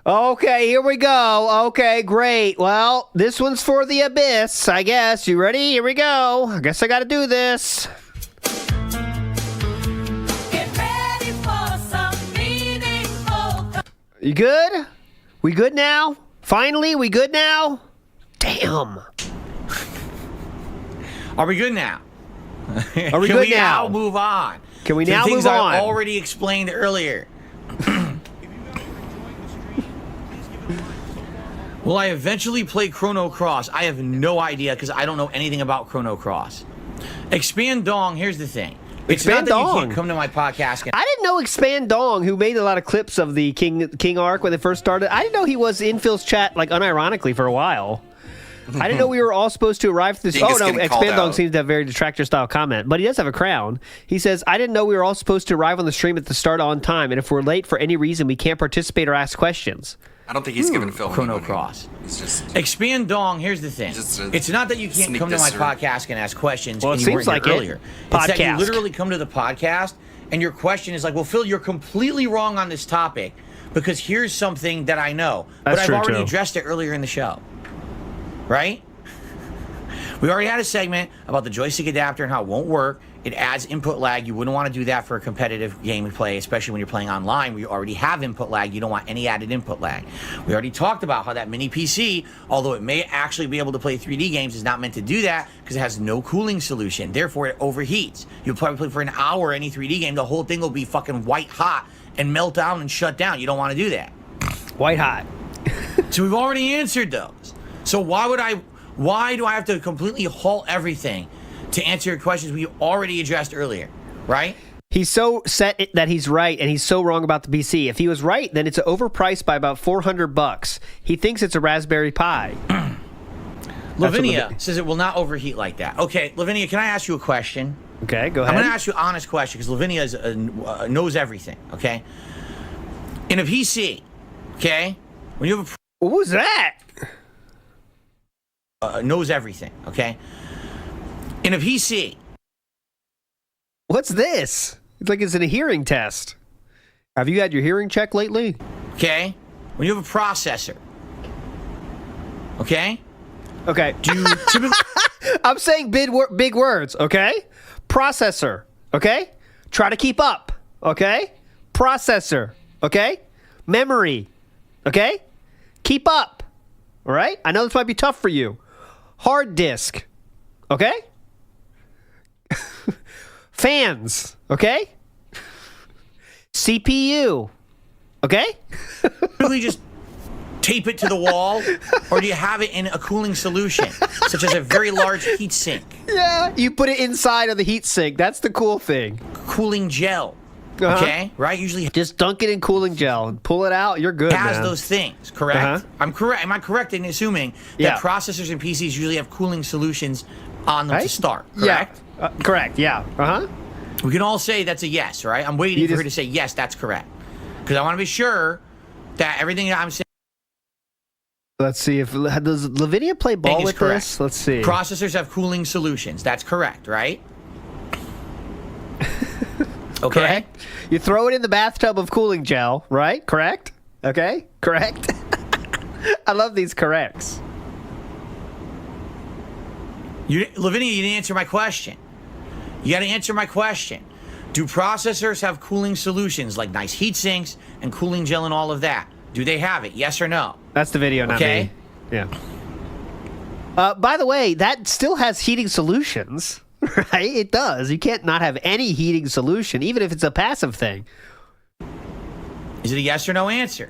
Okay, here we go. Okay, great. Well, this one's for the abyss, I guess. You ready? Here we go. I guess I got to do this. Get ready for some meaningful. You good? We good now? Finally, we good now? Damn. Are we good now? Are we good now? Now move on? Can we to now the things move on? I already explained earlier. Will I eventually play Chrono Cross? I have no idea because I don't know anything about Chrono Cross. Expand Dong, here's the thing. It's Expand not that Dong. you can't come to my podcast. I didn't know Expand Dong, who made a lot of clips of the King arc when they first started. I didn't know he was in Phil's chat, like, unironically for a while. I didn't know we were all supposed to arrive to this. Dingus Oh, no, getting called Expand Dong out. seems to have a very detractor-style comment, but he does have a crown. He says, I didn't know we were all supposed to arrive on the stream at the start on time, and if we're late for any reason, we can't participate or ask questions. I don't think he's given Phil Chrono any money. Cross. He's just Expand Dong, here's the thing. It's not that you can't sneak come to my disser. podcast and ask questions Well, and it you seems weren't like here it. earlier. It's that you Podcast. literally come to the podcast and your question is like, well, Phil, you're completely wrong on this topic because here's something that I know. That's but I've true, already too. addressed it earlier in the show. Right? We already had a segment about the joystick adapter and how it won't work. It adds input lag. You wouldn't want to do that for a competitive game play, especially when you're playing online where you already have input lag. You don't want any added input lag. We already talked about how that mini PC, although it may actually be able to play 3D games, is not meant to do that because it has no cooling solution. Therefore, it overheats. You'll probably play for an hour any 3D game. The whole thing will be fucking white hot and melt down and shut down. You don't want to do that. White hot. So we've already answered those. So why do I have to completely halt everything to answer your questions we already addressed earlier, right? He's so set that he's right, and he's so wrong about the PC. If he was right, then it's overpriced by about $400. He thinks it's a Raspberry Pi. Lavinia says it will not overheat like that. Okay, Lavinia, can I ask you a question? Okay, go ahead. I'm going to ask you an honest question because Lavinia is, knows everything, okay? In a PC, okay, when you have a... What was that? Knows everything, okay? In a PC... What's this? It's like it's in a hearing test. Have you had your hearing checked lately? Okay, when you have a processor, okay? Okay. Do you typically... I'm saying big words, okay? Processor, okay? Try to keep up, okay? Processor, okay? Memory, okay? Keep up, all right? I know this might be tough for you. Hard disk, okay? Fans, okay? CPU, okay? Really just tape it to the wall, or do you have it in a cooling solution, such as a very large heat sink? Yeah, you put it inside of the heat sink. That's the cool thing. Cooling gel. Okay, right? Usually just dunk it in cooling gel and pull it out. You're good. has man. those things, correct? I'm correct. Am I correct in assuming that processors and PCs usually have cooling solutions on them to start? Correct. Yeah. Correct. Yeah. We can all say that's a yes, right? I'm waiting for her to say yes. That's correct, because I want to be sure that everything that I'm saying. Let's see if does Lavinia play ball with this. Let's see. Processors have cooling solutions. That's correct, right? Okay. Correct. You throw it in the bathtub of cooling gel, right? Correct? Okay. Correct. I love these corrects. Lavinia, you didn't answer my question. You got to answer my question. Do processors have cooling solutions like nice heat sinks and cooling gel and all of that? Do they have it? Yes or no? That's the video, not me. Yeah. By the way, that still has heating solutions. Right? It does. You can't not have any heating solution, even if it's a passive thing. Is it a yes or no answer?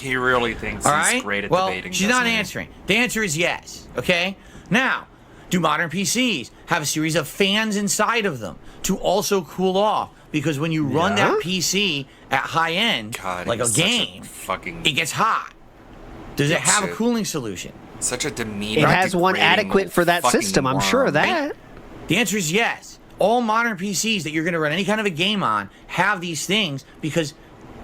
He really thinks he's great at debating. She's not answering. The answer is yes. Okay? Now, do modern PCs have a series of fans inside of them to also cool off? Because when you run that PC at high end, like a game, it gets hot. Does it have a cooling solution? Such a demeaning. It has one adequate for that system. I'm sure of that. The answer is yes. All modern PCs that you're going to run any kind of a game on have these things because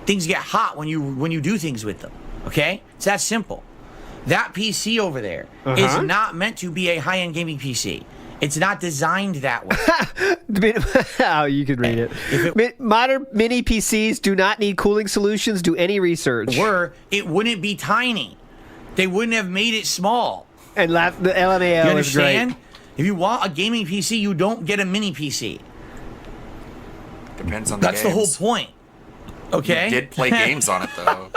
things get hot when you do things with them. Okay? It's that simple. That PC over there is not meant to be a high-end gaming PC. It's not designed that way. Oh, you can read it. Modern mini PCs do not need cooling solutions. Do any research. It wouldn't be tiny. They wouldn't have made it small. And the LMAO you is great. understand? If you want a gaming PC, you don't get a mini PC. Depends on the That's the whole point. Okay? You did play games on it, though.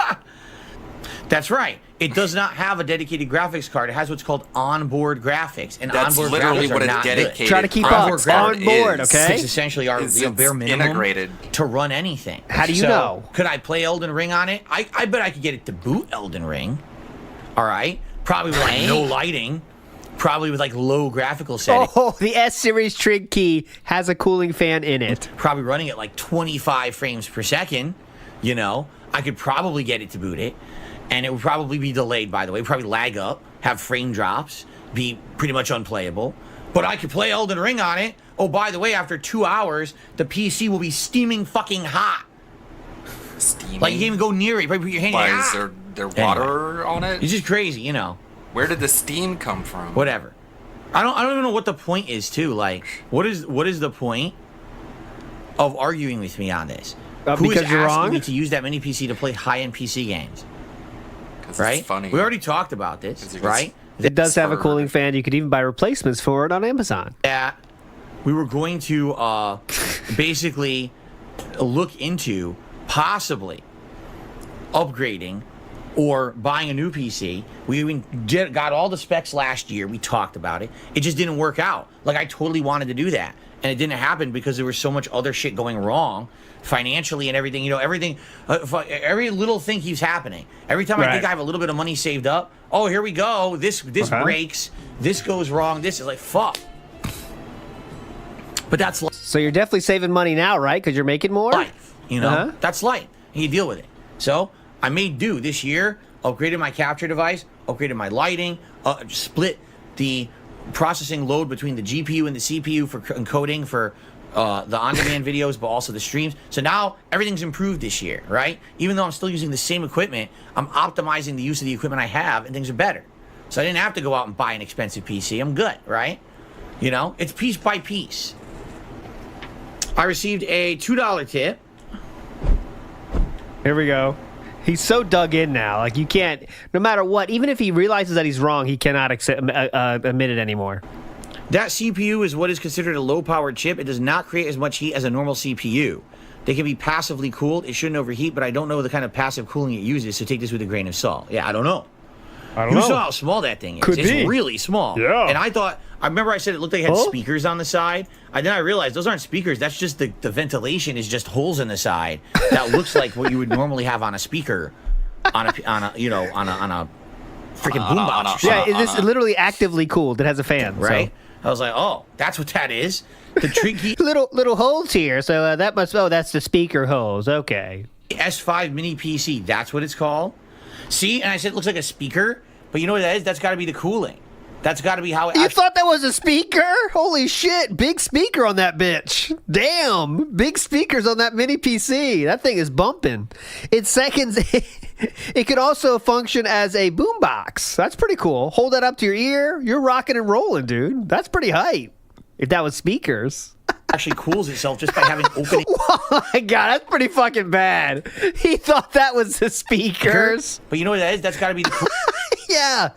That's right. It does not have a dedicated graphics card. It has what's called onboard graphics, and That's onboard literally graphics what are a not dedicated good. Try to keep onboard up. On board, okay? It's essentially our bare minimum integrated to run anything. How do you know? Could I play Elden Ring on it? I bet I could get it to boot Elden Ring. All right, probably with like no lighting, probably with like low graphical settings. Oh, the S series trig key has a cooling fan in it. Probably running at like 25 frames per second. You know, I could probably get it to boot it. And it would probably be delayed, by the way. It would probably lag up, have frame drops, be pretty much unplayable. But I could play Elden Ring on it. Oh, by the way, after 2 hours, the PC will be steaming fucking hot. Steaming? Like, you can't even go near it. You probably put your hand in it. Why, is there water on it? It's just crazy, you know. Where did the steam come from? Whatever. I don't even know what the point is, too. Like, what is the point of arguing with me on this? Who is because you're asking wrong? me to use that mini PC to play high-end PC games? Right? It's funny. We already talked about this, right? It does have a cooling fan. You could even buy replacements for it on Amazon. That we were going to basically look into possibly upgrading or buying a new PC. We even got all the specs last year. We talked about it. It just didn't work out. Like, I totally wanted to do that. And it didn't happen because there was so much other shit going wrong financially and everything. You know, everything, every little thing keeps happening. Every time I think I have a little bit of money saved up, oh, here we go. This breaks. This goes wrong. This is like, fuck. But that's life. So you're definitely saving money now, right? Because you're making more? Life, you know? That's life. And you deal with it. So I made do this year, upgraded my capture device, upgraded my lighting, split the processing load between the GPU and the CPU for encoding for the on-demand videos, but also the streams. So now everything's improved this year, right? Even though I'm still using the same equipment, I'm optimizing the use of the equipment I have, and things are better. So I didn't have to go out and buy an expensive PC. I'm good, right? You know, it's piece by piece. I received a $2 tip. Here we go. He's so dug in now. Like, you can't, no matter what, even if he realizes that he's wrong, he cannot admit it anymore. That CPU is what is considered a low-powered chip. It does not create as much heat as a normal CPU. They can be passively cooled. It shouldn't overheat, but I don't know the kind of passive cooling it uses, so take this with a grain of salt. Yeah, I don't know. You saw how small that thing is. It's really small. Yeah. And I remember I said it looked like it had speakers on the side. Then I realized those aren't speakers. That's just the ventilation is just holes in the side that looks like what you would normally have on a speaker, on a freaking boombox. Or something. Yeah, it's literally actively cooled. It has a fan, Right. I was like, oh, that's what that is. The Trinky So. Little holes here, so that must. Oh, that's the speaker holes. Okay. S5 mini PC. That's what it's called. See, and I said it looks like a speaker, but you know what that is? That's got to be the cooling. That's got to be how it. You thought that was a speaker? Holy shit! Big speaker on that bitch. Damn, big speakers on that mini PC. That thing is bumping. It's seconds. It could also function as a boombox. That's pretty cool. Hold that up to your ear. You're rocking and rolling, dude. That's pretty hype. If that was speakers. Actually cools itself just by having opening. Oh my god, that's pretty fucking bad. He thought that was the speakers. But you know what that is? That's got to be the. Yeah.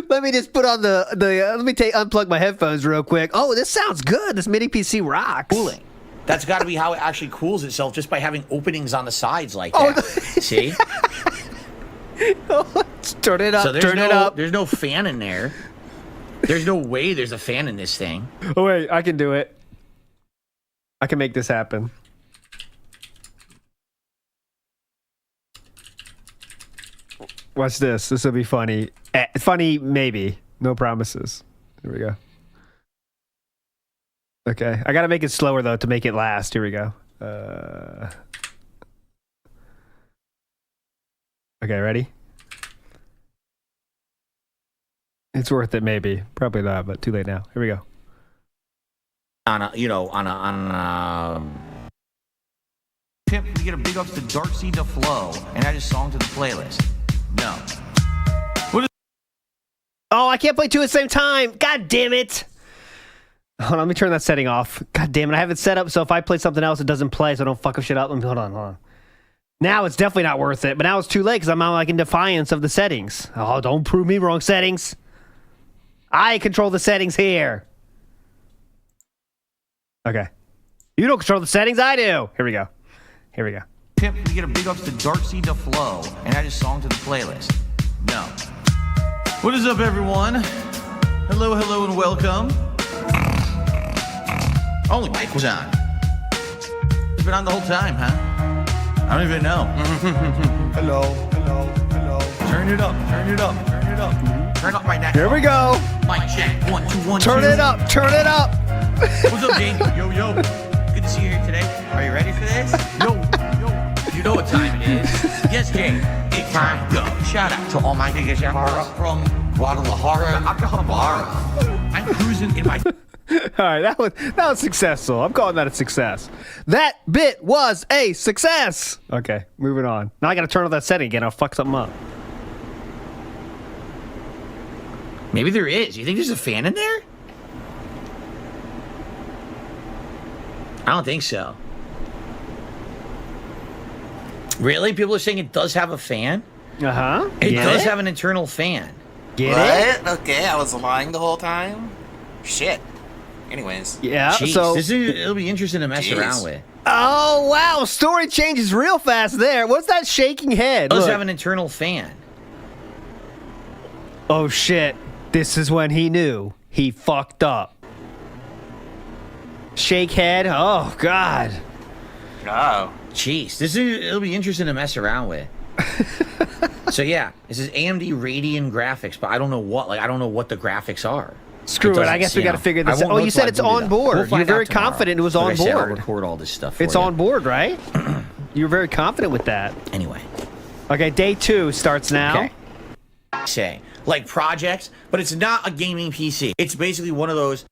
Let me just put on the let me unplug my headphones real quick. Oh, this sounds good. This mini PC rocks. Cooling. That's got to be how it actually cools itself just by having openings on the sides like that. See? Turn it up. So Turn it up. There's no fan in there. There's no way there's a fan in this thing. Oh wait, I can do it. I can make this happen. Watch this. This will be funny. Funny, maybe. No promises. Here we go. Okay. I gotta make it slower, though, to make it last. Here we go. Okay, ready? It's worth it, maybe. Probably not, but too late now. Here we go. Pip, we get a big ups to Darkseed to Flow and add a song to the playlist. No. Oh, I can't play two at the same time. God damn it. Hold on, let me turn that setting off. God damn it. I have it set up so if I play something else, it doesn't play, so I don't fuck shit up. Hold on. Now it's definitely not worth it, but now it's too late because I'm like in defiance of the settings. Oh, don't prove me wrong, settings. I control the settings here. Okay. You don't control the settings, I do. Here we go. Pip, we get a big ups to Darkseed to Flow and add a song to the playlist. No. What is up, everyone? Hello, and welcome. Only mic was on. It's been on the whole time, huh? I don't even know. Hello. Turn it up. Turn up my neck. Here we go. Mic check. 1, 2, 1, 2. Turn it up. What's up, Jane? Yo. Good to see you here today. Are you ready for this? Yo. You know what time it is. Yes, Jane. It's time to go. Shout out to all my niggas from Guadalajara, Acapulco. I'm cruising in my... All right, that was successful. I'm calling that a success. That bit was a success. Okay, moving on. Now I got to turn on that setting again. I'll fuck something up. Maybe there is. You think there's a fan in there? I don't think so. Really? People are saying it does have a fan? Uh-huh. It does have an internal fan. Get it? Okay, I was lying the whole time. Shit. Anyways. Yeah, Jeez, so... it'll be interesting to mess around with. Oh, wow. Story changes real fast there. What's that shaking head? It does Look. have an internal fan. Oh, shit. This is when he knew. He fucked up. Shake head. Oh, God. Oh. Jeez, it'll be interesting to mess around with. So yeah, this is AMD Radeon graphics, but I don't know what the graphics are. Screw it. I guess we got to figure this out. Oh, you said it's on board. You're very confident it was on board. I'll record all this stuff for It's you. on board, right? You're very confident with that. Anyway. Okay, day 2 starts now. Okay. Say, like projects, but it's not a gaming PC. It's basically one of those,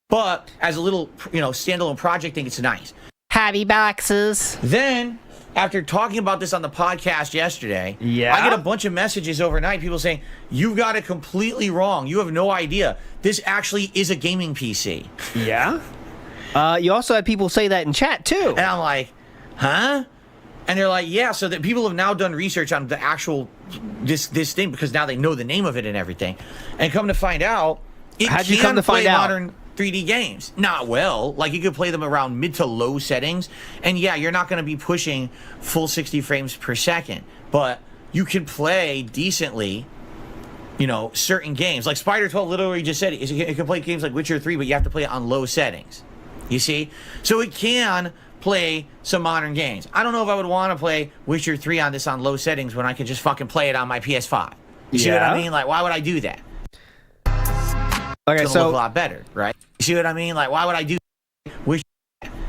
but as a little, standalone project thing, it's nice. Heavy boxes. Then, after talking about this on the podcast yesterday, I get a bunch of messages overnight, people saying, you've got it completely wrong. You have no idea. This actually is a gaming PC. Yeah? You also had people say that in chat, too. And I'm like, huh? And they're like, yeah, so that people have now done research on the actual, this thing, because now they know the name of it and everything. And come to find out, How'd you come to find out? Modern 3D games. Not well. Like, you could play them around mid to low settings. And yeah, you're not going to be pushing full 60 frames per second. But you can play decently, certain games. Like Spider 12 literally just said it can play games like Witcher 3, but you have to play it on low settings. You see? So it can play some modern games. I don't know if I would want to play Witcher 3 on low settings when I could just fucking play it on my PS5. You see what I Yeah. mean? Like, why would I do that? Okay, It's gonna look so a lot better, right? You see what I mean? Like, why would I do that? Wish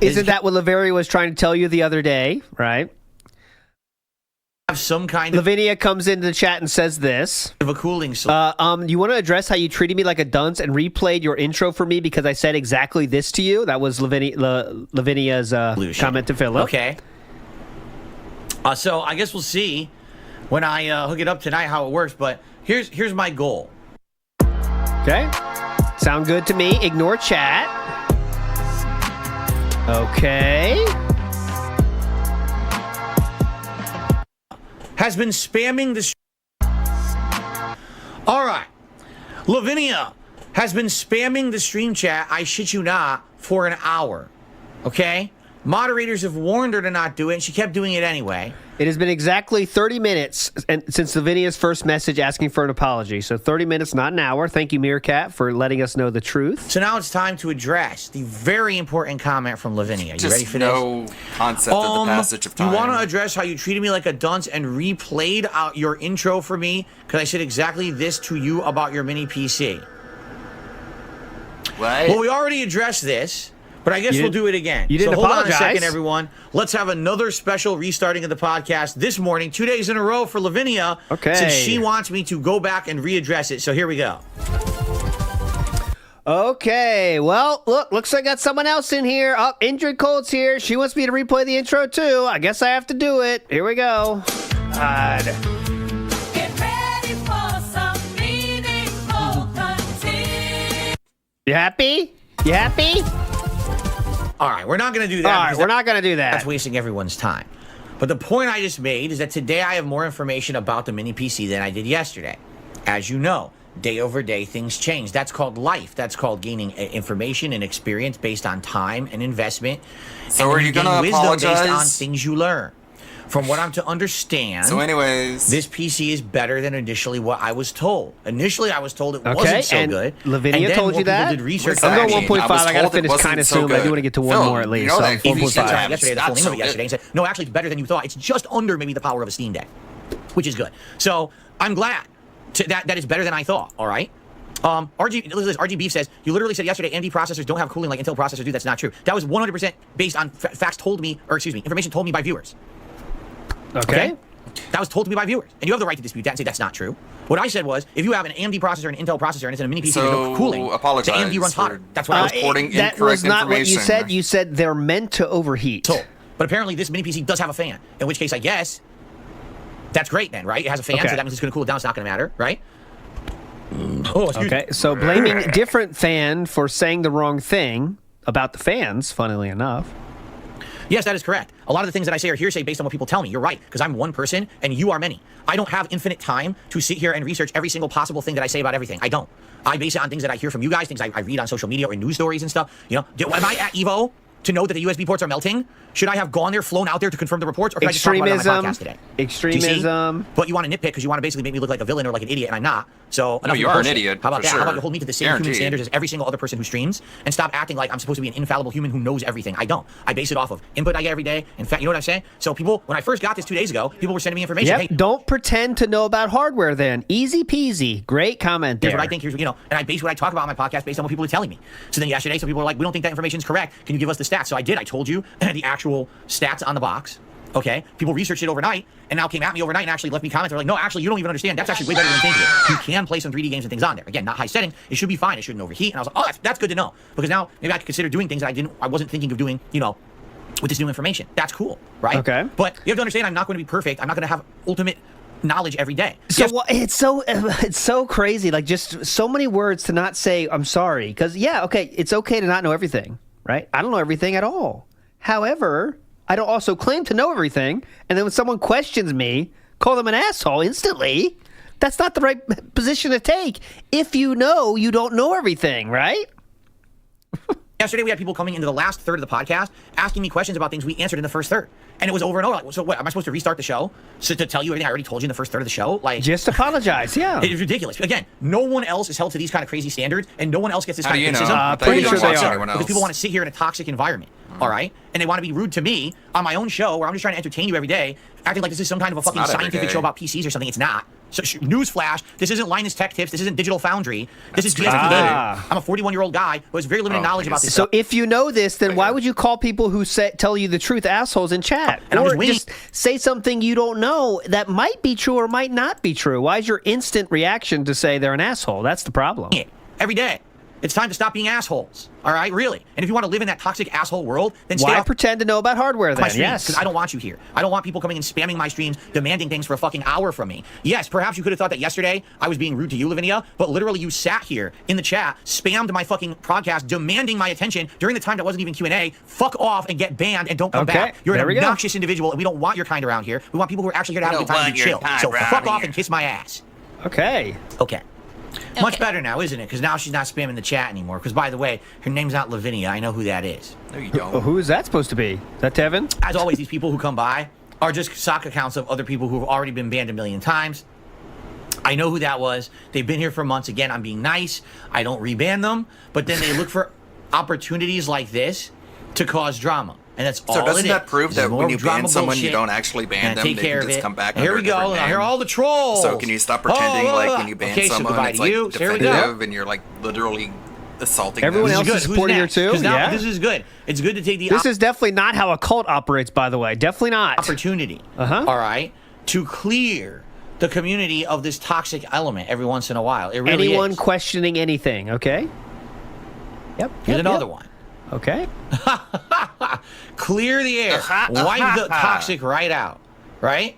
isn't that what Laveria was trying to tell you the other day, right? have some kind of Lavinia comes into the chat and says this. a cooling solution. You want to address how you treated me like a dunce and replayed your intro for me because I said exactly this to you? That was Lavinia's comment to Philip. Okay. So I guess we'll see when I hook it up tonight how it works. But here's my goal. Okay. Sound good to me. Ignore chat. Okay. Has been spamming the. All right, Lavinia has been spamming the stream chat. I shit you not, for an hour. Okay, moderators have warned her to not do it, and she kept doing it anyway. It has been exactly 30 minutes since Lavinia's first message asking for an apology. So 30 minutes, not an hour. Thank you, Meerkat, for letting us know the truth. So now it's time to address the very important comment from Lavinia. You Just ready for no this? concept of the passage of time. You want to address how you treated me like a dunce and replayed out your intro for me because I said exactly this to you about your mini PC. What? Well, we already addressed this, but I guess we'll do it again. You didn't so hold apologize. on a second, everyone. Let's have another special restarting of the podcast this morning, 2 days in a row for Lavinia. Okay. Since she wants me to go back and readdress it. So here we go. Okay, well, looks like I got someone else in here. Oh, Indrid Colt's here. She wants me to replay the intro, too. I guess I have to do it. Here we go. God. Get ready for some meaningful content. You happy? You happy? All right, we're not going to do that. All right, because we're not going to do that. That's wasting everyone's time. But the point I just made is that today I have more information about the mini PC than I did yesterday. As you know, day over day, things change. That's called life. That's called gaining information and experience based on time and investment. So and are you you gain gonna wisdom based on apologize? things you learn. From what I'm to understand, So anyways, this PC is better than initially what I was told. Initially, I was told it Okay, wasn't so and good. Lavinia and then told more you that? people did research. What's I'm that going mean? 1.5. I was I got to told it finish wasn't kind of so soon, but I do good. want to get to one Phil, more at you least. know So that if you 1.5. said that- Yesterday, the That's full name of so it yesterday, and good. said, no, actually, it's better than you thought. It's just under maybe the power of a Steam Deck, which is good. So I'm glad that is better than I thought. All right. RG Beef says, you literally said yesterday AMD processors don't have cooling like Intel processors do. That's not true. That was 100% based on facts told me, or excuse me, information told me by viewers. Okay. That was told to me by viewers. And you have the right to dispute that and say that's not true. What I said was, if you have an AMD processor and an Intel processor and it's in a mini PC, there's no cooling. apologize The AMD runs for hotter. That's what I was reporting That was incorrect not what you information. said. You said they're meant to overheat. told. But apparently this mini PC does have a fan. In which case, I guess, that's great then, right? It has a fan, Okay. so that means it's going to cool it down. It's not going to matter, right? Oh, excuse Okay, so blaming different fan for saying the wrong thing about the fans, funnily enough. Yes, that is correct. A lot of the things that I say are hearsay based on what people tell me. You're right, because I'm one person and you are many. I don't have infinite time to sit here and research every single possible thing that I say about everything. I don't. I base it on things that I hear from you guys, things I read on social media or in news stories and stuff. You know, am I at Evo to know that the USB ports are melting? Should I have gone there, flown out there to confirm the reports, or could I just talk about it on my podcast today? Do you see? Extremism. But you want to nitpick because you want to basically make me look like a villain or like an idiot, and I'm not. So No, enough you of the are an bullshit. idiot, How about for that? How about sure. you hold me to the same human Guaranteed. standards as every single other person who streams, and stop acting like I'm supposed to be an infallible human who knows everything. I don't. I base it off of input I get every day. In fact, you know what I'm saying? So people, when I first got this 2 days ago, people were sending me information. Yep. Hey, Don't pretend to know about hardware then. Easy peasy. Great comment there. here's what I think. Here's, you know, and I base what I talk about on my podcast based on what people are telling me. So then yesterday, some people were like, we don't think that information is correct. Can you give us the stats? So I did. I told you the actual stats on the box. Okay, people researched it overnight and now came at me overnight and actually left me comments. They're like, no, actually, you don't even understand. That's actually way better than you think it is. You can play some 3D games and things on there. Again, not high setting. It should be fine. It shouldn't overheat. And I was like, oh, that's good to know, because now maybe I could consider doing things that I wasn't thinking of doing, you know, with this new information. That's cool, right? Okay. But you have to understand, I'm not going to be perfect. I'm not going to have ultimate knowledge every day. So it's so crazy. Like, just so many words to not say I'm sorry. Because yeah, okay, it's okay to not know everything, right? I don't know everything at all. However, I don't also claim to know everything. And then when someone questions me, call them an asshole instantly. That's not the right position to take. If you know, you don't know everything, right? Yesterday, we had people coming into the last third of the podcast asking me questions about things we answered in the first third. And it was over and over. Like, so what, am I supposed to restart the show so to tell you everything I already told you in the first third of the show? Like, just apologize, yeah. It's ridiculous. Again, no one else is held to these kind of crazy standards, and no one else gets this How kind do of you know? criticism. I thought pretty you sure watched they are. everyone Because else. people want to sit here in a toxic environment, all right? And they want to be rude to me on my own show where I'm just trying to entertain you every day, acting like this is some kind of a fucking not every scientific day. show about PCs or something. It's not. So newsflash, this isn't Linus Tech Tips. This isn't Digital Foundry. This is DSPD. I'm a 41-year-old guy who has very limited knowledge about this So stuff. if you know this, then why would you call people who tell you the truth assholes in chat? And I'm or just waiting. just say something you don't know that might be true or might not be true. Why is your instant reaction to say they're an asshole? That's the problem. Every day. It's time to stop being assholes. All right, really. And if you want to live in that toxic asshole world, then stay Why off pretend to know about hardware my then? streams, Yes. because I don't want you here. I don't want people coming and spamming my streams, demanding things for a fucking hour from me. Yes, perhaps you could have thought that yesterday I was being rude to you, Lavinia, but literally you sat here in the chat, spammed my fucking podcast, demanding my attention during the time that wasn't even Q&A. Fuck off and get banned and don't come back. You're an obnoxious individual, and we don't want your kind around here. We want people who are actually here to have a good time and be chill. So fuck off and kiss my ass. Okay. Okay. Much better now, isn't it? Because now she's not spamming the chat anymore. Because, by the way, her name's not Lavinia. I know who that is. No, you don't. Who is that supposed to be? Is that Tevin? As always, these people who come by are just sock accounts of other people who have already been banned a million times. I know who that was. They've been here for months. Again, I'm being nice. I don't reban them. But then they look for opportunities like this to cause drama. And that's all So doesn't it that is. prove This that is more when you drama ban someone, you bullshit, don't actually ban and them? take They care can of just it. come back Here under we a go. different Now here are name? all the trolls. So can you stop pretending like when you ban Okay, so someone, goodbye it's to like you. So here we go. definitive and you're like literally assaulting Everyone them? else is supporting her too? 'Cause now Yeah. this is good. It's good to take the This is definitely not how a cult operates, by the way. Definitely not. opportunity. Uh-huh. All right, to clear the community of this toxic element every once in a while. It really Anyone is. questioning anything, okay? Yep. Here's another one. Okay. Clear the air. Wipe the toxic right out. Right?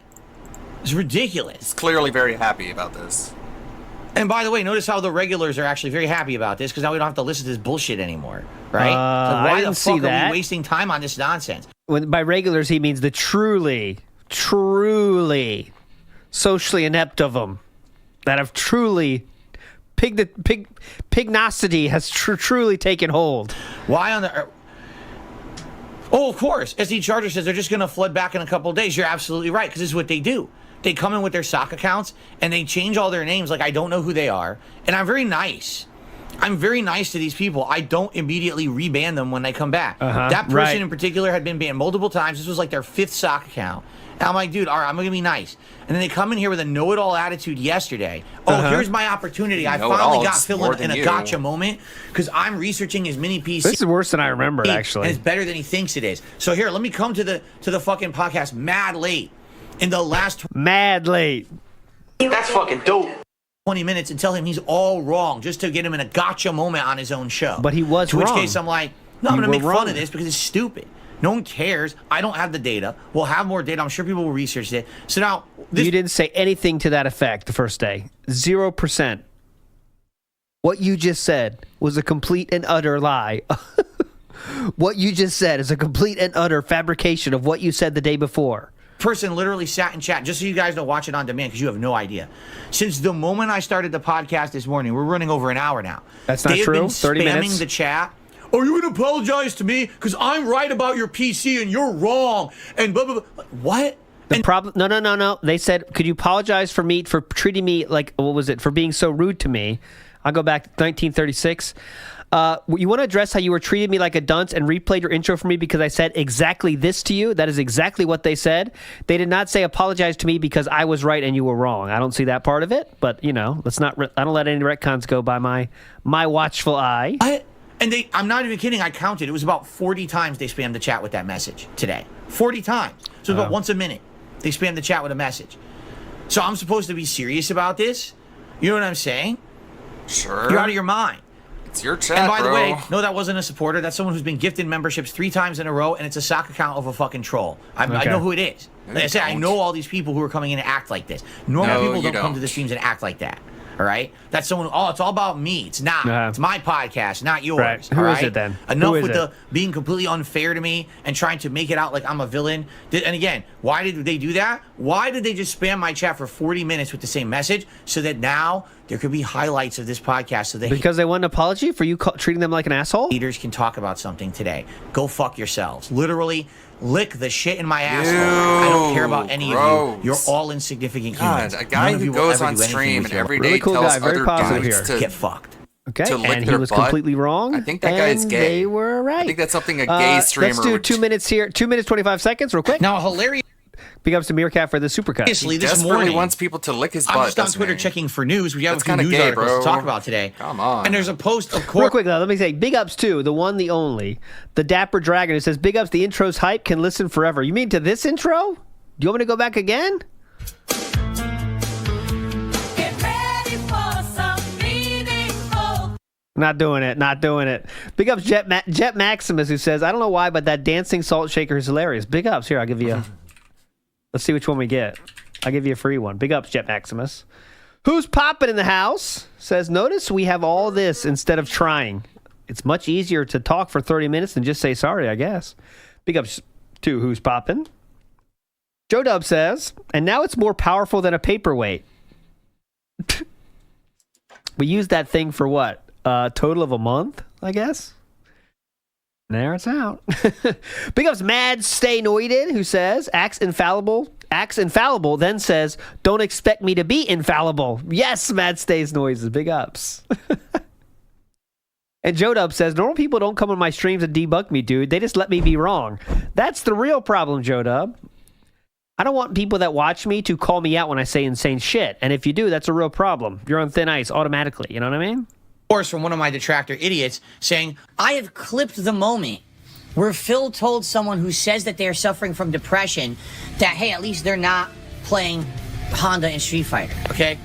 It's ridiculous. He's clearly very happy about this. And by the way, notice how the regulars are actually very happy about this because now we don't have to listen to this bullshit anymore. Right? So I why the didn't see fuck are that. we wasting time on this nonsense? By regulars, he means the truly socially inept of them that have truly pignosity has truly taken hold. Why on the... Oh, of course. SD Charger says they're just going to flood back in a couple of days. You're absolutely right, because this is what they do. They come in with their sock accounts, and they change all their names like I don't know who they are. And I'm very nice. I'm very nice to these people. I don't immediately reban them when they come back. That person in particular had been banned multiple times. This was like their 5th sock account. And I'm like, dude, all right, I'm going to be nice. And then they come in here with a know-it-all attitude yesterday. Oh, here's my opportunity. I finally got Phil in a gotcha moment because I'm researching as many PCs. This is worse than I remembered, actually. And it's better than he thinks it is. So here, let me come to the fucking podcast mad late in the last... Mad late. That's fucking dope. 20 minutes and tell him he's all wrong just to get him in a gotcha moment on his own show. But he was To wrong. which case I'm like, no, I'm You going to make were fun wrong. of this because it's stupid. No one cares. I don't have the data. We'll have more data. I'm sure people will research it. So now... You didn't say anything to that effect the first day. 0%. What you just said was a complete and utter lie. What you just said is a complete and utter fabrication of what you said the day before. Person literally sat in chat, just so you guys don't watch it on demand because you have no idea. Since the moment I started the podcast this morning, we're running over an hour now. That's not they true. Have been 30 spamming minutes. the chat. Are you going to apologize to me because I'm right about your PC and you're wrong and blah, blah, blah. What? The problem? No. They said, could you apologize for treating me like, what was it, for being so rude to me? I'll go back to 1936. You want to address how you were treating me like a dunce and replayed your intro for me because I said exactly this to you? That is exactly what they said. They did not say apologize to me because I was right and you were wrong. I don't see that part of it, but let's not. I don't let any retcons go by my watchful eye. And I'm not even kidding. I counted. It was about 40 times they spammed the chat with that message today. 40 times. So about once a minute, they spammed the chat with a message. So I'm supposed to be serious about this? You know what I'm saying? Sure. You're out of your mind. It's your chat, And by bro. the way, no, that wasn't a supporter. That's someone who's been gifted memberships 3 times in a row, and it's a sock account of a fucking troll. I know who it is. Like I said, I know all these people who are coming in and act like this. Normal people don't come to the streams and act like that. All right? That's someone, it's all about me. It's not. It's my podcast, not yours. Right. Who all is right? it then? Enough Who is with it? the being completely unfair to me and trying to make it out like I'm a villain. And again, why did they do that? Why did they just spam my chat for 40 minutes with the same message so that now there could be highlights of this podcast so that Because they want an apology for you treating them like an asshole? leaders can talk about something today. Go fuck yourselves. Literally lick the shit in my asshole. I don't care about any of you. You're all insignificant humans. God, a guy None of who you will goes ever on do anything stream with and your every life. day Really cool tells guy, very other positive dudes here. Get fucked. Okay, to lick and he their was butt. completely wrong. I think that guy is and gay. They were right. I think that's something a gay streamer Let's do would 2 minutes here. 2 minutes, 25 seconds, real quick. Now, hilarious. Big ups to Meerkat for the supercut. Obviously, He this desperately morning, wants people to lick his butt. I'm just on doesn't Twitter he? checking for news. We have That's a few kinda news gay, articles bro. to talk about today. Come on. And there's a post, of Real course. quick though, let me say big ups to the one, the only, the Dapper Dragon who says big ups. The intro's hype, can listen forever. You mean to this intro? Do you want me to go back again? Get ready for some meaningful. Not doing it. Not doing it. Big ups Jet Maximus who says I don't know why, but that dancing salt shaker is hilarious. Big ups. Here, I'll give you a. Let's see which one we get. I'll give you a free one. Big ups, Jet Maximus. Who's popping in the house? Says, notice we have all this instead of trying. It's much easier to talk for 30 minutes than just say sorry, I guess. Big ups to Who's Poppin'. Joe Dub says, and now it's more powerful than a paperweight. We used that thing for what? A total of a month, I guess? There it's out. Big ups Mad Staynoided, who says, Acts infallible, then says, don't expect me to be infallible. Yes, Mad Stays Noises. Big ups. And Joe Dub says, normal people don't come on my streams and debunk me, dude. They just let me be wrong. That's the real problem, Joe Dub. I don't want people that watch me to call me out when I say insane shit. And if you do, that's a real problem. You're on thin ice automatically. You know what I mean? Course from one of my detractor idiots saying, I have clipped the moment where Phil told someone who says that they're suffering from depression that, hey, at least they're not playing Honda in Street Fighter. okay?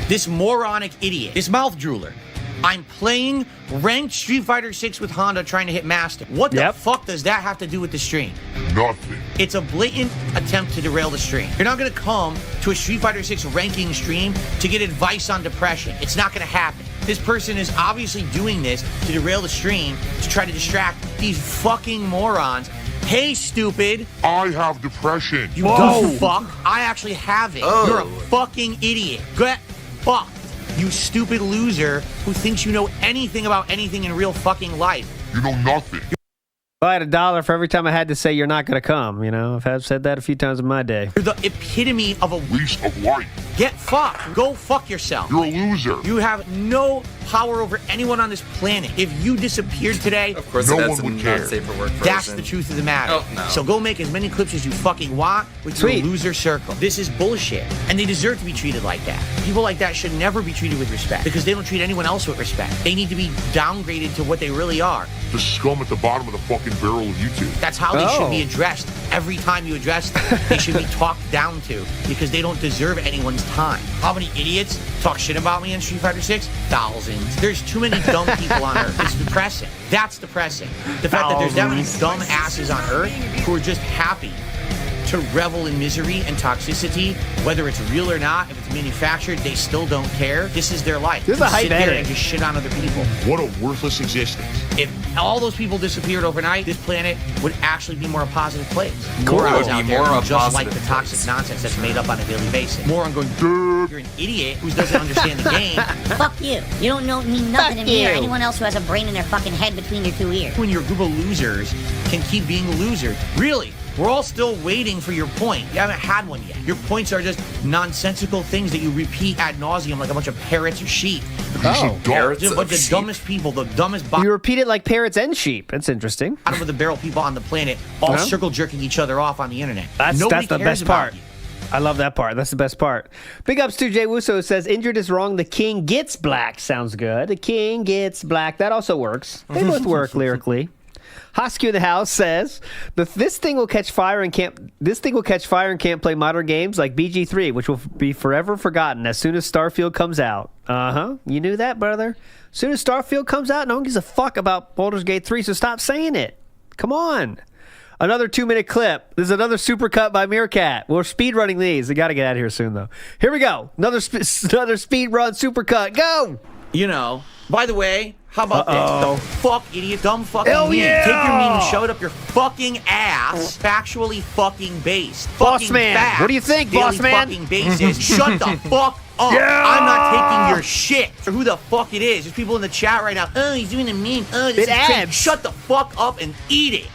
This moronic idiot, this mouth drooler. I'm playing ranked Street Fighter 6 with Honda trying to hit Master. What the fuck does that have to do with the stream? Nothing. It's a blatant attempt to derail the stream. You're not going to come to a Street Fighter 6 ranking stream to get advice on depression. It's not going to happen. This person is obviously doing this to derail the stream to try to distract these fucking morons. Hey, stupid. I have depression. You dumb fuck. I actually have it. Oh. You're a fucking idiot. Get fucked. You stupid loser who thinks you know anything about anything in real fucking life. You know nothing. If I had $1 for every time I had to say you're not going to come, you know, I've said that a few times in my day. You're the epitome of a waste of life. Get fucked. Go fuck yourself. You're a loser. You have no power over anyone on this planet. If you disappeared today, Of course, No it one has would a care. not safe for work that's version. the truth of the matter. Oh, no. So go make as many clips as you fucking want with Sweet. your loser circle. This is bullshit. And they deserve to be treated like that. People like that should never be treated with respect because they don't treat anyone else with respect. They need to be downgraded to what they really are. The scum at the bottom of the fucking barrel of YouTube. That's how they should be Oh. addressed. Every time you address them, they should be talked down to because they don't deserve anyone's time. How many idiots talk shit about me in Street Fighter 6? Thousands. There's too many dumb people on Earth. It's depressing. That's depressing. The fact that there's that many dumb asses on Earth who are just happy to revel in misery and toxicity, whether it's real or not, if it's manufactured, they still don't care. This is their life. This is a To hype sit there edit. and just shit on other people. What a worthless existence. If all those people disappeared overnight, this planet would actually be more a positive place. Cool. Morons It would out be there more who a just like positive the toxic place. nonsense that's made up on a daily basis. Moron going, "Duh, you're an idiot who doesn't understand the game. Fuck you. You don't know mean nothing Fuck to me or you. anyone else who has a brain in their fucking head between their two ears. When your group of losers can keep being losers. Really, we're all still waiting for your point. You haven't had one yet. Your points are just nonsensical things that you repeat ad nauseum like a bunch of parrots or sheep. Oh. Parrots Just a bunch of of sheep. dumbest people, the dumbest You repeat it like parrots and sheep. That's interesting. bottom of the barrel people on the planet, all Huh? circle jerking each other off on the internet. That's Nobody the cares best about part. you. I love that part. That's the best part. Big ups to Jay Wusso says, injured is wrong. The king gets black. Sounds good. The king gets black. That also works. They both work lyrically. Hosky in the house says, this thing will catch fire and can't play modern games like BG3, which will be forever forgotten as soon as Starfield comes out. You knew that, brother? As soon as Starfield comes out, no one gives a fuck about Baldur's Gate 3, so stop saying it. Come on. Another 2-minute clip. There's another supercut by Meerkat. We're speed running these. We got to get out of here soon, though. Here we go. Another speed run supercut. Go. You know, by the way, how about this? The fuck, idiot, dumb fucking Hell meme. yeah! Take your meme and shove it up your fucking ass. Factually fucking based. Boss Fucking man, facts, what do you think, daily boss man? fucking basis. Shut the fuck up. Yeah! I'm not taking your shit. Or who the fuck it is. There's people in the chat right now. Oh, he's doing a meme. Oh, this It is crazy. adds. Shut the fuck up and eat it.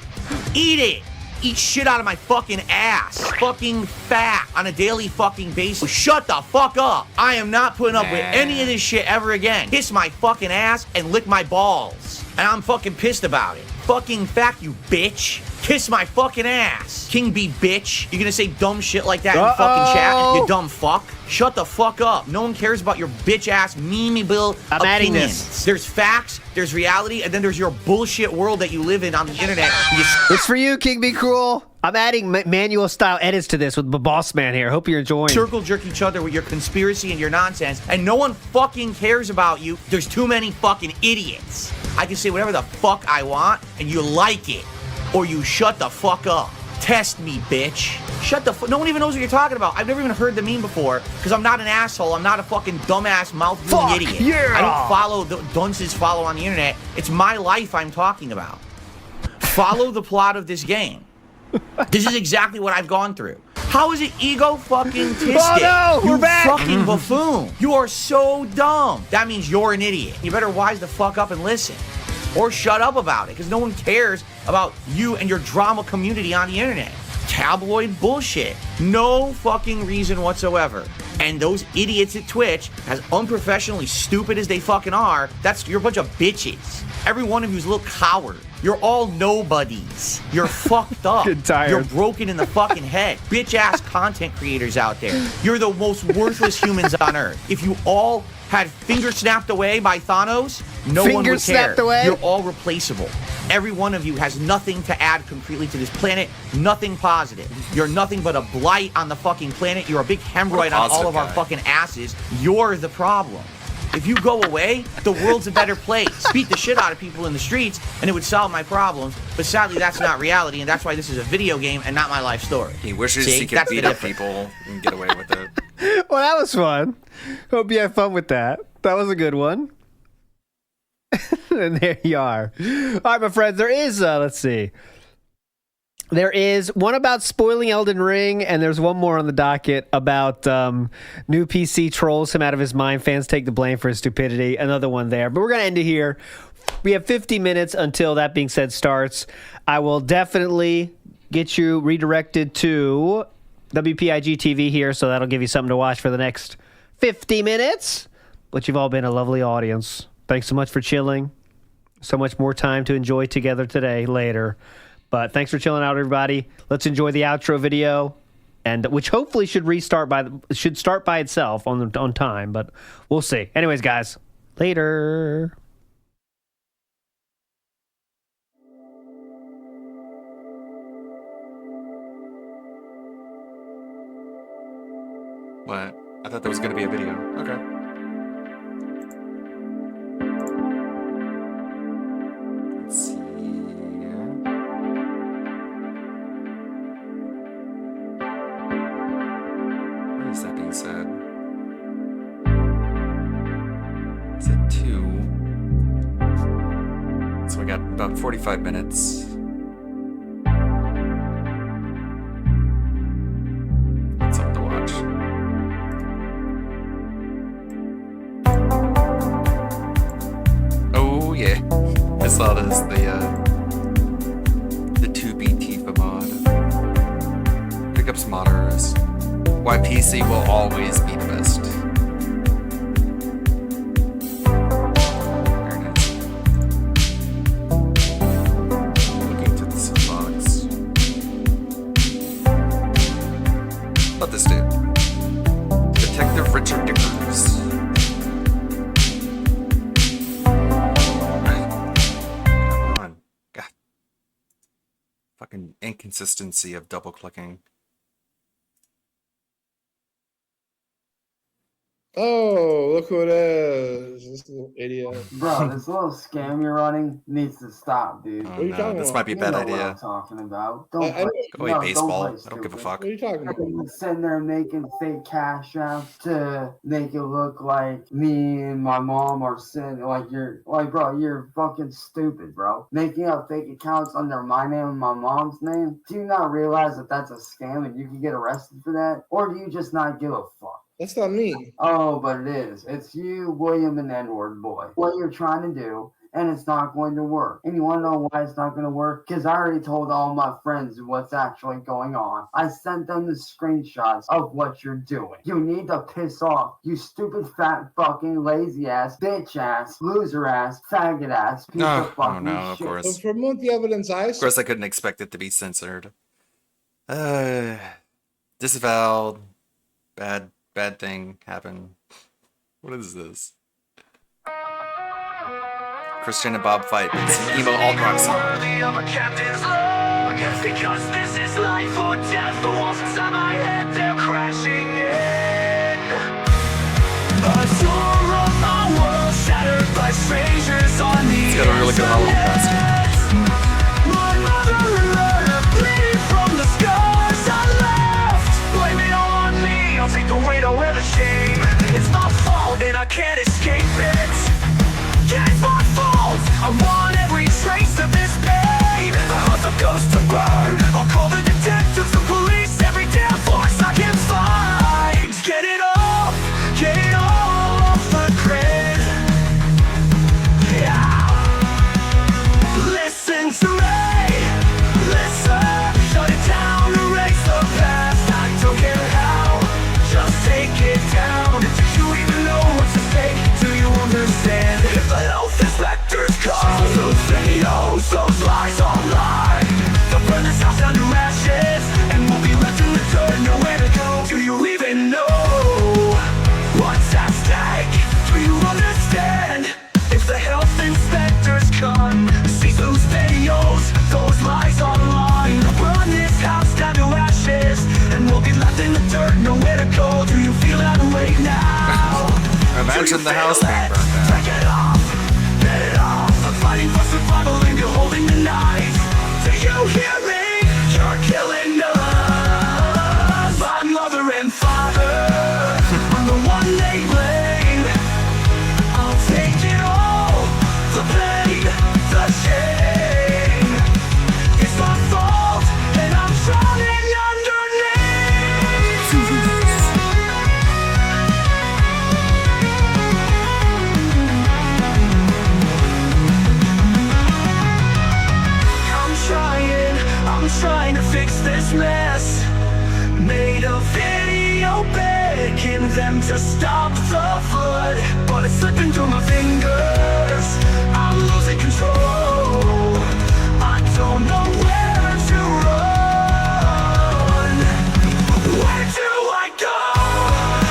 Eat it. Eat shit out of my fucking ass. Fucking fat on a daily fucking basis. Shut the fuck up. I am not putting up with any of this shit ever again. Kiss my fucking ass and lick my balls. And I'm fucking pissed about it. Fucking fact, you bitch. Kiss my fucking ass. King B bitch. You're gonna say dumb shit like that in fucking chat, you dumb fuck? Shut the fuck up. No one cares about your bitch ass memeable opinions. adding this. There's facts, there's reality, and then there's your bullshit world that you live in on the internet. It's for you, King Be Cruel. I'm adding manual style edits to this with the boss man here. Hope you're enjoying. Circle jerk each other with your conspiracy and your nonsense, and no one fucking cares about you. There's too many fucking idiots. I can say whatever the fuck I want, and you like it, or you shut the fuck up. Test me, bitch. Shut the fuck. No one even knows what you're talking about. I've never even heard the meme before, because I'm not an asshole. I'm not a fucking dumbass mouth-drooling idiot. Yeah. I don't follow the dunces follow on the internet. It's my life I'm talking about. Follow the plot of this game. This is exactly what I've gone through. How is it ego fucking tistic? Oh no, we're back. Fucking buffoon. You are so dumb. That means you're an idiot. You better wise the fuck up and listen. Or shut up about it, because no one cares about you and your drama community on the internet. Tabloid bullshit. No fucking reason whatsoever. And those idiots at Twitch, as unprofessionally stupid as they fucking are, you're a bunch of bitches. Every one of you is a little coward. You're all nobodies. You're fucked up. Getting tired. You're broken in the fucking head. Bitch-ass content creators out there. You're the most worthless humans on Earth. If you all had fingers snapped away by Thanos, no one would care. Snapped away? You're all replaceable. Every one of you has nothing to add concretely to this planet, nothing positive. You're nothing but a blight on the fucking planet. You're a big hemorrhoid on all of our fucking asses. You're the problem. If you go away, the world's a better place. Beat the shit out of people in the streets, and it would solve my problems. But sadly, that's not reality, and that's why this is a video game and not my life story. He wishes he could beat up people and get away with it. Well, that was fun. Hope you had fun with that. That was a good one. And there you are. All right, my friends, there is, let's see. There is one about spoiling Elden Ring, and there's one more on the docket about new PC trolls him out of his mind. Fans take the blame for his stupidity. Another one there. But we're going to end it here. We have 50 minutes until That Being Said starts. I will definitely get you redirected to WPIG TV here, so that'll give you something to watch for the next 50 minutes. But you've all been a lovely audience. Thanks so much for chilling. So much more time to enjoy together today, later. But thanks for chilling out, everybody. Let's enjoy the outro video, and which hopefully should start by itself on time, but we'll see. Anyways, guys, later. What? I thought there was going to be a video. Okay. Let's see. What is that being said? Is it 2? So we got about 45 minutes. That's something to watch. Oh yeah, I saw this, the 2B Tifa mod. Pickups modders. Why PC will always be the best. Very nice. Looking to the soapbox. What this dude? Detective Richard Dickers. Fucking inconsistency of double clicking. Oh, look who it is. This little idiot. Bro, this little scam you're running needs to stop, dude. Oh, no, this might be a bad idea. What I'm talking about. Go away, baseball. I don't give a fuck. What are you talking about? Sitting there making fake cash apps to make it look like me and my mom are sitting bro, you're fucking stupid, bro. Making up fake accounts under my name and my mom's name. Do you not realize that that's a scam and you can get arrested for that? Or do you just not give a fuck? That's not me. Oh, but it is. It's you, William, and Edward boy. What you're trying to do and it's not going to work. And you want to know why it's not going to work? Because I already told all my friends what's actually going on. I sent them the screenshots of what you're doing. You need to piss off, you stupid fat fucking lazy ass, bitch ass, loser ass, faggot ass, piece of fucking of shit. course. From what the evidence I Of course, I couldn't expect it to be censored. Disavowed. Bad thing happened. What is this? Christian and Bob fight. It's an emo alt rock song. Because this is life or death. The walls inside my head, they're crashing in. A tour of my world shattered by strangers on the It's got a really good Halloween costume. My mother earth bleeding from the scars I left. Blame it all on me, I'll take the weight, I'll wear the shame. It's my fault and I can't escape it. Yeah, it's my fault, I want every trace of this pain. I hunt the ghost to burn, I'll call the detectives, the police, every damn force I can find. Get it all off the grid. Yeah. Listen to me, listen. Shut it down, erase the past. I don't care how, just take it down. Do you even know what's at stake? Do you understand? If the health inspectors come, those videos, those lies online, they'll burn this house down to ashes, and we'll be left in the dirt, nowhere to go. Do you even know what's at stake? Do you understand? If the health inspectors come, seize those videos, those lies online, burn this house down to ashes, and we'll be left in the dirt, nowhere to go. Do you feel that way now? Imagine the house being burned down. Take it off, let it off. I'm fighting for survival and you're holding the knife. Do you hear me? You're killing us. My mother and father, I'm the one they blame. I'll take it all, the pain, the shame. It's my fault, and I'm drowning underneath. I'm trying to fix this mess. Made a video begging them to stop the flood, but it's slipping through my fingers. I'm losing control. I don't know where to run. Where do I go?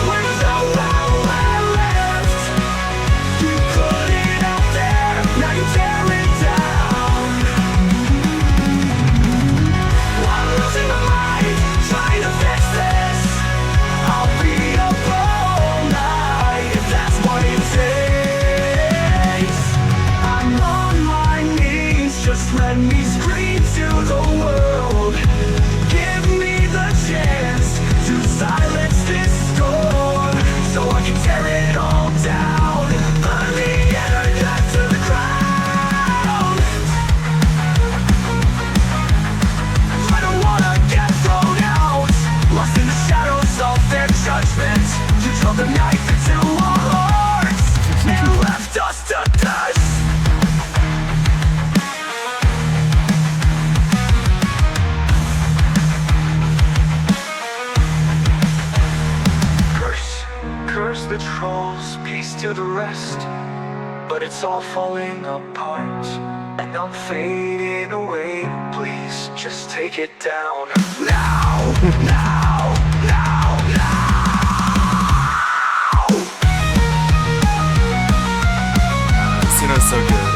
Where's nowhere left? You put it out there, now you tear it down. I'm losing my mind, trying to fix this. I'll be up all night if that's what it takes. I'm on my knees, just let me scream to the world. Give me the chance to silence this storm, so I can tear it all down. Burn the internet to the ground. I don't wanna get thrown out, lost in the shadows of their judgment. You drove the knife into our hearts and left us to dust. Curse the trolls, peace to the rest. But it's all falling apart, and I'm fading away. Please, just take it down. Now, now, now, now. Casino's so good.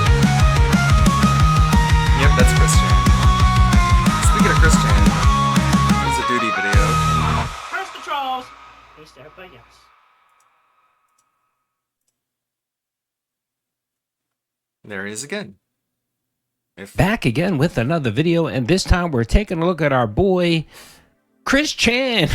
Yep, that's Christian. Speaking of Christian, here's a duty video. Curse the trolls, peace to everybody else. There he is again. Back again with another video, and this time we're taking a look at our boy Chris Chan.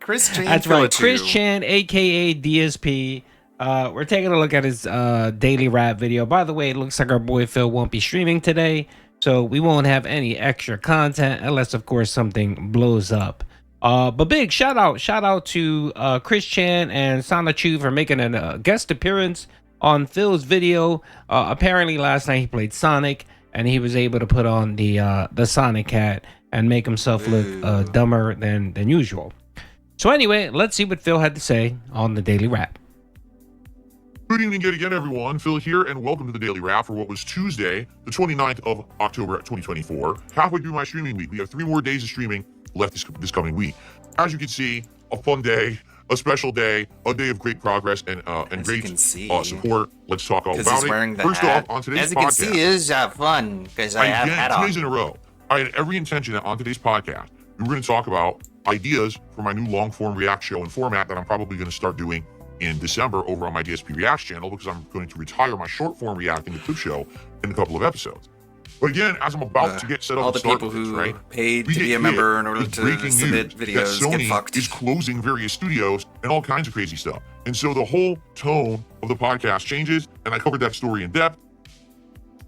Chris Chan. That's right, Chris Chan, aka DSP. We're taking a look at his daily rap video. By the way, it looks like our boy Phil won't be streaming today, so we won't have any extra content unless, of course, something blows up. But big shout out to Chris Chan and Sana Chu for making a guest appearance on Phil's video. Apparently last night he played Sonic, and he was able to put on the Sonic hat and make himself look dumber than usual. So anyway, let's see what Phil had to say on the Daily Wrap. Good evening yet again, everyone. Phil here, and welcome to the Daily Wrap for what was Tuesday, the 29th of October 2024. Halfway through my streaming week. We have 3 more days of streaming left this coming week. As you can see, a fun day, a special day, a day of great progress and great support. Let's talk all about it. First off, on today's podcast. As you can see, it is fun because I have hat on. 2 days in a row. I had every intention that on today's podcast, we were going to talk about ideas for my new long-form React show and format that I'm probably going to start doing in December over on my DSP Reacts channel, because I'm going to retire my short-form Reacting the Clip show in a couple of episodes. But again, as I'm about to get set up, all the people who paid to be a member in order to submit videos get fucked. Is closing various studios and all kinds of crazy stuff. And so the whole tone of the podcast changes, and I covered that story in depth.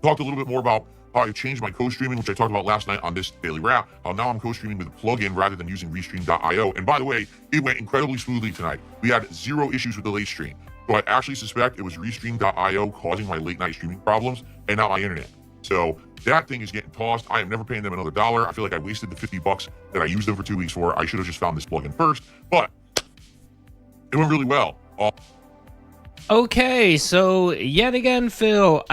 Talked a little bit more about how I changed my co-streaming, which I talked about last night on this Daily Wrap. Now I'm co-streaming with a plugin rather than using Restream.io. And by the way, it went incredibly smoothly tonight. We had 0 issues with the late stream. So I actually suspect it was Restream.io causing my late night streaming problems and not my internet. So that thing is getting tossed. I am never paying them another $1. I feel like I wasted the $50 that I used them for 2 weeks for. I should have just found this plugin first, but it went really well. Okay, so yet again, Phil,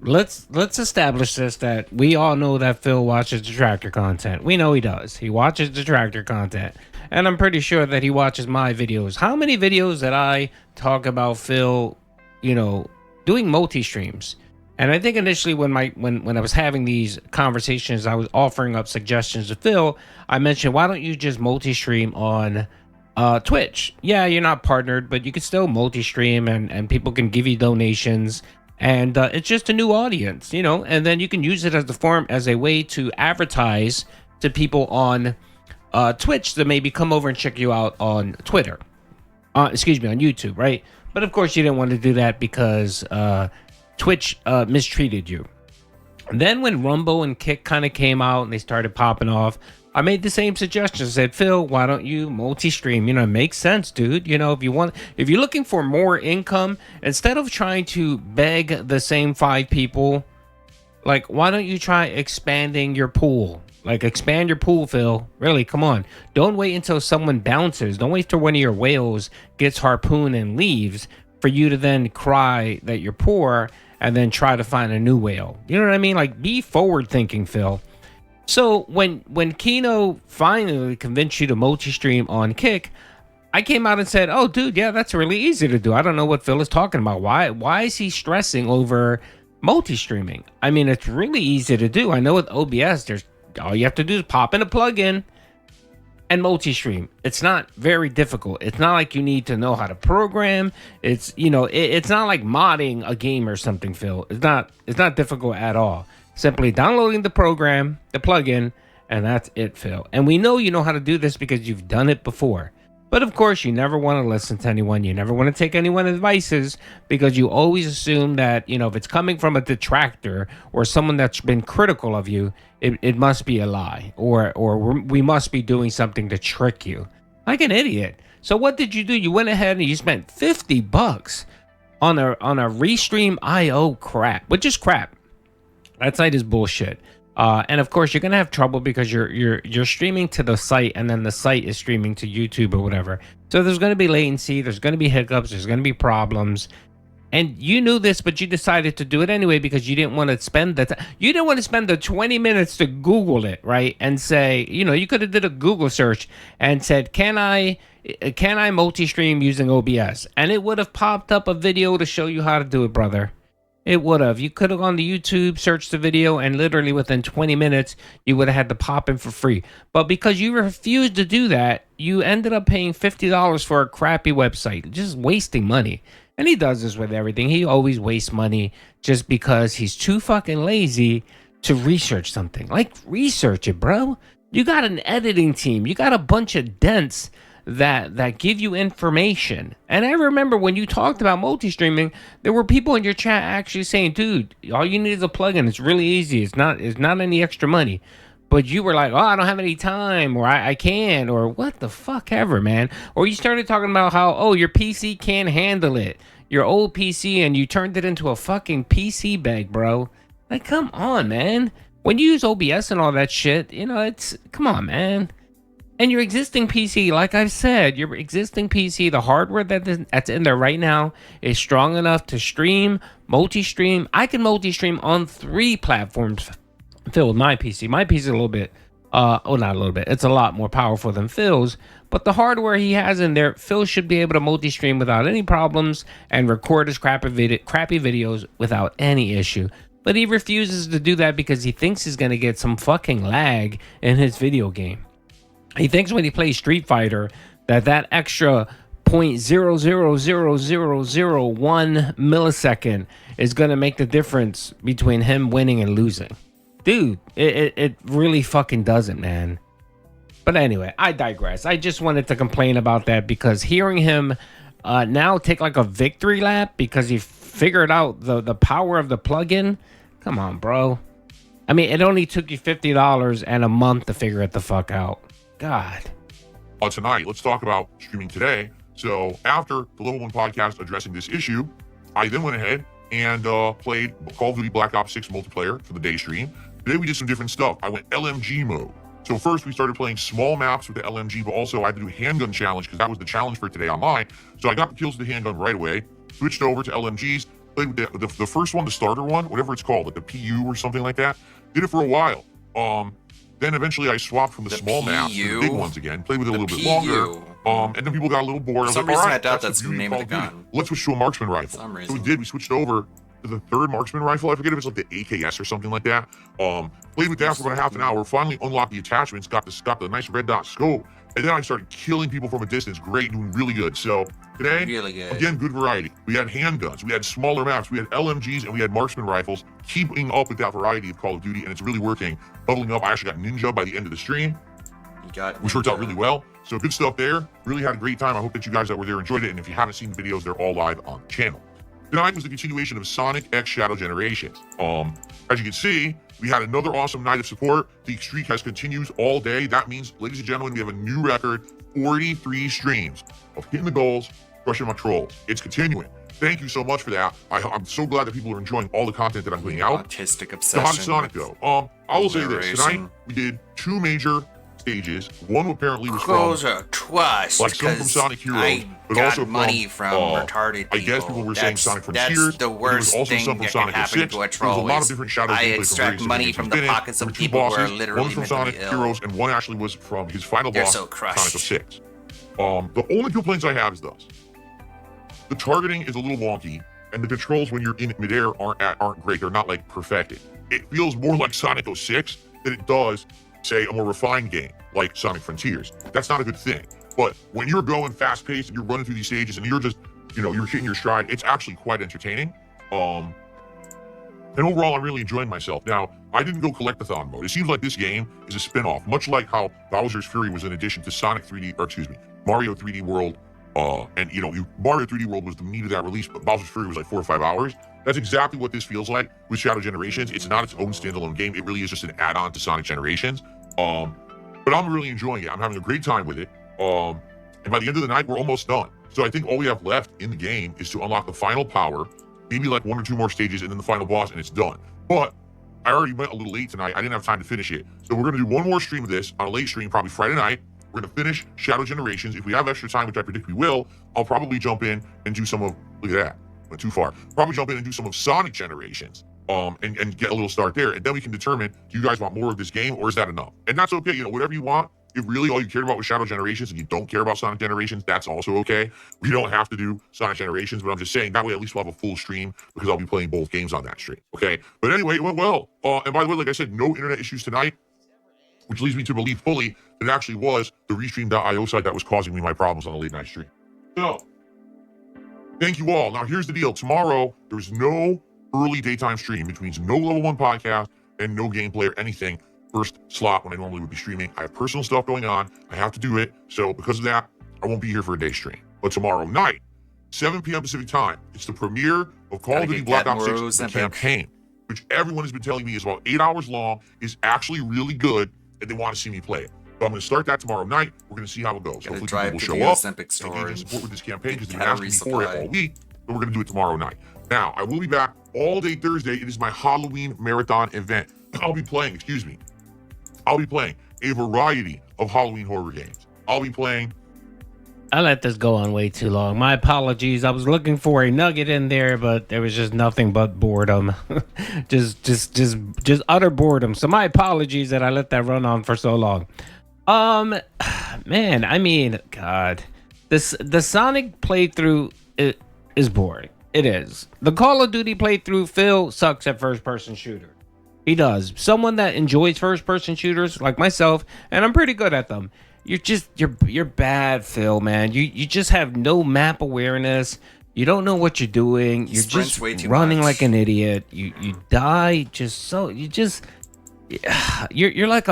let's establish this, that we all know that Phil watches detractor content. We know he does. He watches detractor content, and I'm pretty sure that he watches my videos. How many videos that I talk about Phil, doing multi-streams? And I think initially when I was having these conversations, I was offering up suggestions to Phil. I mentioned, why don't you just multi-stream on Twitch? Yeah, you're not partnered, but you can still multi-stream, and people can give you donations. And it's just a new audience, and then you can use it as a way to advertise to people on Twitch that maybe come over and check you out on Twitter. On YouTube, right? But of course you didn't want to do that because Twitch mistreated you. And then when Rumble and Kick kind of came out and they started popping off, I made the same suggestion. I said, Phil, why don't you multi-stream? It makes sense, dude. If you're looking for more income, instead of trying to beg the same 5 people, why don't you try expanding your pool? Expand your pool, Phil. Really, come on. Don't wait until someone bounces. Don't wait till one of your whales gets harpooned and leaves for you to then cry that you're poor and then try to find a new whale. You know what I mean? Be forward-thinking, Phil. So when Kino finally convinced you to multi-stream on Kick, I came out and said, oh, dude, yeah, that's really easy to do. I don't know what Phil is talking about. Why is he stressing over multi-streaming? I mean, it's really easy to do. I know with OBS, all you have to do is pop in a plugin and multi-stream. It's not very difficult. It's not like you need to know how to program. It's, it's not like modding a game or something, Phil. It's not difficult at all. Simply downloading the program, the plugin, and that's it, Phil. And we know you know how to do this because you've done it before. But of course, you never want to listen to anyone. You never want to take anyone's advices because you always assume that, if it's coming from a detractor or someone that's been critical of you, it must be a lie or we must be doing something to trick you. Like an idiot. So what did you do? You went ahead and you spent $50 on a Restream.io crap, which is crap. That site is bullshit. And of course, you're gonna have trouble because you're streaming to the site, and then the site is streaming to YouTube or whatever. So there's gonna be latency, there's gonna be hiccups, there's gonna be problems. And you knew this, but you decided to do it anyway because you didn't want to spend the 20 minutes to Google it, right? And say, you could have did a Google search and said, can I multi-stream using OBS? And it would have popped up a video to show you how to do it, brother. It would have. You could have gone to YouTube, searched the video, and literally within 20 minutes, you would have had to pop in for free. But because you refused to do that, you ended up paying $50 for a crappy website, just wasting money. And he does this with everything. He always wastes money just because he's too fucking lazy to research something. Research it, bro. You got an editing team. You got a bunch of dents that give you information. And I remember when you talked about multi-streaming, there were people in your chat actually saying, dude, all you need is a plugin. It's really easy. It's not any extra money. But you were like, oh, I don't have any time, or I can't, or what the fuck ever, man. Or you started talking about how, oh, your PC can't handle it. your old PC and you turned it into a fucking PC bag, bro. Like, come on, man. When you use OBS and all that shit, you know, come on, man. And your existing PC, like I've said, your existing PC, the hardware that's in there right now is strong enough to stream, multi-stream. I can multi-stream on 3 platforms. Phil, with my PC. My PC is a little bit, not a little bit. It's a lot more powerful than Phil's. But the hardware he has in there, Phil should be able to multi-stream without any problems and record his crappy videos without any issue. But he refuses to do that because he thinks he's going to get some fucking lag in his video game. He thinks when he plays Street Fighter that extra 0.00001 millisecond is going to make the difference between him winning and losing. Dude, it really fucking doesn't, man. But anyway, I digress. I just wanted to complain about that because hearing him now take like a victory lap because he figured out the power of the plugin. Come on, bro. I mean, it only took you $50 and a month to figure it the fuck out. God. Tonight, let's talk about streaming today. So after the Level 1 podcast addressing this issue, I then went ahead and played Call of Duty Black Ops 6 multiplayer for the day stream. Today we did some different stuff. I went LMG mode. So first we started playing small maps with the LMG, but also I had to do handgun challenge because that was the challenge for today online. So I got the kills with the handgun right away, switched over to LMGs, played with the first one, the starter one, whatever it's called, like the PU or something like that. Did it for a while. Then eventually I swapped from the small maps to the big ones again, played with it a little bit longer. And then people got a little bored. For some reason, I doubt that's the name of the gun. Let's switch to a marksman rifle. So we did. We switched over to the 3rd marksman rifle. I forget if it's like the AKS or something like that. Played with that for about half an hour. Finally unlocked the attachments. Got the nice red dot scope. And then I started killing people from a distance. Great, doing really good. So today, again, good variety. We had handguns, we had smaller maps, we had LMGs, and we had marksman rifles. Keeping up with that variety of Call of Duty, and it's really working. Leveling up, I actually got Ninja by the end of the stream, which worked out really well. So good stuff there. Really had a great time. I hope that you guys that were there enjoyed it. And if you haven't seen the videos, they're all live on the channel. Tonight was the continuation of Sonic X Shadow Generations. As you can see, we had another awesome night of support. The streak has continued all day. That means, ladies and gentlemen, we have a new record, 43 streams of hitting the goals, crushing my trolls. It's continuing. Thank you so much for that. I'm so glad that people are enjoying all the content that I'm putting out. Autistic So obsession. how did Sonic go? I will say this. Tonight, we did 2 major stages. One apparently was Close from, a trust, like some from Sonic Heroes, but got also money from retarded I guess people were saying Sonic Frontiers. That's the worst there was also thing some from that Sonic can happen 06. to a There troll. was a lot of different shadow I gameplay from extract various money different from the games. pockets There of were 2 people who are bosses. literally One was from mentally Sonic ill. Heroes, and one actually was from his final They're boss, so crushed. Sonic 06. The only complaints I have is this: the targeting is a little wonky, and the controls when you're in midair aren't great. They're not like perfected. It feels more like Sonic 06 than it does, say, a more refined game like Sonic Frontiers. That's not a good thing. But when you're going fast paced and you're running through these stages and you're just, you're hitting your stride, it's actually quite entertaining. And overall, I'm really enjoying myself. Now, I didn't go collectathon mode. It seems like this game is a spin-off, much like how Bowser's Fury was an addition to Mario 3D World. Mario 3D World was the meat of that release, but Bowser's Fury was like 4 or 5 hours. That's exactly what this feels like with Shadow Generations. It's not its own standalone game. It really is just an add-on to Sonic Generations. But I'm really enjoying it. I'm having a great time with it. And by the end of the night, we're almost done. So I think all we have left in the game is to unlock the final power, maybe like 1 or 2 more stages, and then the final boss, and it's done. But I already went a little late tonight. I didn't have time to finish it. So we're going to do 1 more stream of this on a late stream, probably Friday night. We're going to finish Shadow Generations. If we have extra time, which I predict we will, I'll probably jump in and do some of, look at that, went too far. Probably jump in and do some of Sonic Generations. And get a little start there. And then we can determine, do you guys want more of this game or is that enough? And that's okay. Whatever you want. If really all you cared about was Shadow Generations and you don't care about Sonic Generations, that's also okay. We don't have to do Sonic Generations, but I'm just saying that way at least we'll have a full stream because I'll be playing both games on that stream. Okay. But anyway, it went well. And by the way, like I said, no internet issues tonight, which leads me to believe fully that it actually was the Restream.io site that was causing me my problems on the late night stream. So, thank you all. Now, here's the deal. Tomorrow, there's no early daytime stream, which means no Level 1 podcast and no gameplay or anything first slot when I normally would be streaming. I have personal stuff going on. I have to do it. So because of that, I won't be here for a day stream. But tomorrow night, 7 p.m. Pacific time, it's the premiere of Call of Duty Black Ops 6 the campaign, which everyone has been telling me is about 8 hours long, is actually really good, and they want to see me play it. So I'm going to start that tomorrow night. We're going to see how it goes. Hopefully people will show up and engage in support with this campaign because they've been asking me for it all week. we're going to do it tomorrow night. Now, I will be back all day Thursday. It is my Halloween marathon event. I'll be playing a variety of Halloween horror games. I'll be playing. I let this go on way too long. My apologies. I was looking for a nugget in there, but there was just nothing but boredom. just utter boredom. So my apologies that I let that run on for so long. Man, I mean, God, the Sonic playthrough is boring. It is. The Call of Duty playthrough, Phil sucks at first-person shooter. He does. Someone that enjoys first-person shooters like myself, and I'm pretty good at them. You're bad, Phil, man. You just have no map awareness. You don't know what you're doing. You're just running like an idiot. You die you're like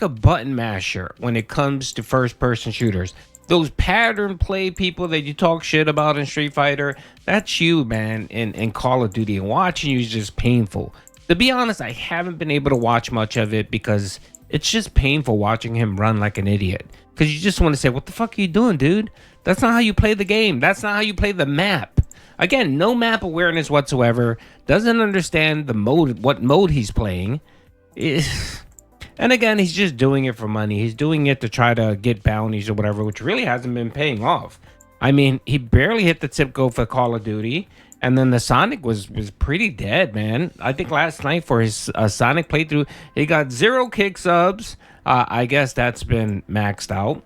a button masher when it comes to first-person shooters. Those pattern play people that you talk shit about in Street Fighter, that's you, man, in Call of Duty. And watching you is just painful. To be honest, I haven't been able to watch much of it because it's just painful watching him run like an idiot. Because you just want to say, what the fuck are you doing, dude? That's not how you play the game. That's not how you play the map. Again, no map awareness whatsoever. Doesn't understand the mode, what mode he's playing. And again, he's just doing it for money. He's doing it to try to get bounties or whatever, which really hasn't been paying off. I mean, he barely hit the tip goal for Call of Duty. And then the Sonic was pretty dead, man. I think last night for his Sonic playthrough, he got 0 kick subs. I guess that's been maxed out.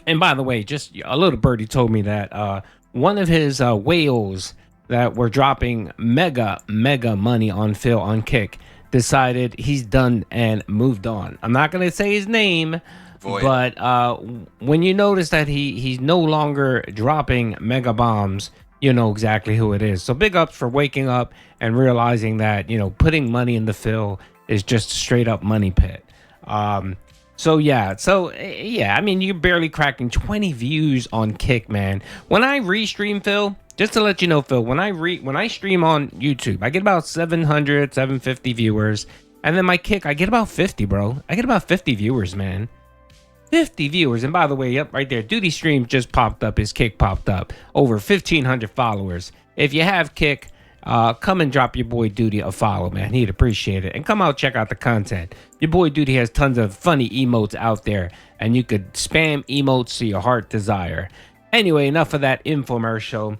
And by the way, just a little birdie told me that one of his whales that were dropping mega money on Phil on Kick decided he's done and moved on. I'm not going to say his name, but when you notice that he's no longer dropping mega bombs, you know exactly who it is. So big ups for waking up and realizing that, you know, putting money in the Phil is just a straight up money pit. So yeah, I mean, you're barely cracking 20 views on Kick, man. When I restream, Phil, just to let you know, Phil, when I stream on YouTube, I get about 700, 750 viewers. And then my Kick, I get about 50, bro. I get about 50 viewers, man. 50 viewers. And by the way, yep, right there, Duty Stream just popped up. His Kick popped up. Over 1,500 followers. If you have Kick, come and drop your boy Duty a follow, man. He'd appreciate it. And come out, check out the content. Your boy Duty has tons of funny emotes out there, and you could spam emotes to your heart desire. Anyway, enough of that infomercial.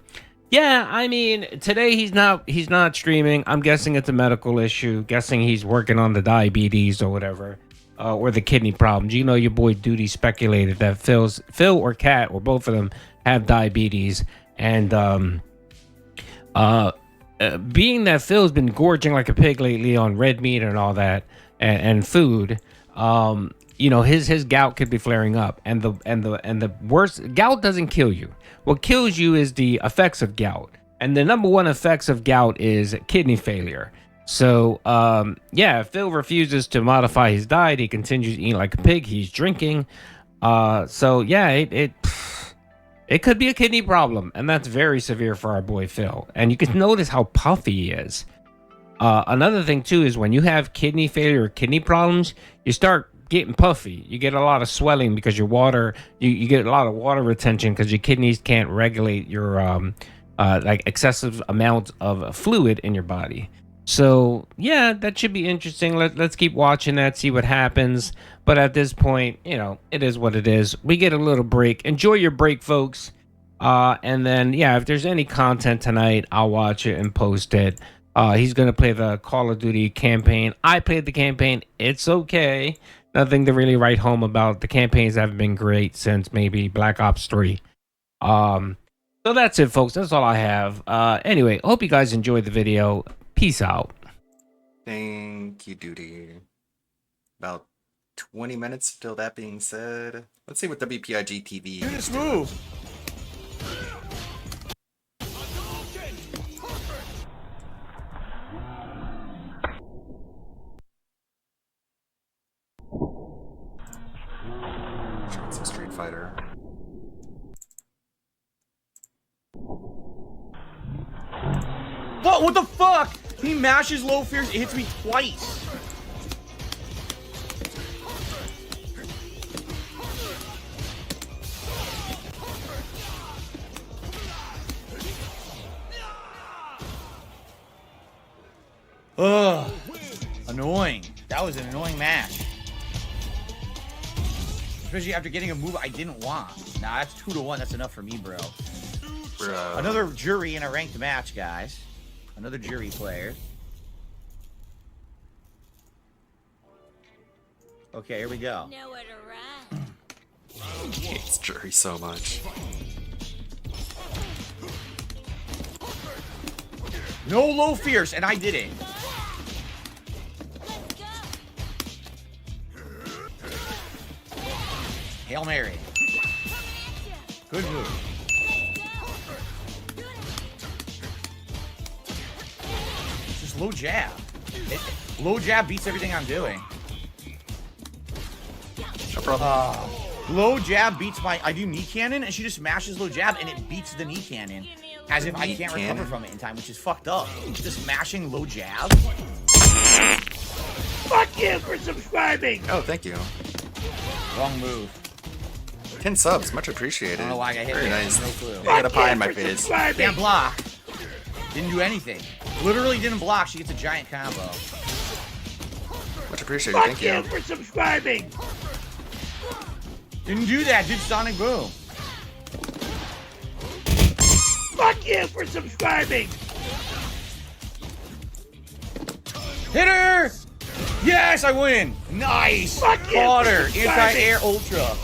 Yeah, I mean, today he's not streaming. I'm guessing it's a medical issue. Guessing he's working on the diabetes or whatever. Or the kidney problems. You know, your boy Duty speculated that Phil or Cat or both of them have diabetes, and being that Phil's been gorging like a pig lately on red meat and all that and food, you know, his gout could be flaring up, and the worst, gout doesn't kill you. What kills you is the effects of gout, and the number one effects of gout is kidney failure. So, yeah, if Phil refuses to modify his diet, he continues eating like a pig, he's drinking. So, yeah, it could be a kidney problem, and that's very severe for our boy Phil. And you can notice how puffy he is. Another thing, too, is when you have kidney failure or kidney problems, you start getting puffy. You get a lot of swelling because your water, you get a lot of water retention because your kidneys can't regulate your, like, excessive amounts of fluid in your body. So, yeah, that should be interesting. Let's keep watching that, see what happens. But at this point, you know, it is what it is. We get a little break. Enjoy your break, folks. And then, yeah, if there's any content tonight, I'll watch it and post it. He's going to play the Call of Duty campaign. I played the campaign. It's okay. Nothing to really write home about. The campaigns haven't been great since maybe Black Ops 3. So that's it, folks. That's all I have. Anyway, hope you guys enjoyed the video. Peace out. Thank you, Duty. About 20 minutes till that being said. Let's see what WPIG TV Do this move. Some Street Fighter. What the fuck? He mashes low fears, it hits me twice. Ugh. Annoying. That was an annoying match. Especially after getting a move I didn't want. Nah, that's 2-1. That's enough for me, bro. Another jury in a ranked match, guys. Another jury player. Okay, here we go. Hates jury so much. No low fierce, and I did it. Hail Mary. Good move. Just low jab. Low jab beats everything I'm doing. No problem. Low jab beats I do knee cannon, and she just smashes low jab, and it beats the knee cannon. As if I can't recover from it in time, which is fucked up. Just mashing low jab. Fuck you for subscribing! Oh, thank you. Wrong move. 10 subs, much appreciated. I don't know why I hit Very it. nice. No clue. I got a pie in my face. Can't block. Didn't do anything. Literally didn't block. She gets a giant combo. Much appreciated. Thank you. Fuck you for subscribing! Didn't do that. Did Sonic Boom. Fuck you for subscribing! Hit her! Yes, I win! Nice! Fuck you Caught for her! subscribing! Anti-air ultra.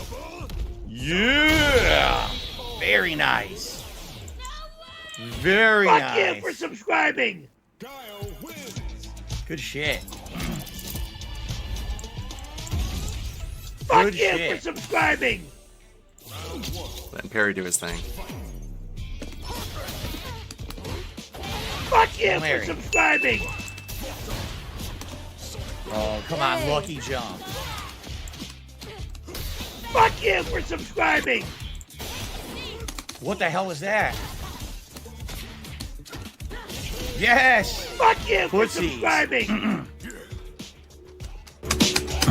Yeah! Very nice. Very Fuck nice. you for subscribing! Good shit. Fuck Good you shit. for subscribing! Let Perry do his thing. Fuck you Mary. for subscribing! Oh, come on, lucky jump. Fuck you for subscribing! What the hell was that? Yes! Fuck you for Footsies. subscribing!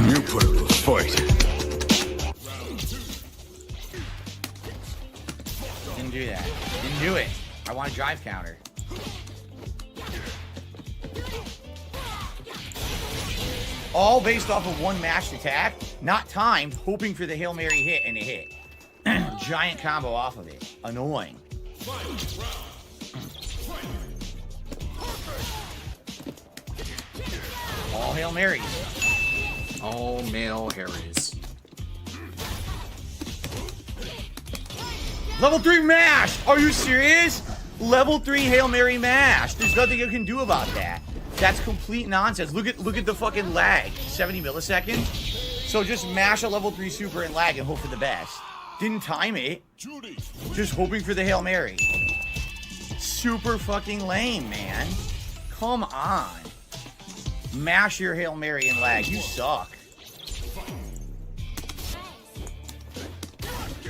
You put up a fight. Didn't do that. Didn't do it. I want a drive counter. All based off of one mashed attack, not timed, hoping for the Hail Mary hit, and it hit. Giant combo off of it. Annoying. All Hail Marys. All male Harrys. Level 3 mash! Are you serious? Level 3 Hail Mary mash. There's nothing you can do about that. That's complete nonsense. Look at the fucking lag. 70 milliseconds. So just mash a level 3 super and lag and hope for the best. Didn't time it. Just hoping for the Hail Mary. Super fucking lame, man. Come on. Mash your Hail Mary and lag. You suck.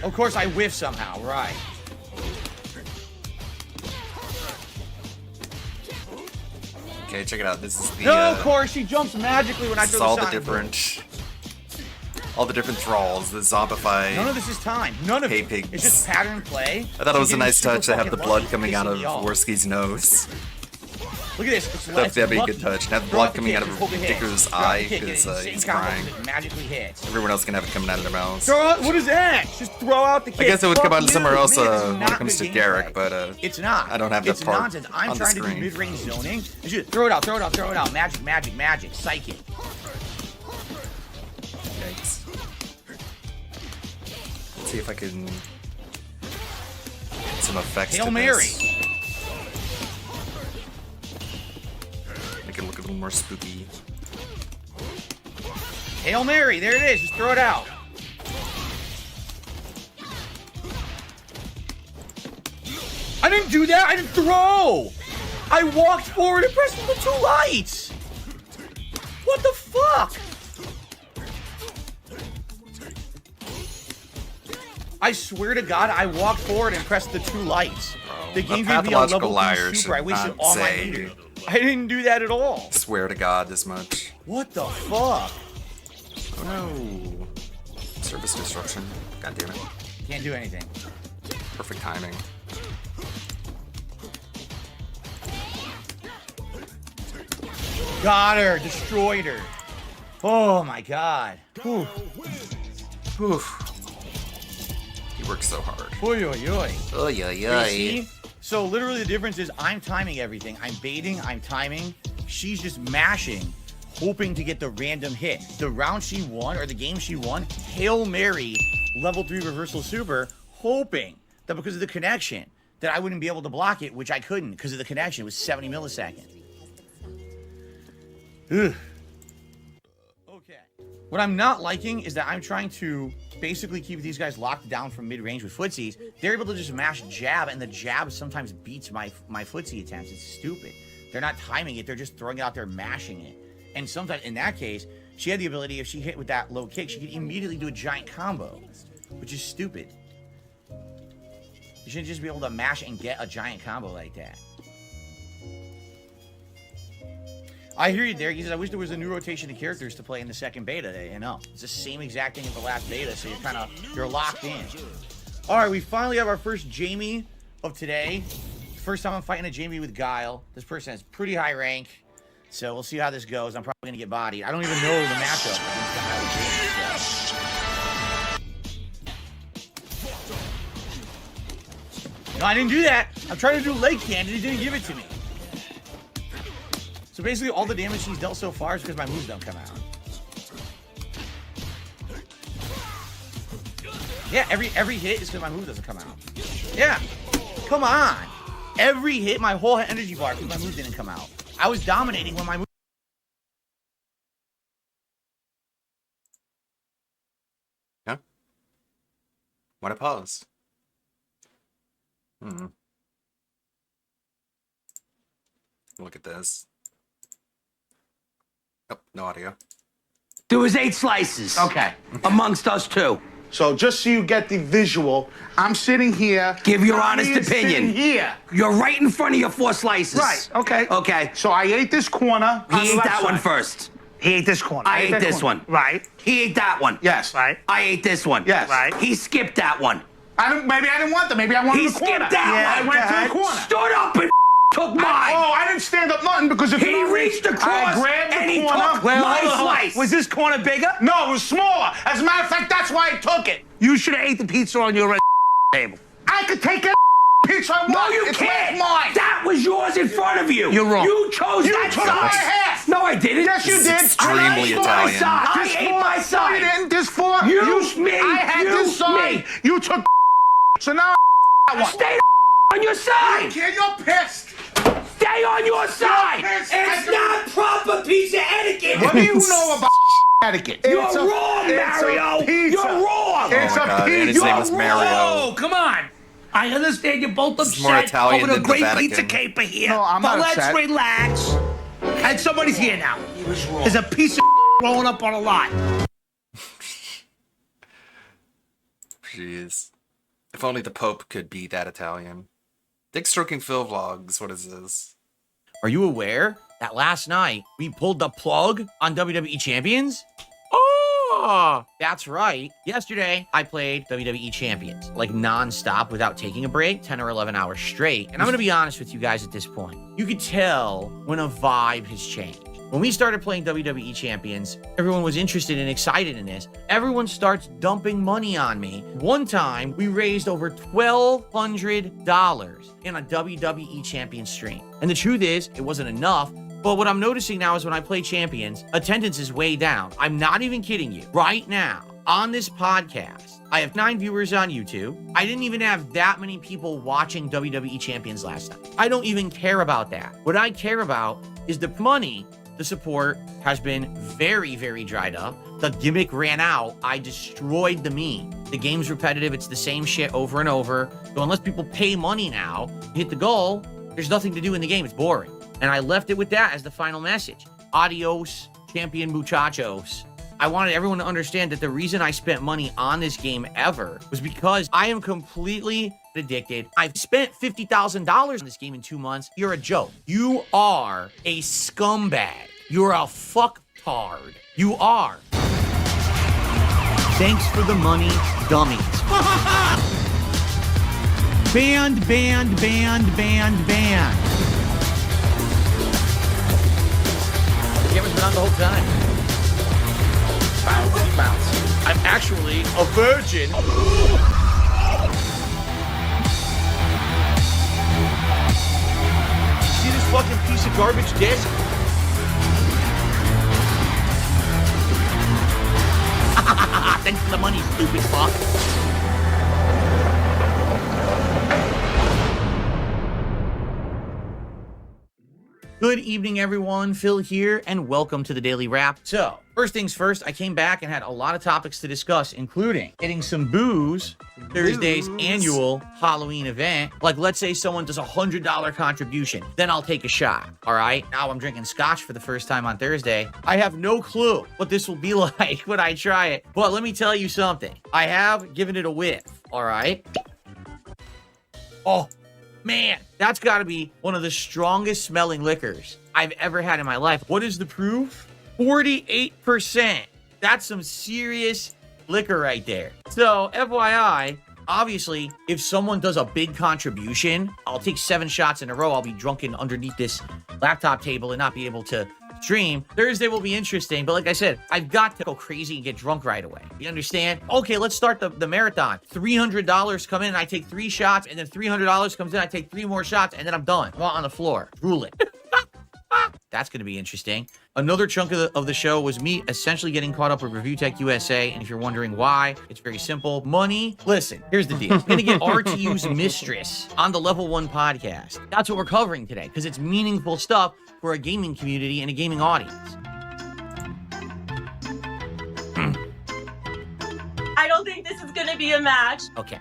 Of course I whiff somehow, right. Okay, check it out. This is the. No, of course she jumps magically when I This is throw all the the Sonic Boom. different. All the different thralls, the zombified. None of this is time. None of Hay it. pigs. It's just pattern play. I thought it was a She's nice getting touch to have super the blood fucking coming out of lucky, pissing me off. Worski's nose. Look at this. It's That'd be a lucky. good touch. And have Throw blood out the coming kick, out of just hope it hits. Dicker's Throw out the eye kick, because and he's insane combo crying. that magically hits. Everyone else can have it coming out of their mouths. Throw out. What is that? Just throw out the kick. I guess it would come Fuck out somewhere you. else Man, this is when not it comes good to Garrick, gameplay. but It's not. I don't have that It's part nonsense. I'm on the trying to do screen. mid-range zoning. It's just throw it out, throw it out, throw it out. Magic, magic, magic. Psychic. Yikes. Let's see if I can get some effects Hail to Mary. this. Make it look a little more spooky. Hail Mary. There it is. Just throw it out. I didn't do that. I didn't throw. I walked forward and pressed the 2 lights. What the fuck? I swear to God, I walked forward and pressed the 2 lights. The game gave me a pathological level 3 liar super. I should wasted not all my say. meter. I didn't do that at all. Swear to God, this much. What the fuck? Oh no. Service disruption. God damn it. Can't do anything. Perfect timing. Got her. Destroyed her. Oh, my God. Whew. Whew. He works so hard. Oy, oy, oy. Oy, oy, You oy. see? So literally the difference is I'm timing everything. I'm baiting, I'm timing. She's just mashing, hoping to get the random hit. The round she won, or the game she won, Hail Mary, level 3 reversal super, hoping that because of the connection, that I wouldn't be able to block it, which I couldn't because of the connection. It was 70 milliseconds. Ugh. Okay. What I'm not liking is that I'm trying to basically keep these guys locked down from mid-range with footsies. They're able to just mash jab, and the jab sometimes beats my footsie attempts. It's stupid. They're not timing it. They're just throwing it out there, mashing it. And sometimes, in that case, she had the ability, if she hit with that low kick, she could immediately do a giant combo, which is stupid. You shouldn't just be able to mash and get a giant combo like that. I hear you, Derek. He says, I wish there was a new rotation of characters to play in the second beta. You know, it's the same exact thing as the last beta, so you're locked in. All right, we finally have our first Jamie of today. First time I'm fighting a Jamie with Guile. This person has pretty high rank, so we'll see how this goes. I'm probably going to get bodied. I don't even know the matchup against Guile with Jamie, so. No, I didn't do that. I'm trying to do leg cannon. He didn't give it to me. So basically, all the damage she's dealt so far is because my moves don't come out. Yeah, every hit is because my move doesn't come out. Yeah, come on. Every hit, my whole energy bar, because my move didn't come out. I was dominating when my move. Yeah. Want to pause? Look at this. Oh, no audio. There was 8 slices. Okay. Amongst us two. So just so you get the visual, I'm sitting here. Give your Tommy honest is opinion. sitting here. You're right in front of your 4 slices. Right. Okay. Okay. So I ate this corner. He ate that one first. He ate this corner. I ate that this corner. one. Right. He ate that one. Yes. Right. I ate this one. Yes. Right. He skipped that one. Maybe I didn't want that. Maybe I wanted He the corner. skipped that I one. went to the corner. Stood up and took mine. I didn't stand up nothing because if He you don't reached reach, across I grabbed the and he corner. took my slice. Was this corner bigger? No, it was smaller. As a matter of fact, that's why I took it. You should have ate the pizza on your table. I could take a pizza I want. No, you It's can't. mine. That was yours in front of you. You're wrong. You chose You that took side. my half. No, I didn't. Yes, you did. Extremely I ate Italian. my side. I This ate four. my No, side. you didn't. This four. Me. I had you, this side. Me. You took. So now I want. Stay on your side. You're pissed. Stay on your side. pissed. It's not proper pizza etiquette. What do you know about etiquette? You're It's a- wrong, it's a Mario. pizza. You're wrong. It's Oh my a God, and his pizza. name was Mario. Oh, come on. I understand you're both This is more upset Italian over the than the great Vatican. pizza caper here. No, I'm but not let's upset. relax. And somebody's here now. He was wrong. There's a piece of rolling up on a lot. Jeez. If only the Pope could be that Italian. Dick Stroking Phil Vlogs, what is this? Are you aware that last night we pulled the plug on WWE Champions? Oh, that's right. Yesterday, I played WWE Champions, like non-stop without taking a break, 10 or 11 hours straight. And I'm going to be honest with you guys at this point. You could tell when a vibe has changed. When we started playing WWE Champions, everyone was interested and excited in this. Everyone starts dumping money on me. One time, we raised over $1,200 in a WWE Champions stream. And the truth is, it wasn't enough. But what I'm noticing now is when I play Champions, attendance is way down. I'm not even kidding you. Right now, on this podcast, I have 9 viewers on YouTube. I didn't even have that many people watching WWE Champions last night. I don't even care about that. What I care about is the money. The support has been very, very dried up. The gimmick ran out. I destroyed the meme. The game's repetitive. It's the same shit over and over. So unless people pay money now, hit the goal, there's nothing to do in the game. It's boring. And I left it with that as the final message. Adios, champion muchachos. I wanted everyone to understand that the reason I spent money on this game ever was because I am completely addicted. I've spent $50,000 on this game in 2 months. You're a joke. You are a scumbag. You're a fucktard. You are. Thanks for the money, dummies. Banned, banned, banned, banned, banned. the whole time. Bounce, bounce. I'm actually a virgin. See this fucking piece of garbage disc? Thanks for the money, stupid fuck. Good evening, everyone. Phil here, and welcome to the Daily Wrap. So, first things first, I came back and had a lot of topics to discuss, including getting some booze for Thursday's annual Halloween event. Like, let's say someone does a $100 contribution, then I'll take a shot, all right? Now I'm drinking scotch for the first time on Thursday. I have no clue what this will be like when I try it, but let me tell you something. I have given it a whiff, all right? Oh, man, that's got to be one of the strongest smelling liquors I've ever had in my life. What is the proof? 48%. That's some serious liquor right there. So, FYI, obviously, if someone does a big contribution, I'll take 7 shots in a row. I'll be drunken underneath this laptop table and not be able to stream. Thursday will be interesting, but like I said, I've got to go crazy and get drunk right away. You understand? Okay, let's start the marathon. $300 come in and I take 3 shots, and then $300 comes in, I take 3 more shots, and then I'm done. I'm on the floor, drooling. That's going to be interesting. Another chunk of the show was me essentially getting caught up with Review Tech USA, and if you're wondering why, it's very simple. Money. Listen, here's the deal. I'm going to get RTU's Mistress on the Level 1 podcast. That's what we're covering today, because it's meaningful stuff for a gaming community and a gaming audience. I don't think this is going to be a match. Okay.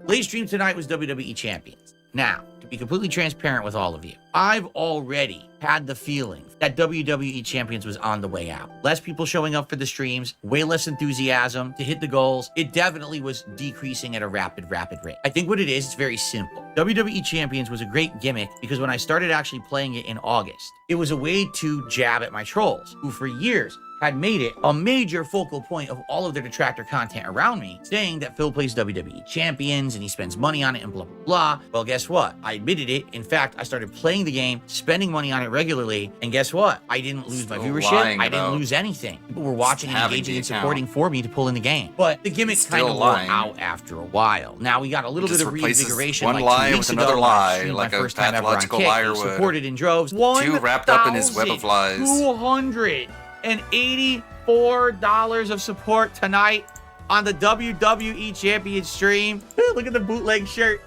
Late stream tonight was WWE Champions. Now, to be completely transparent with all of you, I've already had the feeling that WWE Champions was on the way out. Less people showing up for the streams, way less enthusiasm to hit the goals. It definitely was decreasing at a rapid rate. I think what it is, it's very simple. WWE Champions was a great gimmick because when I started actually playing it in August, it was a way to jab at my trolls, who for years had made it a major focal point of all of their detractor content around me, saying that Phil plays WWE Champions and he spends money on it and blah, blah, blah. Well, guess what? I admitted it. In fact, I started playing the game, spending money on it regularly, and guess what? I didn't lose my viewership. I didn't lose anything. People were watching and engaging and supporting for me to pull in the game. But the gimmick kind of wore out after a while. Now, we got a little bit of reinvigoration one like lie 2 weeks with ago. another lie, My like a first time ever on pathological Kick. liar They would. supported in droves. Too wrapped up in his web of lies. $1,284 of support tonight on the WWE Champion stream. Look at the bootleg shirt.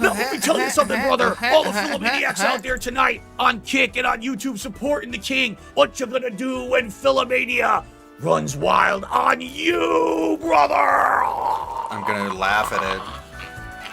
No, let me tell you something, brother. All the Philomaniacs out there tonight on Kick and on YouTube supporting the king. What you gonna do when Philomania runs wild on you, brother? I'm gonna laugh at it.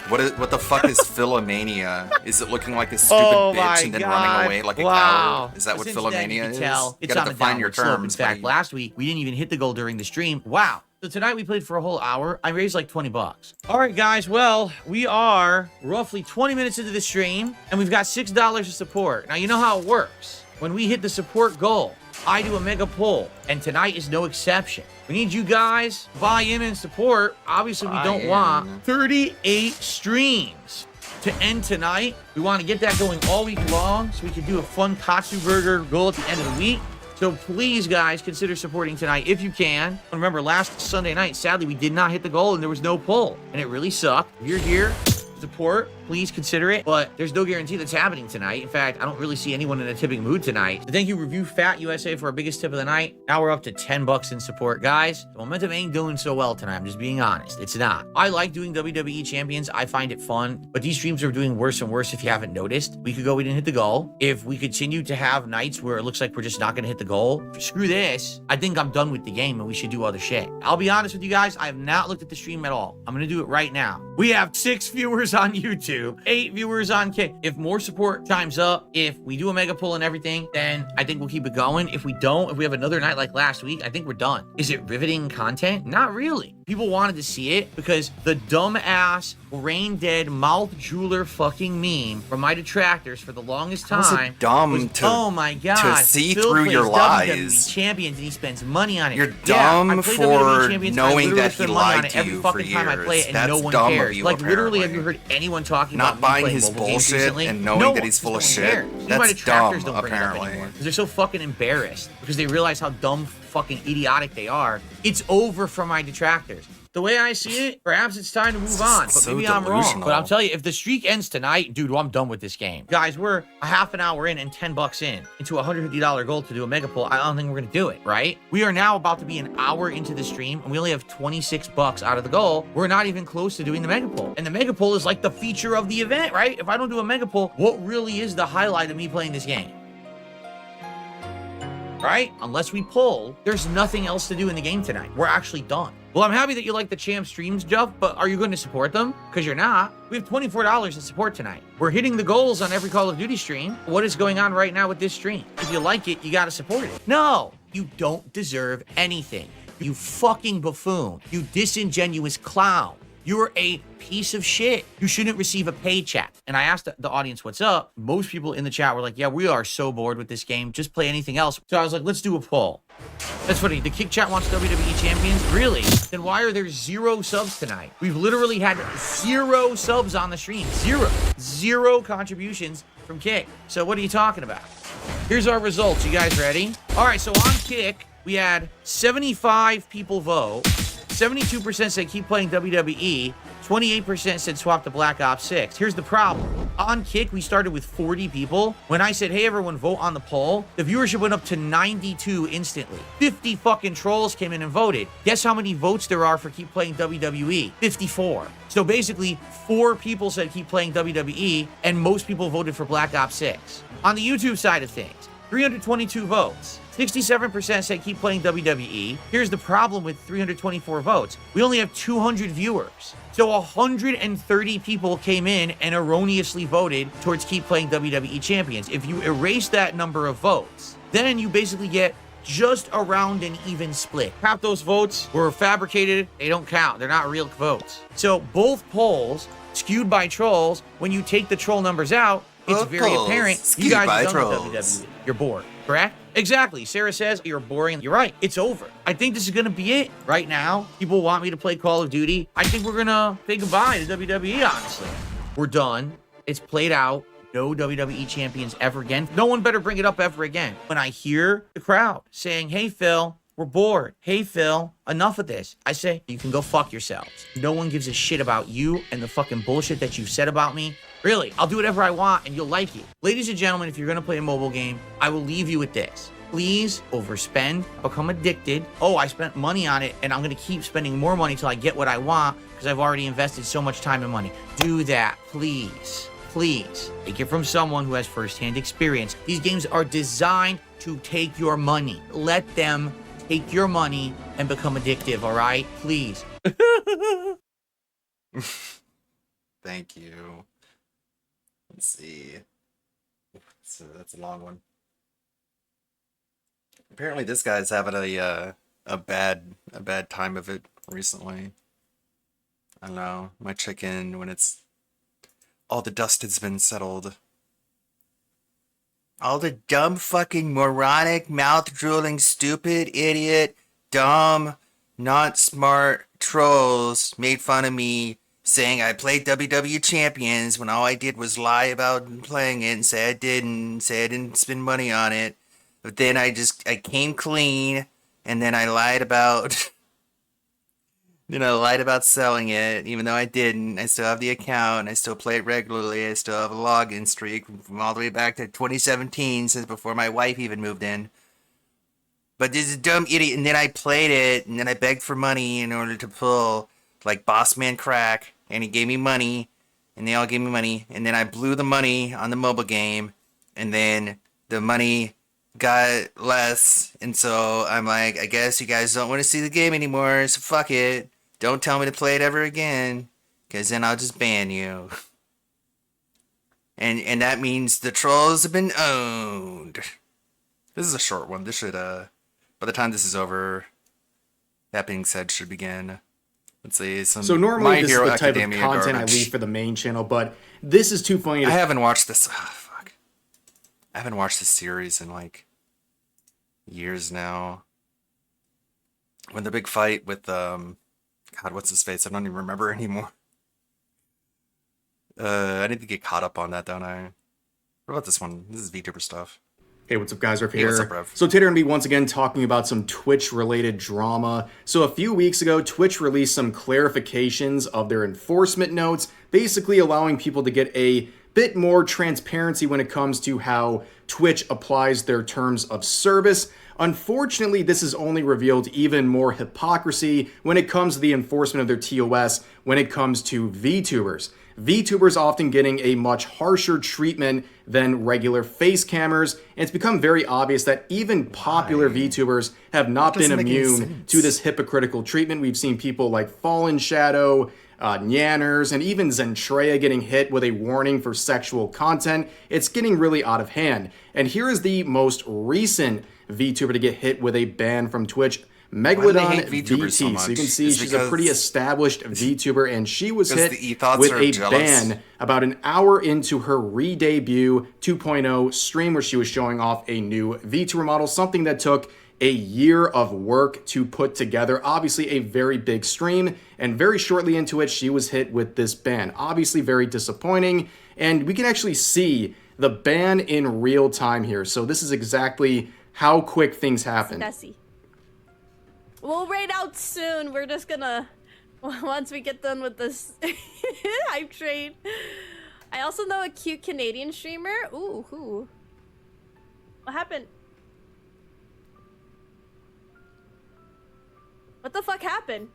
What the fuck is Philomania? Is it looking like a stupid bitch and then running away like a cow? Is that what Philomania is? It's You gotta on define a your downward slope. In terms. fact, buddy. last week we didn't even hit the goal during the stream. Wow. So tonight we played for a whole hour. I raised like $20. All right, guys. Well, we are roughly 20 minutes into the stream, and we've got $6 of support. Now, you know how it works. When we hit the support goal, I do a mega poll, and tonight is no exception. We need you guys to buy in and support. Obviously, we don't want 38 streams to end tonight. We want to get that going all week long so we can do a fun Katsu Burger goal at the end of the week. So please, guys, consider supporting tonight if you can. Remember, last Sunday night, sadly, we did not hit the goal and there was no poll, and it really sucked. If you're here, support, please consider it, but there's no guarantee that's happening tonight. In fact, I don't really see anyone in a tipping mood tonight. So thank you, Review Fat USA, for our biggest tip of the night. Now we're up to $10 in support. Guys, the momentum ain't doing so well tonight. I'm just being honest. It's not. I like doing WWE Champions. I find it fun, but these streams are doing worse and worse if you haven't noticed. A week ago, we didn't hit the goal. If we continue to have nights where it looks like we're just not going to hit the goal, screw this. I think I'm done with the game and we should do other shit. I'll be honest with you guys. I have not looked at the stream at all. I'm going to do it right now. We have 6 viewers on YouTube, 8 viewers on Kick. If more support chimes up, if we do a mega pull and everything, then I think we'll keep it going. If we don't, if we have another night like last week, I think we're done. Is it riveting content? Not really. People wanted to see it because the dumbass, brain dead, mouth jeweler fucking meme from my detractors for the longest time. How's it dumb was, to, oh my God, to see Phil through your plays lies? WWE Champions and he spends money on it. You're Yeah, dumb I play for WWE Champions, I knowing literally that he spend money on lied it to every you for fucking time I play years. it, and That's no one dumb of cares. you, Like literally, apparently. have you heard anyone talking talking not about me buying playing his mobile games bullshit recently, and knowing no that one- he's full no of one shit. cares. This is why That's detractors dumb, don't bring it up apparently. anymore, 'cause they're so fucking embarrassed because they realize how dumb, fucking idiotic they are. It's over for my detractors. The way I see it, perhaps it's time to move on, but so maybe I'm wrong. delusional. But I'll tell you, if the streak ends tonight, dude, well, I'm done with this game. Guys, we're a half an hour in and $10 in into a $150 goal to do a mega pull. I don't think we're gonna do it, right? We are now about to be an hour into the stream, and we only have $26 out of the goal. We're not even close to doing the mega pull. And the mega pull is like the feature of the event, right? If I don't do a mega pull, what really is the highlight of me playing this game? Right? Unless we pull, there's nothing else to do in the game tonight. We're actually done. Well, I'm happy that you like the champ streams, Jeff, but are you going to support them? Because you're not. We have $24 to support tonight. We're hitting the goals on every Call of Duty stream. What is going on right now with this stream? If you like it, you got to support it. No, you don't deserve anything. You fucking buffoon. You disingenuous clown. You're a piece of shit. You shouldn't receive a paycheck. And I asked the audience what's up. Most people in the chat were like, yeah, we are so bored with this game. Just play anything else. So I was like, let's do a poll. That's funny. The Kick Chat wants WWE Champions? Really? Then why are there 0 subs tonight? We've literally had 0 subs on the stream. 0. 0 contributions from Kick. So what are you talking about? Here's our results. You guys ready? All right, so on Kick, we had 75 people vote. 72% said keep playing WWE. 28% said swap to Black Ops 6. Here's the problem. On Kick, we started with 40 people. When I said, hey, everyone, vote on the poll, the viewership went up to 92 instantly. 50 fucking trolls came in and voted. Guess how many votes there are for keep playing WWE? 54. So basically, 4 people said keep playing WWE, and most people voted for Black Ops 6. On the YouTube side of things, 322 votes. 67% said keep playing WWE. Here's the problem with 324 votes. We only have 200 viewers. So 130 people came in and erroneously voted towards keep playing WWE Champions. If you erase that number of votes, then you basically get just around an even split. Half those votes were fabricated. They don't count. They're not real votes. So both polls skewed by trolls. When you take the troll numbers out, it's very apparent you guys are done with WWE. You're bored, correct? Exactly. Sarah says you're boring. You're right. It's over. I think this is going to be it. Right now, people want me to play Call of Duty. I think we're going to say goodbye to WWE, honestly. We're done. It's played out. No WWE champions ever again. No one better bring it up ever again. When I hear the crowd saying, hey, Phil, we're bored. Hey, Phil, enough of this. I say, you can go fuck yourselves. No one gives a shit about you and the fucking bullshit that you've said about me. Really, I'll do whatever I want and you'll like it. Ladies and gentlemen, if you're going to play a mobile game, I will leave you with this. Please overspend, become addicted. Oh, I spent money on it and I'm going to keep spending more money till I get what I want because I've already invested so much time and money. Do that, please. Please. Take it from someone who has firsthand experience. These games are designed to take your money. Let them take your money and become addictive, all right? Please. Thank you. Let's see. So that's a long one. Apparently, this guy's having a bad time of it recently. I don't know. Might check in when it's all the dust has been settled. All the dumb fucking moronic, mouth-drooling, stupid, idiot, dumb, not smart trolls made fun of me saying I played WWE Champions when all I did was lie about playing it and say I didn't spend money on it. But then I came clean and then I lied about selling it, even though I didn't. I still have the account, and I still play it regularly. I still have a login streak from all the way back to 2017, since before my wife even moved in. But this is a dumb idiot, and then I played it, and then I begged for money in order to pull, like, Bossman Crack, and he gave me money, and they all gave me money, and then I blew the money on the mobile game, and then the money got less, and so I'm like, I guess you guys don't want to see the game anymore, so fuck it. Don't tell me to play it ever again, because then I'll just ban you. And that means the trolls have been owned. This is a short one. This should, by the time this is over, that being said, should begin. Let's see. So normally this is the type of content I leave for the main channel, but this is too funny. I haven't watched this. Oh, fuck. I haven't watched this series in, like, years now. When the big fight with, God, what's his face? I don't even remember anymore. I need to get caught up on that, don't I? What about this one? This is VTuber stuff. Hey, what's up, guys? Rev Hey, here. what's up, Rev? So today we're going to be once again talking about some Twitch-related drama. So a few weeks ago, Twitch released some clarifications of their enforcement notes, basically allowing people to get a bit more transparency when it comes to how Twitch applies their terms of service. Unfortunately, this has only revealed even more hypocrisy when it comes to the enforcement of their TOS when it comes to VTubers. VTubers often getting a much harsher treatment than regular face cammers, and it's become very obvious that even popular VTubers have not been immune to this hypocritical treatment. We've seen people like Fallen Shadow, Nyanners, and even Zentreya getting hit with a warning for sexual content. It's getting really out of hand. And here is the most recent VTuber to get hit with a ban from Twitch, Megalodon VT. So you can see she's a pretty established VTuber, and she was hit with a ban about an hour into her re-debut 2.0 stream where she was showing off a new VTuber model, something that took a year of work to put together. Obviously a very big stream, and very shortly into it, she was hit with this ban. Obviously very disappointing, and we can actually see the ban in real time here. So this is exactly how quick things happen. Messy. We'll raid out soon. We're just gonna, once we get done with this hype train. I also know a cute Canadian streamer. Ooh, who? What happened? What the fuck happened?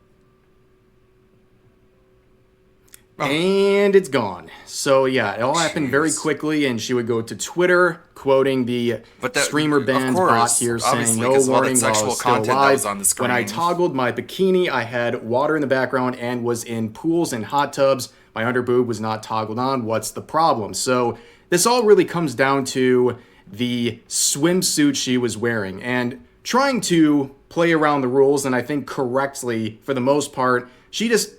And it's gone. So yeah, it all happened very quickly, and she would go to Twitter, quoting the streamer ban's bot here, saying, "No warning while I was still alive. When I toggled my bikini, I had water in the background and was in pools and hot tubs. My underboob was not toggled on. What's the problem?" So this all really comes down to the swimsuit she was wearing and trying to play around the rules, and I think correctly for the most part. She just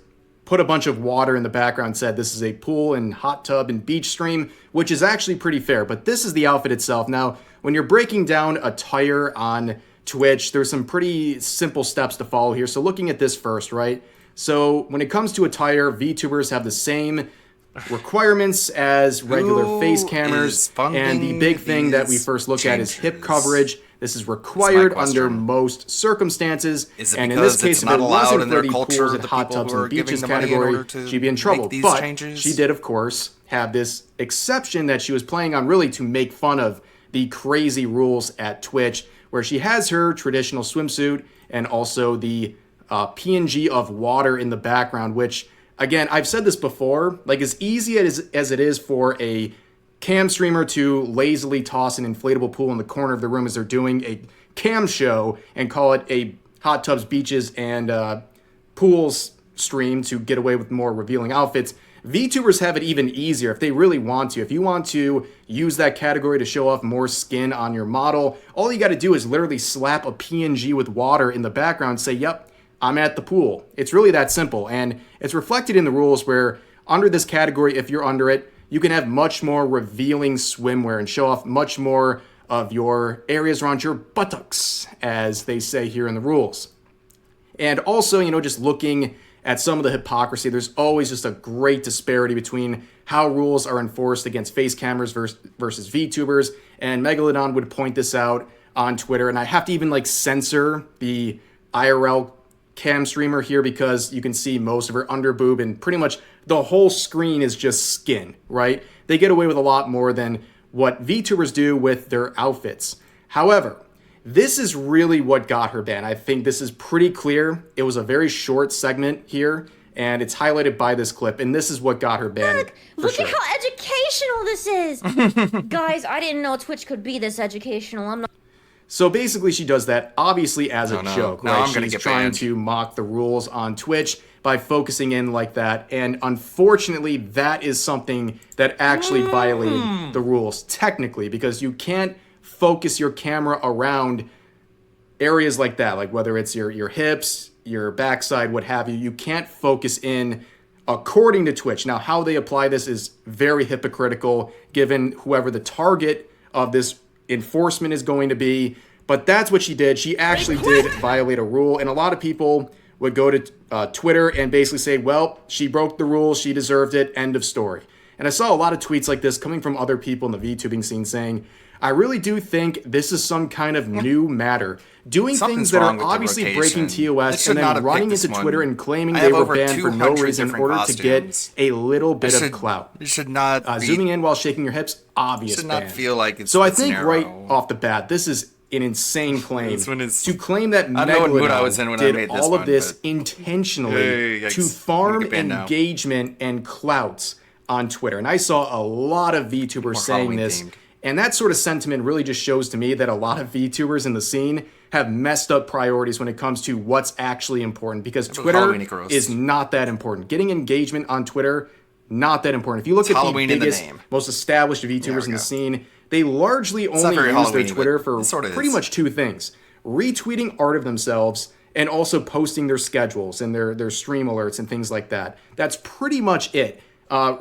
put a bunch of water in the background, said this is a pool and hot tub and beach stream, which is actually pretty fair. But this is the outfit itself. Now, when you're breaking down attire on Twitch, there's some pretty simple steps to follow here. So looking at this first, right? So when it comes to attire, VTubers have the same requirements as regular face cammers. And the big thing that we first look at is hip coverage. This is required under most circumstances, and in this case, if it wasn't for the pools and hot tubs and beaches category, she'd be in trouble. But she did, of course, have this exception that she was playing on really to make fun of the crazy rules at Twitch, where she has her traditional swimsuit and also the PNG of water in the background, which, again, I've said this before, like as easy as it is for a cam streamer to lazily toss an inflatable pool in the corner of the room as they're doing a cam show and call it a hot tubs, beaches, and pools stream to get away with more revealing outfits. VTubers have it even easier if they really want to. If you want to use that category to show off more skin on your model, all you got to do is literally slap a PNG with water in the background and say, yep, I'm at the pool. It's really that simple, and it's reflected in the rules where under this category, if you're under it, you can have much more revealing swimwear and show off much more of your areas around your buttocks, as they say here in the rules. And also, just looking at some of the hypocrisy, there's always just a great disparity between how rules are enforced against face cameras versus VTubers. And Megalodon would point this out on Twitter, and I have to even censor the IRL cam streamer here because you can see most of her underboob and pretty much the whole screen is just skin, right? They get away with a lot more than what VTubers do with their outfits. However, this is really what got her banned. I think this is pretty clear. It was a very short segment here, and it's highlighted by this clip, and this is what got her banned. Look at how educational this is! Guys, I didn't know Twitch could be this educational. I'm not. So basically she does that obviously as a joke, No, right? I'm gonna She's get trying banned. to mock the rules on Twitch by focusing in like that. And unfortunately, that is something that actually violated the rules technically, because you can't focus your camera around areas like that, like whether it's your hips, your backside, what have you. You can't focus in according to Twitch. Now, how they apply this is very hypocritical given whoever the target of this enforcement is going to be, but that's what she did. She actually did violate a rule, and a lot of people would go to Twitter and basically say, well, she broke the rules, she deserved it, end of story. And I saw a lot of tweets like this coming from other people in the VTubing scene saying, I really do think this is some kind of new matter. Doing Something's things that wrong are with the obviously rotation. breaking They TOS should and not then have running picked into this one. Twitter and claiming I they have were over banned for no 200 reason in different order to get costumes. a little bit It of clout. It should not be- Zooming in while shaking your hips, obvious should not ban. feel like it's So I it's think narrow. right off the bat, this is an insane claim. This one is- to claim that I don't know what mood I was Megalodon in when I did made this all one, of this but- intentionally Hey, yikes. to I'm farm gonna get banned now. engagement and clout on Twitter. And I saw a lot of VTubers More saying Halloween this. themed. And that sort of sentiment really just shows to me that a lot of VTubers in the scene have messed up priorities when it comes to what's actually important, because was Twitter Halloween gross. is not that important. Getting engagement on Twitter, not that important. If you look It's at Halloween the in the biggest, name. most established VTubers in the scene, they largely not only very use their Halloween-y, Twitter but for it sorta pretty is. much two things: retweeting art of themselves and also posting their schedules and their stream alerts and things like that. That's pretty much it.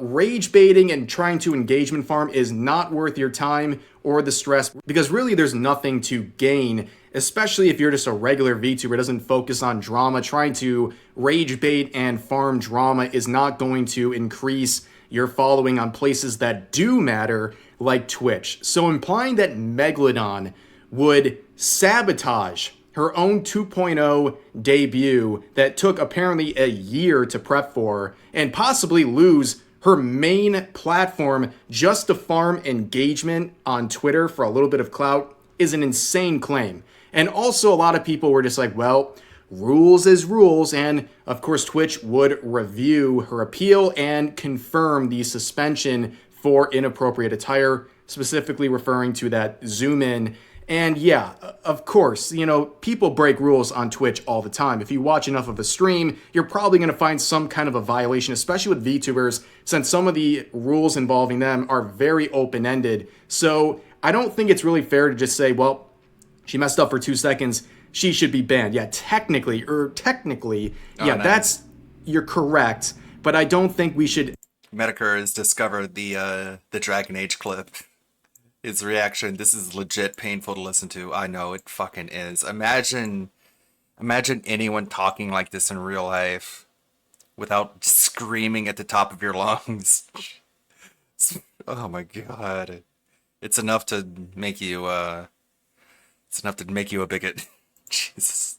Rage baiting and trying to engagement farm is not worth your time or the stress, because really there's nothing to gain, especially if you're just a regular VTuber, doesn't focus on drama. Trying to rage bait and farm drama is not going to increase your following on places that do matter, like Twitch. So implying that Megalodon would sabotage her own 2.0 debut that took apparently a year to prep for, and possibly lose her main platform just to farm engagement on Twitter for a little bit of clout, is an insane claim. And also a lot of people were just like, well, rules is rules, and of course Twitch would review her appeal and confirm the suspension for inappropriate attire, specifically referring to that zoom in. And yeah, of course, you know, people break rules on Twitch all the time. If you watch enough of a stream, you're probably going to find some kind of a violation, especially with VTubers, since some of the rules involving them are very open-ended. So I don't think it's really fair to just say, well, she messed up for 2 seconds, she should be banned. Yeah, technically, you're correct, but I don't think we should. Medicare has discovered the Dragon Age clip. His reaction, this is legit painful to listen to. I know, it fucking is. Imagine anyone talking like this in real life without screaming at the top of your lungs. Oh my god. It's enough to make you a bigot. Jesus.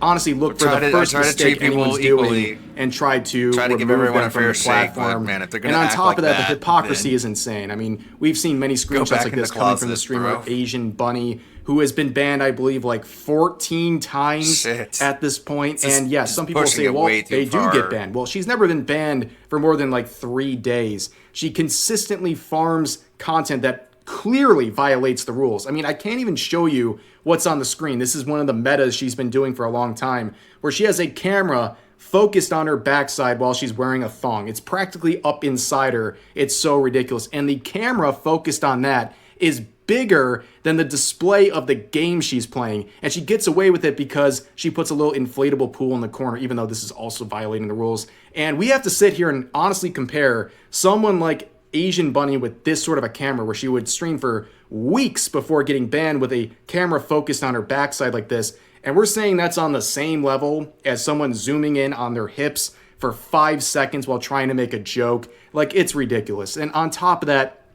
Honestly, look for the first mistake anyone's doing and try to give remove everyone them a from fair the shake, but platform. man, if they're And gonna on act top like of that, the that, hypocrisy then is insane. I mean, we've seen many screenshots back like in this the coming from the closet, streamer bro. Asian Bunny, who has been banned, I believe, like 14 times at this point. Just- And yeah, just some people pushing say, it well, way too they do far. get banned. Well, she's never been banned for more than like 3 days. She consistently farms content that clearly violates the rules. I mean, I can't even show you what's on the screen. This is one of the metas she's been doing for a long time, where she has a camera focused on her backside while she's wearing a thong. It's practically up inside her. It's so ridiculous. And the camera focused on that is bigger than the display of the game she's playing. And she gets away with it because she puts a little inflatable pool in the corner, even though this is also violating the rules. And we have to sit here and honestly compare someone like Asian Bunny with this sort of a camera, where she would stream for weeks before getting banned with a camera focused on her backside like this. And we're saying that's on the same level as someone zooming in on their hips for 5 seconds while trying to make a joke. Like, it's ridiculous. And on top of that,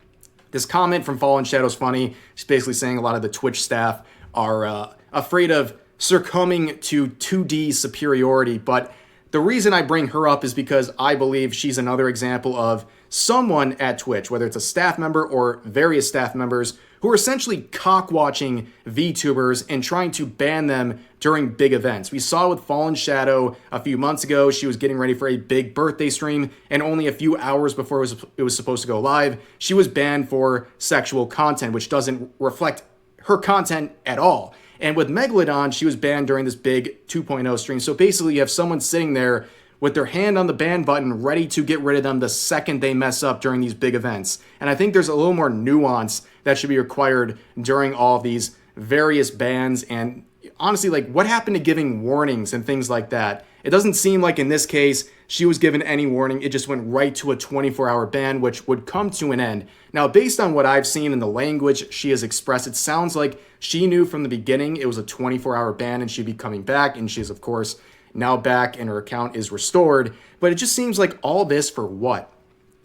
this comment from Fallen Shadow's funny. She's basically saying a lot of the Twitch staff are afraid of succumbing to 2D superiority. But the reason I bring her up is because I believe she's another example of someone at Twitch, whether it's a staff member or various staff members, who are essentially cock-watching VTubers and trying to ban them during big events. We saw with Fallen Shadow a few months ago, she was getting ready for a big birthday stream, and only a few hours before it was supposed to go live, she was banned for sexual content, which doesn't reflect her content at all. And with Megalodon, she was banned during this big 2.0 stream. So basically, you have someone sitting there with their hand on the ban button, ready to get rid of them the second they mess up during these big events. And I think there's a little more nuance that should be required during all of these various bans. And honestly, like, what happened to giving warnings and things like that? It doesn't seem like in this case she was given any warning. It just went right to a 24-hour ban, which would come to an end. Now, based on what I've seen in the language she has expressed, it sounds like she knew from the beginning it was a 24-hour ban and she'd be coming back. And she is, of course, now back and her account is restored. But it just seems like all this for what?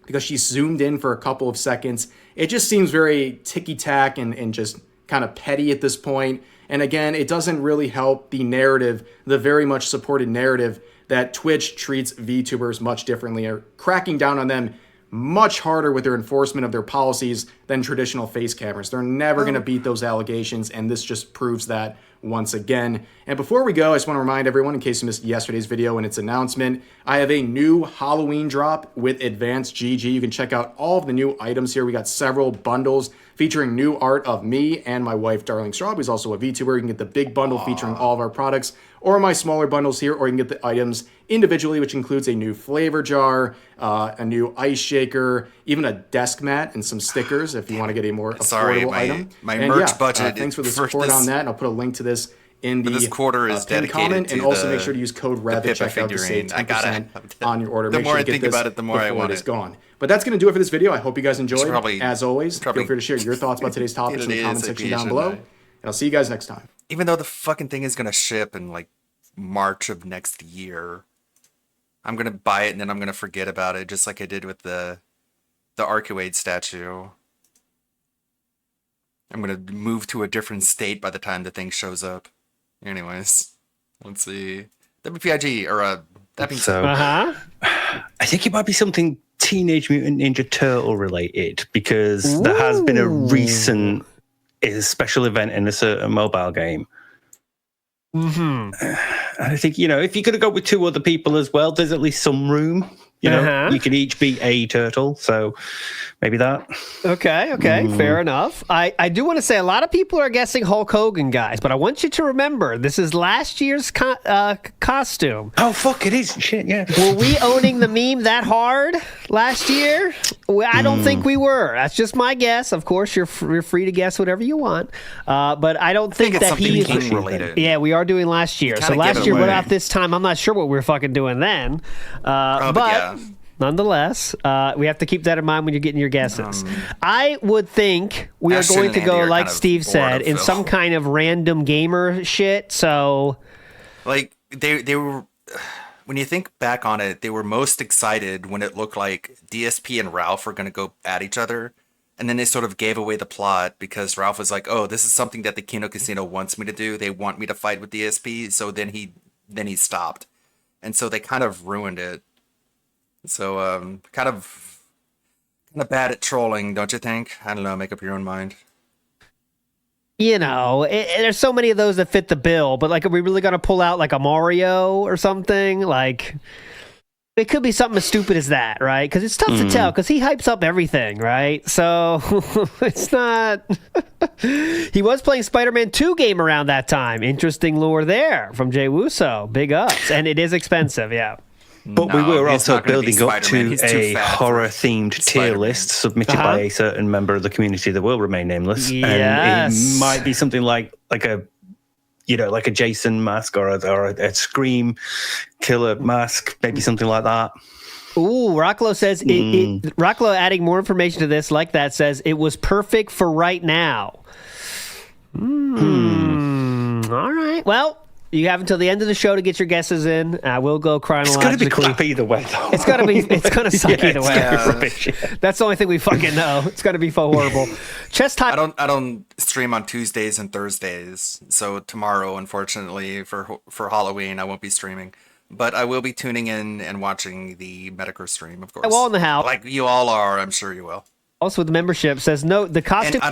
because she's zoomed in for a couple of seconds. It just seems very ticky-tack and just kind of petty at this point. And again, it doesn't really help the narrative, the very much supported narrative that Twitch treats VTubers much differently, or cracking down on them much harder with their enforcement of their policies than traditional face cameras. They're never going to beat those allegations, and this just proves that once again. And before we go, I just want to remind everyone, in case you missed yesterday's video and its announcement, I have a new Halloween drop with Advanced GG. You can check out all of the new items here. We got several bundles featuring new art of me and my wife, Darling Straub, who's also a VTuber. You can get the big bundle featuring all of our products, or my smaller bundles here, or you can get the items individually, which includes a new flavor jar, a new ice shaker, even a desk mat, and some stickers if you want to get a more affordable item. My merch budget. Thanks for the support on that, and I'll put a link to this in the this quarter is dedicated comment, to and also the, make sure to use code REV at checkout to save 10% on your order. The make more sure I you get think this about it, the more I want it's it. gone. But that's going to do it for this video. I hope you guys enjoyed. Probably, As always, feel free to share your thoughts about today's topics in the comment section down below. And I'll see you guys next time. Even though the fucking thing is going to ship in like March of next year, I'm going to buy it and then I'm going to forget about it, just like I did with the Arcuade statue. I'm going to move to a different state by the time the thing shows up. Anyways, let's see. WPIG, or that being said. I think it might be something Teenage Mutant Ninja Turtle related, because there has been a recent special event in a certain mobile game. And I think, if you're going to go with 2 other people as well, there's at least some room. You can each be a turtle, so maybe that. Okay, fair enough. I do want to say a lot of people are guessing Hulk Hogan, guys, but I want you to remember this is last year's costume. Oh, fuck, it is. Shit, yeah. Were we owning the meme that hard last year? I don't think we were. That's just my guess. Of course, you're free to guess whatever you want, but I don't think it's that something King related. Yeah, we are doing last year. So last year, went out this time. I'm not sure what we were fucking doing then, but yeah. Nonetheless, we have to keep that in mind when you're getting your guesses. I would think we are going to go, like Steve said, in some kind of random gamer shit. So, like they were, when you think back on it, they were most excited when it looked like DSP and Ralph were going to go at each other, and then they sort of gave away the plot because Ralph was like, "Oh, this is something that the Kino Casino wants me to do. They want me to fight with DSP." So then he stopped, and so they kind of ruined it. So, kind of bad at trolling, don't you think? I don't know. Make up your own mind. There's so many of those that fit the bill, but like, are we really gonna pull out like a Mario or something? Like, it could be something as stupid as that, right? Because it's tough to tell, because he hypes up everything, right? So it's not. He was playing Spider-Man 2 game around that time. Interesting lore there from Jay Wuso. Big ups, and it is expensive, yeah. But we were also building up to a horror-themed tier list submitted by a certain member of the community that will remain nameless. Yes. And it might be something like a Jason mask or a Scream killer mask, maybe something like that. Ooh, Rocklo says, Rocklo adding more information to this, like that, says, it was perfect for right now. All right, well. You have until the end of the show to get your guesses in. I will go chronologically. It's going to be crap either way, though. It's going to suck either way. That's the only thing we fucking know. It's going to be so horrible. Chess time. I don't stream on Tuesdays and Thursdays. So tomorrow, unfortunately, for Halloween, I won't be streaming. But I will be tuning in and watching the Medicare stream, of course. Well, in the house. Like you all are, I'm sure you will. Also with the membership, says, no, the costume. And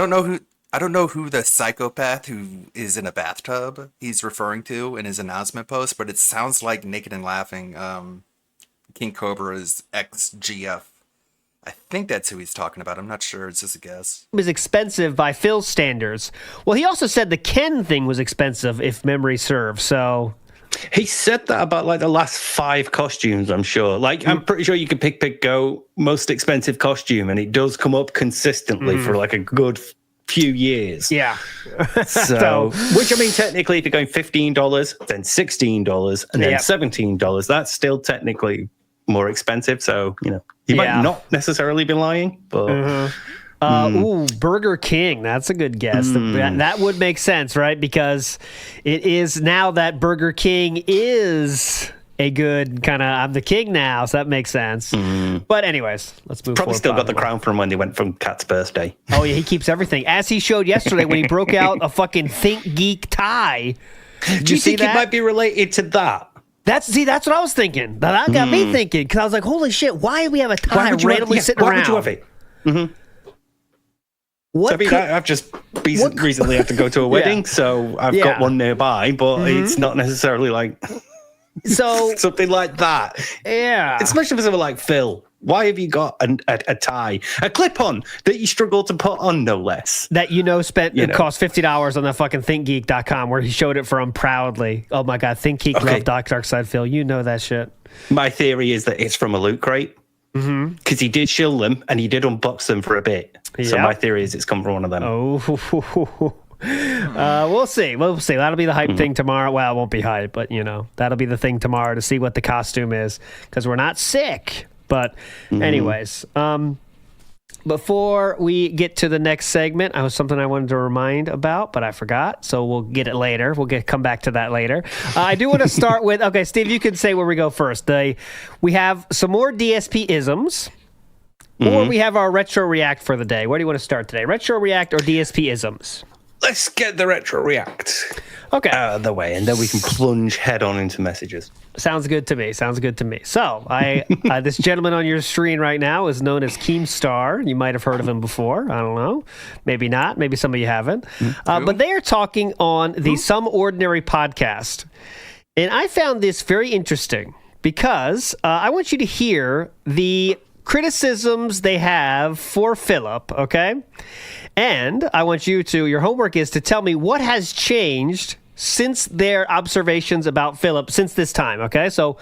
I don't know who the psychopath who is in a bathtub he's referring to in his announcement post, but it sounds like Naked and Laughing, King Cobra's ex-GF. I think that's who he's talking about. I'm not sure. It's just a guess. It was expensive by Phil's standards. Well, he also said the Ken thing was expensive, if memory serves. So he said that about like the last 5 costumes, I'm sure. Like, I'm pretty sure you could pick go most expensive costume, and it does come up consistently for like a good few years. Yeah. So, which, I mean, technically, if you're going $15, then $16, and then $17, that's still technically more expensive. So, you might not necessarily be lying, but. Ooh, Burger King. That's a good guess. That would make sense, right? Because it is now that Burger King is a good kind of I'm the king now, so that makes sense. But anyways, let's move Probably forward. still got the crown from when they went from Cat's birthday. Oh yeah, he keeps everything, as he showed yesterday when he broke out a fucking Think Geek tie. Do you think it might be related to that? That's what I was thinking. That got me thinking, because I was like, holy shit, why do we have a tie randomly sitting around? Why would you have it? What I've just recently had to go to a wedding, so I've got one nearby, but it's not necessarily like something like that. Yeah. Especially for someone like Phil. Why have you got a tie, a clip-on that you struggle to put on, no less? That it cost $50 on that fucking ThinkGeek.com where he showed it from proudly. Oh my God, ThinkGeek love Dark Side Phil. You know that shit. My theory is that it's from a loot crate. Because he did shill them and he did unbox them for a bit. So my theory is it's come from one of them. We'll see. That'll be the hype thing tomorrow. Well, it won't be hype, but that'll be the thing tomorrow to see what the costume is, because we're not sick. But anyways, before we get to the next segment, I was something I wanted to remind about, but I forgot. So we'll get it later. Come back to that later. I do want to start with, okay, Steve, you can say where we go first. We have some more DSP isms, or we have our Retro React for the day. Where do you want to start today? Retro React or DSP isms? Let's get the Retro React out of the way, and then we can plunge head on into messages. Sounds good to me. So, this gentleman on your screen right now is known as Keemstar. You might have heard of him before. I don't know. Maybe not. Maybe some of you haven't. But they are talking on the Some Ordinary podcast. And I found this very interesting because I want you to hear the criticisms they have for Philip, okay? And I want your homework is to tell me what has changed since their observations about Philip since this time, okay? So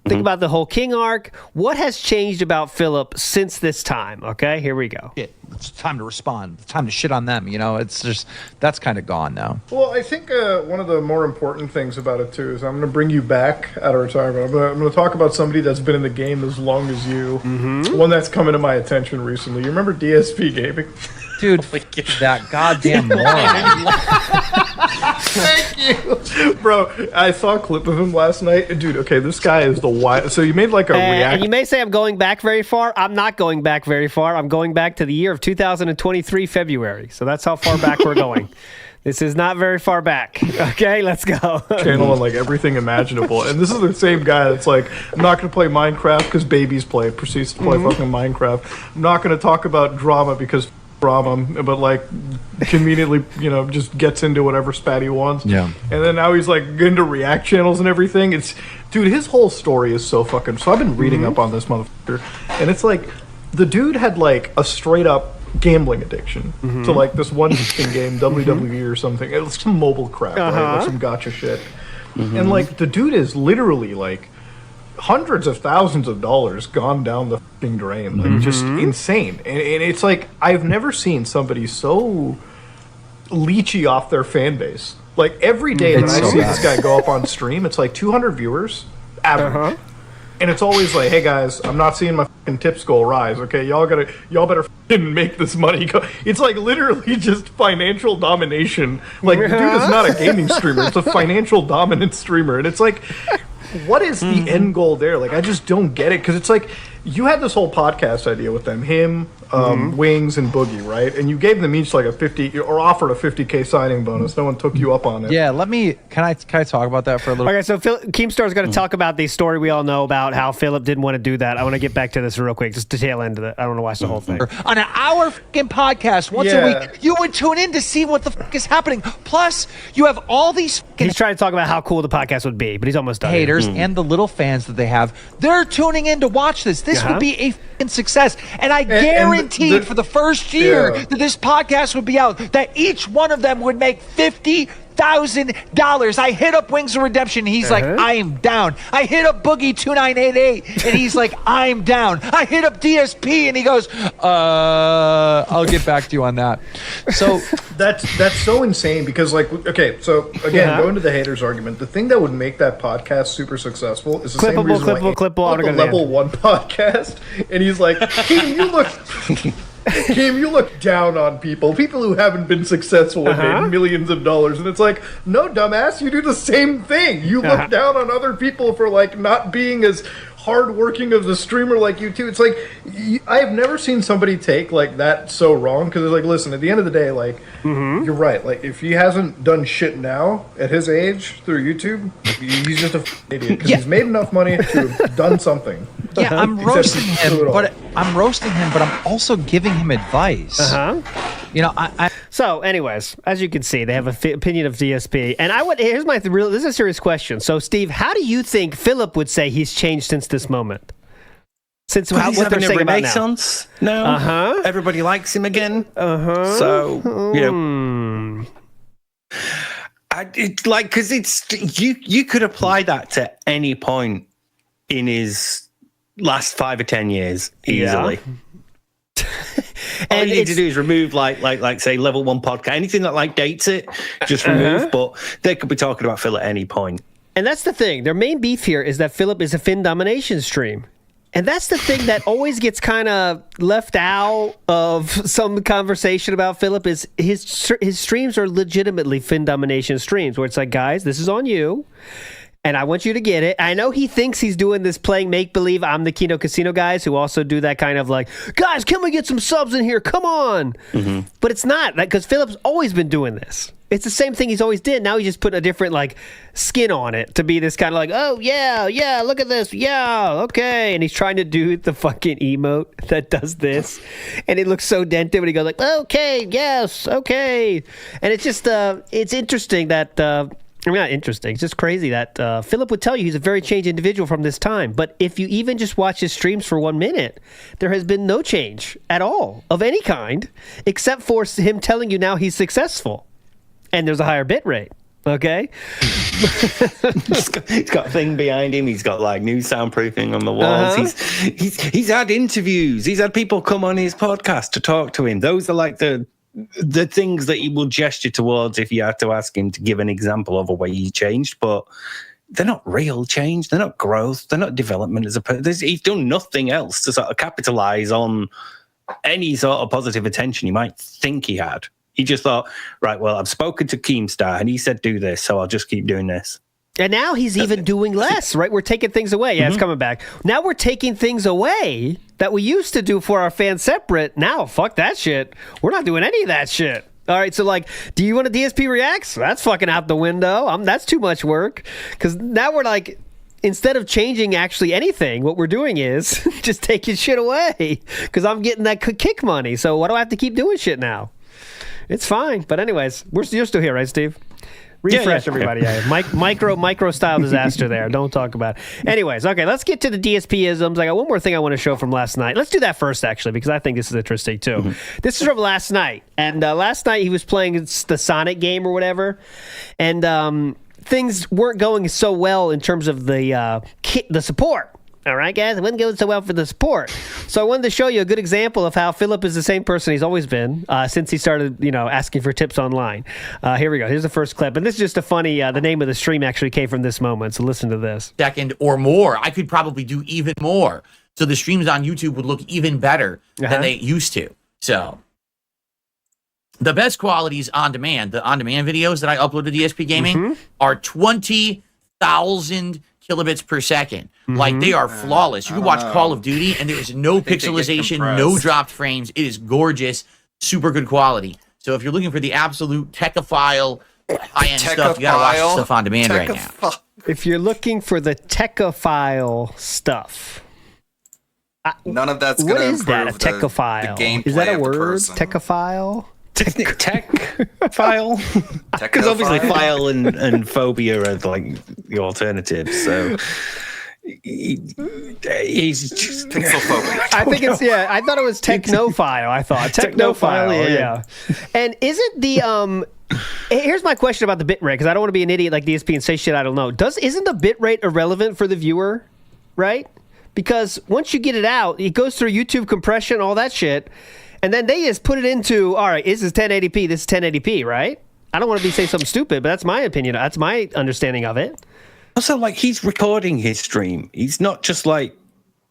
think about the whole King arc. What has changed about Philip since this time, okay? Here we go. It's time to respond. It's time to shit on them, It's just, that's kind of gone now. Well, I think one of the more important things about it, too, is I'm going to bring you back out of retirement. I'm going to talk about somebody that's been in the game as long as you. One that's come into my attention recently. You remember DSP Gaming? Dude, that goddamn moron. Thank you. Bro, I saw a clip of him last night. Dude, okay, this guy is the wild. So you made like a react. And you may say I'm going back very far. I'm not going back very far. I'm going back to the year of 2023 February. So that's how far back we're going. This is not very far back. Okay, let's go. Channel on like everything imaginable. And this is the same guy that's like, I'm not going to play Minecraft because babies proceeds to play fucking Minecraft. I'm not going to talk about drama because drama, but like conveniently, just gets into whatever spat he wants. Yeah. And then now he's like into React channels and everything. Dude, his whole story is so fucking. So I've been reading up on this motherfucker, and it's like the dude had like a straight up gambling addiction to like this one game, WWE or something. It was some mobile crap, right? Like some gotcha shit. And like the dude is literally like hundreds of thousands of dollars gone down the fucking drain, like just insane. And it's like I've never seen somebody so leechy off their fan base. Like every day that I see this guy go up on stream, it's like 200 viewers average. And it's always like, hey guys, I'm not seeing my fucking tips goal rise. Okay, y'all better fucking make this money go. It's like literally just financial domination. Like the dude is not a gaming streamer; it's a financial dominant streamer. And it's like, what is the end goal there? Like, I just don't get it, because it's like you had this whole podcast idea with them, him, Wings, and Boogie, right? And you gave them each like a 50 or offered a 50K signing bonus. No one took you up on it. Yeah, can I talk about that for a little? Okay, so Keemstar's going to talk about the story we all know about how Philip didn't want to do that. I want to get back to this real quick, just the tail end of it. I don't want to watch the whole thing. On an hour fucking podcast once a week, you would tune in to see what the fuck is happening. Plus, you have all these He's trying to talk about how cool the podcast would be, but he's almost done. Haters and the little fans that they have, they're tuning in to watch this. This would be a fucking success. And I guaranteed for the first year that this podcast would be out, that each one of them would make $50,000. I hit up Wings of Redemption, and he's like, I am down. I hit up Boogie 2988, and he's like, I'm down. I hit up DSP, and he goes, I'll get back to you on that. So that's so insane, because like, okay, so again, going to the haters argument, the thing that would make that podcast super successful is the same reason why the level 1 podcast, and he's like, hey, you look Game, you look down on people who haven't been successful and made millions of dollars, and it's like, no, dumbass, you do the same thing. You look down on other people for like not being as hardworking as a streamer like you too. It's like I have never seen somebody take like that so wrong, because it's like, listen, at the end of the day, like you're right. Like if he hasn't done shit now at his age through YouTube, he's just a idiot because he's made enough money to have done something. Yeah, I'm roasting him, but I'm also giving him advice. You know, So, anyways, as you can see, they have an opinion of DSP, and here's my this is a serious question. So, Steve, how do you think Philip would say he's changed since this moment? Since what they're saying renaissance about now? No, everybody likes him again. So you know, it's like because it's you could apply that to any point in his last 5 or 10 years easily. All you need to do is remove like say level 1 podcast, anything that like dates it, just remove. But they could be talking about Phil at any point. And that's the thing. Their main beef here is that Philip is a Finn domination stream. And that's the thing that always gets kind of left out of some conversation about Philip is his streams are legitimately Finn domination streams where it's like, guys, this is on you. And I want you to get it. I know he thinks he's doing this playing make-believe. I'm the Kino Casino guys who also do that kind of like, guys, can we get some subs in here? Come on. But it's not, because Philip's always been doing this. It's the same thing he's always did. Now he's just putting a different like skin on it to be this kind of like, oh, yeah, look at this. Yeah, okay. And he's trying to do the fucking emote that does this. And it looks so dented when he goes like, okay, yes, okay. And it's just, it's interesting that... I mean, not interesting. It's just crazy that Philip would tell you he's a very changed individual from this time. But if you even just watch his streams for 1 minute, there has been no change at all of any kind, except for him telling you now he's successful. And there's a higher bit rate. Okay? He's got a thing behind him. He's got like new soundproofing on the walls. He's had interviews. He's had people come on his podcast to talk to him. Those are like the things that he will gesture towards if you had to ask him to give an example of a way he changed, but they're not real change. They're not growth. They're not development as a person. He's done nothing else to sort of capitalize on any sort of positive attention you might think he had. He just thought, right, well, I've spoken to Keemstar and he said do this, so I'll just keep doing this. And now he's even doing less, right? We're taking things away. Yeah, it's coming back. Now we're taking things away that we used to do for our fans separate. Now, fuck that shit. We're not doing any of that shit. All right, so like, do you want a DSP Reacts? That's fucking out the window. That's too much work. Because now we're like, instead of changing actually anything, what we're doing is just taking shit away. Because I'm getting that kick money. So why do I have to keep doing shit now? It's fine. But anyways, you're still here, right, Steve? Refresh, everybody. Yeah. Micro style disaster there. Don't talk about it. Anyways, okay, let's get to the DSP-isms. I got one more thing I want to show from last night. Let's do that first, actually, because I think this is interesting, too. This is from last night. And last night he was playing the Sonic game or whatever. And things weren't going so well in terms of the support. All right, guys, it wasn't going so well for the support. So I wanted to show you a good example of how Philip is the same person he's always been since he started, asking for tips online. Here we go. Here's the first clip. And this is just a funny, the name of the stream actually came from this moment. So listen to this. Second or more. I could probably do even more. So the streams on YouTube would look even better than they used to. So the best qualities on demand, the on-demand videos that I upload to DSP Gaming are 20,000 kilobits per second. Like, they are flawless. You can watch Call of Duty and there is no pixelization, no dropped frames. It is gorgeous, super good quality. So if you're looking for the absolute techophile high-end stuff, you gotta watch the stuff on demand right now. If you're looking for the techophile stuff, none of that's going to improve that, a techophile? the gameplay. Is that a of the word? person. Techophile? Tech file? Because obviously file and phobia are like the alternatives. So he's just pixelphobic. I think it's I thought it was technophile. I thought technophile. Yeah. And is it the Here's my question about the bitrate, because I don't want to be an idiot like DSP and say shit I don't know. Isn't the bitrate irrelevant for the viewer, right? Because once you get it out, it goes through YouTube compression, all that shit. And then they just put it into, all right, this is 1080p, this is 1080p, right? I don't want to say something stupid, but that's my opinion. That's my understanding of it. Also, like, he's recording his stream. He's not just, like,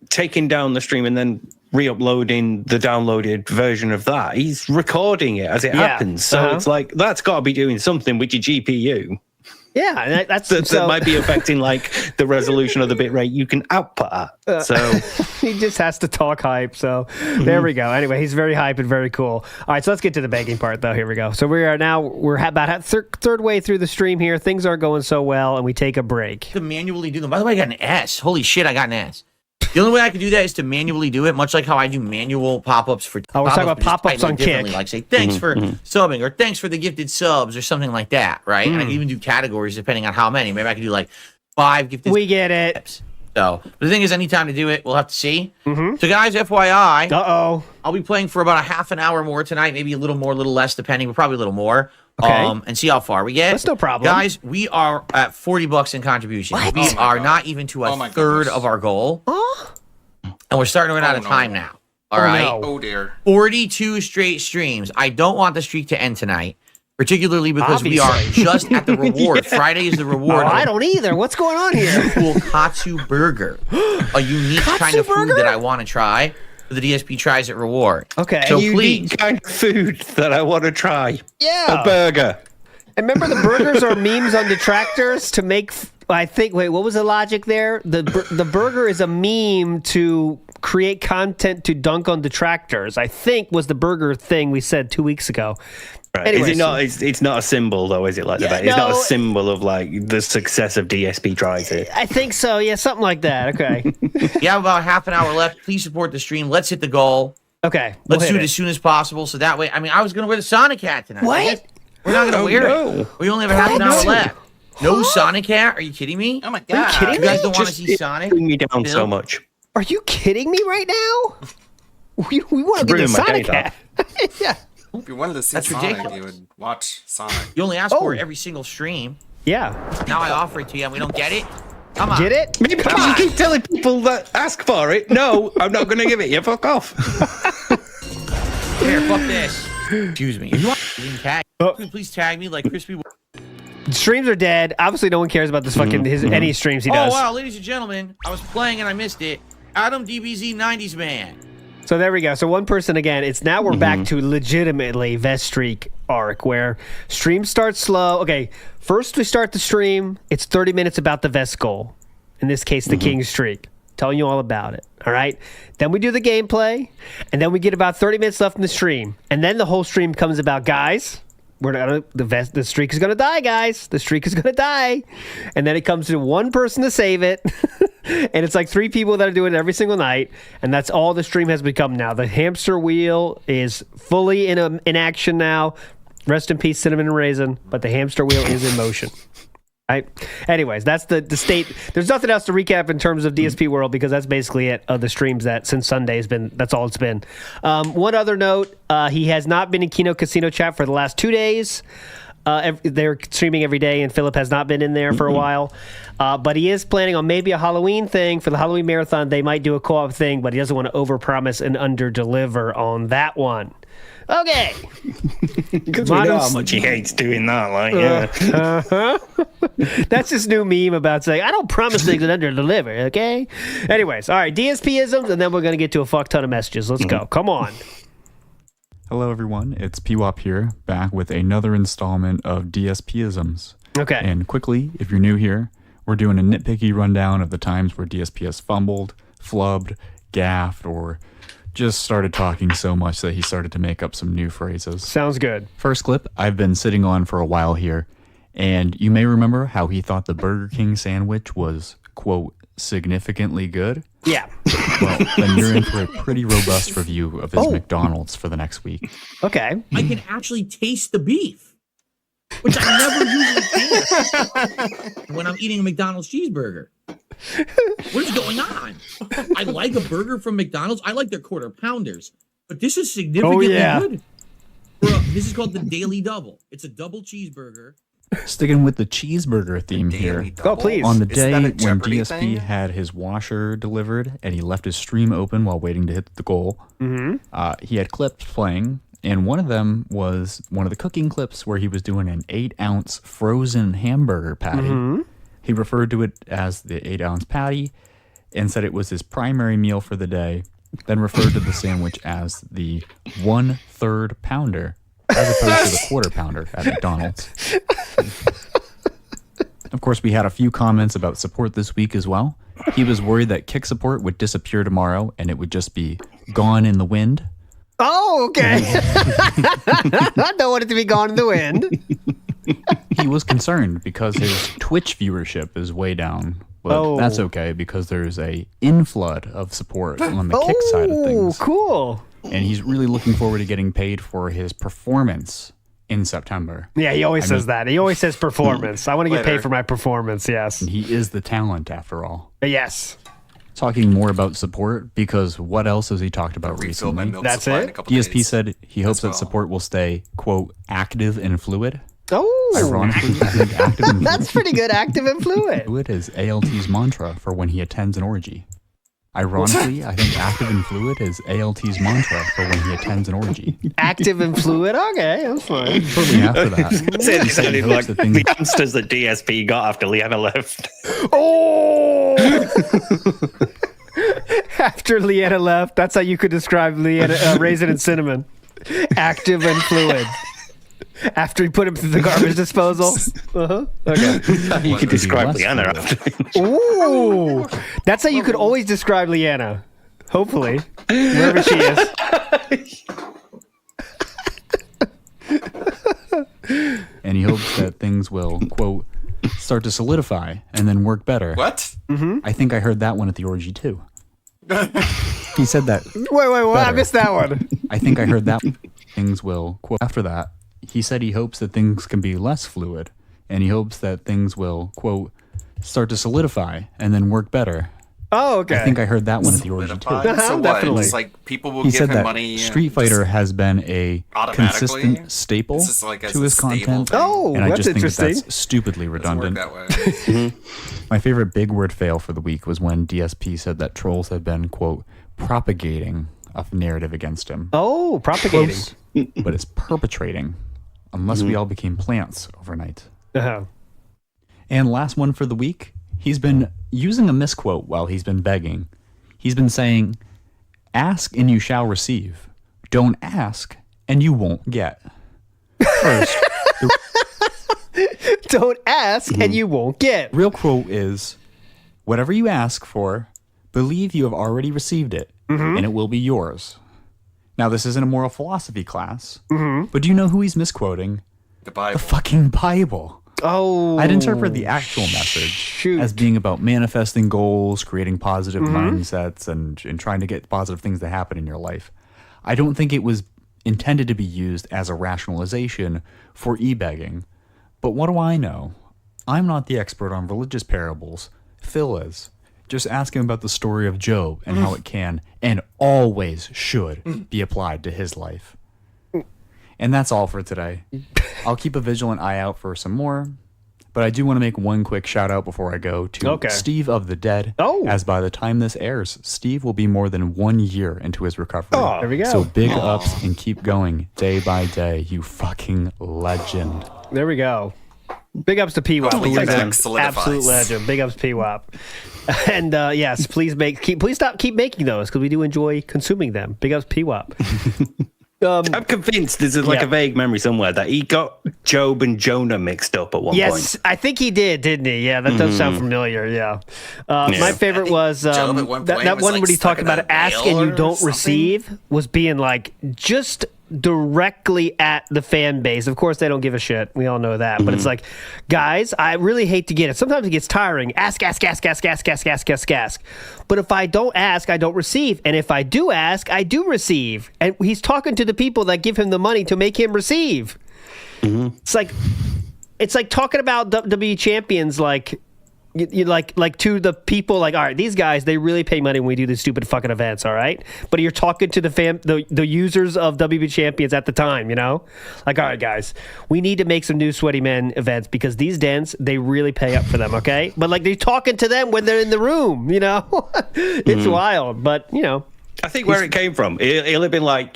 taking down the stream and then re-uploading the downloaded version of that. He's recording it as it happens. So it's like, that's got to be doing something with your GPU. Yeah, that might be affecting like the resolution of the bitrate you can output at. So he just has to talk hype. So there we go. Anyway, he's very hype and very cool. All right, so let's get to the begging part, though. Here we go. So we're about third way through the stream here. Things aren't going so well, and we take a break. To manually do them. By the way, I got an S. Holy shit, I got an S. The only way I can do that is to manually do it, much like how I do manual pop-ups for we're talking about pop-ups on Kick. Like say, thanks for subbing, or thanks for the gifted subs, or something like that, right? And I can even do categories depending on how many. Maybe I can do like 5 gifted We get it. Subs. So, but the thing is, anytime to do it, we'll have to see. So, guys, FYI, I'll be playing for about a half an hour more tonight, maybe a little more, a little less, depending, but probably a little more. Okay. And see how far we get. That's no problem. Guys, we are at $40 in contribution. We are not even to a third of our goal. And we're starting to run out of time now. All right. No. Oh, dear. 42 straight streams. I don't want the streak to end tonight, particularly because we are just at the reward. Friday is the reward. I don't either. What's going on here? Cool Katsu Burger, a unique kind of food that I want to try for the DSP Tries It reward. Okay. So unique kind of food that I want to try. Yeah. A burger. And remember, the burgers are memes on detractors to make. I think. Wait, what was the logic there? The burger is a meme to create content to dunk on detractors. I think was the burger thing we said 2 weeks ago. Right. Anyway, is it not? It's not a symbol though, is it? Like that? It's not a symbol of like the success of DSP Tries It. I think so. Yeah, something like that. Okay. You have about half an hour left. Please support the stream. Let's hit the goal. Okay. Let's do it as soon as possible. So that way, I mean, I was going to wear the Sonic hat tonight. What? We're not going to wear it. We only have a half an hour left. No Sonic hat? Are you kidding me? Oh my Are you god. kidding You guys me? don't want to see Sonic? Me down Bill? so much. Are you kidding me right now? We want to get the Ruined my Sonic day, hat. Yeah. If you wanted to see That's Sonic, ridiculous. you would watch Sonic. You only ask for it every single stream. Yeah. Now I offer it to you and we don't get it? Come on. Get it? Maybe because you keep telling people that ask for it. No, I'm not going to give it you. Fuck off. Here, fuck this. Excuse me. If you want you can tag, please tag me like Crispy. Streams are dead. Obviously, no one cares about this fucking any streams he does. Oh, wow, ladies and gentlemen. I was playing and I missed it. Adam DBZ 90s man. So there we go. So one person again. It's now we're back to legitimately Vest Streak arc where stream starts slow. Okay, first we start the stream. It's 30 minutes about the Vest goal. In this case, the King Streak. Telling you all about it. All right. Then we do the gameplay, and then we get about 30 minutes left in the stream, and then the whole stream comes about guys. We're not the streak is gonna die, guys. The streak is gonna die, and then it comes to one person to save it, and it's like 3 people that are doing it every single night, and that's all the stream has become now. The hamster wheel is fully in action now. Rest in peace, Cinnamon and Raisin. But the hamster wheel is in motion. Right. Anyways, that's the state. There's nothing else to recap in terms of DSP World because that's basically it of the streams that since Sunday has been. That's all it's been. One other note: he has not been in Kino Casino chat for the last 2 days. They're streaming every day, and Philip has not been in there for a while. But he is planning on maybe a Halloween thing for the Halloween marathon. They might do a co-op thing, but he doesn't want to overpromise and underdeliver on that one. Okay. Because we know how much he hates doing that. Like, yeah. That's his new meme about saying, I don't promise things and under-deliver, okay? Anyways, all right, DSP-isms, and then we're going to get to a fuck ton of messages. Let's go. Come on. Hello, everyone. It's PWOP here, back with another installment of DSP-isms. Okay. And quickly, if you're new here, we're doing a nitpicky rundown of the times where DSP has fumbled, flubbed, gaffed, or just started talking so much that he started to make up some new phrases. Sounds good. First clip I've been sitting on for a while here, and you may remember how he thought the Burger King sandwich was, quote, significantly good. Yeah. Well, then you're in for a pretty robust review of his McDonald's for the next week. Okay. I can actually taste the beef, which I never usually can when I'm eating a McDonald's cheeseburger. What is going on? I like a burger from McDonald's. I like their quarter pounders, but this is significantly good. This is called the Daily Double. It's a double cheeseburger. Sticking with the cheeseburger theme here. Oh, please. On the Is day that a when Jeopardy DSP thing? had his washer delivered and he left his stream open while waiting to hit the goal, he had clips playing, and one of them was one of the cooking clips where he was doing an 8-ounce frozen hamburger patty. He referred to it as the 8-ounce patty, and said it was his primary meal for the day, then referred to the sandwich as the 1/3 pounder as opposed to the quarter pounder at McDonald's. Of course, we had a few comments about support this week as well. He was worried that kick support would disappear tomorrow and it would just be gone in the wind. Oh, okay. I don't want it to be gone in the wind. He was concerned because his Twitch viewership is way down. But that's okay because there's a inflood of support on the kick side of things. Oh, cool. And he's really looking forward to getting paid for his performance in September. Yeah, he always says that. He always says performance. I want to get paid for my performance, yes. And he is the talent after all. Yes. Talking more about support, because what else has he talked about recently? That's it? DSP said he hopes that support will stay, quote, active and fluid. Oh. Ironically, I think active and That's pretty good, active and fluid. Fluid is ALT's mantra for when he attends an orgy. Ironically, I think active and fluid is ALT's mantra for when he attends an orgy. Active and fluid? Okay, that's fine. Shortly after that, It he said sounded he like hopes that things the answers that DSP got after Leanna left. Oh! After Leanna left, that's how you could describe Leanna, Raisin and Cinnamon. Active and fluid. After he put him through the garbage disposal. Okay. You could describe Leanna after. Ooh! That's how you could always describe Leanna. Hopefully. Wherever she is. and he hopes that things will, quote, start to solidify and then work better. What? Mm-hmm. I think I heard that one at the orgy too. He said that. Wait, what? I missed that one. I think I heard that things will, quote, after that, he said he hopes that things can be less fluid, and he hopes that things will, quote, start to solidify and then work better. Oh, okay. I think I heard that one at the origin too. So what? Definitely. It's like people will He give said him that money. Street Fighter has been a automatically? consistent staple This is like as to a his stable content. thing? Oh, and I that's just think interesting. that's stupidly redundant. Doesn't work that way. My favorite big word fail for the week was when DSP said that trolls have been, quote, propagating a narrative against him. Oh, propagating. Close, but it's perpetrating, unless we all became plants overnight. Uh-huh. And last one for the week, he's been using a misquote while he's been begging. He's been saying, ask and you shall receive. Don't ask and you won't get. First, Don't ask and you won't get. real quote is, whatever you ask for, believe you have already received it, and it will be yours. Now, this isn't a moral philosophy class, but do you know who he's misquoting? The Bible. The fucking Bible. Oh. I'd interpret the actual message as being about manifesting goals, creating positive mindsets, and trying to get positive things to happen in your life. I don't think it was intended to be used as a rationalization for e-begging. But what do I know? I'm not the expert on religious parables. Phil is. Just ask him about the story of Job and how it can and always should be applied to his life. And that's all for today. I'll keep a vigilant eye out for some more, but I do want to make one quick shout out before I go to Steve of the Dead. Oh. As by the time this airs, Steve will be more than 1 year into his recovery. Oh, there we go. So big ups and keep going day by day, you fucking legend. There we go. Big ups to P-Wop. Hopefully He's your an neck solidifies. absolute legend. Big ups P-Wop. And yes, please keep making those because we do enjoy consuming them. Big ups P-Wop. I'm convinced there's a vague memory somewhere that he got Job and Jonah mixed up at one point. Yes, I think he did, didn't he? Yeah, that does sound familiar. Yeah. My favorite was Job at one point that was, one like, where he stuck talked in about a ask whale and you or don't something. receive was being like just directly at the fan base. Of course, they don't give a shit. We all know that. But it's like, guys, I really hate to get it. Sometimes it gets tiring. Ask. But if I don't ask, I don't receive. And if I do ask, I do receive. And he's talking to the people that give him the money to make him receive. It's like talking about WWE champions like you like to the people like, all right, these guys, they really pay money when we do these stupid fucking events, all right? But you're talking to the users of WWE champions at the time, you know? Like, all right, guys, we need to make some new Sweaty Men events because these dens, they really pay up for them, okay? But like, they're talking to them when they're in the room, you know? It's wild, but you know, I think where it came from, he'll have been like,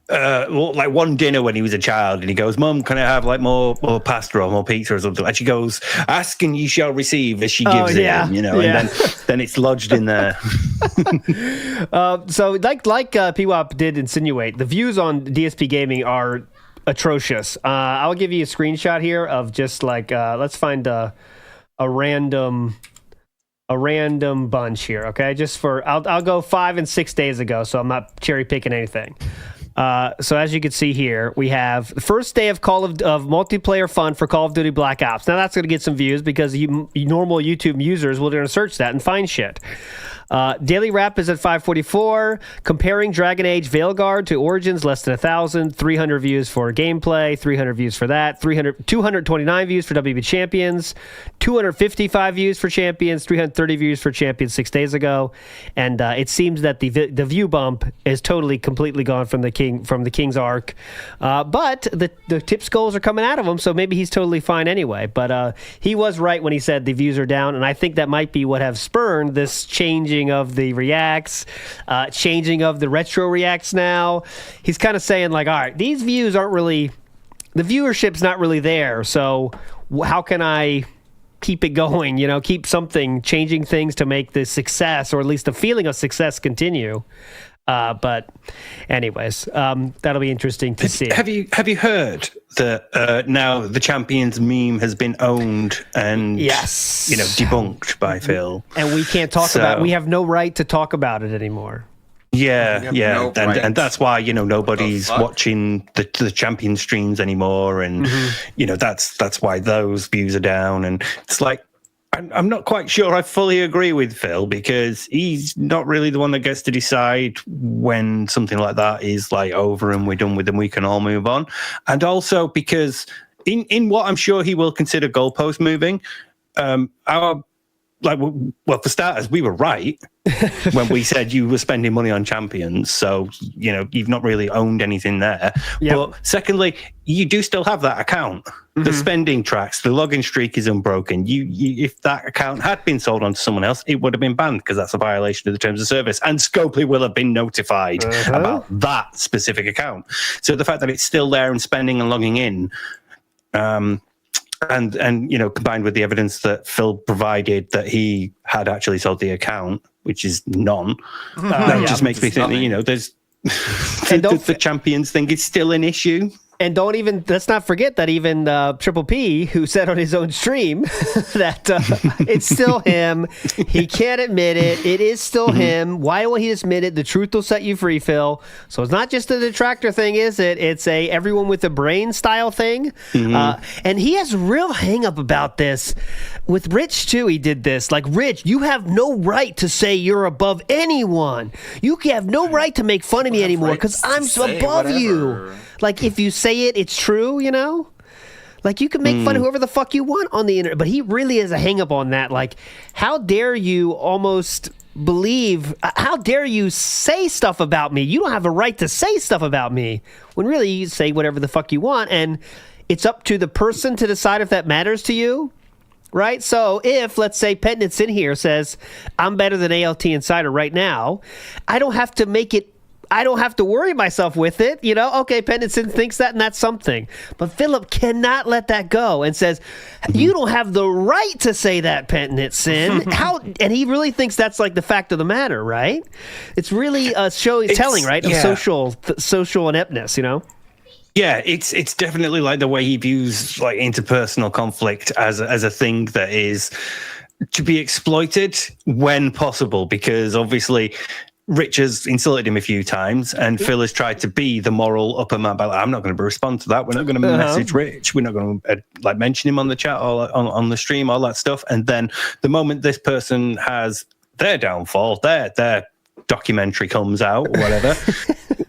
like one dinner when he was a child, and he goes, "Mum, can I have like more pasta or more pizza or something?" And she goes, "Ask and you shall receive," as she gives it him, and then it's lodged in there. So like PWAP did insinuate, the views on DSP Gaming are atrocious. I'll give you a screenshot here of just like let's find a random bunch here, okay? Just for I'll go 5 and 6 days ago, so I'm not cherry picking anything. So as you can see here, we have the first day of multiplayer fun for Call of Duty Black Ops. Now that's going to get some views because normal YouTube users will going to search that and find shit. Daily Wrap is at 544. Comparing Dragon Age Veilguard to Origins, less than 1,000. 300 views for gameplay. 300 views for that. 229 views for WB Champions. 255 views for Champions. 330 views for Champions 6 days ago. And it seems that the view bump is completely gone from the King's Arc. But the tip skulls are coming out of him, so maybe he's totally fine anyway. But he was right when he said the views are down, and I think that might be what have spurned this changing of the reacts, changing of the retro reacts now. He's kind of saying like, all right, these views aren't really, the viewership's not really there, so how can I keep it going, keep changing things to make the success, or at least the feeling of success, continue. But anyways, that'll be interesting to see. Have you heard that now the Champions meme has been owned and debunked by Phil, and we can't talk about. We have no right to talk about it anymore. And that's why nobody's watching the Champion streams anymore, and that's why those views are down, and it's like. I'm not quite sure I fully agree with Phil, because he's not really the one that gets to decide when something like that is like over and we're done with and we can all move on. And also because in what I'm sure he will consider goalpost moving, for starters, we were right when we said you were spending money on Champions. So, you've not really owned anything there. Yep. But secondly, you do still have that account. Mm-hmm. The spending tracks, the login streak is unbroken. You if that account had been sold on to someone else, it would have been banned because that's a violation of the terms of service. And Scopely will have been notified about that specific account. So the fact that it's still there and spending and logging in, and combined with the evidence that Phil provided that he had actually sold the account, which is none, that just makes me think that there's the Champions thing is still an issue. And let's not forget that even Triple P, who said on his own stream that it's still him. He can't admit it. It is still him. Why won't he admit it? The truth will set you free, Phil. So it's not just a detractor thing, is it? It's a everyone with a brain style thing. And he has a real hang up about this. With Rich, too, he did this. Like, Rich, you have no right to say you're above anyone. You have no right to make fun of me anymore because I'm above you. Like, if you say it, it's true, Like, you can make fun of whoever the fuck you want on the internet. But he really has a hang-up on that. Like, how dare you how dare you say stuff about me? You don't have a right to say stuff about me. When really, you say whatever the fuck you want. And it's up to the person to decide if that matters to you. Right? So if, let's say, Petnitz in here says, I'm better than ALT Insider right now, I don't have to worry myself with it, Okay, Pendleton thinks that, and that's something. But Philip cannot let that go and says, you don't have the right to say that, Pendleton. And he really thinks that's like the fact of the matter, right? It's really telling, right? Of social ineptness, Yeah, it's definitely like the way he views like interpersonal conflict as a thing that is to be exploited when possible, because obviously Rich has insulted him a few times, and Phil has tried to be the moral upper man. But I'm not going to respond to that. We're not going to message Rich. We're not going to mention him on the chat or on the stream, all that stuff. And then the moment this person has their downfall, their documentary comes out or whatever,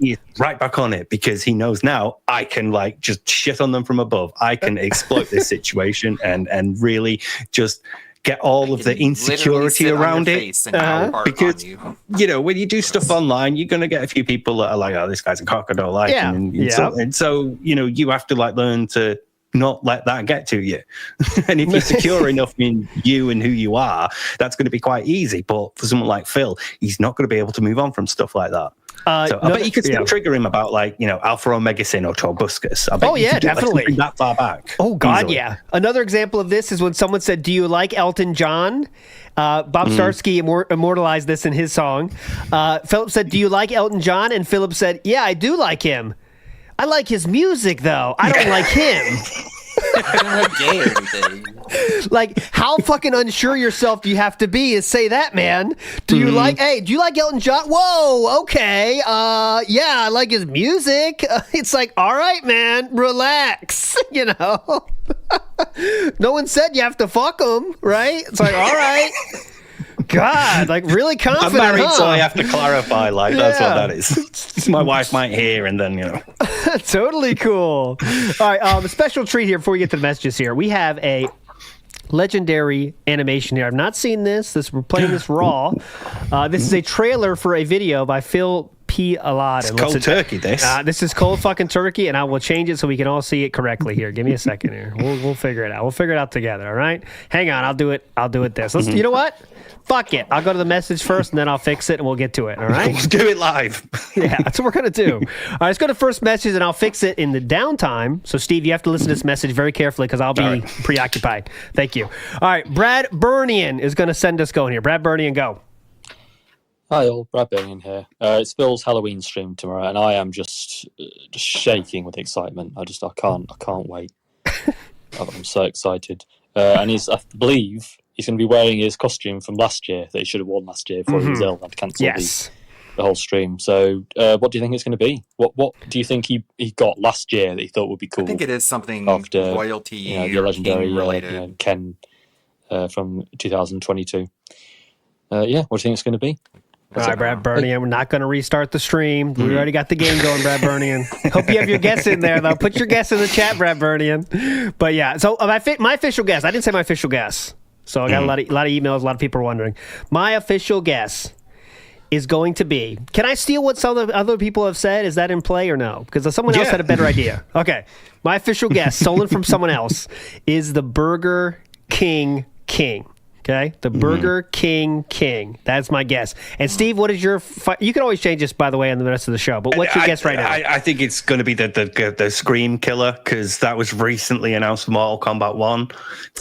he's right back on it because he knows now I can like just shit on them from above. I can exploit this situation and really just get all of the insecurity around it. Because, when you do stuff online, you're going to get a few people that are like, oh, this guy's a cock, I don't like him. And so, you have to like learn to not let that get to you. And if you're secure enough in you and who you are, that's going to be quite easy. But for someone like Phil, he's not going to be able to move on from stuff like that. So I bet you could still trigger him about, like, Alpha Omega Sin or Torbuscus. I bet you could definitely. Bring that far back. Oh, God, easily. yeah. Another example of this is when someone said, "Do you like Elton John?" Bob Starsky immortalized this in his song. Philip said, "Do you like Elton John?" And Philip said, "Yeah, I do like him. I like his music, though. I don't like him." I'm not gay or anything. Like, how fucking unsure yourself do you have to be to say that, man? Do you like Elton John? Whoa, okay. Yeah, I like his music. It's like, all right, man, relax, No one said you have to fuck him, right? It's like, all right. God, like, really confident. I'm married, huh? so I have to clarify. Like, that's what that is. My wife might hear, and then Totally cool. All right, a special treat here before we get to the messages here. We have a legendary animation here. I've not seen this. We're playing this raw. This is a trailer for a video by Phil P. Aladdin. It's cold turkey, this. This is cold fucking turkey, and I will change it so we can all see it correctly here. Give me a second here. We'll figure it out. We'll figure it out together, all right? Hang on. I'll do it this. You know what? Fuck it. I'll go to the message first, and then I'll fix it, and we'll get to it, all right? Let's do it live. Yeah, that's what we're going to do. All right, let's go to first message, and I'll fix it in the downtime. So, Steve, you have to listen to this message very carefully because I'll be preoccupied. Thank you. All right, Brad Burnian is going to send us going here. Brad Burnian, go. Hi all, Brad Burnian here. It's Phil's Halloween stream tomorrow, and I am just shaking with excitement. I can't wait. I'm so excited. And I believe he's going to be wearing his costume from last year that he should have worn last year before he was ill and had to cancel the whole stream. So, what do you think it's going to be? What do you think he got last year that he thought would be cool? I think it is something after royalty the legendary related. Ken from 2022. What do you think it's going to be? All right, Brad Burnian, we're not going to restart the stream. We already got the game going, Brad Burnian. Hope you have your guess in there, though. Put your guess in the chat, Brad Burnian. But yeah, so my official guess, I didn't say my official guess. So I got a lot of emails, a lot of people are wondering. My official guess is going to be, can I steal what some of the other people have said? Is that in play or no? Because someone else had a better idea. Okay, my official guess, stolen from someone else, is the Burger King. Okay, the Burger King. That's my guess. And Steve, what is your? You can always change this, by the way, on the rest of the show. But what's your guess right now? I think it's going to be the Scream Killer because that was recently announced for Mortal Kombat 1.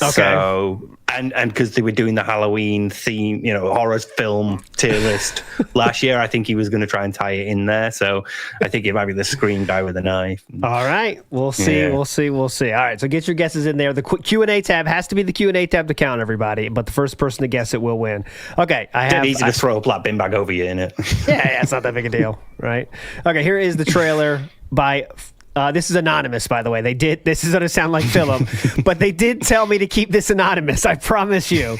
Okay. So and because they were doing the Halloween theme, horror film tier list last year, I think he was going to try and tie it in there. So I think it might be the Scream guy with a knife. All right, we'll see. Yeah. We'll see. All right, so get your guesses in there. The Q&A tab has to be the Q&A tab to count, everybody. But the first person to guess it will win. Okay, easy to throw a black bin bag over you, innit? Yeah, it's not that big a deal, right? Okay, here is the trailer by. This is anonymous, by the way. This is going to sound like Philip, but they did tell me to keep this anonymous. I promise you.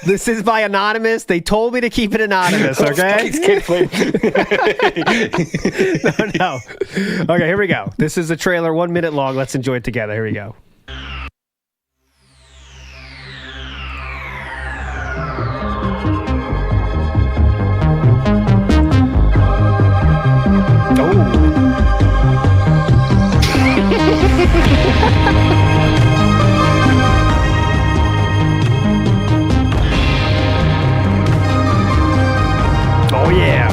This is by anonymous. They told me to keep it anonymous. Okay. No. Okay, here we go. This is a trailer, 1 minute long. Let's enjoy it together. Here we go. Oh yeah.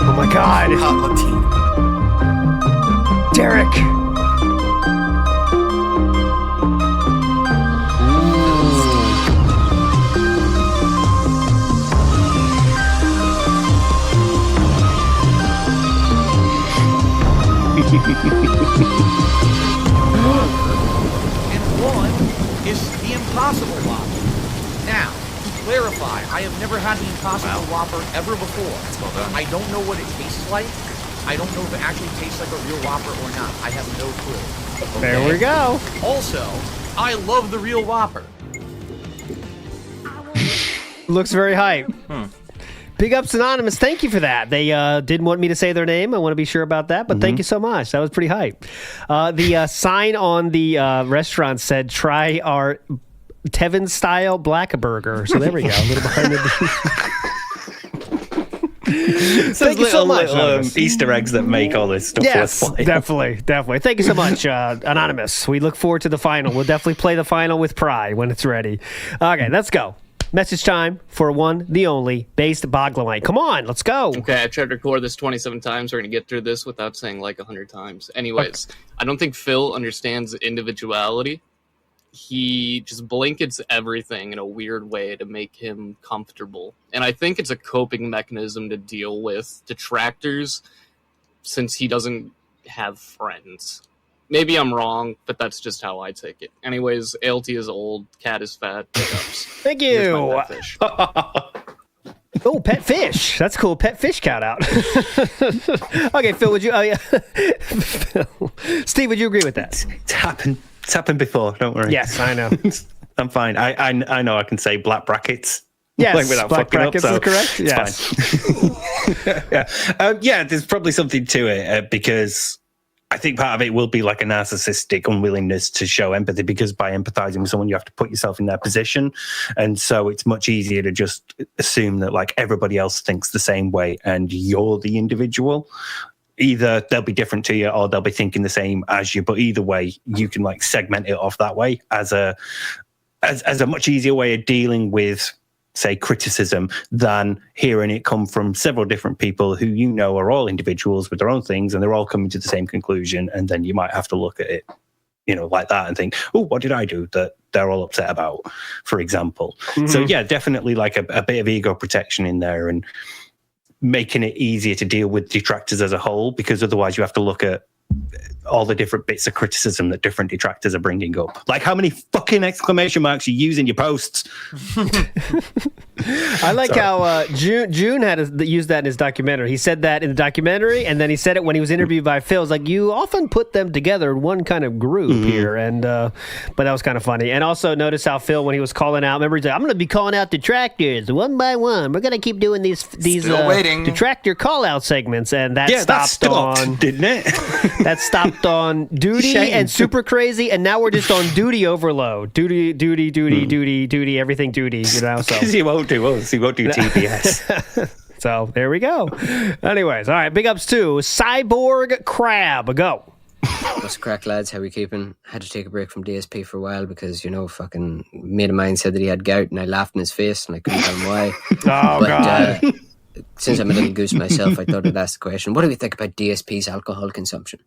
Oh my God. Derek. And one is the Impossible Whopper. Now, to clarify, I have never had the Impossible Whopper ever before. Well done. I don't know what it tastes like. I don't know if it actually tastes like a real Whopper or not. I have no clue. Okay? There we go. Also, I love the real Whopper. Looks very hype. Big ups Anonymous. Thank you for that. They didn't want me to say their name. I want to be sure about that, but thank you so much. That was pretty hype. The sign on the restaurant said, try our Tevin style black burger. So there we go. A little behind the. Thank you so much. Easter eggs that make all this stuff Yes, worthwhile. definitely. Thank you so much, Anonymous. We look forward to the final. We'll definitely play the final with pride when it's ready. Okay, let's go. Message time for one, the only, Based Boglamite. Come on, let's go. Okay, I tried to record this 27 times. We're going to get through this without saying like 100 times. Anyways, I don't think Phil understands individuality. He just blankets everything in a weird way to make him comfortable. And I think it's a coping mechanism to deal with detractors since he doesn't have friends. Maybe I'm wrong, but that's just how I take it. Anyways, ALT is old, cat is fat, pickups. Thank you. Pet fish. Oh, pet fish. That's cool. Pet fish count out. Okay, Phil, would you... Oh, yeah. Phil. Steve, would you agree with that? It's happened before, don't worry. Yes, I know. I'm fine. I know I can say black brackets. Yes, like without black fucking brackets up, so is correct. it's Yes. fine. Yeah, there's probably something to it because I think part of it will be like a narcissistic unwillingness to show empathy, because by empathizing with someone, you have to put yourself in their position. And so it's much easier to just assume that like everybody else thinks the same way and you're the individual. Either they'll be different to you or they'll be thinking the same as you. But either way, you can like segment it off that way as a much easier way of dealing with, say, criticism than hearing it come from several different people who you know are all individuals with their own things and they're all coming to the same conclusion. And then you might have to look at it, like that and think, oh, what did I do that they're all upset about, for example? Mm-hmm. So yeah, definitely like a bit of ego protection in there and making it easier to deal with detractors as a whole, because otherwise you have to look at all the different bits of criticism that different detractors are bringing up. Like how many fucking exclamation marks you use in your posts. I like how June had used that in his documentary. He said that in the documentary, and then he said it when he was interviewed by Phil. It's like, you often put them together in one kind of group here. And but that was kind of funny. And also notice how Phil, when he was calling out, remember, he's like, I'm going to be calling out detractors one by one. We're going to keep doing these detractor call-out segments. And that stopped on... didn't it? That stopped on Duty and Super Crazy, and now we're just on Duty Overload. Duty, everything Duty, So he won't do us. He won't do TPS. So there we go. Anyways, all right. Big ups to Cyborg Crab. Go. What's the crack, lads? How we keeping? Had to take a break from DSP for a while because, fucking mate of mine said that he had gout, and I laughed in his face, and I couldn't tell him why. God. Since I'm a little goose myself, I thought I'd ask the question, what do we think about DSP's alcohol consumption?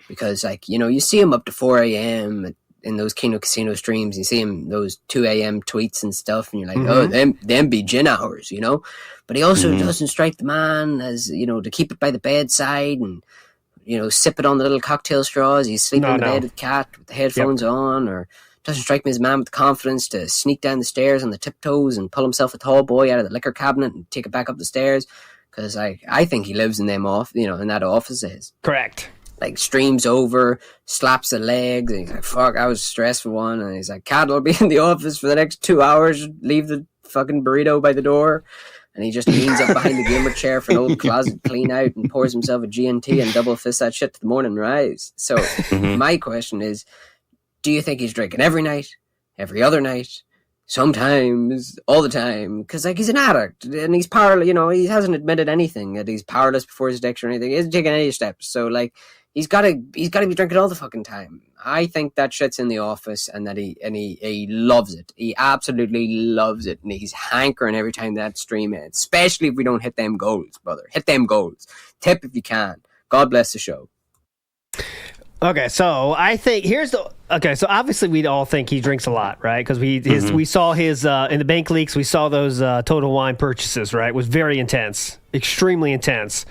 Because, you see him up to 4 a.m. in those Kino Casino streams. You see him, those 2 a.m. tweets and stuff, and you're like, oh, them be gin hours, But he also doesn't strike the man as, to keep it by the bedside and, sip it on the little cocktail straws. He's sleeping in the bed with the cat with the headphones on, or doesn't strike me as a man with the confidence to sneak down the stairs on the tiptoes and pull himself a tall boy out of the liquor cabinet and take it back up the stairs. Because I think he lives in them in that office of his. Correct. Like, streams over, slaps the legs, and he's like, fuck, I was stressed for one. And he's like, Cat will be in the office for the next 2 hours, leave the fucking burrito by the door. And he just leans up behind the gamer chair for an old closet clean out and pours himself a GNT and double fists that shit to the morning rise. So my question is, do you think he's drinking every night, every other night, sometimes, all the time? Because, he's an addict, and he's powerless, he hasn't admitted anything, that he's powerless before his addiction or anything. He hasn't taken any steps. So, he's got to be drinking all the fucking time. I think that shit's in the office, and that he loves it. He absolutely loves it, and he's hankering every time that stream ends, especially if we don't hit them goals, brother. Hit them goals. Tip if you can. God bless the show. Okay, so I think so obviously we all think he drinks a lot, right? Because we saw his in the bank leaks, we saw those Total Wine purchases, right? It was very intense, extremely intense.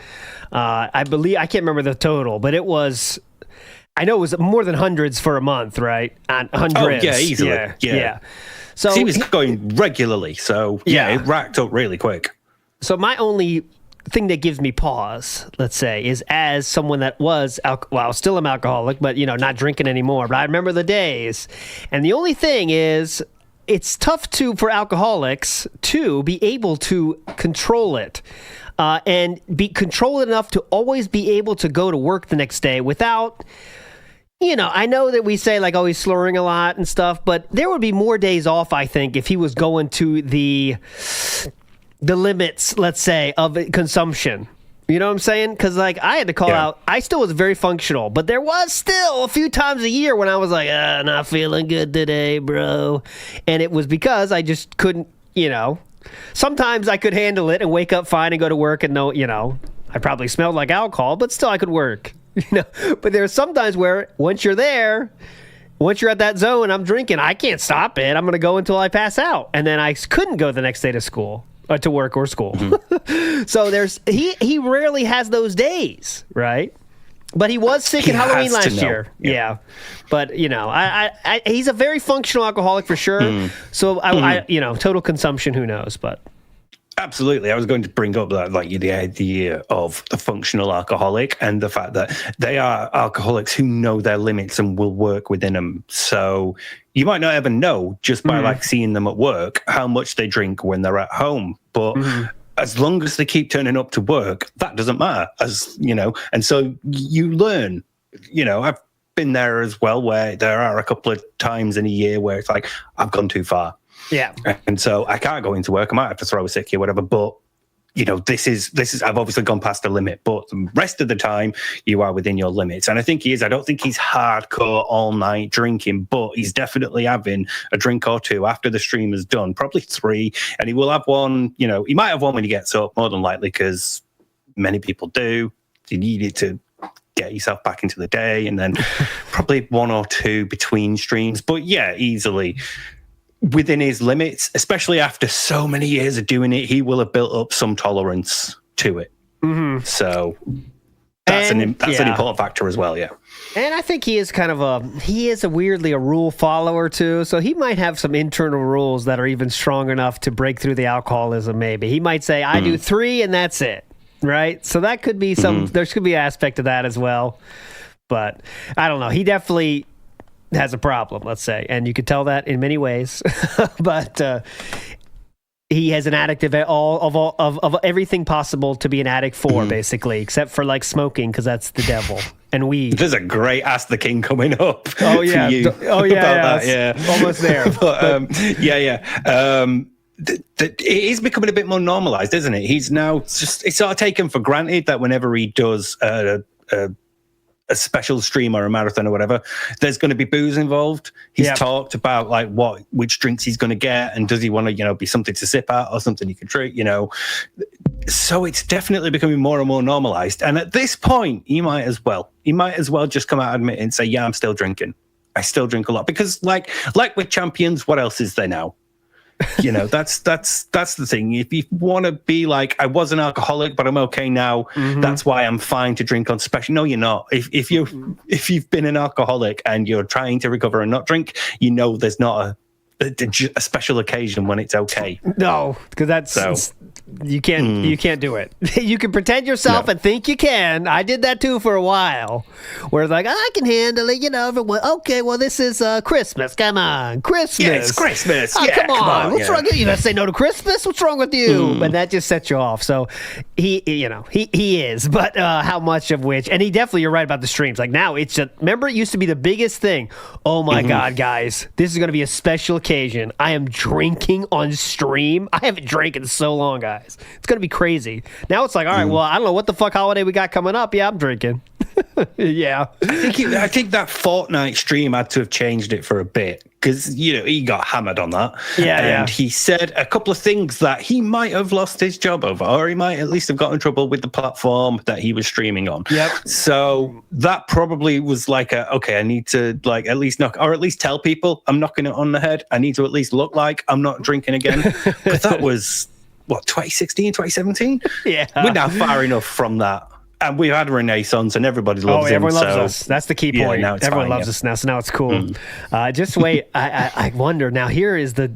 I can't remember the total, but I know it was more than hundreds for a month, right? Hundreds. Oh yeah, easily. Yeah. So he was going regularly, so it racked up really quick. So my only thing that gives me pause, let's say, is as someone that was still an alcoholic, but not drinking anymore. But I remember the days, and the only thing is, it's tough for alcoholics to be able to control it, and be controlled enough to always be able to go to work the next day without, you know, I know that we say like, oh, he's slurring a lot and stuff, but there would be more days off, I think, if he was going to the limits, let's say, of consumption. You know what I'm saying? Because, like, I had to call out. I still was very functional, but there was still a few times a year when I was like, not feeling good today, bro. And it was because I just couldn't, you know. Sometimes I could handle it and wake up fine and go to work and know, you know, I probably smelled like alcohol, but still I could work. You know, but there's sometimes where once you're there, once you're at that zone, I'm drinking. I can't stop it. I'm going to go until I pass out, and then I couldn't go the next day to school, to work or school. So there's he rarely has those days, right? But he was sick at Halloween last year. Yeah. But, you know, I he's a very functional alcoholic for sure. So I you know, total consumption, who knows? But absolutely, I was going to bring up that, like, the idea of the functional alcoholic and the fact that they are alcoholics who know their limits and will work within them. So you might not ever know just by like seeing them at work how much they drink when they're at home, but as long as they keep turning up to work, that doesn't matter, as you know. And so you learn. You know, I've been there as well, where there are a couple of times in a year where it's like I've gone too far. Yeah. And so I can't go into work. I might have to throw a sickie or whatever. But, you know, this is I've obviously gone past the limit. But the rest of the time, you are within your limits. And I think he is. I don't think he's hardcore all night drinking, but he's definitely having a drink or two after the stream is done, probably 3. And he will have one, you know, he might have one when he gets up, more than likely, because many people do. You need it to get yourself back into the day. And then probably 1 or 2 between streams. But yeah, easily within his limits, especially after so many years of doing it, he will have built up some tolerance to it. So that's an important factor as well. Yeah. And I think he is weirdly a rule follower too. So he might have some internal rules that are even strong enough to break through the alcoholism. Maybe he might say, I do 3 and that's it. Right. So that could be there could be an aspect of that as well. But I don't know. He definitely has a problem, let's say, and you could tell that in many ways. But he has an addict of everything possible to be an addict for, basically, except for like smoking, because that's the devil, and weed. There's a great Ask the King coming up. Oh yeah, almost there. But, it is becoming a bit more normalized, isn't it? He's now it's sort of taken for granted that whenever he does a special stream or a marathon or whatever, there's going to be booze involved. He's talked about like which drinks he's going to get, and does he want to, you know, be something to sip at or something you can drink, you know. So it's definitely becoming more and more normalized. And at this point, he might as well just come out and admit and say, yeah, I'm still drinking. I still drink a lot, because like with champions, what else is there now? You know, that's the thing. If you want to be like, I was an alcoholic, but I'm okay now. That's why I'm fine to drink on special. No, you're not. If you've been an alcoholic and you're trying to recover and not drink, you know, there's not a special occasion when it's okay. No, because you can't do it. You can pretend yourself and think you can. I did that too for a while, where it's like, I can handle it, you know. Everyone, okay, well, this is Christmas. Come on, Christmas. Yeah, it's Christmas. Oh, come on. What's wrong with you? You gotta say no to Christmas? What's wrong with you? And that just sets you off. So he is, but how much of which? And he definitely, you're right about the streams. Like now, it's just, remember, it used to be the biggest thing. Oh my God, guys, this is gonna be a special occasion. I am drinking on stream. I haven't drank in so long, guys. It's gonna be crazy. Now it's like, all right, well, I don't know what the fuck holiday we got coming up. Yeah, I'm drinking. Yeah, I think that Fortnite stream had to have changed it for a bit, because, you know, he got hammered on that. And he said a couple of things that he might have lost his job over, or he might at least have got in trouble with the platform that he was streaming on. So that probably was like okay, I need to like at least at least tell people I'm knocking it on the head. I need to at least look like I'm not drinking again. But that was 2016, 2017? Yeah. We're now far enough from that. And we've had a renaissance, and everybody loves him. Everyone loves us. That's the key point. Now everyone loves us now, so now it's cool. Just wait. I wonder. Now, here is the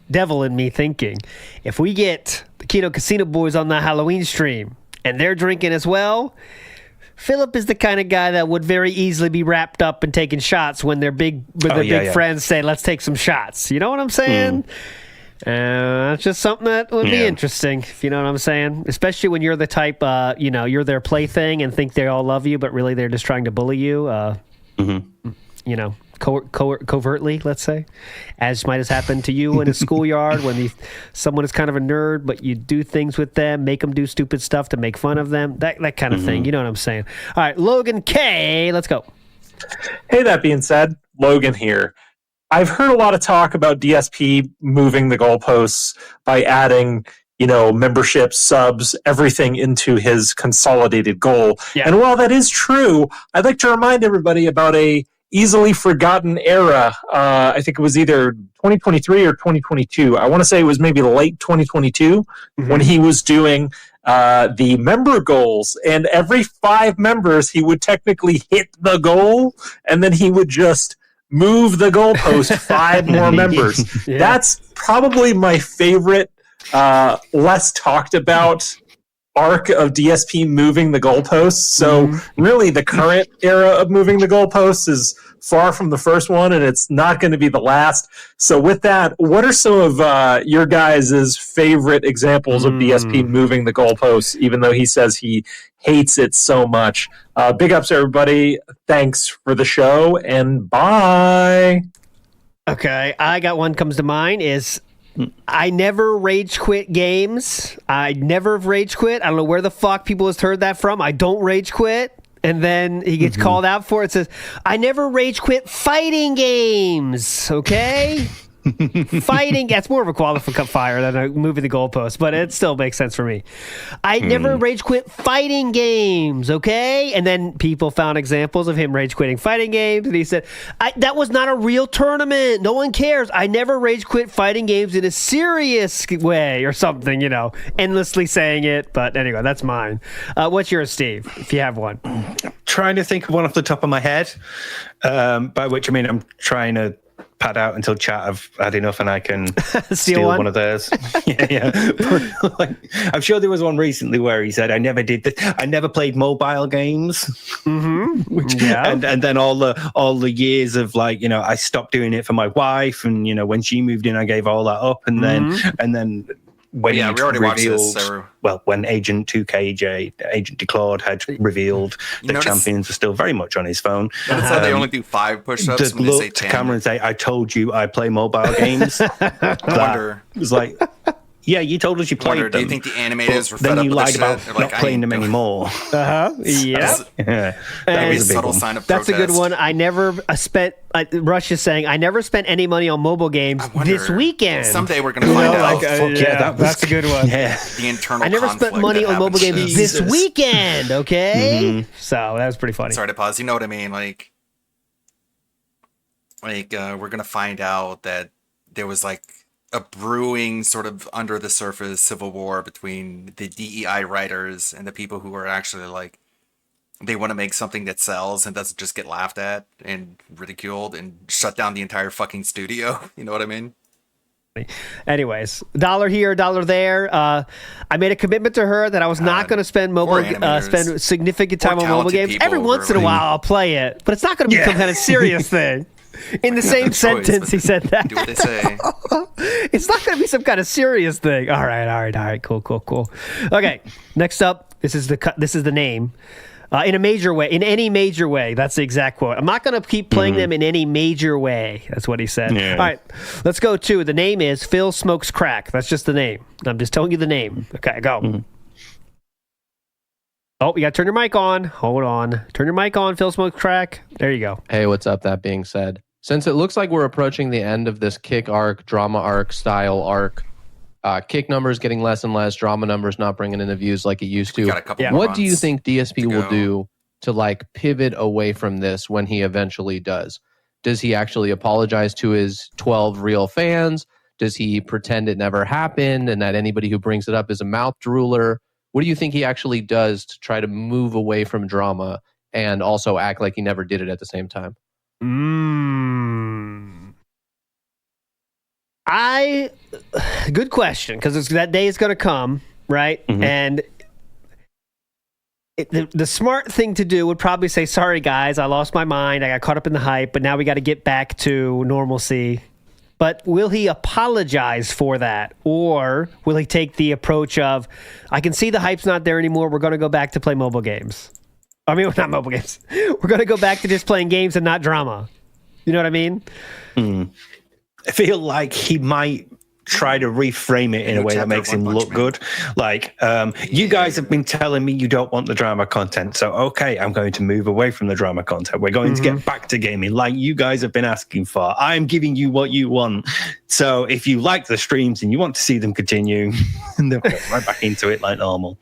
devil in me thinking, if we get the Kino Casino boys on the Halloween stream, and they're drinking as well, Philip is the kind of guy that would very easily be wrapped up and taking shots when their big friends say, let's take some shots. You know what I'm saying? That's just something that would be interesting, if you know what I'm saying. Especially when you're the type, you're their plaything and think they all love you, but really they're just trying to bully you. You know, covertly, let's say, as might have happened to you in a schoolyard when someone is kind of a nerd, but you do things with them, make them do stupid stuff to make fun of them, that kind of thing. You know what I'm saying? All right, Logan K, let's go. Hey, that being said, Logan here. I've heard a lot of talk about DSP moving the goalposts by adding, memberships, subs, everything into his consolidated goal. Yeah. And while that is true, I'd like to remind everybody about a easily forgotten era. I think it was either 2023 or 2022. I want to say it was maybe late 2022 when he was doing the member goals, and every 5 members he would technically hit the goal, and then he would just move the goalpost 5 more members. Yeah. That's probably my favorite, less talked about arc of DSP moving the goalposts. So really the current era of moving the goalposts is far from the first one, and it's not going to be the last. So with that, what are some of your guys' favorite examples of DSP moving the goalposts, even though he says he hates it so much? Big ups, everybody. Thanks for the show, and bye. Okay, I got one comes to mind is I never rage quit games. I never rage quit. I don't know where the fuck people has heard that from. I don't rage quit. And then he gets called out for it. Says, I never rage quit fighting games. Okay? Fighting, that's more of a qualifier than moving the goalpost, but it still makes sense for me. I never rage quit fighting games, okay? And then people found examples of him rage quitting fighting games, and he said, that was not a real tournament. No one cares. I never rage quit fighting games in a serious way or something, endlessly saying it. But anyway, that's mine. What's yours, Steve, if you have one? Trying to think of one off the top of my head, by which I mean I'm trying to pad out until chat have had enough and I can steal one of theirs. yeah. I'm sure there was one recently where he said, I never did this. I never played mobile games. And then all the years of I stopped doing it for my wife, and when she moved in I gave all that up, and then when we already watched this. So... Well, when Agent 2KJ, Agent Declawed had revealed the champions were still very much on his phone. That's how they only do 5 push-ups. Just look to camera and say, I told you I play mobile games. I wonder. It was like, yeah, you told us you played them. Do you think the animators were fed then up you with lied about shit? not playing them anymore. Yeah. That was a subtle sign of protest. That's a good one. I never spent. Rush is saying I never spent any money on mobile games this weekend. Someday we're going to find out. That's a good one. Yeah. The internal. I never spent money on mobile games this weekend. Okay, so that was pretty funny. Sorry to pause. You know what I mean? We're going to find out that there was a brewing sort of under the surface civil war between the DEI writers and the people who are actually they want to make something that sells and doesn't just get laughed at and ridiculed and shut down the entire fucking studio. You know what I mean? Anyways, $1 here, $1 there. I made a commitment to her that I was not going to spend spend significant time on mobile games. Every once in a while, I'll play it, but it's not going to be some kind of serious thing. In the same sentence, he said that. Do what they say. It's not going to be some kind of serious thing. All right. Cool. Okay, next up, this is the name. In a major way, in any major way. That's the exact quote. I'm not going to keep playing them in any major way. That's what he said. Yeah. All right, let's go to the name is Phil Smokes Crack. That's just the name. I'm just telling you the name. Okay, go. Oh, you got to turn your mic on. Hold on. Turn your mic on, Phil Smokes Crack. There you go. Hey, what's up? That being said, since it looks like we're approaching the end of this kick arc, drama arc, style arc, kick numbers getting less and less, drama numbers not bringing in the views like it used to. What do you think DSP will do to pivot away from this when he eventually does? Does he actually apologize to his 12 real fans? Does he pretend it never happened and that anybody who brings it up is a mouth drooler? What do you think he actually does to try to move away from drama and also act like he never did it at the same time? Good question, because that day is going to come, right? And the smart thing to do would probably say, sorry guys, I lost my mind, I got caught up in the hype, but now we got to get back to normalcy. But will he apologize for that? Or will he take the approach of, I can see the hype's not there anymore, we're going to go back to play mobile games? I mean, not mobile games. We're going to go back to just playing games and not drama. You know what I mean? I feel like he might try to reframe it in a way that makes him look good. Like, you guys have been telling me you don't want the drama content, so okay, I'm going to move away from the drama content. We're going to get back to gaming like you guys have been asking for. I'm giving you what you want. So if you like the streams and you want to see them continue, they'll get right back into it like normal.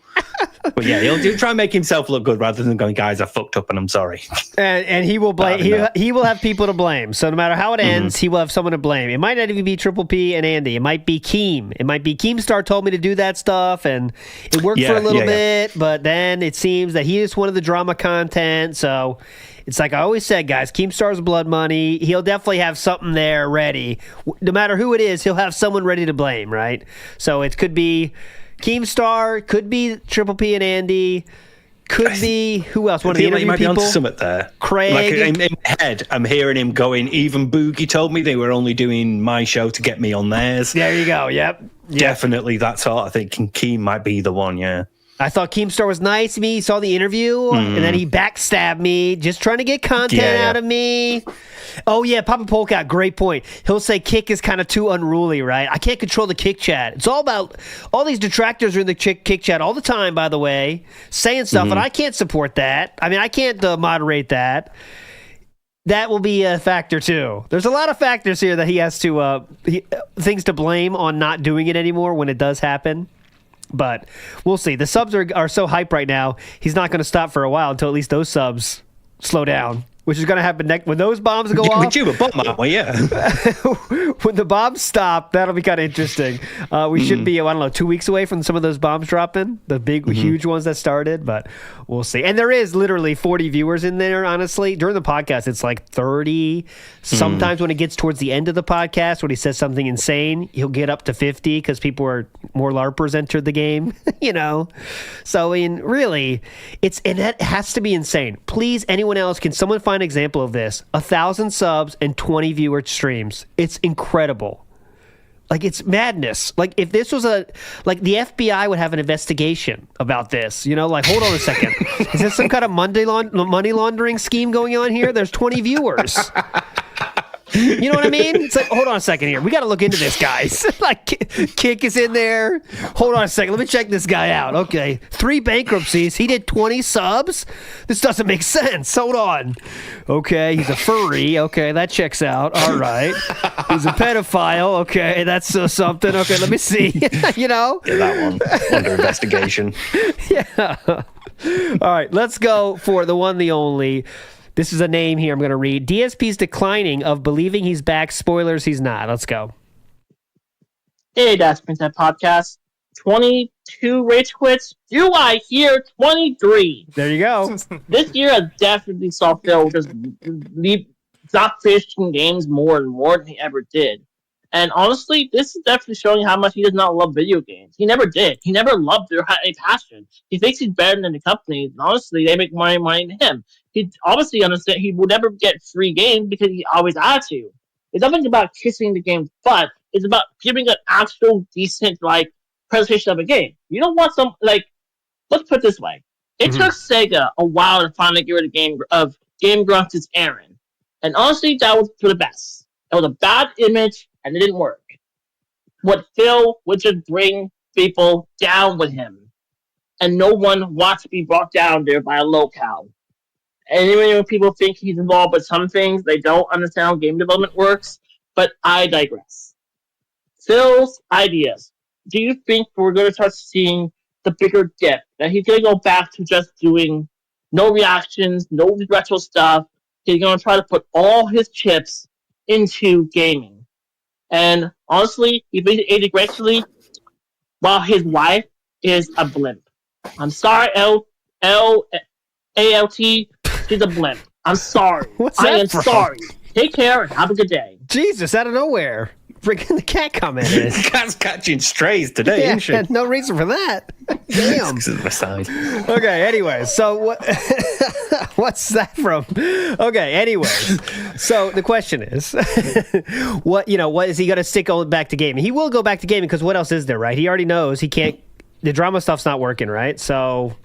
But yeah, he'll try and make himself look good rather than going, guys, I fucked up and I'm sorry. And he will blame. He will have people to blame. So no matter how it ends, he will have someone to blame. It might not even be Triple P and Andy. It might be Keem. It might be Keemstar told me to do that stuff, and it worked for a little bit. But then it seems that he just wanted the drama content. So it's like I always said, guys, Keemstar's blood money. He'll definitely have something there ready. No matter who it is, he'll have someone ready to blame, right? So it could be Keemstar, could be Triple P and Andy, could be who else? One of the interview might people. Be on summit there. Craig. Like in my head, I'm hearing him going. Even Boogie told me they were only doing my show to get me on theirs. There you go. Yep. Definitely that sort of thing. Keem might be the one. Yeah. I thought Keemstar was nice to me. He saw the interview, and then he backstabbed me, just trying to get content out of me. Oh, yeah, Papa Polka, great point. He'll say Kick is kind of too unruly, right? I can't control the Kick chat. It's all about, all these detractors are in the Kick chat all the time, by the way, saying stuff, and I can't support that. I mean, I can't moderate that. That will be a factor, too. There's a lot of factors here that he has to, things to blame on not doing it anymore when it does happen. But we'll see. The subs are so hype right now, he's not going to stop for a while until at least those subs slow down, which is going to happen next when those bombs go off. But you a bomb, aren't we? Yeah. When the bombs stop, that'll be kind of interesting. We should be, I don't know, 2 weeks away from some of those bombs dropping, the big, huge ones that started, but we'll see. And there is literally 40 viewers in there, honestly. During the podcast, it's like 30. Sometimes when it gets towards the end of the podcast, when he says something insane, he'll get up to 50 because people are more LARPers entered the game, you know? So, I mean, really, and that has to be insane. Please, anyone else, can someone find an example of this? 1,000 subs and 20 viewer streams. It's incredible. Like, it's madness. Like, if this was the FBI would have an investigation about this, you know, like, hold on a second. Is this some kind of money laundering scheme going on here? There's 20 viewers. You know what I mean? It's like, hold on a second here. We got to look into this, guys. Like, Kick is in there. Hold on a second. Let me check this guy out. Okay. 3 bankruptcies. He did 20 subs. This doesn't make sense. Hold on. Okay. He's a furry. Okay. That checks out. All right. He's a pedophile. Okay. That's something. Okay. Let me see. You know? Yeah, that one. Under investigation. Yeah. All right. Let's go for the one, the only. This is a name here I'm going to read. DSP's declining of believing he's back. Spoilers, he's not. Let's go. Hey, Dash Content Podcast. 22 rage quits. Do I hear 23? There you go. This year, I definitely saw Phil just stop finishing games more and more than he ever did. And honestly, this is definitely showing how much he does not love video games. He never did. He never loved their passion. He thinks he's better than the company. And honestly, they make more money than him. He obviously understands he will never get free games because he always had to. It's nothing about kissing the game's butt. It's about giving an actual decent, presentation of a game. You don't want some, let's put it this way. It took Sega a while to finally get rid of Game Grumps' Aaron. And honestly, that was for the best. That was a bad image, and it didn't work. What Phil would just bring people down with him. And no one wants to be brought down there by a locale. And even when people think he's involved with some things, they don't understand how game development works. But I digress. Phil's ideas. Do you think we're going to start seeing the bigger dip? That he's going to go back to just doing no reactions, no retro stuff. He's going to try to put all his chips into gaming. And honestly, he beat it gracefully while his wife is a blimp. I'm sorry, ALT. She's a blimp. I'm sorry. I am sorry. Take care and have a good day. Jesus, out of nowhere. Freaking the cat commented. The cat's catching strays today, isn't she? No reason for that. Damn. Okay, anyway, so what's that from? Okay, anyways. So the question is, what is he going to stick back to gaming? He will go back to gaming because what else is there, right? He already knows he can't, the drama stuff's not working, right? So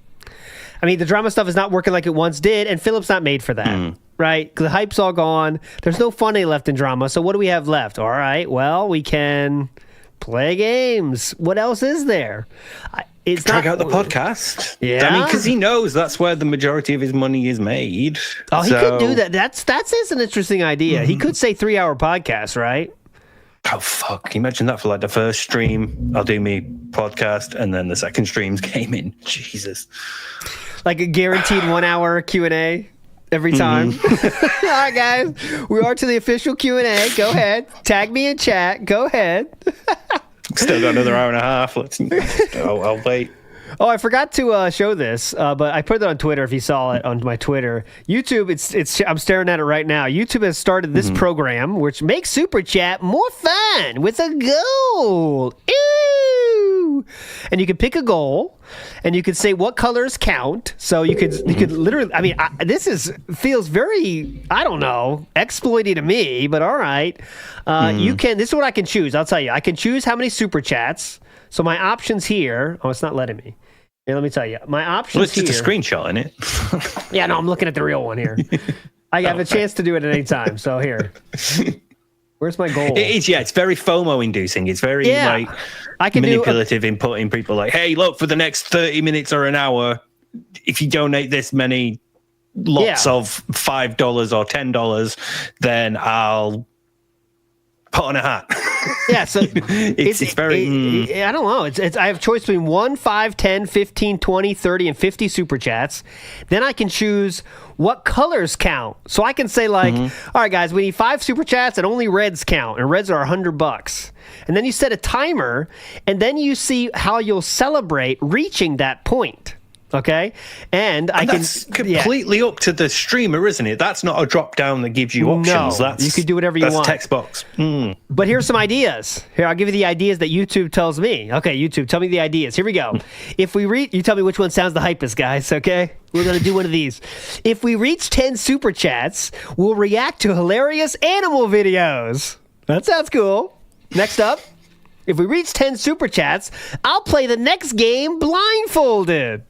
I mean, the drama stuff is not working like it once did, and Philip's not made for that, right? The hype's all gone. There's no funny left in drama, so what do we have left? All right, well, we can play games. What else is there? It's Drag out the podcast. Yeah. I mean, because he knows that's where the majority of his money is made. Oh, he could do that. That's an interesting idea. He could say 3-hour podcast, right? Oh, fuck. Can you imagine that for like the first stream? I'll do me podcast, and then the second stream's gaming. Jesus. Like a guaranteed 1-hour Q&A every time. All right, guys. We are to the official Q&A. Go ahead. Tag me in chat. Go ahead. Still got another hour and a half. I'll wait. Oh, I forgot to show this, but I put it on Twitter. If you saw it on my Twitter, YouTube. It's. I'm staring at it right now. YouTube has started this program, which makes Super Chat more fun with a goal. Ew! And you can pick a goal, and you can say what colors count. So you could literally. I mean, this feels very, I don't know, exploity to me. But all right, you can. This is what I can choose. I'll tell you. I can choose how many Super Chats. So my options here. Oh, it's not letting me. Here, let me tell you. My options Well, it's here. just a screenshot, isn't it? Yeah, no, I'm looking at the real one here. I have a chance to do it at any time. So here. Where's my goal? It is, yeah. It's very FOMO-inducing. It's very I can manipulative in putting people like, hey, look, for the next 30 minutes or an hour, if you donate this many lots of $5 or $10, then I'll put on a hat. Yeah, so it's very. I don't know. It's I have choice between 1, 5, 10, 15, 20, 30, and 50 super chats. Then I can choose what colors count. So I can say like, all right, guys, we need 5 super chats and only reds count, and reds are $100. And then you set a timer, and then you see how you'll celebrate reaching that point. Okay, and I can that's completely up to the streamer, isn't it? That's not a drop down that gives you options. No, you can do whatever you want. That's text box. But here's some ideas. Here, I'll give you the ideas that YouTube tells me. Okay, YouTube, tell me the ideas. Here we go. If we reach, you tell me which one sounds the hypest, guys. Okay, we're gonna do one of these. If we reach 10 super chats, we'll react to hilarious animal videos. That sounds cool. Next up, if we reach 10 super chats, I'll play the next game blindfolded.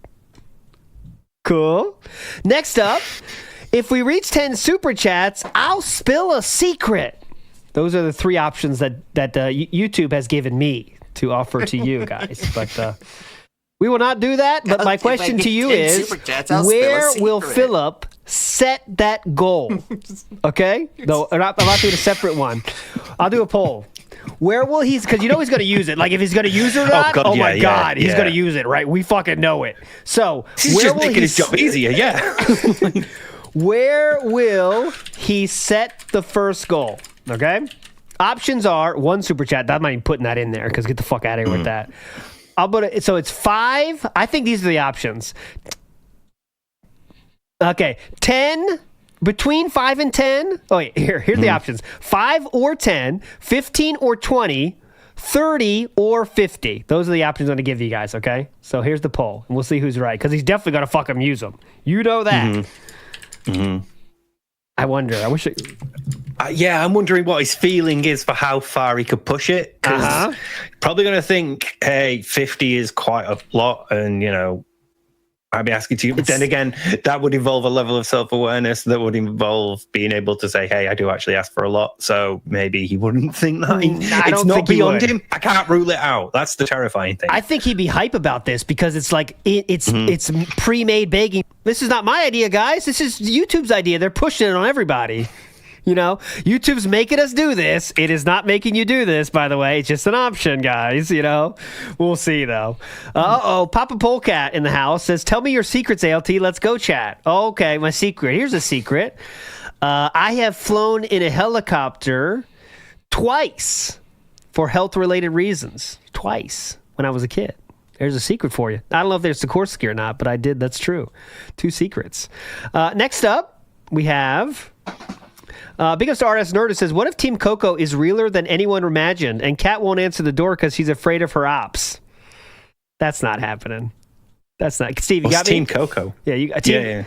Cool. Next up, if we reach 10 super chats, I'll spill a secret. Those are the 3 options that YouTube has given me to offer to you guys. But we will not do that. But my question to you is, where will Philip set that goal? Okay? No, I'm not doing a separate one. I'll do a poll. Where will he? Because you know he's going to use it. Like if he's going to use it or not. Oh, God, my God, he's going to use it, right? We fucking know it. So he's just making his job easier. Yeah. Where will he set the first goal? Okay. Options are 1 super chat. I'm not even putting that in there because get the fuck out of here with that. I'll put it. So it's 5. I think these are the options. Okay, 10. Between 5 and 10. Oh, wait, here's the options. 5 or 10, 15 or 20, 30 or 50. Those are the options I'm going to give you guys, okay? So here's the poll, and we'll see who's right, because he's definitely going to fucking use them. You know that. I wonder. I wish it... yeah, I'm wondering what his feeling is for how far he could push it. Because probably going to think, hey, 50 is quite a lot, and, you know, I'd be asking you, but then again, that would involve a level of self-awareness that would involve being able to say, hey, I do actually ask for a lot. So maybe he wouldn't think that. It's not beyond him. I can't rule it out. That's the terrifying thing. I think he'd be hype about this because it's like, it's pre-made begging. This is not my idea, guys. This is YouTube's idea. They're pushing it on everybody. You know, YouTube's making us do this. It is not making you do this, by the way. It's just an option, guys. You know, we'll see, though. Papa Polecat in the house says, tell me your secrets, ALT. Let's go chat. Okay, my secret. Here's a secret. I have flown in a helicopter twice for health-related reasons. Twice when I was a kid. There's a secret for you. I don't know if there's Sikorsky or not, but I did. That's true. 2 secrets. Next up, we have... Biggest RS Nerd says, what if Team Coco is realer than anyone imagined and Kat won't answer the door because she's afraid of her ops? That's not happening. That's not. Steve, you got me? Team Coco? Yeah,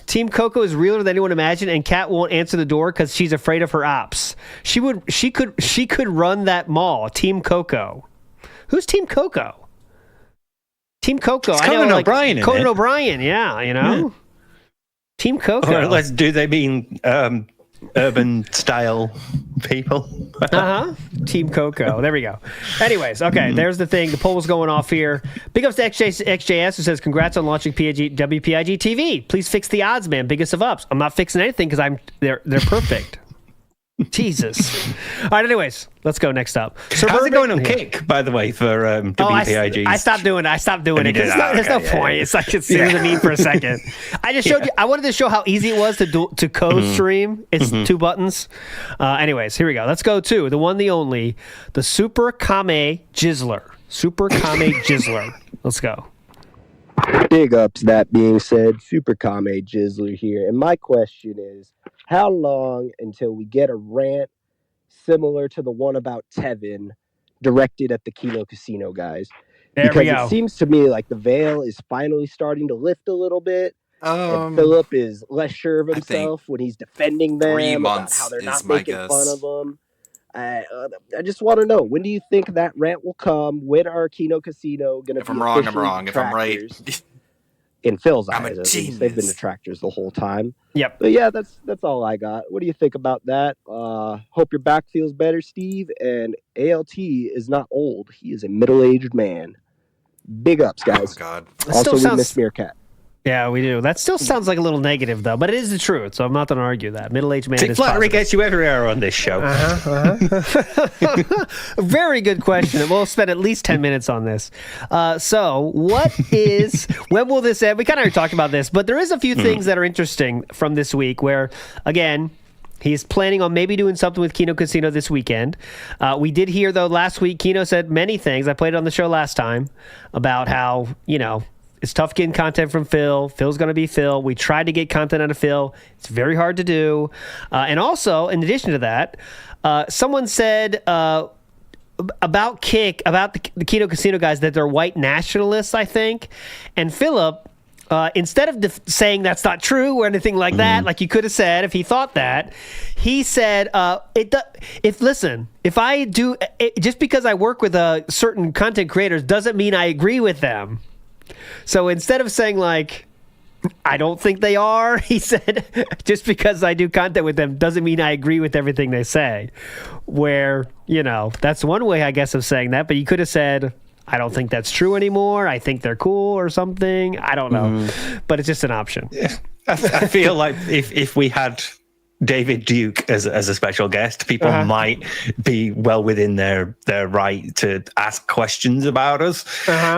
Team Coco is realer than anyone imagined and Kat won't answer the door because she's afraid of her ops. She could run that mall. Team Coco. Who's Team Coco? Team Coco. It's I know, Conan like, O'Brien, isn't Conan it? O'Brien, yeah, you know? Yeah. Team Coco. Or unless, do they mean urban style people? Team Coco. There we go. Anyways, okay, there's the thing. The poll was going off here. Big ups to XJS, who says, congrats on launching WPIG TV. Please fix the odds, man. Biggest of ups. I'm not fixing anything because they're perfect. Jesus. All right, anyways, let's go next up. How's it going on Kick, by the way, for WPIG? I stopped doing it. There's no point. It's like it's a meme for a second. I just showed you. I wanted to show how easy it was to co-stream. It's 2 buttons. Anyways, here we go. Let's go to the one, the only, the Super Kame Jizzler. Super Kame Jizzler. Let's go. Big ups, that being said, Super Kame Jizzler here. And my question is, how long until we get a rant similar to the one about Tevin directed at the Kino Casino guys? There because we go. It seems to me like the veil is finally starting to lift a little bit. And Philip is less sure of himself when he's defending them 3 about months how they're is not my making guess. fun of them. I just want to know, when do you think that rant will come? When are Kino Casino going to be If I'm wrong, I'm officially wrong. If I'm right, detractors? In Phil's I'm a eyes, at least, they've been genius. detractors the whole time. Yep. But yeah, that's all I got. What do you think about that? Hope your back feels better, Steve. And ALT is not old; he is a middle-aged man. Big ups, guys. Oh God. Also, we miss Meerkat. Yeah, we do. That still sounds like a little negative, though, but it is the truth, so I'm not going to argue that. Middle-aged man See, is flattery positive. gets you everywhere on this show. Very good question. We'll spend at least 10 minutes on this. So, when will this end? We kind of already talked about this, but there is a few things that are interesting from this week where, again, he's planning on maybe doing something with Kino Casino this weekend. We did hear, though, last week, Kino said many things. I played it on the show last time about how, it's tough getting content from Phil. Phil's going to be Phil. We tried to get content out of Phil. It's very hard to do. And also, in addition to that, someone said about Kick, about the Kino Casino guys, that they're white nationalists, I think. And Philip, instead of saying that's not true or anything like that, like you could have said if he thought that, he said, if I do, just because I work with certain content creators doesn't mean I agree with them. So instead of saying, like, I don't think they are, he said, just because I do content with them doesn't mean I agree with everything they say. Where, that's one way, I guess, of saying that. But you could have said, I don't think that's true anymore. I think they're cool or something. I don't know. But it's just an option. Yeah. I feel like if we had David Duke as a special guest, people might be well within their right to ask questions about us.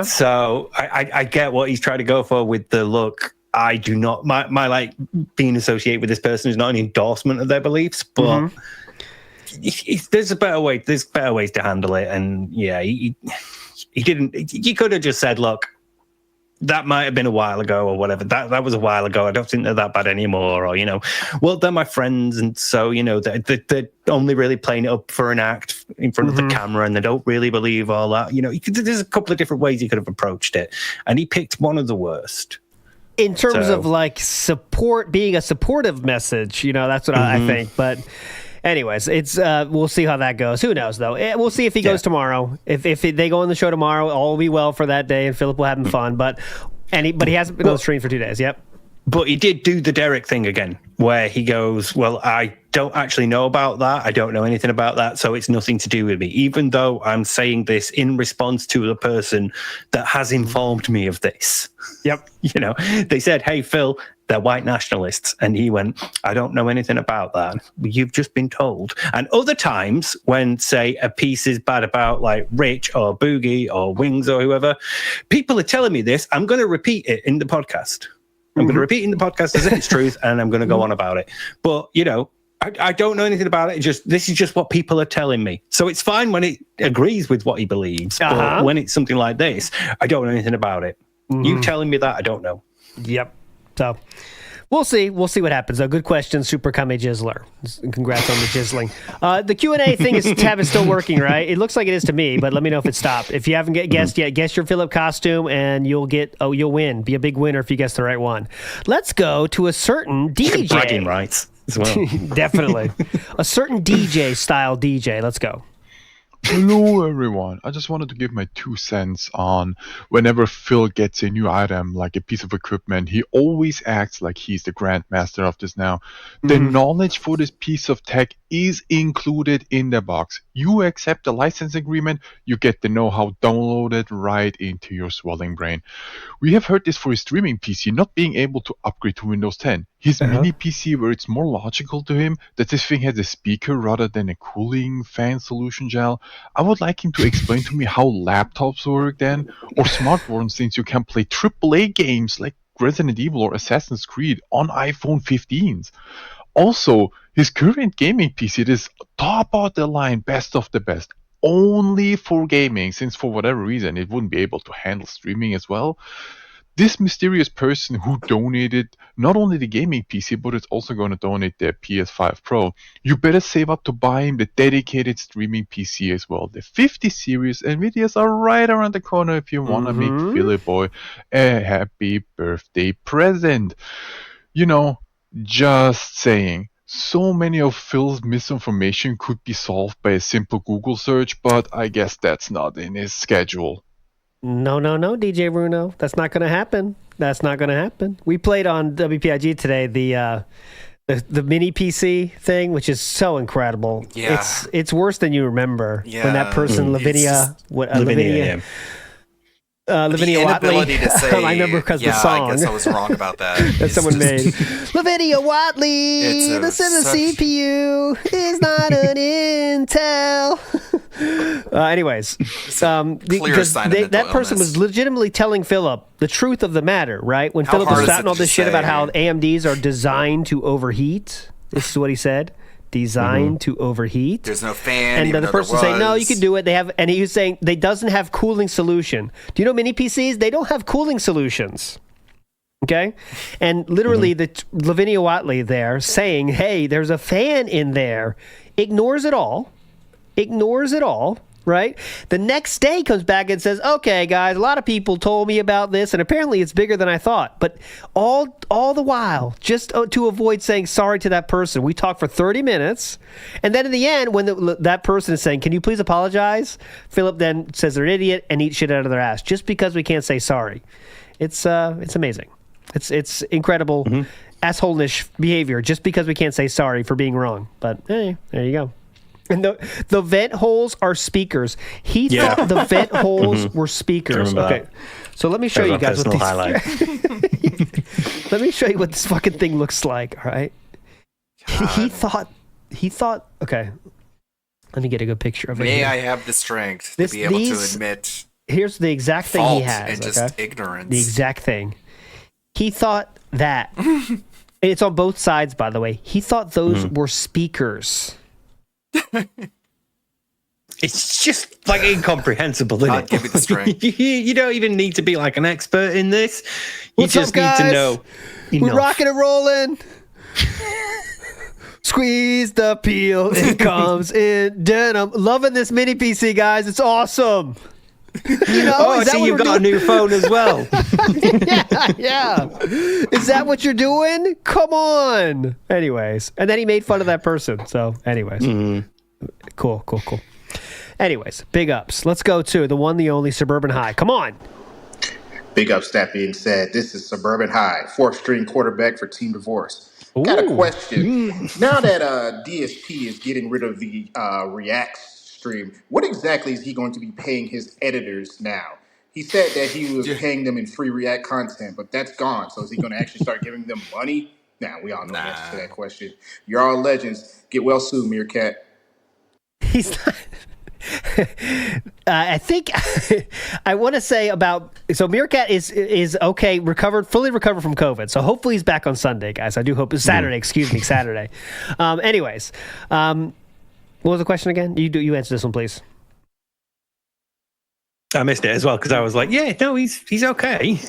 So I get what he's trying to go for with the look. I do not my like being associated with this person is not an endorsement of their beliefs, but there's better ways to handle it. And yeah, he didn't. He could have just said, "Look, that might have been a while ago," or whatever. That was a while ago. I don't think they're that bad anymore. Or, well, they're my friends. And so, they're only really playing it up for an act in front of the camera, and they don't really believe all that. There's a couple of different ways he could have approached it. And he picked one of the worst. In terms of like support, being a supportive message, that's what I think. But anyways, it's we'll see how that goes. Who knows, though? We'll see if he goes tomorrow. If they go on the show tomorrow, all will be well for that day, and Philip will have fun. But he hasn't been on the stream for 2 days. Yep. But he did do the Derek thing again, where he goes, well, I don't actually know about that. I don't know anything about that, so it's nothing to do with me, even though I'm saying this in response to the person that has informed me of this. Yep. They said, hey, Phil, they're white nationalists. And he went, I don't know anything about that. You've just been told. And other times when, say, a piece is bad about like Rich or Boogie or Wings or whoever, people are telling me this. I'm going to repeat it in the podcast. I'm going to repeat in the podcast as if it's truth, and I'm going to go on about it. But, I don't know anything about it. This is just what people are telling me. So it's fine when it agrees with what he believes. But when it's something like this, I don't know anything about it. You telling me that, I don't know. Yep. So we'll see. We'll see what happens. A good question, Super Kame Jizzler. Congrats on the jizzling. The Q&A thing tab is still working, right? It looks like it is to me, but let me know if it stopped. If you haven't guessed yet, guess your Philip costume, and you'll win. Be a big winner if you guess the right one. Let's go to a certain DJ. Bragging rights as well. Definitely. A certain DJ style DJ. Let's go. Hello everyone. I just wanted to give my 2 cents on whenever Phil gets a new item, like a piece of equipment, he always acts like he's the grandmaster of this now. The knowledge for this piece of tech is included in the box. You accept the license agreement, you get the know-how downloaded right into your swelling brain. We have heard this for his streaming PC not being able to upgrade to Windows 10. His mini PC, where it's more logical to him that this thing has a speaker rather than a cooling fan solution gel. I would like him to explain to me how laptops work then, or smartphones, since you can play AAA games like Resident Evil or Assassin's Creed on iPhone 15s. Also, his current gaming PC is top of the line, best of the best, only for gaming, since for whatever reason it wouldn't be able to handle streaming as well. This mysterious person who donated not only the gaming PC, but it's also going to donate the PS5 Pro, you better save up to buy him the dedicated streaming PC as well. The 50 series NVIDIAs are right around the corner if you want to make Philly Boy a happy birthday present. You know, just saying. So many of Phil's misinformation could be solved by a simple Google search, but I guess that's not in his schedule. No, DJ Bruno. That's not going to happen. That's not going to happen. We played on WPIG today the mini PC thing, which is so incredible. Yeah. It's worse than you remember. Yeah. When that person, Lavinia Watley. To say, I remember because the song. I guess I was wrong about that. that someone made. Lavinia Watley, the CPU is not an Intel. Anyways, because that person was legitimately telling Philip the truth of the matter, right? When Philip was spouting all this shit about how AMDs are designed to overheat, this is what he said. Designed to overheat. There's no fan. And the person saying, no, you can do it. They have, and he was saying they doesn't have cooling solution. Do you know mini PCs? They don't have cooling solutions. Okay? And literally the Lavinia Watley there saying, hey, there's a fan in there, ignores it all, right? The next day comes back and says, okay, guys, a lot of people told me about this, and apparently it's bigger than I thought. But all the while, just to avoid saying sorry to that person, we talked for 30 minutes. And then in the end, when that person is saying, can you please apologize? Philip then says they're an idiot and eat shit out of their ass just because we can't say sorry. It's amazing. It's incredible asshole-ish behavior just because we can't say sorry for being wrong. But hey, there you go. And the vent holes are speakers. He thought the vent holes were speakers. Okay, so let me show you guys what these. Let me show you what this fucking thing looks like. All right. He thought. Okay. Let me get a good picture of it. May I have the strength to be able to admit? Here's the exact thing he has. And just ignorance. The exact thing. He thought that. It's on both sides, by the way. He thought those were speakers. It's just like incomprehensible, isn't it? Give me the strength. You don't even need to be like an expert in this. You just need to know. We're rocking and rolling. Squeeze the peel. It comes in denim. Loving this mini PC, guys. It's awesome. You know, so you've got a new phone as well. yeah. Is that what you're doing? Come on. Anyways. And then he made fun of that person. So, anyways. Cool. Anyways, big ups. Let's go to the one, the only Suburban High. Come on. Big ups, that being said. This is Suburban High, 4th string quarterback for Team Divorce. Got a question. Now that DSP is getting rid of the React stream, what exactly is he going to be paying his editors now? He said that he was paying them in free React content, but that's gone. So is he going to actually start giving them money? We all know the answer to that question. You're all legends. Get well soon, Meerkat. He's not. I think I want to say about Meerkat is okay, fully recovered from COVID. So hopefully he's back on Sunday, guys. I do hope Saturday. Saturday. Anyways, what was the question again? You answer this one, please. I missed it as well because I was like, he's okay.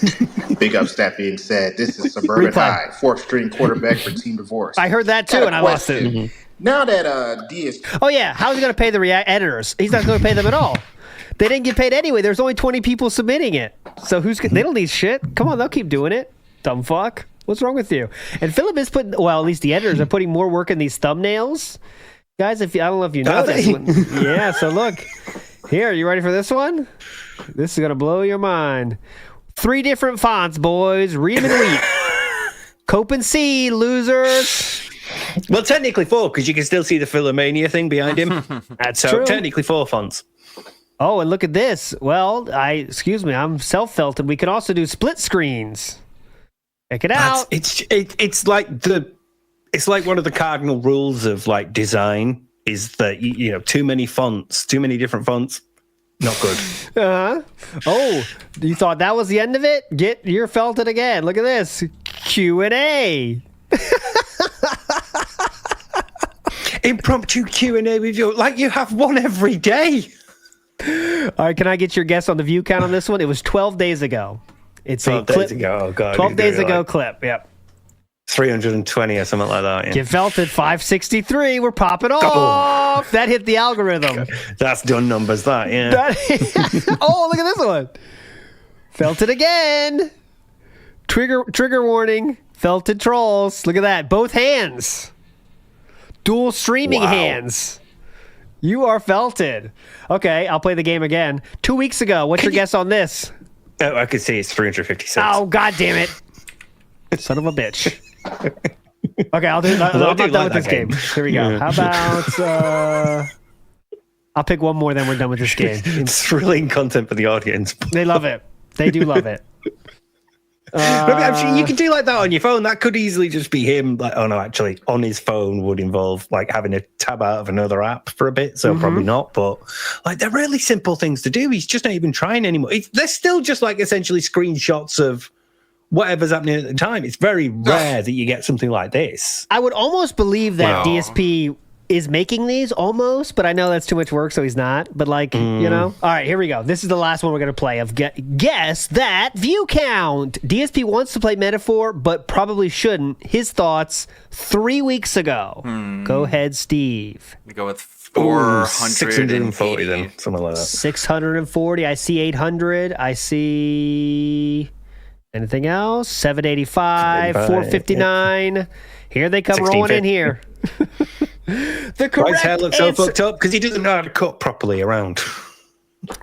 Big ups, that being said. This is Suburban High, 4th string quarterback for Team Divorce. I heard that too, and I lost it. Now that DSP... Oh, yeah. How is he going to pay the React editors? He's not going to pay them at all. They didn't get paid anyway. There's only 20 people submitting it. So they don't need shit. Come on, they'll keep doing it. Dumb fuck. What's wrong with you? And Philip is at least the editors are putting more work in these thumbnails. Guys, I don't know if you noticed. So look. Here, you ready for this one? This is going to blow your mind. 3 different fonts, boys. Read them and weep. Cope and C, losers. Well, technically 4, because you can still see the Philomania thing behind him. That's so true. Technically 4 fonts. Oh, and look at this. Well, excuse me, I'm self-felted. We can also do split screens. Check it out. It's like one of the cardinal rules of like design is that too many fonts, too many different fonts, not good. Oh, you thought that was the end of it? You're felted again. Look at this Q&A. Impromptu Q&A with you, like you have one every day. All right, can I get your guess on the view count on this one? It was 12 days ago. It's 12 a clip. days ago. Oh God, 12 days ago clip. Yep. 320 or something like that. Yeah. Get felted 563. We're popping off. That hit the algorithm. That's done numbers. That Oh, look at this one. Felted again. Trigger warning. Felted trolls. Look at that. Both hands. Dual streaming hands. You are felted. Okay, I'll play the game again. 2 weeks ago, what's your guess on this? Oh, I could see it's 356. Oh, God damn it. Son of a bitch. Okay, I'm not done with this game. Here we go. Yeah. How about... I'll pick one more, then we're done with this game. It's thrilling content for the audience. They love it. They do love it. Actually, you can do like that on your phone. That could easily just be him. Like, oh no, actually, on his phone would involve like having to tab out of another app for a bit. So probably not. But like, they're really simple things to do. He's just not even trying anymore. They're still just like essentially screenshots of whatever's happening at the time. It's very rare that you get something like this. I would almost believe that DSP is making these almost, but I know that's too much work, so he's not. But like, All right, here we go. This is the last one we're going to play of Guess That View Count. DSP wants to play Metaphor, but probably shouldn't. His thoughts 3 weeks ago. Go ahead, Steve. We go with 440 then, something like that. 640. I see 800. I see anything else? 785, 459. Here they come rolling in here. The correct His hair looks so fucked up because he doesn't know how to cut properly around.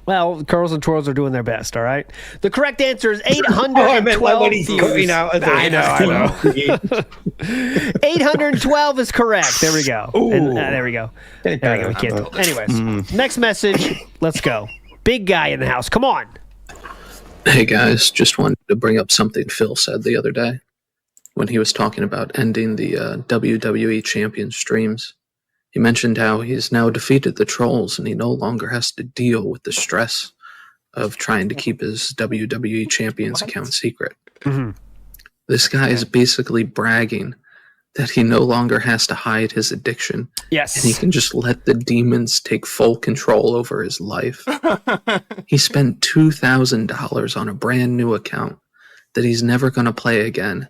Well, curls and twirls are doing their best, all right? The correct answer is 812 I meant like when he's cutting out of the... I know. 812 is correct. There we go. There we go. We can't. Anyways, next message. Let's go. Big guy in the house. Come on. Hey, guys. Just wanted to bring up something Phil said the other day when he was talking about ending the WWE Champion streams. He mentioned how he's now defeated the trolls and he no longer has to deal with the stress of trying to keep his WWE Champions account secret. This guy is basically bragging that he no longer has to hide his addiction. Yes. And he can just let the demons take full control over his life. He spent $2,000 on a brand new account that he's never going to play again.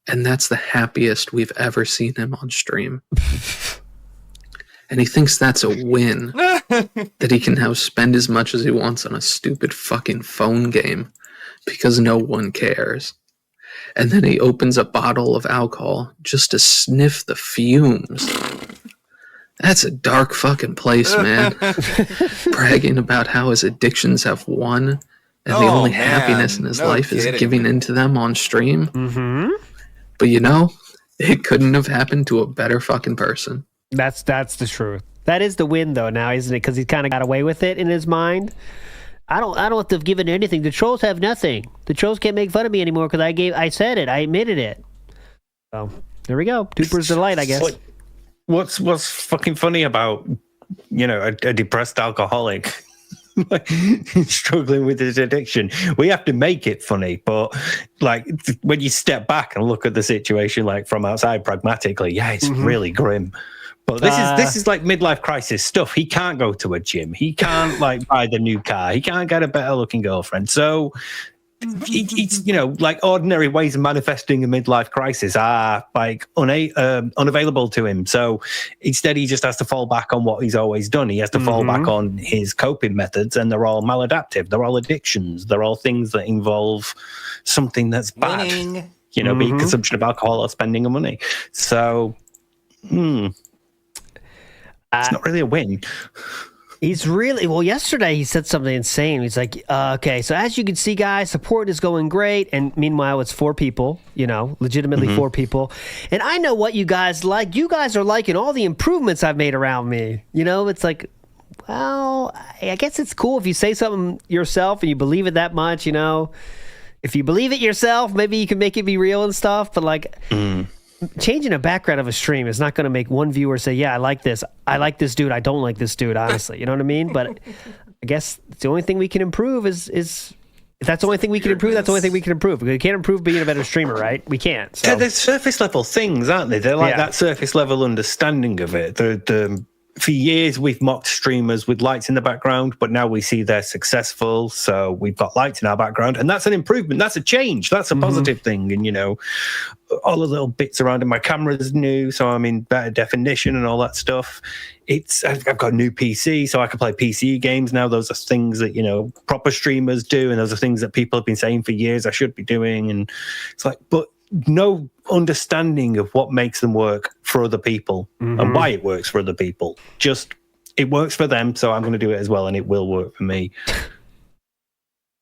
And that's the happiest we've ever seen him on stream. And he thinks that's a win, that he can now spend as much as he wants on a stupid fucking phone game because no one cares. And then he opens a bottle of alcohol just to sniff the fumes. That's a dark fucking place, man. Bragging about how his addictions have won and the only happiness in his life is giving into them on stream. But it couldn't have happened to a better fucking person. That's the truth. That is the win, though, now, isn't it? Because he kind of got away with it in his mind. I don't have to have given anything. The trolls have nothing. The trolls can't make fun of me anymore because I said it. I admitted it. So there we go. Duper's delight, I guess. What's fucking funny about a depressed alcoholic struggling with his addiction? We have to make it funny, but like when you step back and look at the situation like from outside pragmatically, it's really grim. But this is like midlife crisis stuff. He can't go to a gym. He can't like buy the new car. He can't get a better looking girlfriend. So it's like ordinary ways of manifesting a midlife crisis are like unavailable to him. So instead, he just has to fall back on what he's always done. He has to fall back on his coping methods, and they're all maladaptive. They're all addictions. They're all things that involve something that's bad. Being consumption of alcohol or spending of money. So. It's not really a win. He's really well. Yesterday he said something insane. He's like, "Okay, so as you can see, guys, support is going great." And meanwhile, it's 4 people. Legitimately 4 people. And I know what you guys like. You guys are liking all the improvements I've made around me. It's like, well, I guess it's cool if you say something yourself and you believe it that much. If you believe it yourself, maybe you can make it be real and stuff. But like. Changing a background of a stream is not going to make one viewer say, yeah, I like this dude, I don't like this dude, honestly. You know what I mean? But I guess the only thing we can improve is if that's the only thing we can improve, that's the only thing we can improve. We can't improve being a better streamer, right? We can't. So. They're surface level things, aren't they? They're like that surface level understanding of it. For years, we've mocked streamers with lights in the background, but now we see they're successful. So we've got lights in our background, and that's an improvement. That's a change. That's a positive thing. And, all the little bits around in my camera is new. So I'm in better definition and all that stuff. I've got a new PC, so I can play PC games now. Those are things that, proper streamers do. And those are things that people have been saying for years I should be doing. And it's like, but no understanding of what makes them work for other people and why it works for other people. Just it works for them, so I'm going to do it as well, and it will work for me.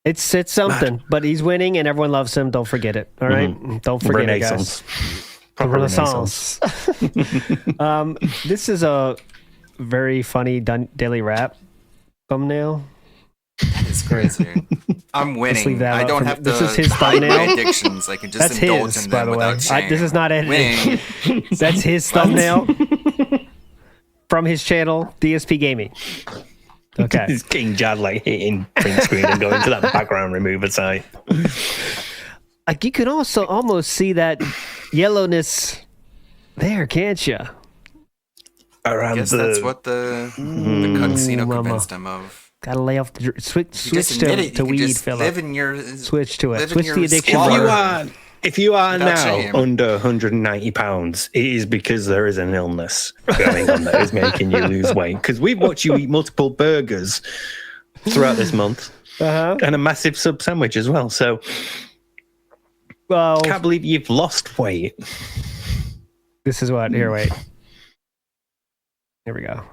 It's something, but he's winning, and everyone loves him. Don't forget it. All right, don't forget it, guys. Renaissance. This is a very funny daily rap thumbnail. It's crazy. I'm winning. I don't have to this is his hide thumbnail. my addictions. I can just indulge in them without shame. This is not editing. That's his thumbnail from his channel, DSP Gaming. Okay. It's King Jad hitting print screen and going to that background remover site. Like you can also almost see that yellowness there, can't you? I guess that's what the casino convinced him of. Gotta lay off the switch to weed, Philip. Switch to it. Switch the addiction. If you are now under £190, it is because there is an illness going on that is making you lose weight. Because we've watched you eat multiple burgers throughout this month and a massive sub sandwich as well. So, can't believe you've lost weight. This is what. Here, wait. Here we go.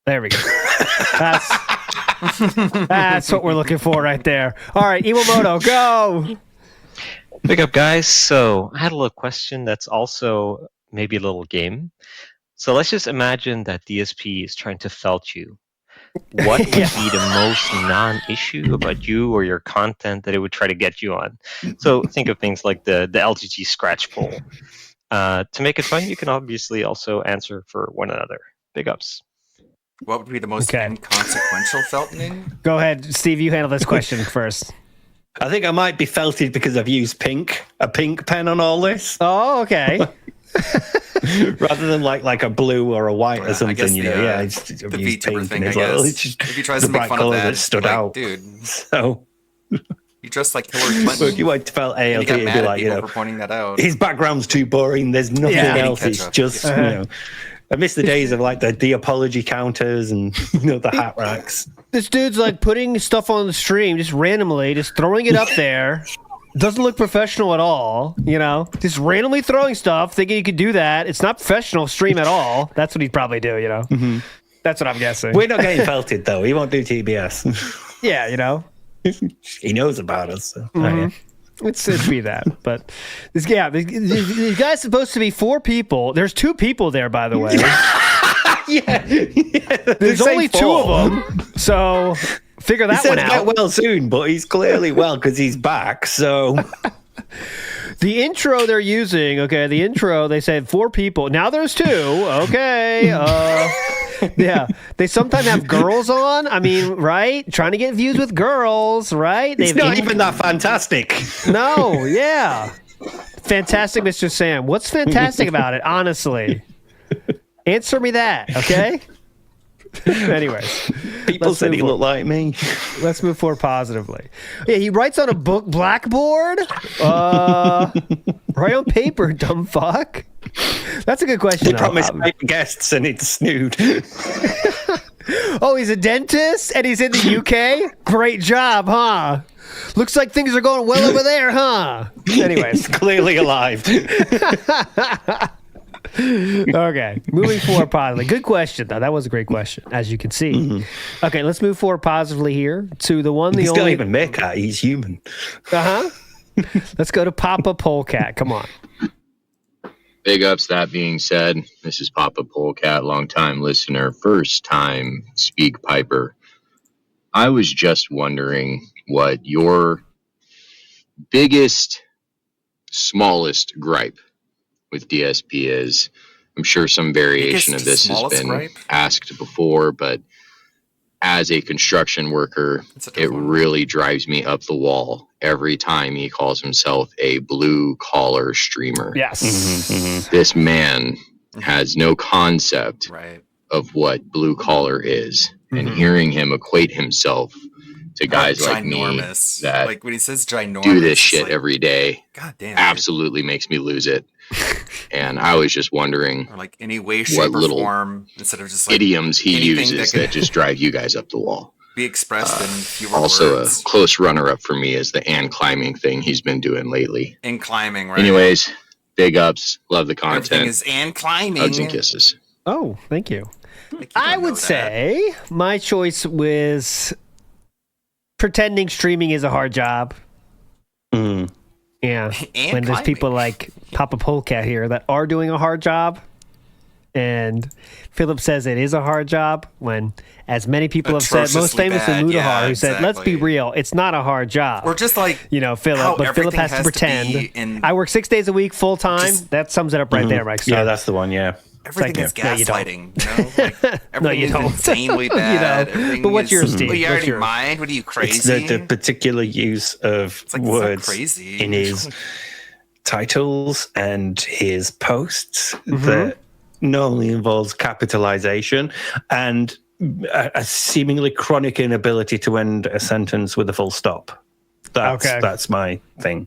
There we go. That's what we're looking for right there. All right, Iwamoto, go. Big up, guys. So I had a little question that's also maybe a little game. So let's just imagine that DSP is trying to felt you. What would be the most non-issue about you or your content that it would try to get you on? So think of things like the LGG scratch poll. To make it fun, you can obviously also answer for one another. Big ups. What would be the most inconsequential felting? Go ahead, Steve. You handle this question first. I think I might be felted because I've used a pink pen on all this. Oh, okay. Rather than like a blue or a white or something, the VTuber thing, I guess. If you try to make fun of that, stood out, dude. So you dressed like Hillary Clinton. If you went to felt ALT, it'd be like, for pointing that out. His background's too boring. There's nothing else. It's just I miss the days of like the apology counters and the hat racks. This dude's like putting stuff on the stream just randomly, just throwing it up there. Doesn't look professional at all, Just randomly throwing stuff, thinking you could do that. It's not professional stream at all. That's what he'd probably do, Mm-hmm. That's what I'm guessing. We're not getting felted though. He won't do TBS. Yeah, He knows about us. So. It'd be that, but this guy's supposed to be 4 people. There's 2 people there, by the way. There's only 2 of them, so figure that one out. Get well soon, but he's clearly well because he's back. So the intro they're using, they said 4 people. Now there's 2. Okay, yeah. They sometimes have girls on. I mean, right? Trying to get views with girls, right? It's not even that fantastic. No, yeah. Fantastic, Mr. Sam. What's fantastic about it, honestly? Answer me that, okay? Anyways. People said he looked like me. Let's move forward positively. Yeah, he writes on a blackboard? Write on paper, dumb fuck. That's a good question. They promised guests and it's snood. Oh, he's a dentist and he's in the UK? Great job, huh? Looks like things are going well over there, huh? Anyways. He's clearly alive. Okay, moving forward positively. Good question, though. That was a great question, as you can see. Mm-hmm. Okay, let's move forward positively here to the one, the He's only. not even meerkat. He's human. Let's go to Papa Polecat. Come on. Big ups. That being said, this is Papa Polecat, longtime listener, first time speak piper. I was just wondering what your biggest, smallest gripe with DSP is. I'm sure some variation of this has been asked before, but as a construction worker, it really drives me up the wall every time he calls himself a blue collar streamer. Yes. This man has no concept of what blue collar is. And hearing him equate himself to guys like me that like when he says ginormous, do this shit every day, God damn, absolutely makes me lose it. And I was just wondering, or like any way, what shape, or little form, instead of just like idioms he anything uses that that could just drive you guys up the wall. be expressed in fewer Also, words. a close runner-up for me is the and climbing thing he's been doing lately. In climbing, right? Anyways, big ups, love the Everything content. is and climbing. Hugs and kisses. Oh, thank you. I would say my choice was pretending streaming is a hard job. Yeah. And when there's climbing. people like Papa Polecat here that are doing a hard job, and Philip says it is a hard job, when as many people have said, most Atrociously famously bad, Mudahar, yeah, who said, let's be exactly. real, it's not a hard job. Or just like, Philip, how but Philip everything has to has to pretend. be in- I work 6 days a week full time. That sums it up right there, Mike. Yeah, that's the one. Yeah. Everything is no, you don't. gaslighting. You know? Like, everything No, you is don't. insanely You bad. know. Everything But what's is, yours, Steve? Well, you What's already yours? mind? What are you, It's crazy? the particular use of like, it's not words crazy. in his titles and his posts that normally involves capitalization and a seemingly chronic inability to end a sentence with a full stop. That's my thing.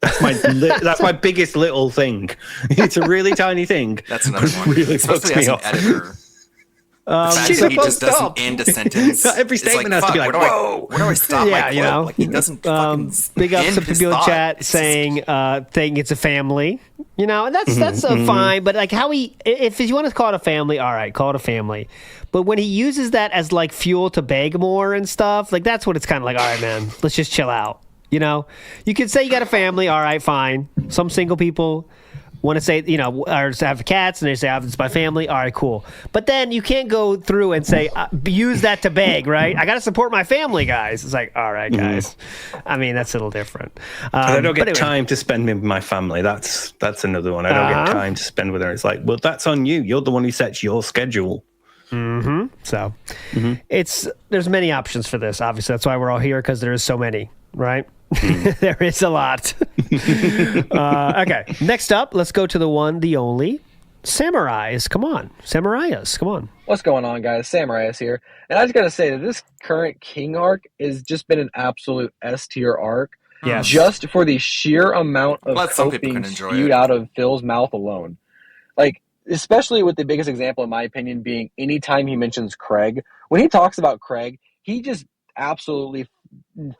That's my biggest little thing. It's a really tiny thing. That's another one. Really Especially fucks as me an off. editor. The fact that he just doesn't end a sentence. Every it's statement like, has to be fuck, like, whoa. Where do I stop Yeah, my you quote? know. Like, he doesn't fucking Big ups end to his people in thought. chat saying it's a family, you know, and that's fine. But like how if you want to call it a family, all right, call it a family. But when he uses that as like fuel to beg more and stuff, like that's what it's kind of like. All right, man, let's just chill out. You know, you could say you got a family, all right, fine. Some single people want to say, you know, or have cats and they say, it's my family. All right, cool. But then you can't go through and say, use that to beg, right? I got to support my family, guys. It's like, all right, guys. I mean, that's a little different. I don't get but anyway. time to spend with my family. That's another one. I don't get time to spend with her. It's like, well, that's on you. You're the one who sets your schedule. So there's many options for this. Obviously, that's why we're all here, because there is so many, right? There is a lot. Okay, next up, let's go to the one, the only, Samurais. Come on, Samuraias. Come on. What's going on, guys? Samuraias here, and I just gotta say that this current King arc has just been an absolute S tier arc. Yes. Just for the sheer amount of But some coke people being can enjoy spewed it. out of Phil's mouth alone. Like, especially with the biggest example, in my opinion, being anytime he mentions Craig. When he talks about Craig, he just absolutely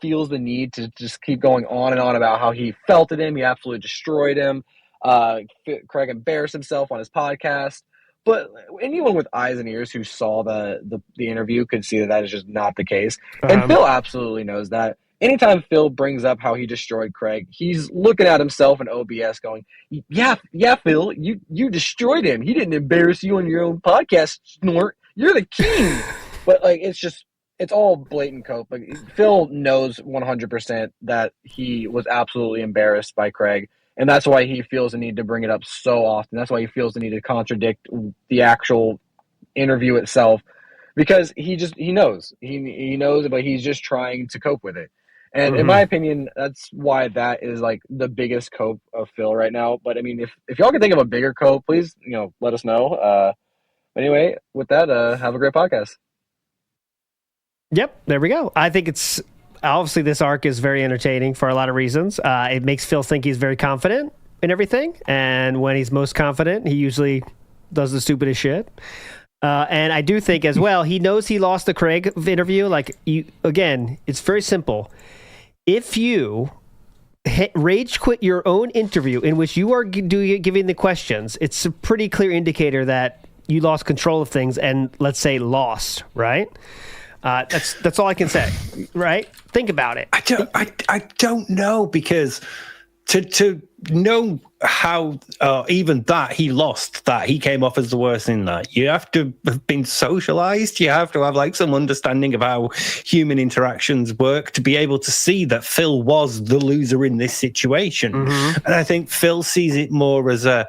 feels the need to just keep going on and on about how he felted him, he absolutely destroyed him. Craig embarrassed himself on his podcast. But anyone with eyes and ears who saw the interview could see that is just not the case. And Phil absolutely knows that. Anytime Phil brings up how he destroyed Craig, he's looking at himself in OBS going, yeah, Phil, you destroyed him. He didn't embarrass you on your own podcast, snort. You're the king. But like, it's all blatant cope. Like, Phil knows 100% that he was absolutely embarrassed by Craig. And that's why he feels the need to bring it up so often. That's why he feels the need to contradict the actual interview itself, because he knows. He knows, but he's just trying to cope with it. And in my opinion, that's why that is like the biggest cope of Phil right now. But I mean, if y'all can think of a bigger cope, please, let us know. Anyway, with that, have a great podcast. Yep, there we go. I think it's obviously this arc is very entertaining for a lot of reasons. It makes Phil think he's very confident in everything, and when he's most confident, he usually does the stupidest shit. And I do think as well, he knows he lost the Craig interview. Like, again, it's very simple. If you rage quit your own interview in which you are giving the questions, it's a pretty clear indicator that you lost control of things and, let's say, lost, right? That's all I can say, right? Think about it. I don't know, because to know how even that he lost, that he came off as the worst in that, you have to have been socialized. You have to have like some understanding of how human interactions work to be able to see that Phil was the loser in this situation. And I think Phil sees it more as a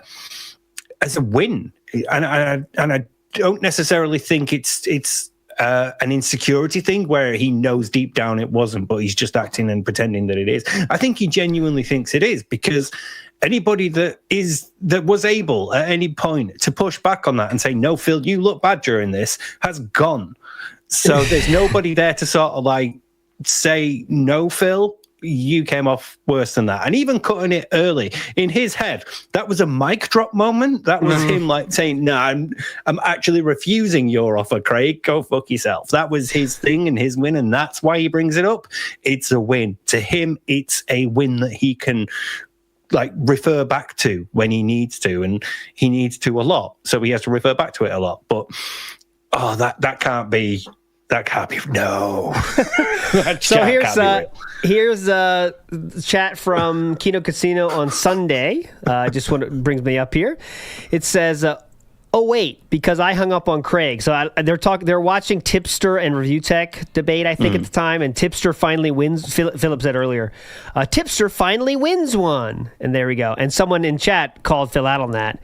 win, and I don't necessarily think it's an insecurity thing where he knows deep down it wasn't, but he's just acting and pretending that it is. I think he genuinely thinks it is, because anybody that was able at any point to push back on that and say, no, Phil, you look bad during this, has gone. So there's nobody there to sort of like say, no, Phil, you came off worse than that. And even cutting it early in his head, that was a mic drop moment. That was him like saying, no, I'm actually refusing your offer, Craig. Go fuck yourself. That was his thing and his win, and that's why he brings it up. It's a win. To him, it's a win that he can like refer back to when he needs to, and he needs to a lot. So he has to refer back to it a lot. But that can't be no. So here's a chat from Kino Casino on Sunday. Just brings me up here. It says, oh wait, because I hung up on Craig. So they're watching Tipster and Review Tech debate, I think, at the time, and Tipster finally wins. Philip said earlier, Tipster finally wins one, and there we go. And someone in chat called Phil out on that,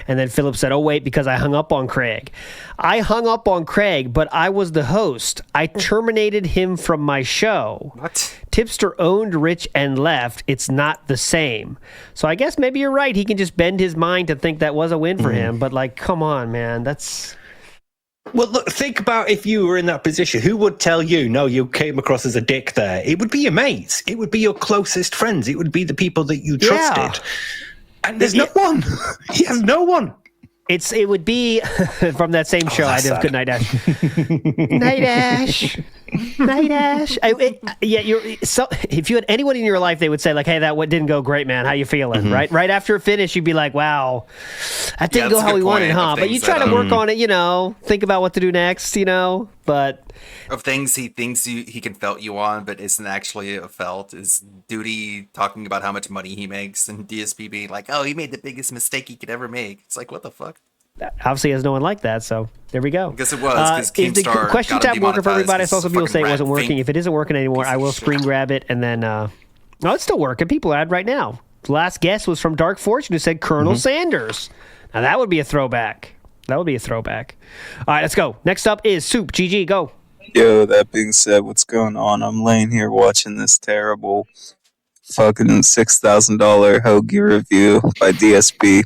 and then Philip said, oh wait, because I hung up on Craig. I hung up on Craig, but I was the host. I terminated him from my show. What? Tipster owned Rich and left. It's not the same. So I guess maybe you're right. He can just bend his mind to think that was a win for him. But like, come on, man. That's... Well, look, think about if you were in that position. Who would tell you, no, you came across as a dick there? It would be your mates. It would be your closest friends. It would be the people that you trusted. And there's no one. He has no one. It would be from that same show I did. Good Night Ash. Night Ash. Night Ash. If you had anyone in your life, they would say like, "Hey, that didn't go great, man. How you feeling?" Right? Right after it finished, you'd be like, "Wow, that didn't go how we wanted, huh?" But you try to work on it, think about what to do next, But of things he thinks he can felt you on, but isn't actually a felt, is Duty talking about how much money he makes, and DSP being like, "Oh, he made the biggest mistake he could ever make." It's like, what the fuck? Obviously, has no one like that, so there we go. I guess it was because Keemstar the question tab working for everybody. I saw some people say it wasn't working. Thing. If it isn't working anymore, I will screen grab it and then. No, it's still working. People add right now. The last guess was from Dark Fortune, who said Colonel Sanders. Now that would be a throwback. All right, let's go. Next up is Soup. GG, go. Yo, that being said, what's going on? I'm laying here watching this terrible fucking $6,000 hoagie review by DSP.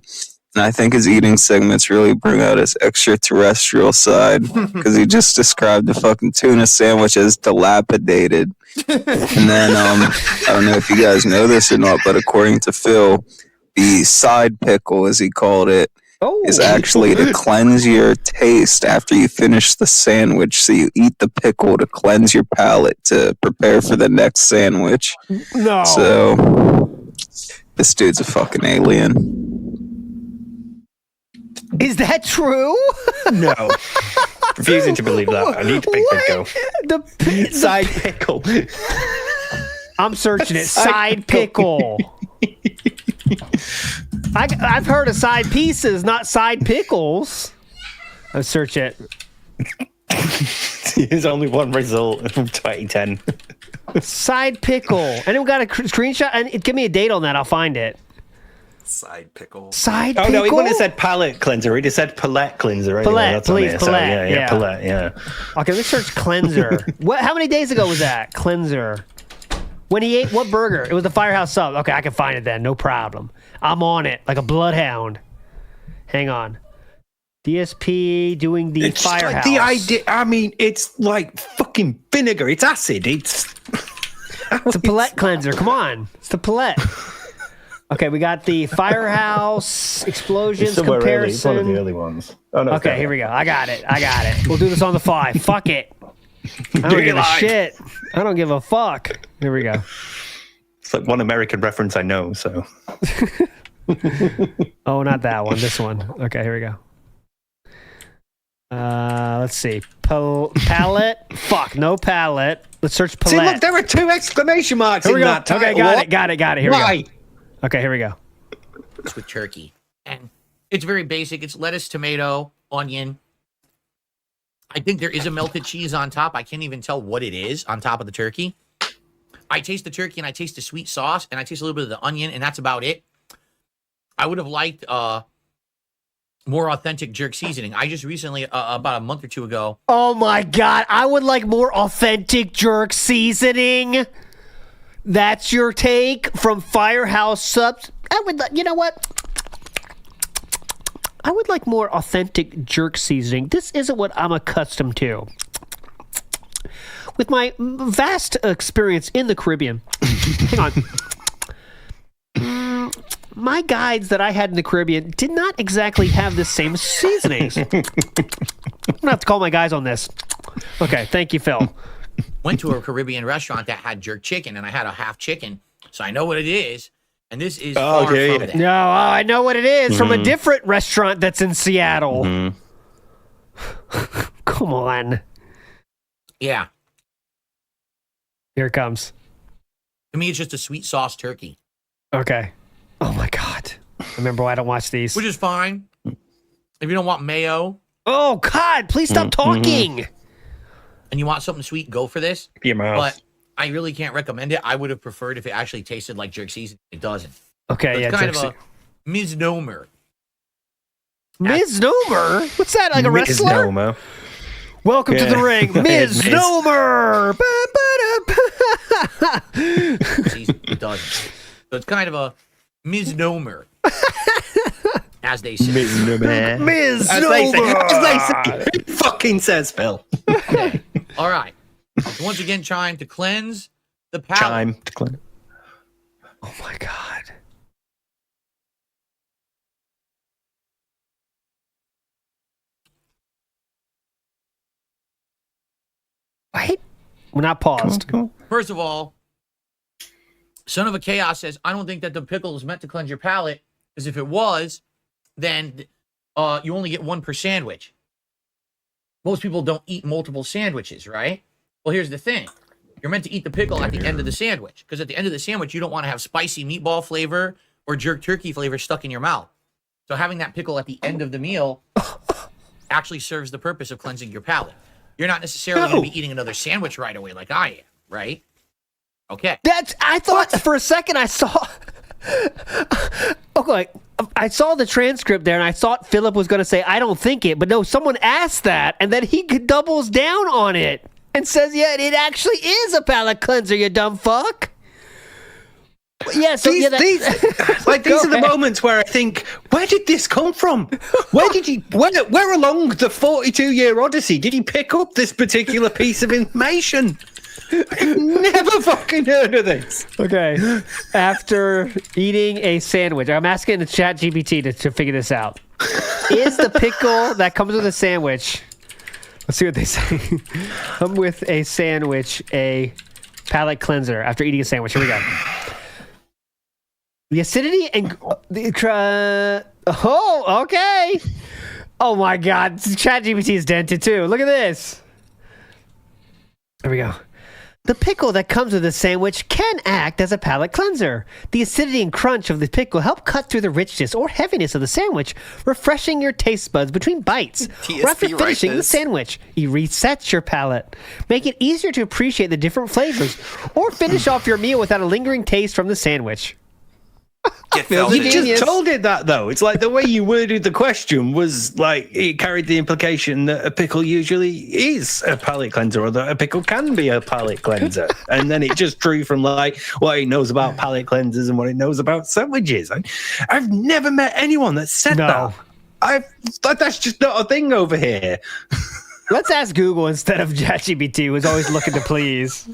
And I think his eating segments really bring out his extraterrestrial side, because he just described the fucking tuna sandwich as dilapidated. And then, I don't know if you guys know this or not, but according to Phil, the side pickle, as he called it, is actually to cleanse your taste after you finish the sandwich. So you eat the pickle to cleanse your palate to prepare for the next sandwich. No. So this dude's a fucking alien. Is that true? No. Refusing to believe that. I need to pick pickle. The side pickle. I'm searching it. Side pickle. I've heard of side pieces, not side pickles. I'll search it. There's only one result from 2010. Side pickle. Anyone got a screenshot? And give me a date on that. I'll find it. Side pickle. Side pickle? Oh, no, he wouldn't have said palate cleanser. He'd have said palette cleanser. Anyway. Palette, please, palette. Yeah, palette, yeah. Okay, let's search cleanser. How many days ago was that? Cleanser. When he ate what burger? It was the Firehouse sub. Okay, I can find it then. No problem. I'm on it like a bloodhound. Hang on. DSP doing the it's Firehouse. Like the idea. I mean, it's like fucking vinegar. It's acid. It's a palette cleanser. Come on. It's the palette. Okay, we got the Firehouse Explosions comparison. It's one of the early ones. Oh, no, okay, here we go. I got it. We'll do this on the fly. Fuck it. I don't give a shit. I don't give a fuck. Here we go. It's like one American reference I know. So. Oh, not that one. This one. Okay, here we go. Let's see. Palette. Fuck, no palette. Let's search palette. See, look, there are 2 exclamation marks Here we in go. that title. Okay, got it. Here Why? we go. Okay, here we go. It's with turkey. And it's very basic. It's lettuce, tomato, onion. I think there is a melted cheese on top. I can't even tell what it is on top of the turkey. I taste the turkey and I taste the sweet sauce and I taste a little bit of the onion, and that's about it. I would have liked more authentic jerk seasoning. I just recently, about a month or two ago. Oh my God. I would like more authentic jerk seasoning. That's your take from Firehouse Subs. You know what? I would like more authentic jerk seasoning. This isn't what I'm accustomed to. With my vast experience in the Caribbean, hang on. My guides that I had in the Caribbean did not exactly have the same seasonings. I'm going to have to call my guys on this. Okay, thank you, Phil. Went to a Caribbean restaurant that had jerk chicken, and I had a half chicken, so I know what it is. And this is far from that. No, I know what it is from a different restaurant that's in Seattle. Come on. Yeah. Here it comes. To me, it's just a sweet sauce turkey. Okay. Oh my God. Remember why I don't watch these. Which is fine. If you don't want mayo. Oh God, please stop talking. And you want something sweet, go for this. Your mouth. But I really can't recommend it. I would have preferred if it actually tasted like jerk seasoning. It doesn't. Okay, So yeah. it's kind of a misnomer. Misnomer? What's that, like a wrestler? Misnomer. Welcome to the ring, Misnomer. It doesn't. So it's kind of a misnomer. As they say. Misnomer. Misnomer. As they say. Who fucking says, Phil? All right. So once again, trying to cleanse the palate. Time to cleanse. Oh my God. Wait. We're not paused. First of all, Son of a Chaos says, I don't think that the pickle is meant to cleanse your palate, because if it was, then you only get one per sandwich. Most people don't eat multiple sandwiches, right? Well, here's the thing. You're meant to eat the pickle at the end of the sandwich, because at the end of the sandwich, you don't want to have spicy meatball flavor or jerk turkey flavor stuck in your mouth. So having that pickle at the end of the meal actually serves the purpose of cleansing your palate. You're not necessarily going to be eating another sandwich right away like I am, right? Okay. I thought for a second I saw... Okay, I saw the transcript there, and I thought Philip was going to say, I don't think it. But no, someone asked that, and then he doubles down on it and says, yeah, it actually is a palate cleanser, you dumb fuck. Yeah, so these are the moments where I think, where did this come from? Where along the 42-year odyssey did he pick up this particular piece of information? I've never fucking heard of this. Okay, after eating a sandwich, I'm asking the ChatGPT to figure this out. Is the pickle that comes with a sandwich, let's see what they say, come with a sandwich a palate cleanser after eating a sandwich? Here we go. The acidity and oh, okay. Oh my God, ChatGPT is dented too. Look at this. There we go. The pickle that comes with a sandwich can act as a palate cleanser. The acidity and crunch of the pickle help cut through the richness or heaviness of the sandwich, refreshing your taste buds between bites. Or after finishing the sandwich, you reset your palate. Make it easier to appreciate the different flavors or finish off your meal without a lingering taste from the sandwich. You just told it that, though. It's like the way you worded the question was like it carried the implication that a pickle usually is a palate cleanser, or that a pickle can be a palate cleanser. And then it just drew from like what it knows about palate cleansers and what it knows about sandwiches. I've never met anyone that said that. That's just not a thing over here. Let's ask Google instead of ChatGPT, who's always looking to please.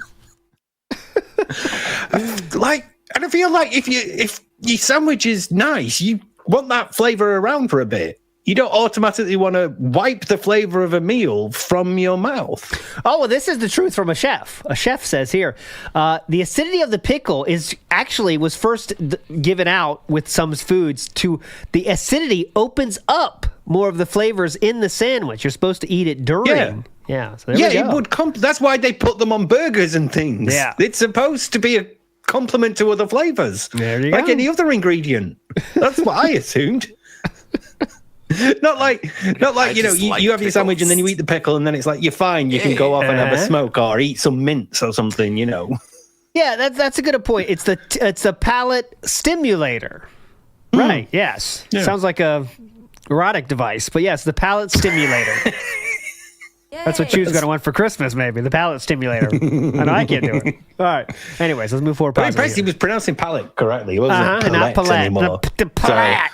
And I feel like if your sandwich is nice, you want that flavor around for a bit. you don't automatically want to wipe the flavor of a meal from your mouth. Oh, well, this is the truth from a chef. A chef says here, the acidity of the pickle was first given out with some foods to the acidity opens up more of the flavors in the sandwich. You're supposed to eat it during. Yeah. So there we go. It would that's why they put them on burgers and things. Yeah. It's supposed to be a complement to other flavors. There you like go. any other ingredient. That's what I assumed. Not like you have your sandwich and then you eat the pickle and then it's like you're fine. You can go off and have a smoke or eat some mince or something. Yeah, that's a good point. It's the palate stimulator, right? Yes, sounds like a erotic device, but yes, the palate stimulator. That's what Chew's going to want for Christmas, maybe the palate stimulator. I know I can't do it. All right. Anyways, let's move forward. But impressed he was pronouncing palate correctly. He wasn't not palate anymore. The palate.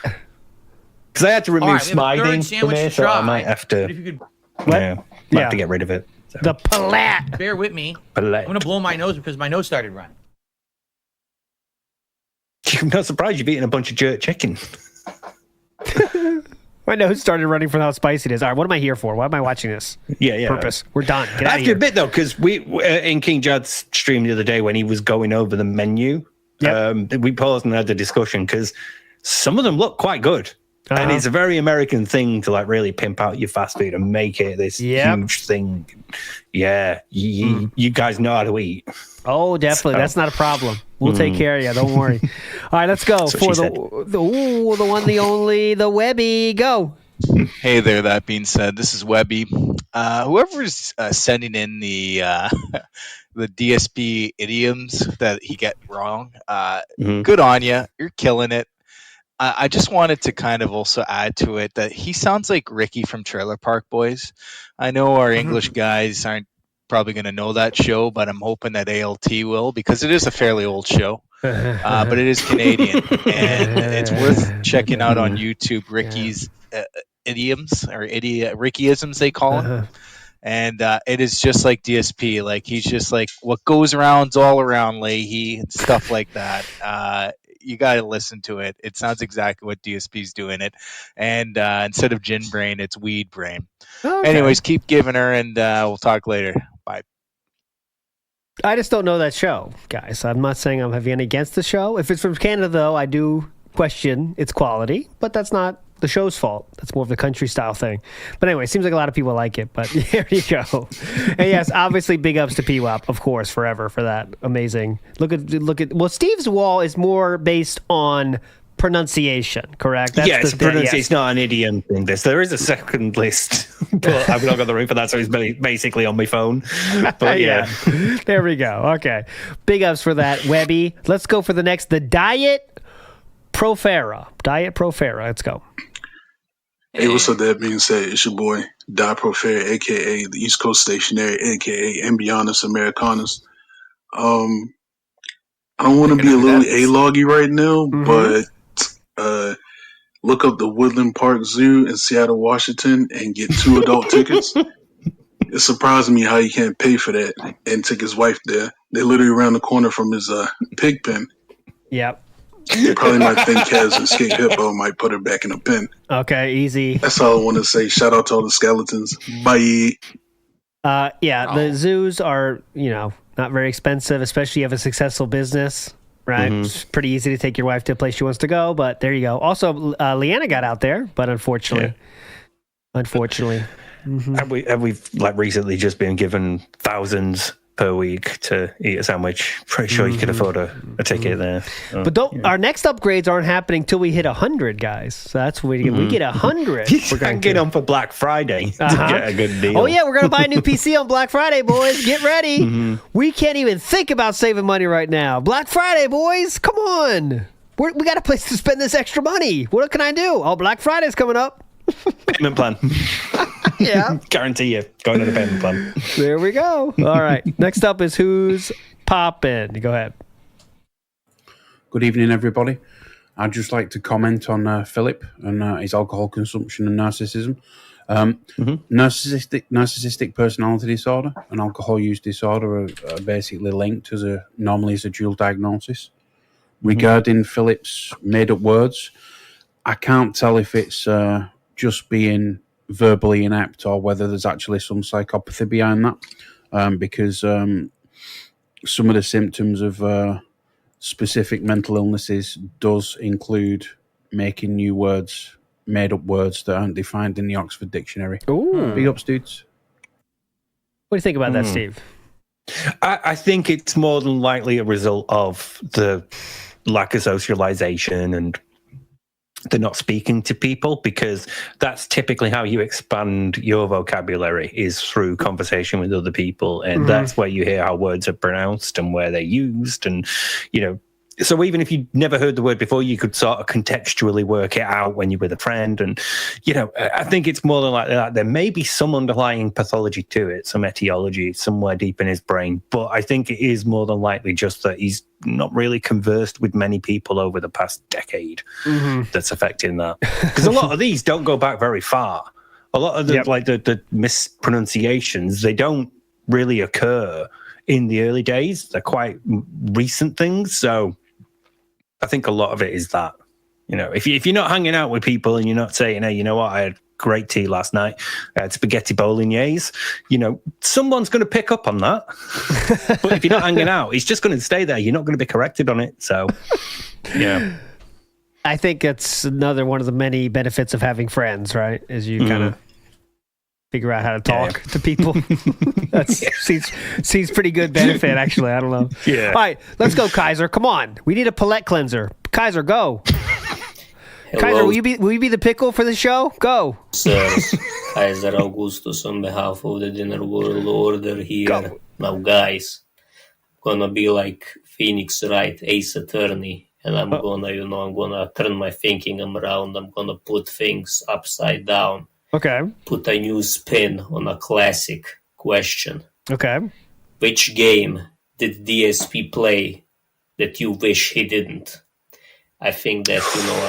Because I had to remove All right, we have a third smiding from sandwich here, to so I try. might have to. But if you could Might have to get rid of it. So. The palate. bear with me, Palate. I'm going to blow my nose because my nose started running. I'm not surprised you've eaten a bunch of jerk chicken. My nose started running from how spicy it is. All right, what am I here for? Why am I watching this? Yeah. Purpose. We're done. Get I out have of to here. admit, though, because we in King Jad's stream the other day when he was going over the menu, we paused and had the discussion because some of them look quite good. And it's a very American thing to really pimp out your fast food and make it this huge thing. Yeah, you guys know how to eat. Oh, definitely. That's not a problem. We'll take care of you. Don't worry. All right, let's go for the one, the only, the Webby. Go. Hey there. That being said, this is Webby. Whoever's sending in the DSP idioms that he get wrong, good on you. You're killing it. I just wanted to kind of also add to it that he sounds like Ricky from Trailer Park Boys. I know our English guys aren't probably going to know that show, but I'm hoping that ALT will because it is a fairly old show, but it is Canadian and it's worth checking out on YouTube. Ricky's idioms or Rickyisms they call them. And it is just like DSP. Like he's just like what goes around's all around, Leahy and stuff like that. You got to listen to it. It sounds exactly what DSP's doing it. And instead of gin brain, it's weed brain. Okay. Anyways, keep giving her, and we'll talk later. Bye. I just don't know that show, guys. I'm not saying I'm having any against the show. If it's from Canada, though, I do question its quality, but that's not the show's fault. That's more of the country style thing. But anyway, it seems like a lot of people like it, but there you go. And yes, obviously big ups to PWAP, of course, forever for that. Amazing. Look at well, Steve's wall is more based on pronunciation, correct? That's it's pronunciation. It's not an idiom thing. There is a second list, but I've not got the room for that, so it's basically on my phone. But yeah. There we go. Okay. Big ups for that, Webby. Let's go for the next, the Diet Profera. Diet Profera. Let's go. Hey, what's up? That being said, it's your boy, Diet Profera, a.k.a. the East Coast Stationary, a.k.a. Ambionus Americanus. I don't want to be a little A-loggy right now, but look up the Woodland Park Zoo in Seattle, Washington, and get 2 adult tickets. It surprised me how he can't pay for that and take his wife there. They're literally around the corner from his pig pen. Yep. They probably might think Kaz and Skate Hippo might put her back in the pen. Okay, easy. That's all I want to say. Shout out to all the skeletons. Bye. The zoos are, not very expensive, especially if you have a successful business, right? It's pretty easy to take your wife to a place she wants to go, but there you go. Also, Leanna got out there, but unfortunately. Have we recently just been given thousands per week to eat a sandwich? Pretty sure you could afford a ticket there. So, but our next upgrades aren't happening till we hit 100, guys. So that's what we get 100. We're going to get on for Black Friday to get a good deal. Oh yeah, we're going to buy a new PC on Black Friday, boys. Get ready. We can't even think about saving money right now. Black Friday, boys. Come on. We got a place to spend this extra money. What can I do? Oh, Black Friday's coming up. Payment plan. Yeah. Guarantee you going to the payment plan. There we go. All right. Next up is Who's Poppin'. Go ahead. Good evening, everybody. I'd just like to comment on Philip and his alcohol consumption and narcissism. Narcissistic personality disorder and alcohol use disorder are basically linked normally as a dual diagnosis. Regarding Philip's made-up words, I can't tell if it's just being verbally inept or whether there's actually some psychopathy behind that. Because some of the symptoms of specific mental illnesses does include making new words, made up words that aren't defined in the Oxford Dictionary. Ooh. Big ups, dudes. What do you think about that, Steve? I think it's more than likely a result of the lack of socialization and they're not speaking to people, because that's typically how you expand your vocabulary, is through conversation with other people. And that's where you hear how words are pronounced and where they're used. And, so even if you'd never heard the word before, you could sort of contextually work it out when you're with a friend. And, I think it's more than likely that there may be some underlying pathology to it, some etiology somewhere deep in his brain. But I think it is more than likely just that he's not really conversed with many people over the past decade that's affecting that. Because a lot of these don't go back very far. A lot of the mispronunciations, they don't really occur in the early days. They're quite recent things. So I think a lot of it is that, if you're not hanging out with people and you're not saying, hey, you know what, I had great tea last night, I had spaghetti bolognese, someone's going to pick up on that. But if you're not hanging out, it's just going to stay there. You're not going to be corrected on it. So, yeah. I think that's another one of the many benefits of having friends, right? Is you kind of figure out how to talk to people. That seems pretty good benefit, actually. I don't know. Yeah. All right, let's go, Kaiser. Come on. We need a palette cleanser. Kaiser, go. Kaiser, will you be the pickle for the show? Go. Sirs, Kaiser Augustus on behalf of the Dinner World Order here. Go. Now, guys, gonna be like Phoenix Wright, Ace Attorney, and I'm gonna turn my thinking around. I'm gonna put things upside down. Okay. Put a new spin on a classic question. Okay. Which game did DSP play that you wish he didn't? I think that,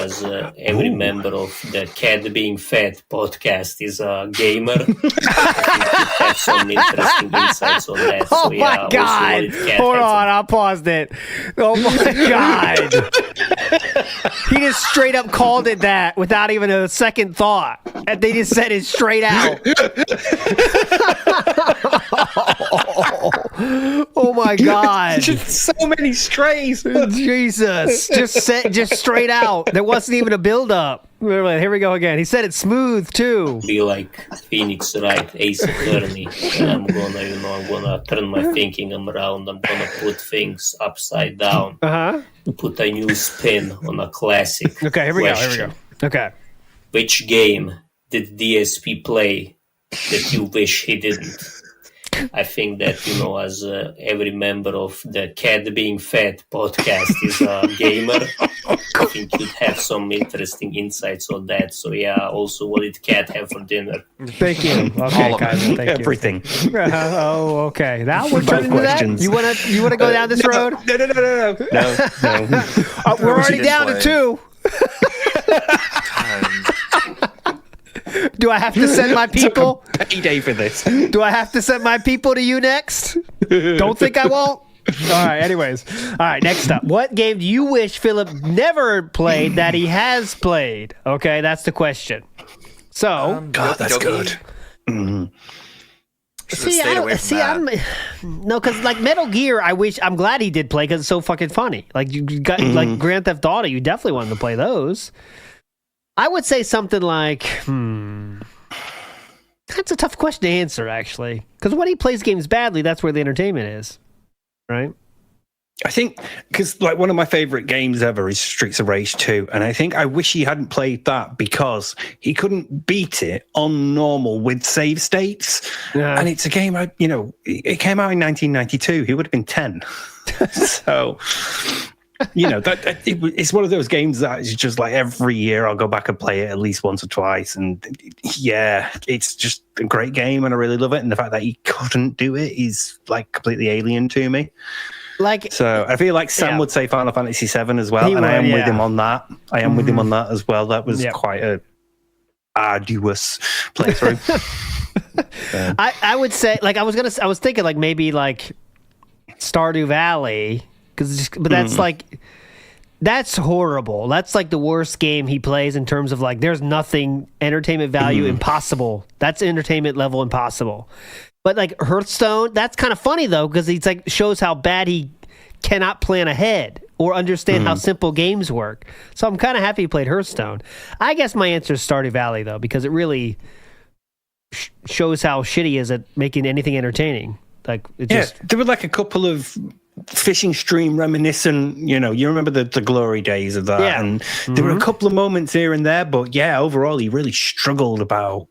as every member of the Cat Being Fed podcast is a gamer, I think you have some interesting insights on that. Oh, so, my God. Hold on, I'll pause it. Oh, my God. He just straight up called it that without even a second thought. And they just said it straight out. Oh, my God. Just so many strays. Jesus. Just straight out. There wasn't even a build-up. Here we go again. He said it smooth, too. Be like Phoenix Wright, Ace Attorney. And I'm gonna turn my thinking around. I'm gonna put things upside down. Put a new spin on a classic. Okay, here we go. Okay. Which game did DSP play that you wish he didn't? I think that, as every member of the Cat Being Fed podcast is a gamer, I think you'd have some interesting insights on that. So, yeah, also what did Cat have for dinner? Thank you. Okay, guys. Thank Everything. You. Oh, okay. Now we're turning to that? You want to go down this road? No. We're already down to 2. Do I have to send my people? Payday for this. Do I have to send my people to you next? Don't think I won't. All right, anyways. All right, next up. What game do you wish Philip never played that he has played? Okay, that's the question. So, God, that's good. No, because like Metal Gear, I'm glad he did play because it's so fucking funny. Like you got like Grand Theft Auto, you definitely wanted to play those. I would say something like, that's a tough question to answer, actually. Because when he plays games badly, that's where the entertainment is, right? I think, because like one of my favorite games ever is Streets of Rage 2, and I think I wish he hadn't played that because he couldn't beat it on normal with save states. Yeah. And it's a game, it came out in 1992. He would have been 10. So... it's one of those games that is just like every year I'll go back and play it at least once or twice. And yeah, it's just a great game and I really love it. And the fact that he couldn't do it is like completely alien to me. So I feel like Sam would say Final Fantasy VII as well. I am with him on that. I am with him on that as well. That was quite a arduous playthrough. I would say like I was thinking like maybe like Stardew Valley. But that's like That's horrible. That's like the worst game he plays in terms of like there's nothing entertainment value impossible. That's entertainment level impossible. But like Hearthstone, that's kind of funny though because he's like shows how bad he cannot plan ahead or understand how simple games work. So I'm kind of happy he played Hearthstone. I guess my answer is Stardew Valley though because it really shows how shitty he is at making anything entertaining. Like there were like a couple of fishing stream reminiscent, you remember the glory days of that. Yeah. And there were a couple of moments here and there, but yeah, overall he really struggled about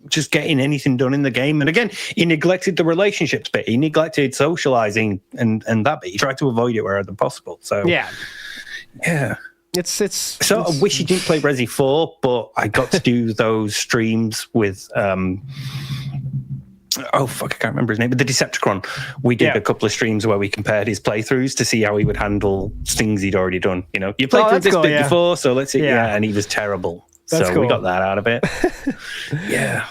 just getting anything done in the game. And again, he neglected the relationships bit. He neglected socializing and that bit. He tried to avoid it wherever possible. So yeah. So I wish he didn't play Resi 4, but I got to do those streams with I can't remember his name, but the Decepticon. We did a couple of streams where we compared his playthroughs to see how he would handle things he'd already done. You played through this bit before, so let's see. Yeah, and he was terrible. That's so cool. We got that out of it. Yeah.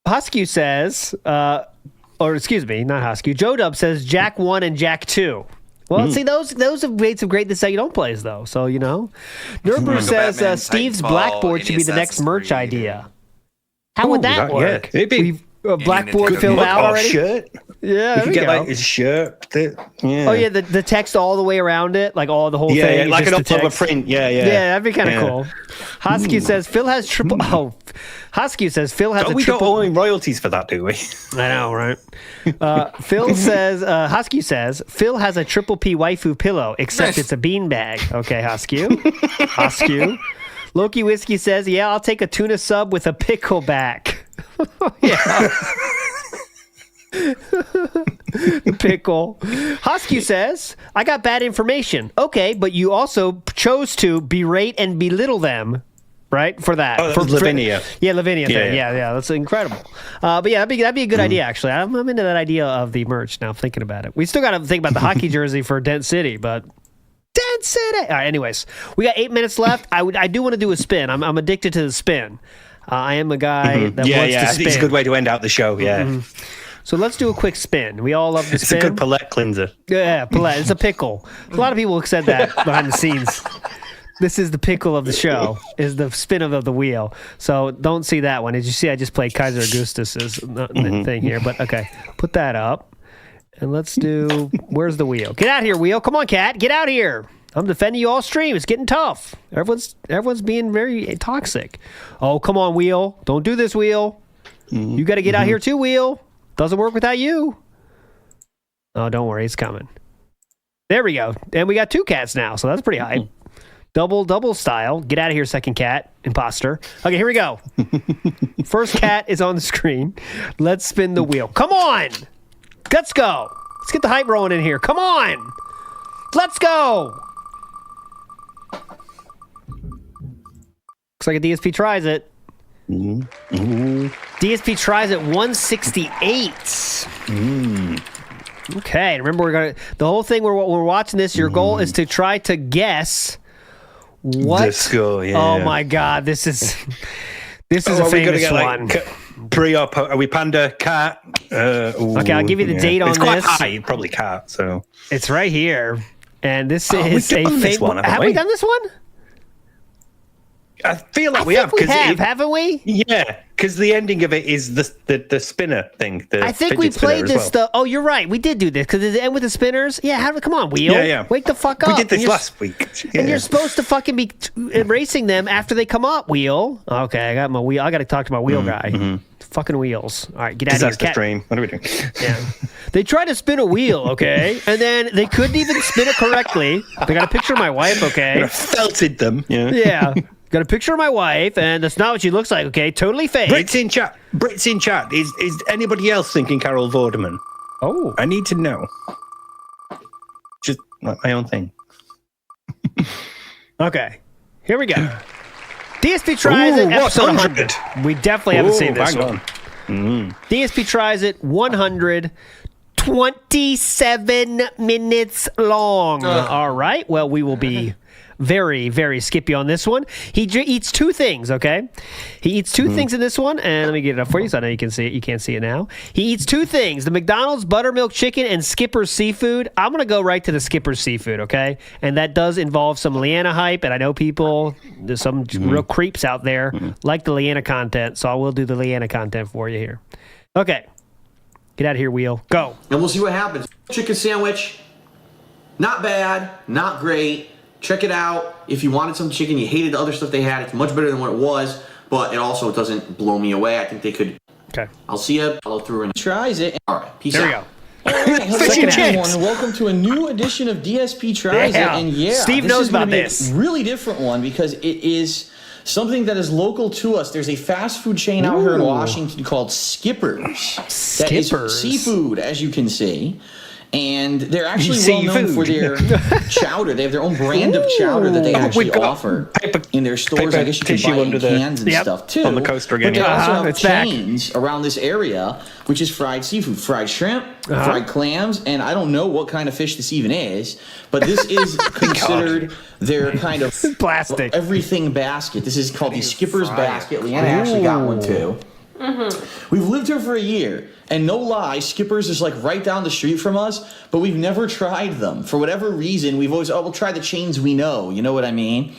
Husky says, or excuse me, not Husky. Joe Dub says Jack 1 and Jack 2. Well, see, those have made some great This How You Don't plays, though. So, Nerber says Steve's Blackboard should be the next merch idea. How would that work? Yeah. We've Blackboard filled out already? Shirt. Yeah, you can get like his shirt. Oh, yeah, the text all the way around it, like all the whole thing. Yeah, like an upload print. Yeah. Yeah, that'd be kind of cool. Hosky says Phil has triple. Hosky says Phil has a we triple. We don't owe him royalties for that, do we? I know, right? Phil says, Hosky says Phil has a triple P waifu pillow, except it's a beanbag. Okay, Hosky. Loki Whiskey says, yeah, I'll take a tuna sub with a pickleback. Yeah. Pickle. Hosky says, I got bad information. Okay, but you also chose to berate and belittle them, right? For that. Oh, Lavinia. Lavinia thing. Yeah. That's incredible. But yeah, that'd be a good idea, actually. I'm into that idea of the merch now, thinking about it. We still got to think about the hockey jersey for Dent City, but... Dent City! All right, anyways, we got 8 minutes left. I do want to do a spin. I'm addicted to the spin. I am a guy that wants to spin. I think it's a good way to end out the show, So let's do a quick spin. We all love the spin. It's a good palette cleanser. Yeah, palette. It's a pickle. A lot of people have said that behind the scenes. This is the pickle of the show, is the spin of the wheel. So don't see that one. As you see, I just played Kaiser Augustus's thing here. But okay, put that up. And let's do, where's the wheel? Get out here, wheel. Come on, cat. Get out here. I'm defending you all stream. It's getting tough. Everyone's being very toxic. Oh, come on, wheel. Don't do this, wheel. You got to get out here too, wheel. Doesn't work without you. Oh, don't worry. It's coming. There we go. And we got 2 cats now, so that's pretty high. Double style. Get out of here, second cat. Imposter. Okay, here we go. First cat is on the screen. Let's spin the wheel. Come on. Let's go. Let's get the hype rolling in here. Come on. Let's go. Looks like a DSP tries it. DSP tries it 168. Okay, remember the whole thing we're watching this. Your goal is to try to guess what the score. Yeah. Oh my God, this is a famous one. Are we panda, cat? Okay, I'll give you the date on it's this. It's quite high, probably cat. So it's right here, and this is a famous one. Have we done this one? I feel like we have, haven't we? Yeah, because the ending of it is the spinner thing. I think we played this stuff. Oh, you're right. We did do this because it end with the spinners. Yeah, come on, wheel. Yeah. Wake the fuck up. We did this last week. Yeah. And you're supposed to fucking be erasing them after they come up, wheel. Okay, I got my wheel. I got to talk to my wheel guy. Fucking wheels. All right, get out of here. Disaster stream. What are we doing? Yeah. They tried to spin a wheel, okay? And then they couldn't even spin it correctly. They got a picture of my wife, okay? I felted them. Yeah. Got a picture of my wife, and that's not what she looks like, okay? Totally fake. Brits in chat. Is anybody else thinking Carol Vorderman? Oh. I need to know. Just like my own thing. Okay. Here we go. DSP tries it, episode 100. We definitely haven't seen this one. DSP tries it 127 minutes long. All right. Well, we will be very, very skippy on this one. He eats 2 things, okay? He eats 2 things in this one, and let me get it up for you so I know you can see it. You can't see it now. He eats 2 things, the McDonald's buttermilk chicken and Skipper's seafood. I'm going to go right to the Skipper's seafood, okay? And that does involve some Leanna hype, and I know there's some real creeps out there like the Leanna content, so I will do the Leanna content for you here. Okay. Get out of here, Wheel. Go. And we'll see what happens. Chicken sandwich, not bad, not great. Check it out. If you wanted some chicken, you hated the other stuff they had, it's much better than what it was, but it also doesn't blow me away. I think they could. Okay. I'll see you. Follow through and tries it. All right. Peace out. There we go. Hello, everyone, and welcome to a new edition of DSP Tries It. And Steve knows about this. A really different one because it is something that is local to us. There's a fast food chain out here in Washington called Skipper's. That is seafood, as you can see. And they're actually well known for their chowder. They have their own brand of chowder that they actually offer in their stores. I guess you can buy it in cans and stuff too. On the coaster again. But they also have chains around this area, which is fried seafood, fried shrimp, fried clams, and I don't know what kind of fish this even is, but this is considered their kind of plastic everything basket. This is called the Skipper's basket. Leanna actually got one too. We've lived here for a year, and no lie, Skipper's is like right down the street from us, but we've never tried them. For whatever reason, we've always, we'll try the chains we know, you know what I mean?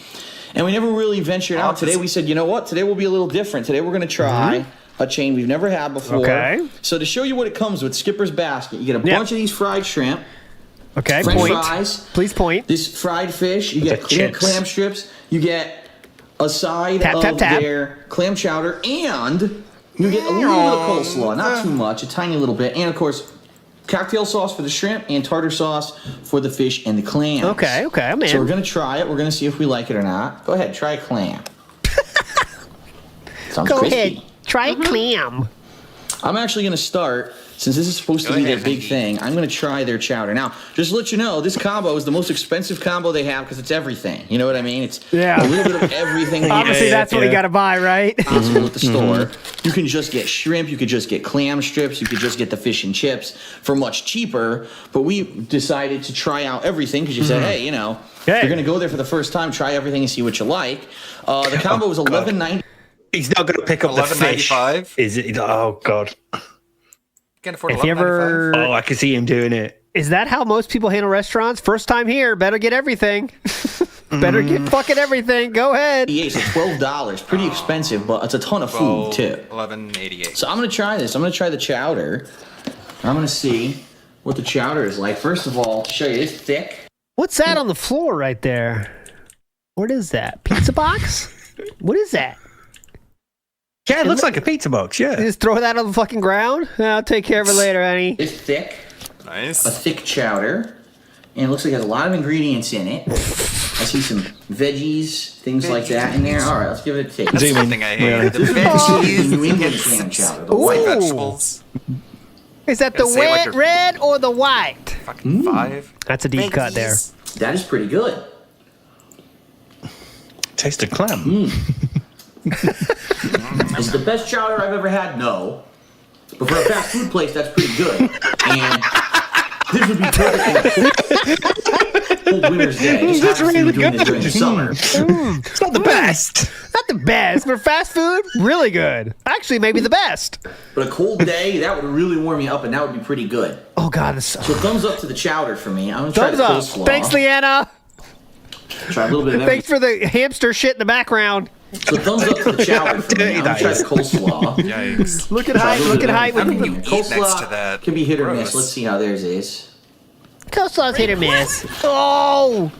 And we never really ventured out. Today we said, you know what, today will be a little different. Today we're going to try a chain we've never had before. Okay. So to show you what it comes with, Skipper's basket, you get a bunch of these fried shrimp. Okay, French fries. Please point. This fried fish, you get clam strips, you get a side of their clam chowder, and you get a little bit of coleslaw, not too much, a tiny little bit, and of course, cocktail sauce for the shrimp and tartar sauce for the fish and the clams. Okay, I'm in. So we're gonna try it. We're gonna see if we like it or not. Go ahead, try a clam. Sounds Go crispy. ahead, try a clam. I'm actually gonna start. Since this is supposed to be their big thing, I'm going to try their chowder. Now, just to let you know, this combo is the most expensive combo they have because it's everything. You know what I mean? It's a little bit of everything. Obviously, that's what we got to buy, right? Possible at the store. You can just get shrimp. You could just get clam strips. You could just get the fish and chips for much cheaper. But we decided to try out everything because you said, hey, you know, if you're going to go there for the first time, try everything and see what you like. The combo was $11.90. He's not going to pick up the fish. Is it? Oh, God. Can't afford if you ever, I can see him doing it. Is that how most people handle restaurants? First time here, better get everything. Better get fucking everything. Go ahead. Yeah, so $12. Pretty expensive, but it's a ton of food too. $11.88. So I'm gonna try this. I'm gonna try the chowder. I'm gonna see what the chowder is like. First of all, to show you, it's thick. What's that on the floor right there? What is that? Pizza box? What is that? Yeah, it looks like a pizza box, yeah. You just throw that on the fucking ground? I'll take care of it later, honey. It's thick. Nice. A thick chowder. And it looks like it has a lot of ingredients in it. I see some veggies, things like that in there. All right, let's give it a taste. That's something I hate. The This is veggies. the New England clam chowder. The White white vegetables. Is that the Gotta say it like wet, you're- red, or the white? Fucking 5. That's a deep cut there. That is pretty good. Taste of clam. Is it the best chowder I've ever had? No. But for a fast food place, that's pretty good. And this would be perfect for cold winter's day. Just have really doing this during the summer. It's not the best. Not the best, but fast food, really good. Actually, maybe the best. But a cold day, that would really warm you up, and that would be pretty good. Oh, God. So thumbs up to the chowder for me. I'm going to try Thumbs the up. coleslaw. Thanks, Leanna. Try a little bit of everything. Thanks for the hamster shit in the background. So thumbs up to the chowder for me. I'm going to try the coleslaw. Yikes. Look at height. Look at height. How can you eat Coleslaw next to that? can be hit or miss. Gross. Let's see how theirs is. Coleslaw's hit or miss. Oh!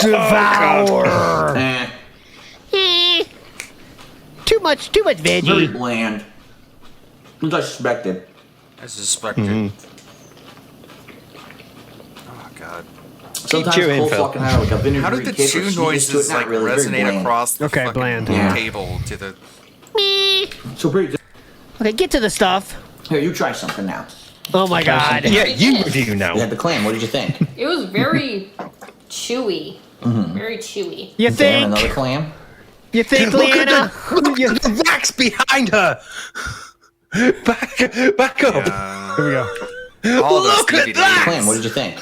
Devour. Too much Very veggie. bland. As I suspected. I suspected. Oh, God. Sometimes chewing, coleslaw Phil. can have like a vinegary How did the kick or chew sweetness to it. noises Not like really, very resonate bland. across the Okay, fucking bland. table to the... So pretty good. Okay, get to the stuff. Here, you try something now. Oh, my God. Yeah, you review now. You had the clam. What did you think? It was very chewy. Very chewy. You Dan, think? another clam? You think, Look at Leanna? the racks behind her. Back up. Yeah. Here we go. All those Look at DVDs. that! Clam. What did you think?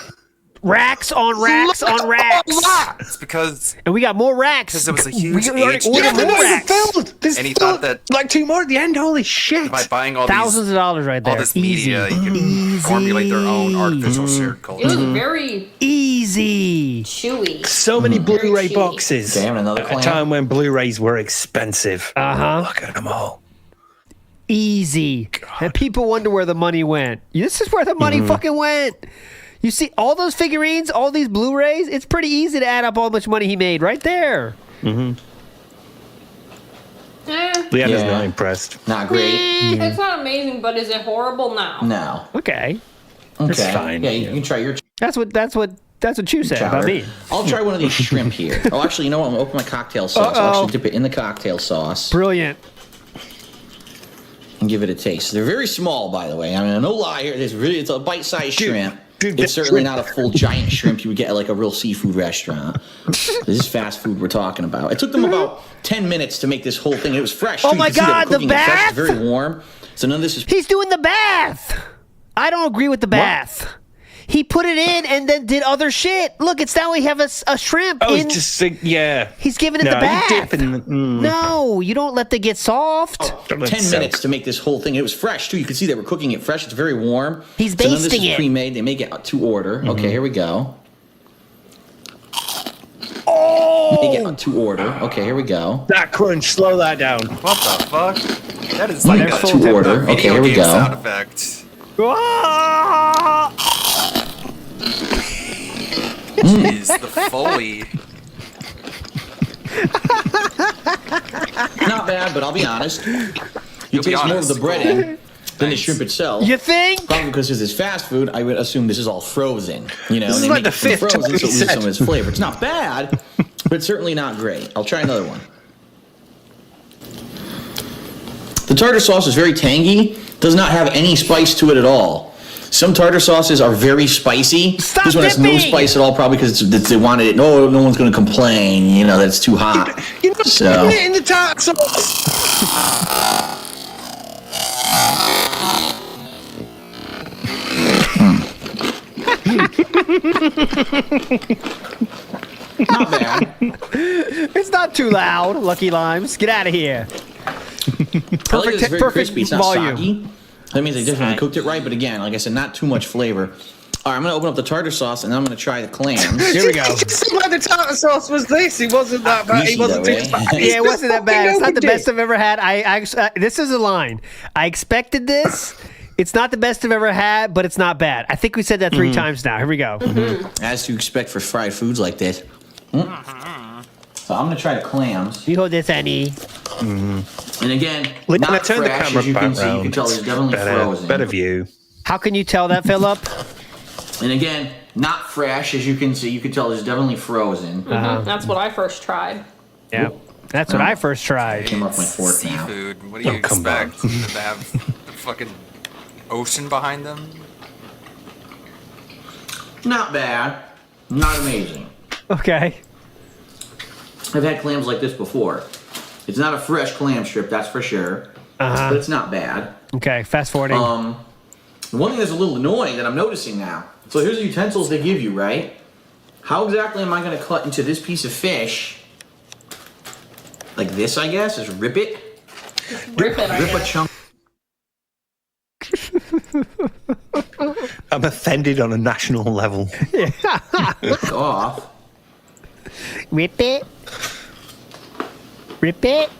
Racks on racks on racks. It's because And we got more racks. Because it was a huge age ordered difference. more racks. And he thought that like 2 more at the end. Holy shit! by buying all Thousands of dollars right there. all this media, you can formulate their own artificial shared It was culture. very easy. chewy. So many Blu-ray chewy. boxes. Damn, another At a clam. time when Blu-rays were expensive. Look at them all. Easy. And people wonder where the money went. This is where the money fucking went. You see all those figurines, all these Blu-rays, it's pretty easy to add up how much money he made right there. Mm-hmm. Leanna's Yeah. not impressed. Not great. It's not amazing, but is it horrible? No. No. Okay. Okay. It's fine. Yeah, you can try your That's what you said chowder. about me. I'll try one of these shrimp here. Oh, actually, you know what? I'm gonna open my cocktail sauce. I'll actually dip it in the cocktail sauce Brilliant. and give it a taste. They're very small, by the way. I mean, no lie here. It's a bite-sized shrimp. dude, It's that certainly shrimp- not a full giant shrimp you would get at like a real seafood restaurant. This is fast food we're talking about. It took them about 10 minutes to make this whole thing. It was fresh. Oh too. You my can see they were God, the cooking it fresh. bath? It's very warm. So none of this is. He's doing the bath. I don't agree with the bath. He put it in and then did other shit. Look, it's now we have a shrimp Oh, in. it's just yeah. He's giving it No, the you bath. dip in the- No, you don't let them get soft. 10 minutes to make this whole thing. It was fresh too. You can see they were cooking it fresh. It's very warm. He's So none of this basting is it. pre-made. They make it to order. Okay, here we go. Make it to order. Okay, here we go. That crunch, slow that down. What the fuck? That is like a To order. Okay, video here we game go. sound effect. Jeez, the Foley. Not bad, but I'll be honest. You You'll be taste more of honest. the breading than the shrimp itself. You think? Probably because this is fast food, I would assume this is all frozen. You know, This and is they like make the it from fifth frozen, time so it we loses said. some of its flavor. It's not bad, but it's certainly not great. I'll try another one. The tartar sauce is very tangy, does not have any spice to it at all. Some tartar sauces are very spicy. Stop This one has no dipping! spice at all, probably because they wanted it. No one's going to complain, you know, that it's too hot. You're not So- putting it in the tartar sauce. Not bad. It's not too loud, Lucky Limes. Get out of here. I like that it's Perfect, very perfect crispy. It's not volume. soggy. That means they definitely cooked it right. But again, like I said, not too much flavor. All right, I'm gonna open up the tartar sauce and then I'm gonna try the clams. Here we go. Why the tartar sauce was this? It wasn't that bad. Greasy It wasn't though, too eh? spicy. Yeah, it wasn't that bad. It's not the Fucking best I've ever had. This is a line. I expected this. It's not the best I've ever had, but it's not bad. I think we said that 3 times now. Here we go. As you expect for fried foods like this. So I'm gonna try the clams. You hold this, Annie. And again, Look, not I turned the fresh, camera as you can back see. You can round. tell it's definitely frozen. Better view. How can you tell that, Philip? And again, not fresh, as you can see. You can tell it's definitely frozen. That's what I first tried. Yeah. That's what I first tried. Came off my fork now. Seafood. What do you come expect? Them to have the fucking ocean behind them? Not bad. Not amazing. Okay. I've had clams like this before. It's not a fresh clam strip, that's for sure. But it's not bad. Okay, fast forwarding. One thing that's a little annoying that I'm noticing now. So here's the utensils they give you, right? How exactly am I going to cut into this piece of fish? Like this, I guess? Just rip it? Rip it, I Rip a guess. chunk. I'm offended on a national level. off. Rip it. Rip it.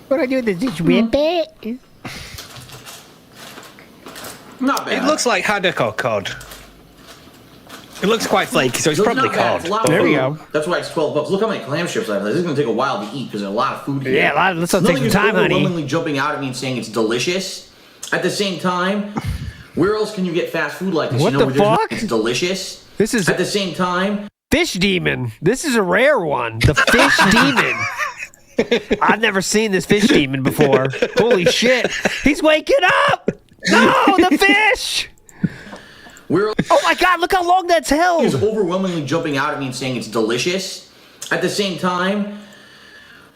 What do I do with this? Just rip it? Not bad. It looks like haddock or cod. It looks quite flaky, so it's probably not bad. cod. It's a lot of There we food. go. That's why it's $12. Look how many clam strips I have. This is going to take a while to eat because there's a lot of food here. Yeah, let's take Nothing some is time, honey. overwhelmingly jumping out at me and saying it's delicious. At the same time, where else can you get fast food like this? What you know, the where there's no- fuck? It's delicious. This is At the same time, Fish Demon. This is a rare one. The Fish Demon. I've never seen this Fish Demon before. Holy shit. He's waking up! No, the fish! where Oh my god, look how long that's is held! overwhelmingly jumping out at me and saying it's delicious. At the same time,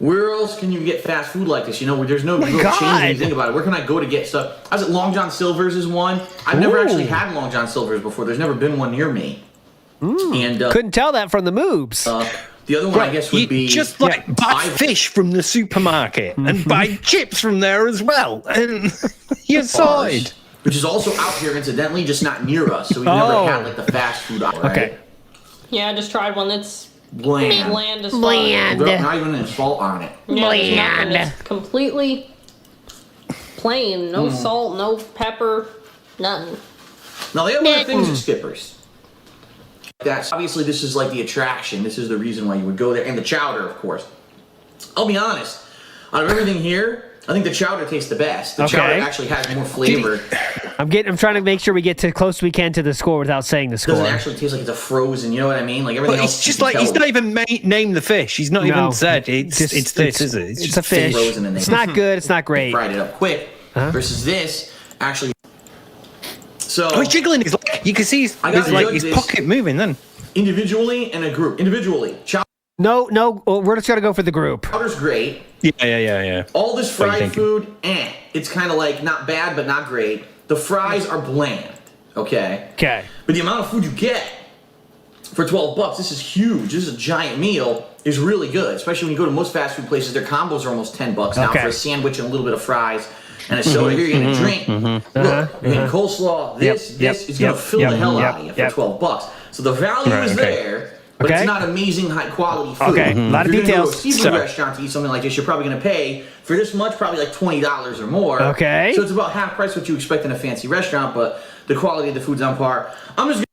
Where else can you get fast food like this? You know, where there's no real change when you think about it. Where can I go to get stuff? I was at Long John Silver's is one. I've never actually had Long John Silver's before. There's never been one near me. And couldn't tell that from the moves. The other one, I guess, would be just like buy fish from the supermarket and buy chips from there as well, and you're sorted. Which is also out here, incidentally, just not near us. So we've never had like the fast food. Right? Okay. Yeah, I just tried one that's bland. Bland as fuck. Not even any salt on it. Yeah, there's nothing. It's completely plain. No salt, no pepper, nothing. Now they have other things at Skipper's. That's obviously this is like the attraction. This is the reason why you would go there, and the chowder, of course. I'll be honest. Out of everything here, I think the chowder tastes the best. The chowder actually has more flavor. I'm trying to make sure we get to close as we can to the score without saying the score. It doesn't actually taste like it's a frozen. You know what I mean? Like everything else. It's just like he's not even named the fish. He's not even said it's this, is it? It's a fish. It's not good. It's not great. Fried it up quick. Versus this, actually. So he's jiggling his leg. You can see his pocket moving then. Individually and a group. Individually. No. We're just gonna go for the group. Chowder's great. Yeah. All this fried food, it's kind of like not bad, but not great. The fries are bland. Okay. But the amount of food you get for $12, this is huge. This is a giant meal. Is really good, especially when you go to most fast food places. Their combos are almost $10 now for a sandwich and a little bit of fries. And a soda. Here you're getting a drink. Look, you're getting coleslaw. This is going to fill the hell out of you for $12. So the value is there, but it's not amazing high quality food. Okay, a lot of If you're gonna details. go to a seafood restaurant to eat something like this, you're probably going to pay for this much, probably like $20 or more. Okay. So it's about half price what you expect in a fancy restaurant, but the quality of the food's on par. I'm just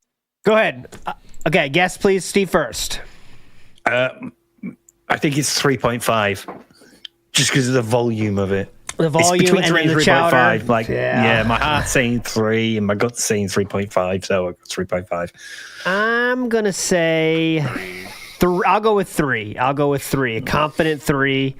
Go ahead. Okay, guess please, Steve first. I think it's 3.5, just because of the volume of it. The volume it's between and 3 and the 3.5. chowder. Like, my heart's saying 3 and my gut's saying 3.5, so I got 3.5. I'm gonna say I'll go with 3. A confident 3.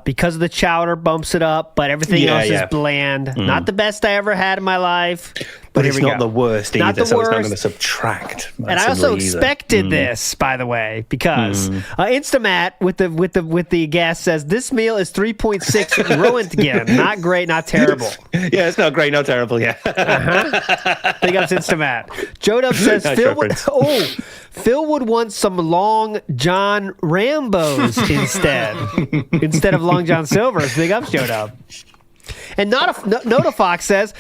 Because of the chowder bumps it up, but everything else is bland. Not the best I ever had in my life. But here it's we not go. the worst Not either, the so worst. it's not going to subtract. And I also expected this, by the way, because Instamat with the guess says this meal is 3.6 ruined again. Not great, not terrible. Yeah, it's not great, not terrible. Yeah. Big ups Instamat. Joe Dub says Phil would want some Long John Rambos instead of Long John Silver's. Big ups, Joe Dub. And Notafox says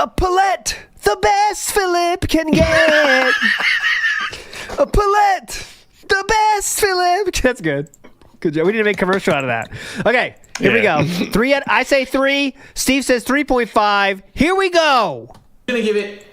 a Palette, the best Philip can get. A Palette, the best Philip. That's good. Good job. We need to make a commercial out of that. Okay, here we go. I say 3. Steve says 3.5. Here we go. I'm going to give it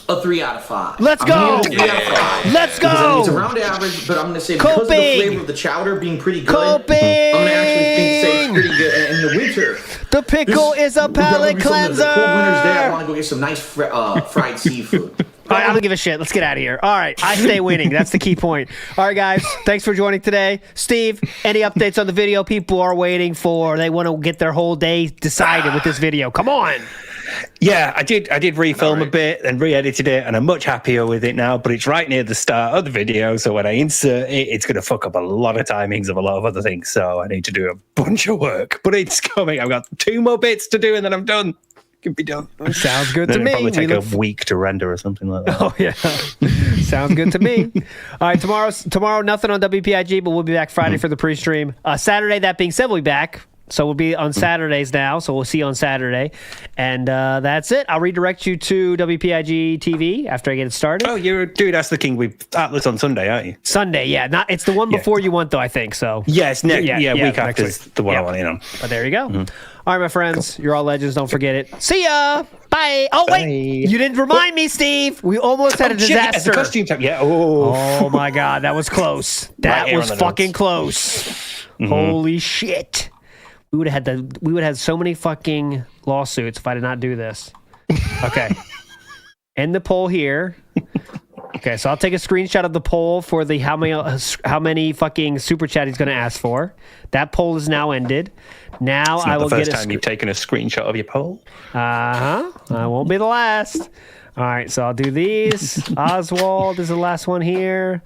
a 3 out of 5. Let's go. 3 out of 5. Let's go. Because, I mean, it's around average, but I'm going to say because of the flavor of the chowder being pretty good, I'm going to actually say it's pretty good. And in the winter, the pickle is a palate cleanser. The cold winter's day, I want to go get some nice fried seafood. All right, I don't give a shit. Let's get out of here. All right, I stay winning. That's the key point. All right, guys, thanks for joining today. Steve, any updates on the video people are waiting for? They want to get their whole day decided with this video. Come on. Yeah, I did refilm a bit and re-edited it, and I'm much happier with it now, but it's right near the start of the video, so when I insert it, it's going to fuck up a lot of timings of a lot of other things, so I need to do a bunch of work, but it's coming. I've got 2 more bits to do, and then I'm done. Can be done. Sounds good to me. It'll probably take a week to render or something like that. Oh, yeah. Sounds good to me. All right, tomorrow, nothing on WPIG, but we'll be back Friday for the pre-stream. Saturday, that being said, we'll be back. So we'll be on Saturdays now, so we'll see you on Saturday. And that's it. I'll redirect you to WPIG TV after I get it started. Oh, you're Dude, that's the King with Atlas on Sunday, aren't you? Sunday, yeah. It's the one before you want, though, I think. So Yes, week after is the one I want in on. But there you go. All right, my friends. You're all legends. Don't forget it. See ya. Bye. Oh, wait. You didn't remind me, Steve. We almost had a disaster. Shit, the costume time. Yeah. Oh, my God. That was close. That was fucking close. Holy shit. We would have had so many fucking lawsuits if I did not do this. Okay. End the poll here. Okay, so I'll take a screenshot of the poll for the how many fucking super chat he's going to ask for. That poll is now ended. Now it's I will the first get time you've taken a screenshot of your poll. I won't be the last. All right, so I'll do these. Oswald is the last one here.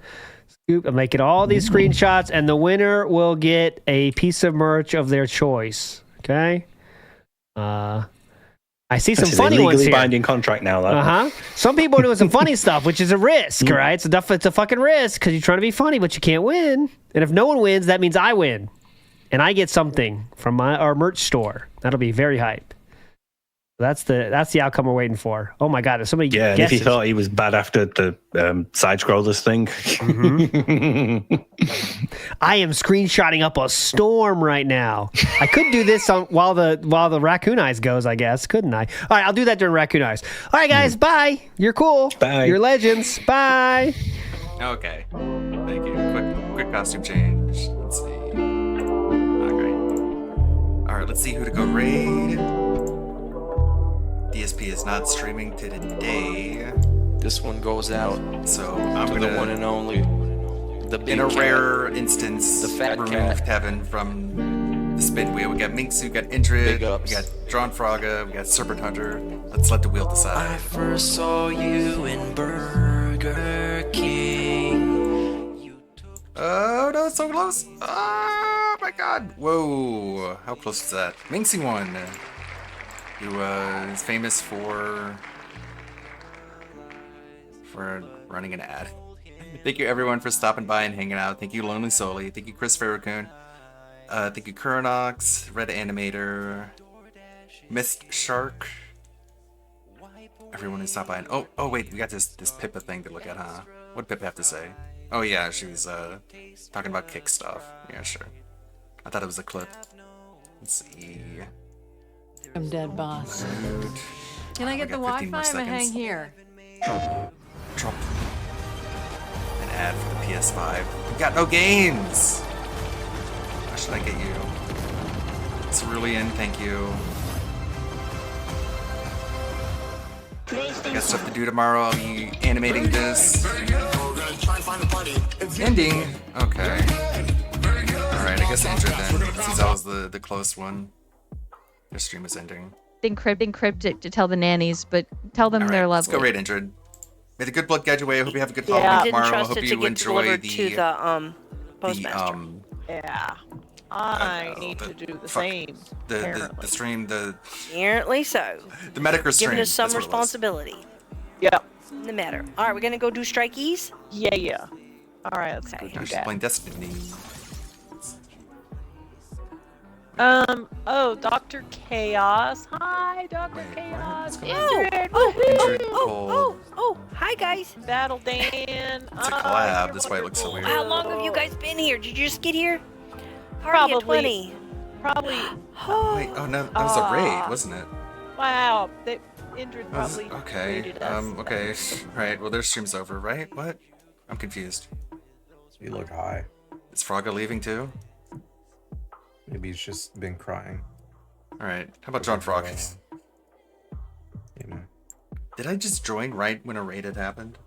I'm making all these screenshots, and the winner will get a piece of merch of their choice. Okay. I see some funny ones here. Binding contract now. Some people are doing some funny stuff, which is a risk, right? It's a fucking risk because you're trying to be funny, but you can't win. And if no one wins, that means I win, and I get something from our merch store. That'll be very hype. That's the outcome we're waiting for. Oh my god! If somebody and if you thought he was bad after the side scrollers thing, I am screenshotting up a storm right now. I could do this while the Raccoon Eyes goes, I guess, couldn't I? All right, I'll do that during Raccoon Eyes. All right, guys, bye. You're cool. Bye. You're legends. Bye. Okay. Thank you. Quick costume change. Let's see. Okay. All right, let's see who to go raid. DSP is not streaming today. This one goes out. So I'm gonna the one and only. The big in a cat, rare instance, the fat remove cat. Tevin from the spin wheel. We got Minxu, we got Indrid, we got Drawn Fraga, we got Serpent Hunter. Let's let the wheel decide. I first saw you in Burger King. Oh no, it's so close! Oh my god! Whoa, how close is that? Minxu won. Who is famous for running an ad. Thank you everyone for stopping by and hanging out. Thank you Lonely Soli. Thank you Chris Farrakhan. Thank you Kuranox, Red Animator, Mist Shark. Everyone who stopped by and oh wait, we got this Pippa thing to look at, huh? What did Pippa have to say? Oh yeah, she was talking about kick stuff. Yeah, sure. I thought it was a clip. Let's see. I'm dead, boss. Dude. Can I get the Wi-Fi? I'm gonna hang here. Drop an ad for the PS5. We got no games! How should I get you? Cerulean, thank you. I got stuff to do tomorrow. I'll be animating this. Ending? Okay. Alright, I guess Andrew then, since that was the close one. Your stream is ending. Encrypt it to tell the nannies, but tell them they're Let's lovely. go raid Indrid. May the good blood guide your way. I hope you have a good Yeah, I Halloween didn't tomorrow. I trust hope it to you get enjoy delivered to the postmaster. Yeah, I need to do the same. The stream, Apparently so. the Medicare stream. Giving us some that's what it was. responsibility. Yep. No matter. All right, we're gonna go do strikeys. Yeah. All right, let's go I'm do just that. playing Destiny. Oh, Dr. Chaos. Hi, Dr. Chaos. Indrid. Oh, hi guys. Battle Dan. It's a collab. That's why it looks so weird. How long have you guys been here? Did you just get here? Party at 20. Probably. Wait, oh no, that was a raid, wasn't it? Wow. Indrid That was- probably okay. raided us. Okay. Right. Well, their stream's over, right? What? I'm confused. You look high. Is Fraga leaving too? Maybe he's just been crying. All right. How about John Frog? You know. Did I just join right when a raid had happened?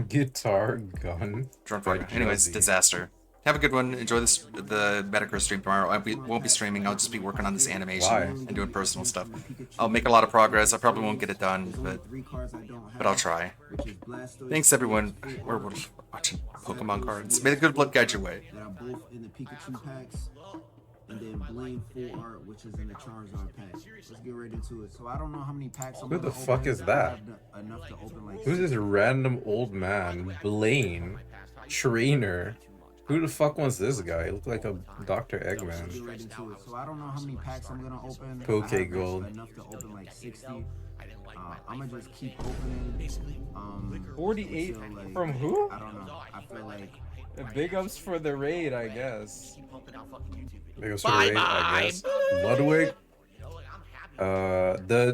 Guitar gun. John Frog. Anyways, disaster. Have a good one. Enjoy the Medicare stream tomorrow. I won't be streaming. I'll just be working on this animation Why? and doing personal stuff. I'll make a lot of progress. I probably won't get it done, but I'll try. Thanks everyone. We're watching Pokemon cards. May the good blood guide your way. That are both in the Pikachu packs, and then Blaine Full Art, which is in the Charizard pack. Let's get right into it. So I don't know how many packs I'm Who the gonna fuck open. is that? I have enough to open like Who's this random old man? Blaine. Trainer. Who the fuck wants this guy? He looked like a Dr. Let's Eggman. get right into it. So I don't know how many packs I'm gonna open. Poke I have Gold. enough to open like 60. I'm gonna just keep opening. 48 until, like, from who? I don't know. I feel like Big ups for the raid, I guess. Big ups for the raid, I guess. Ludwig. The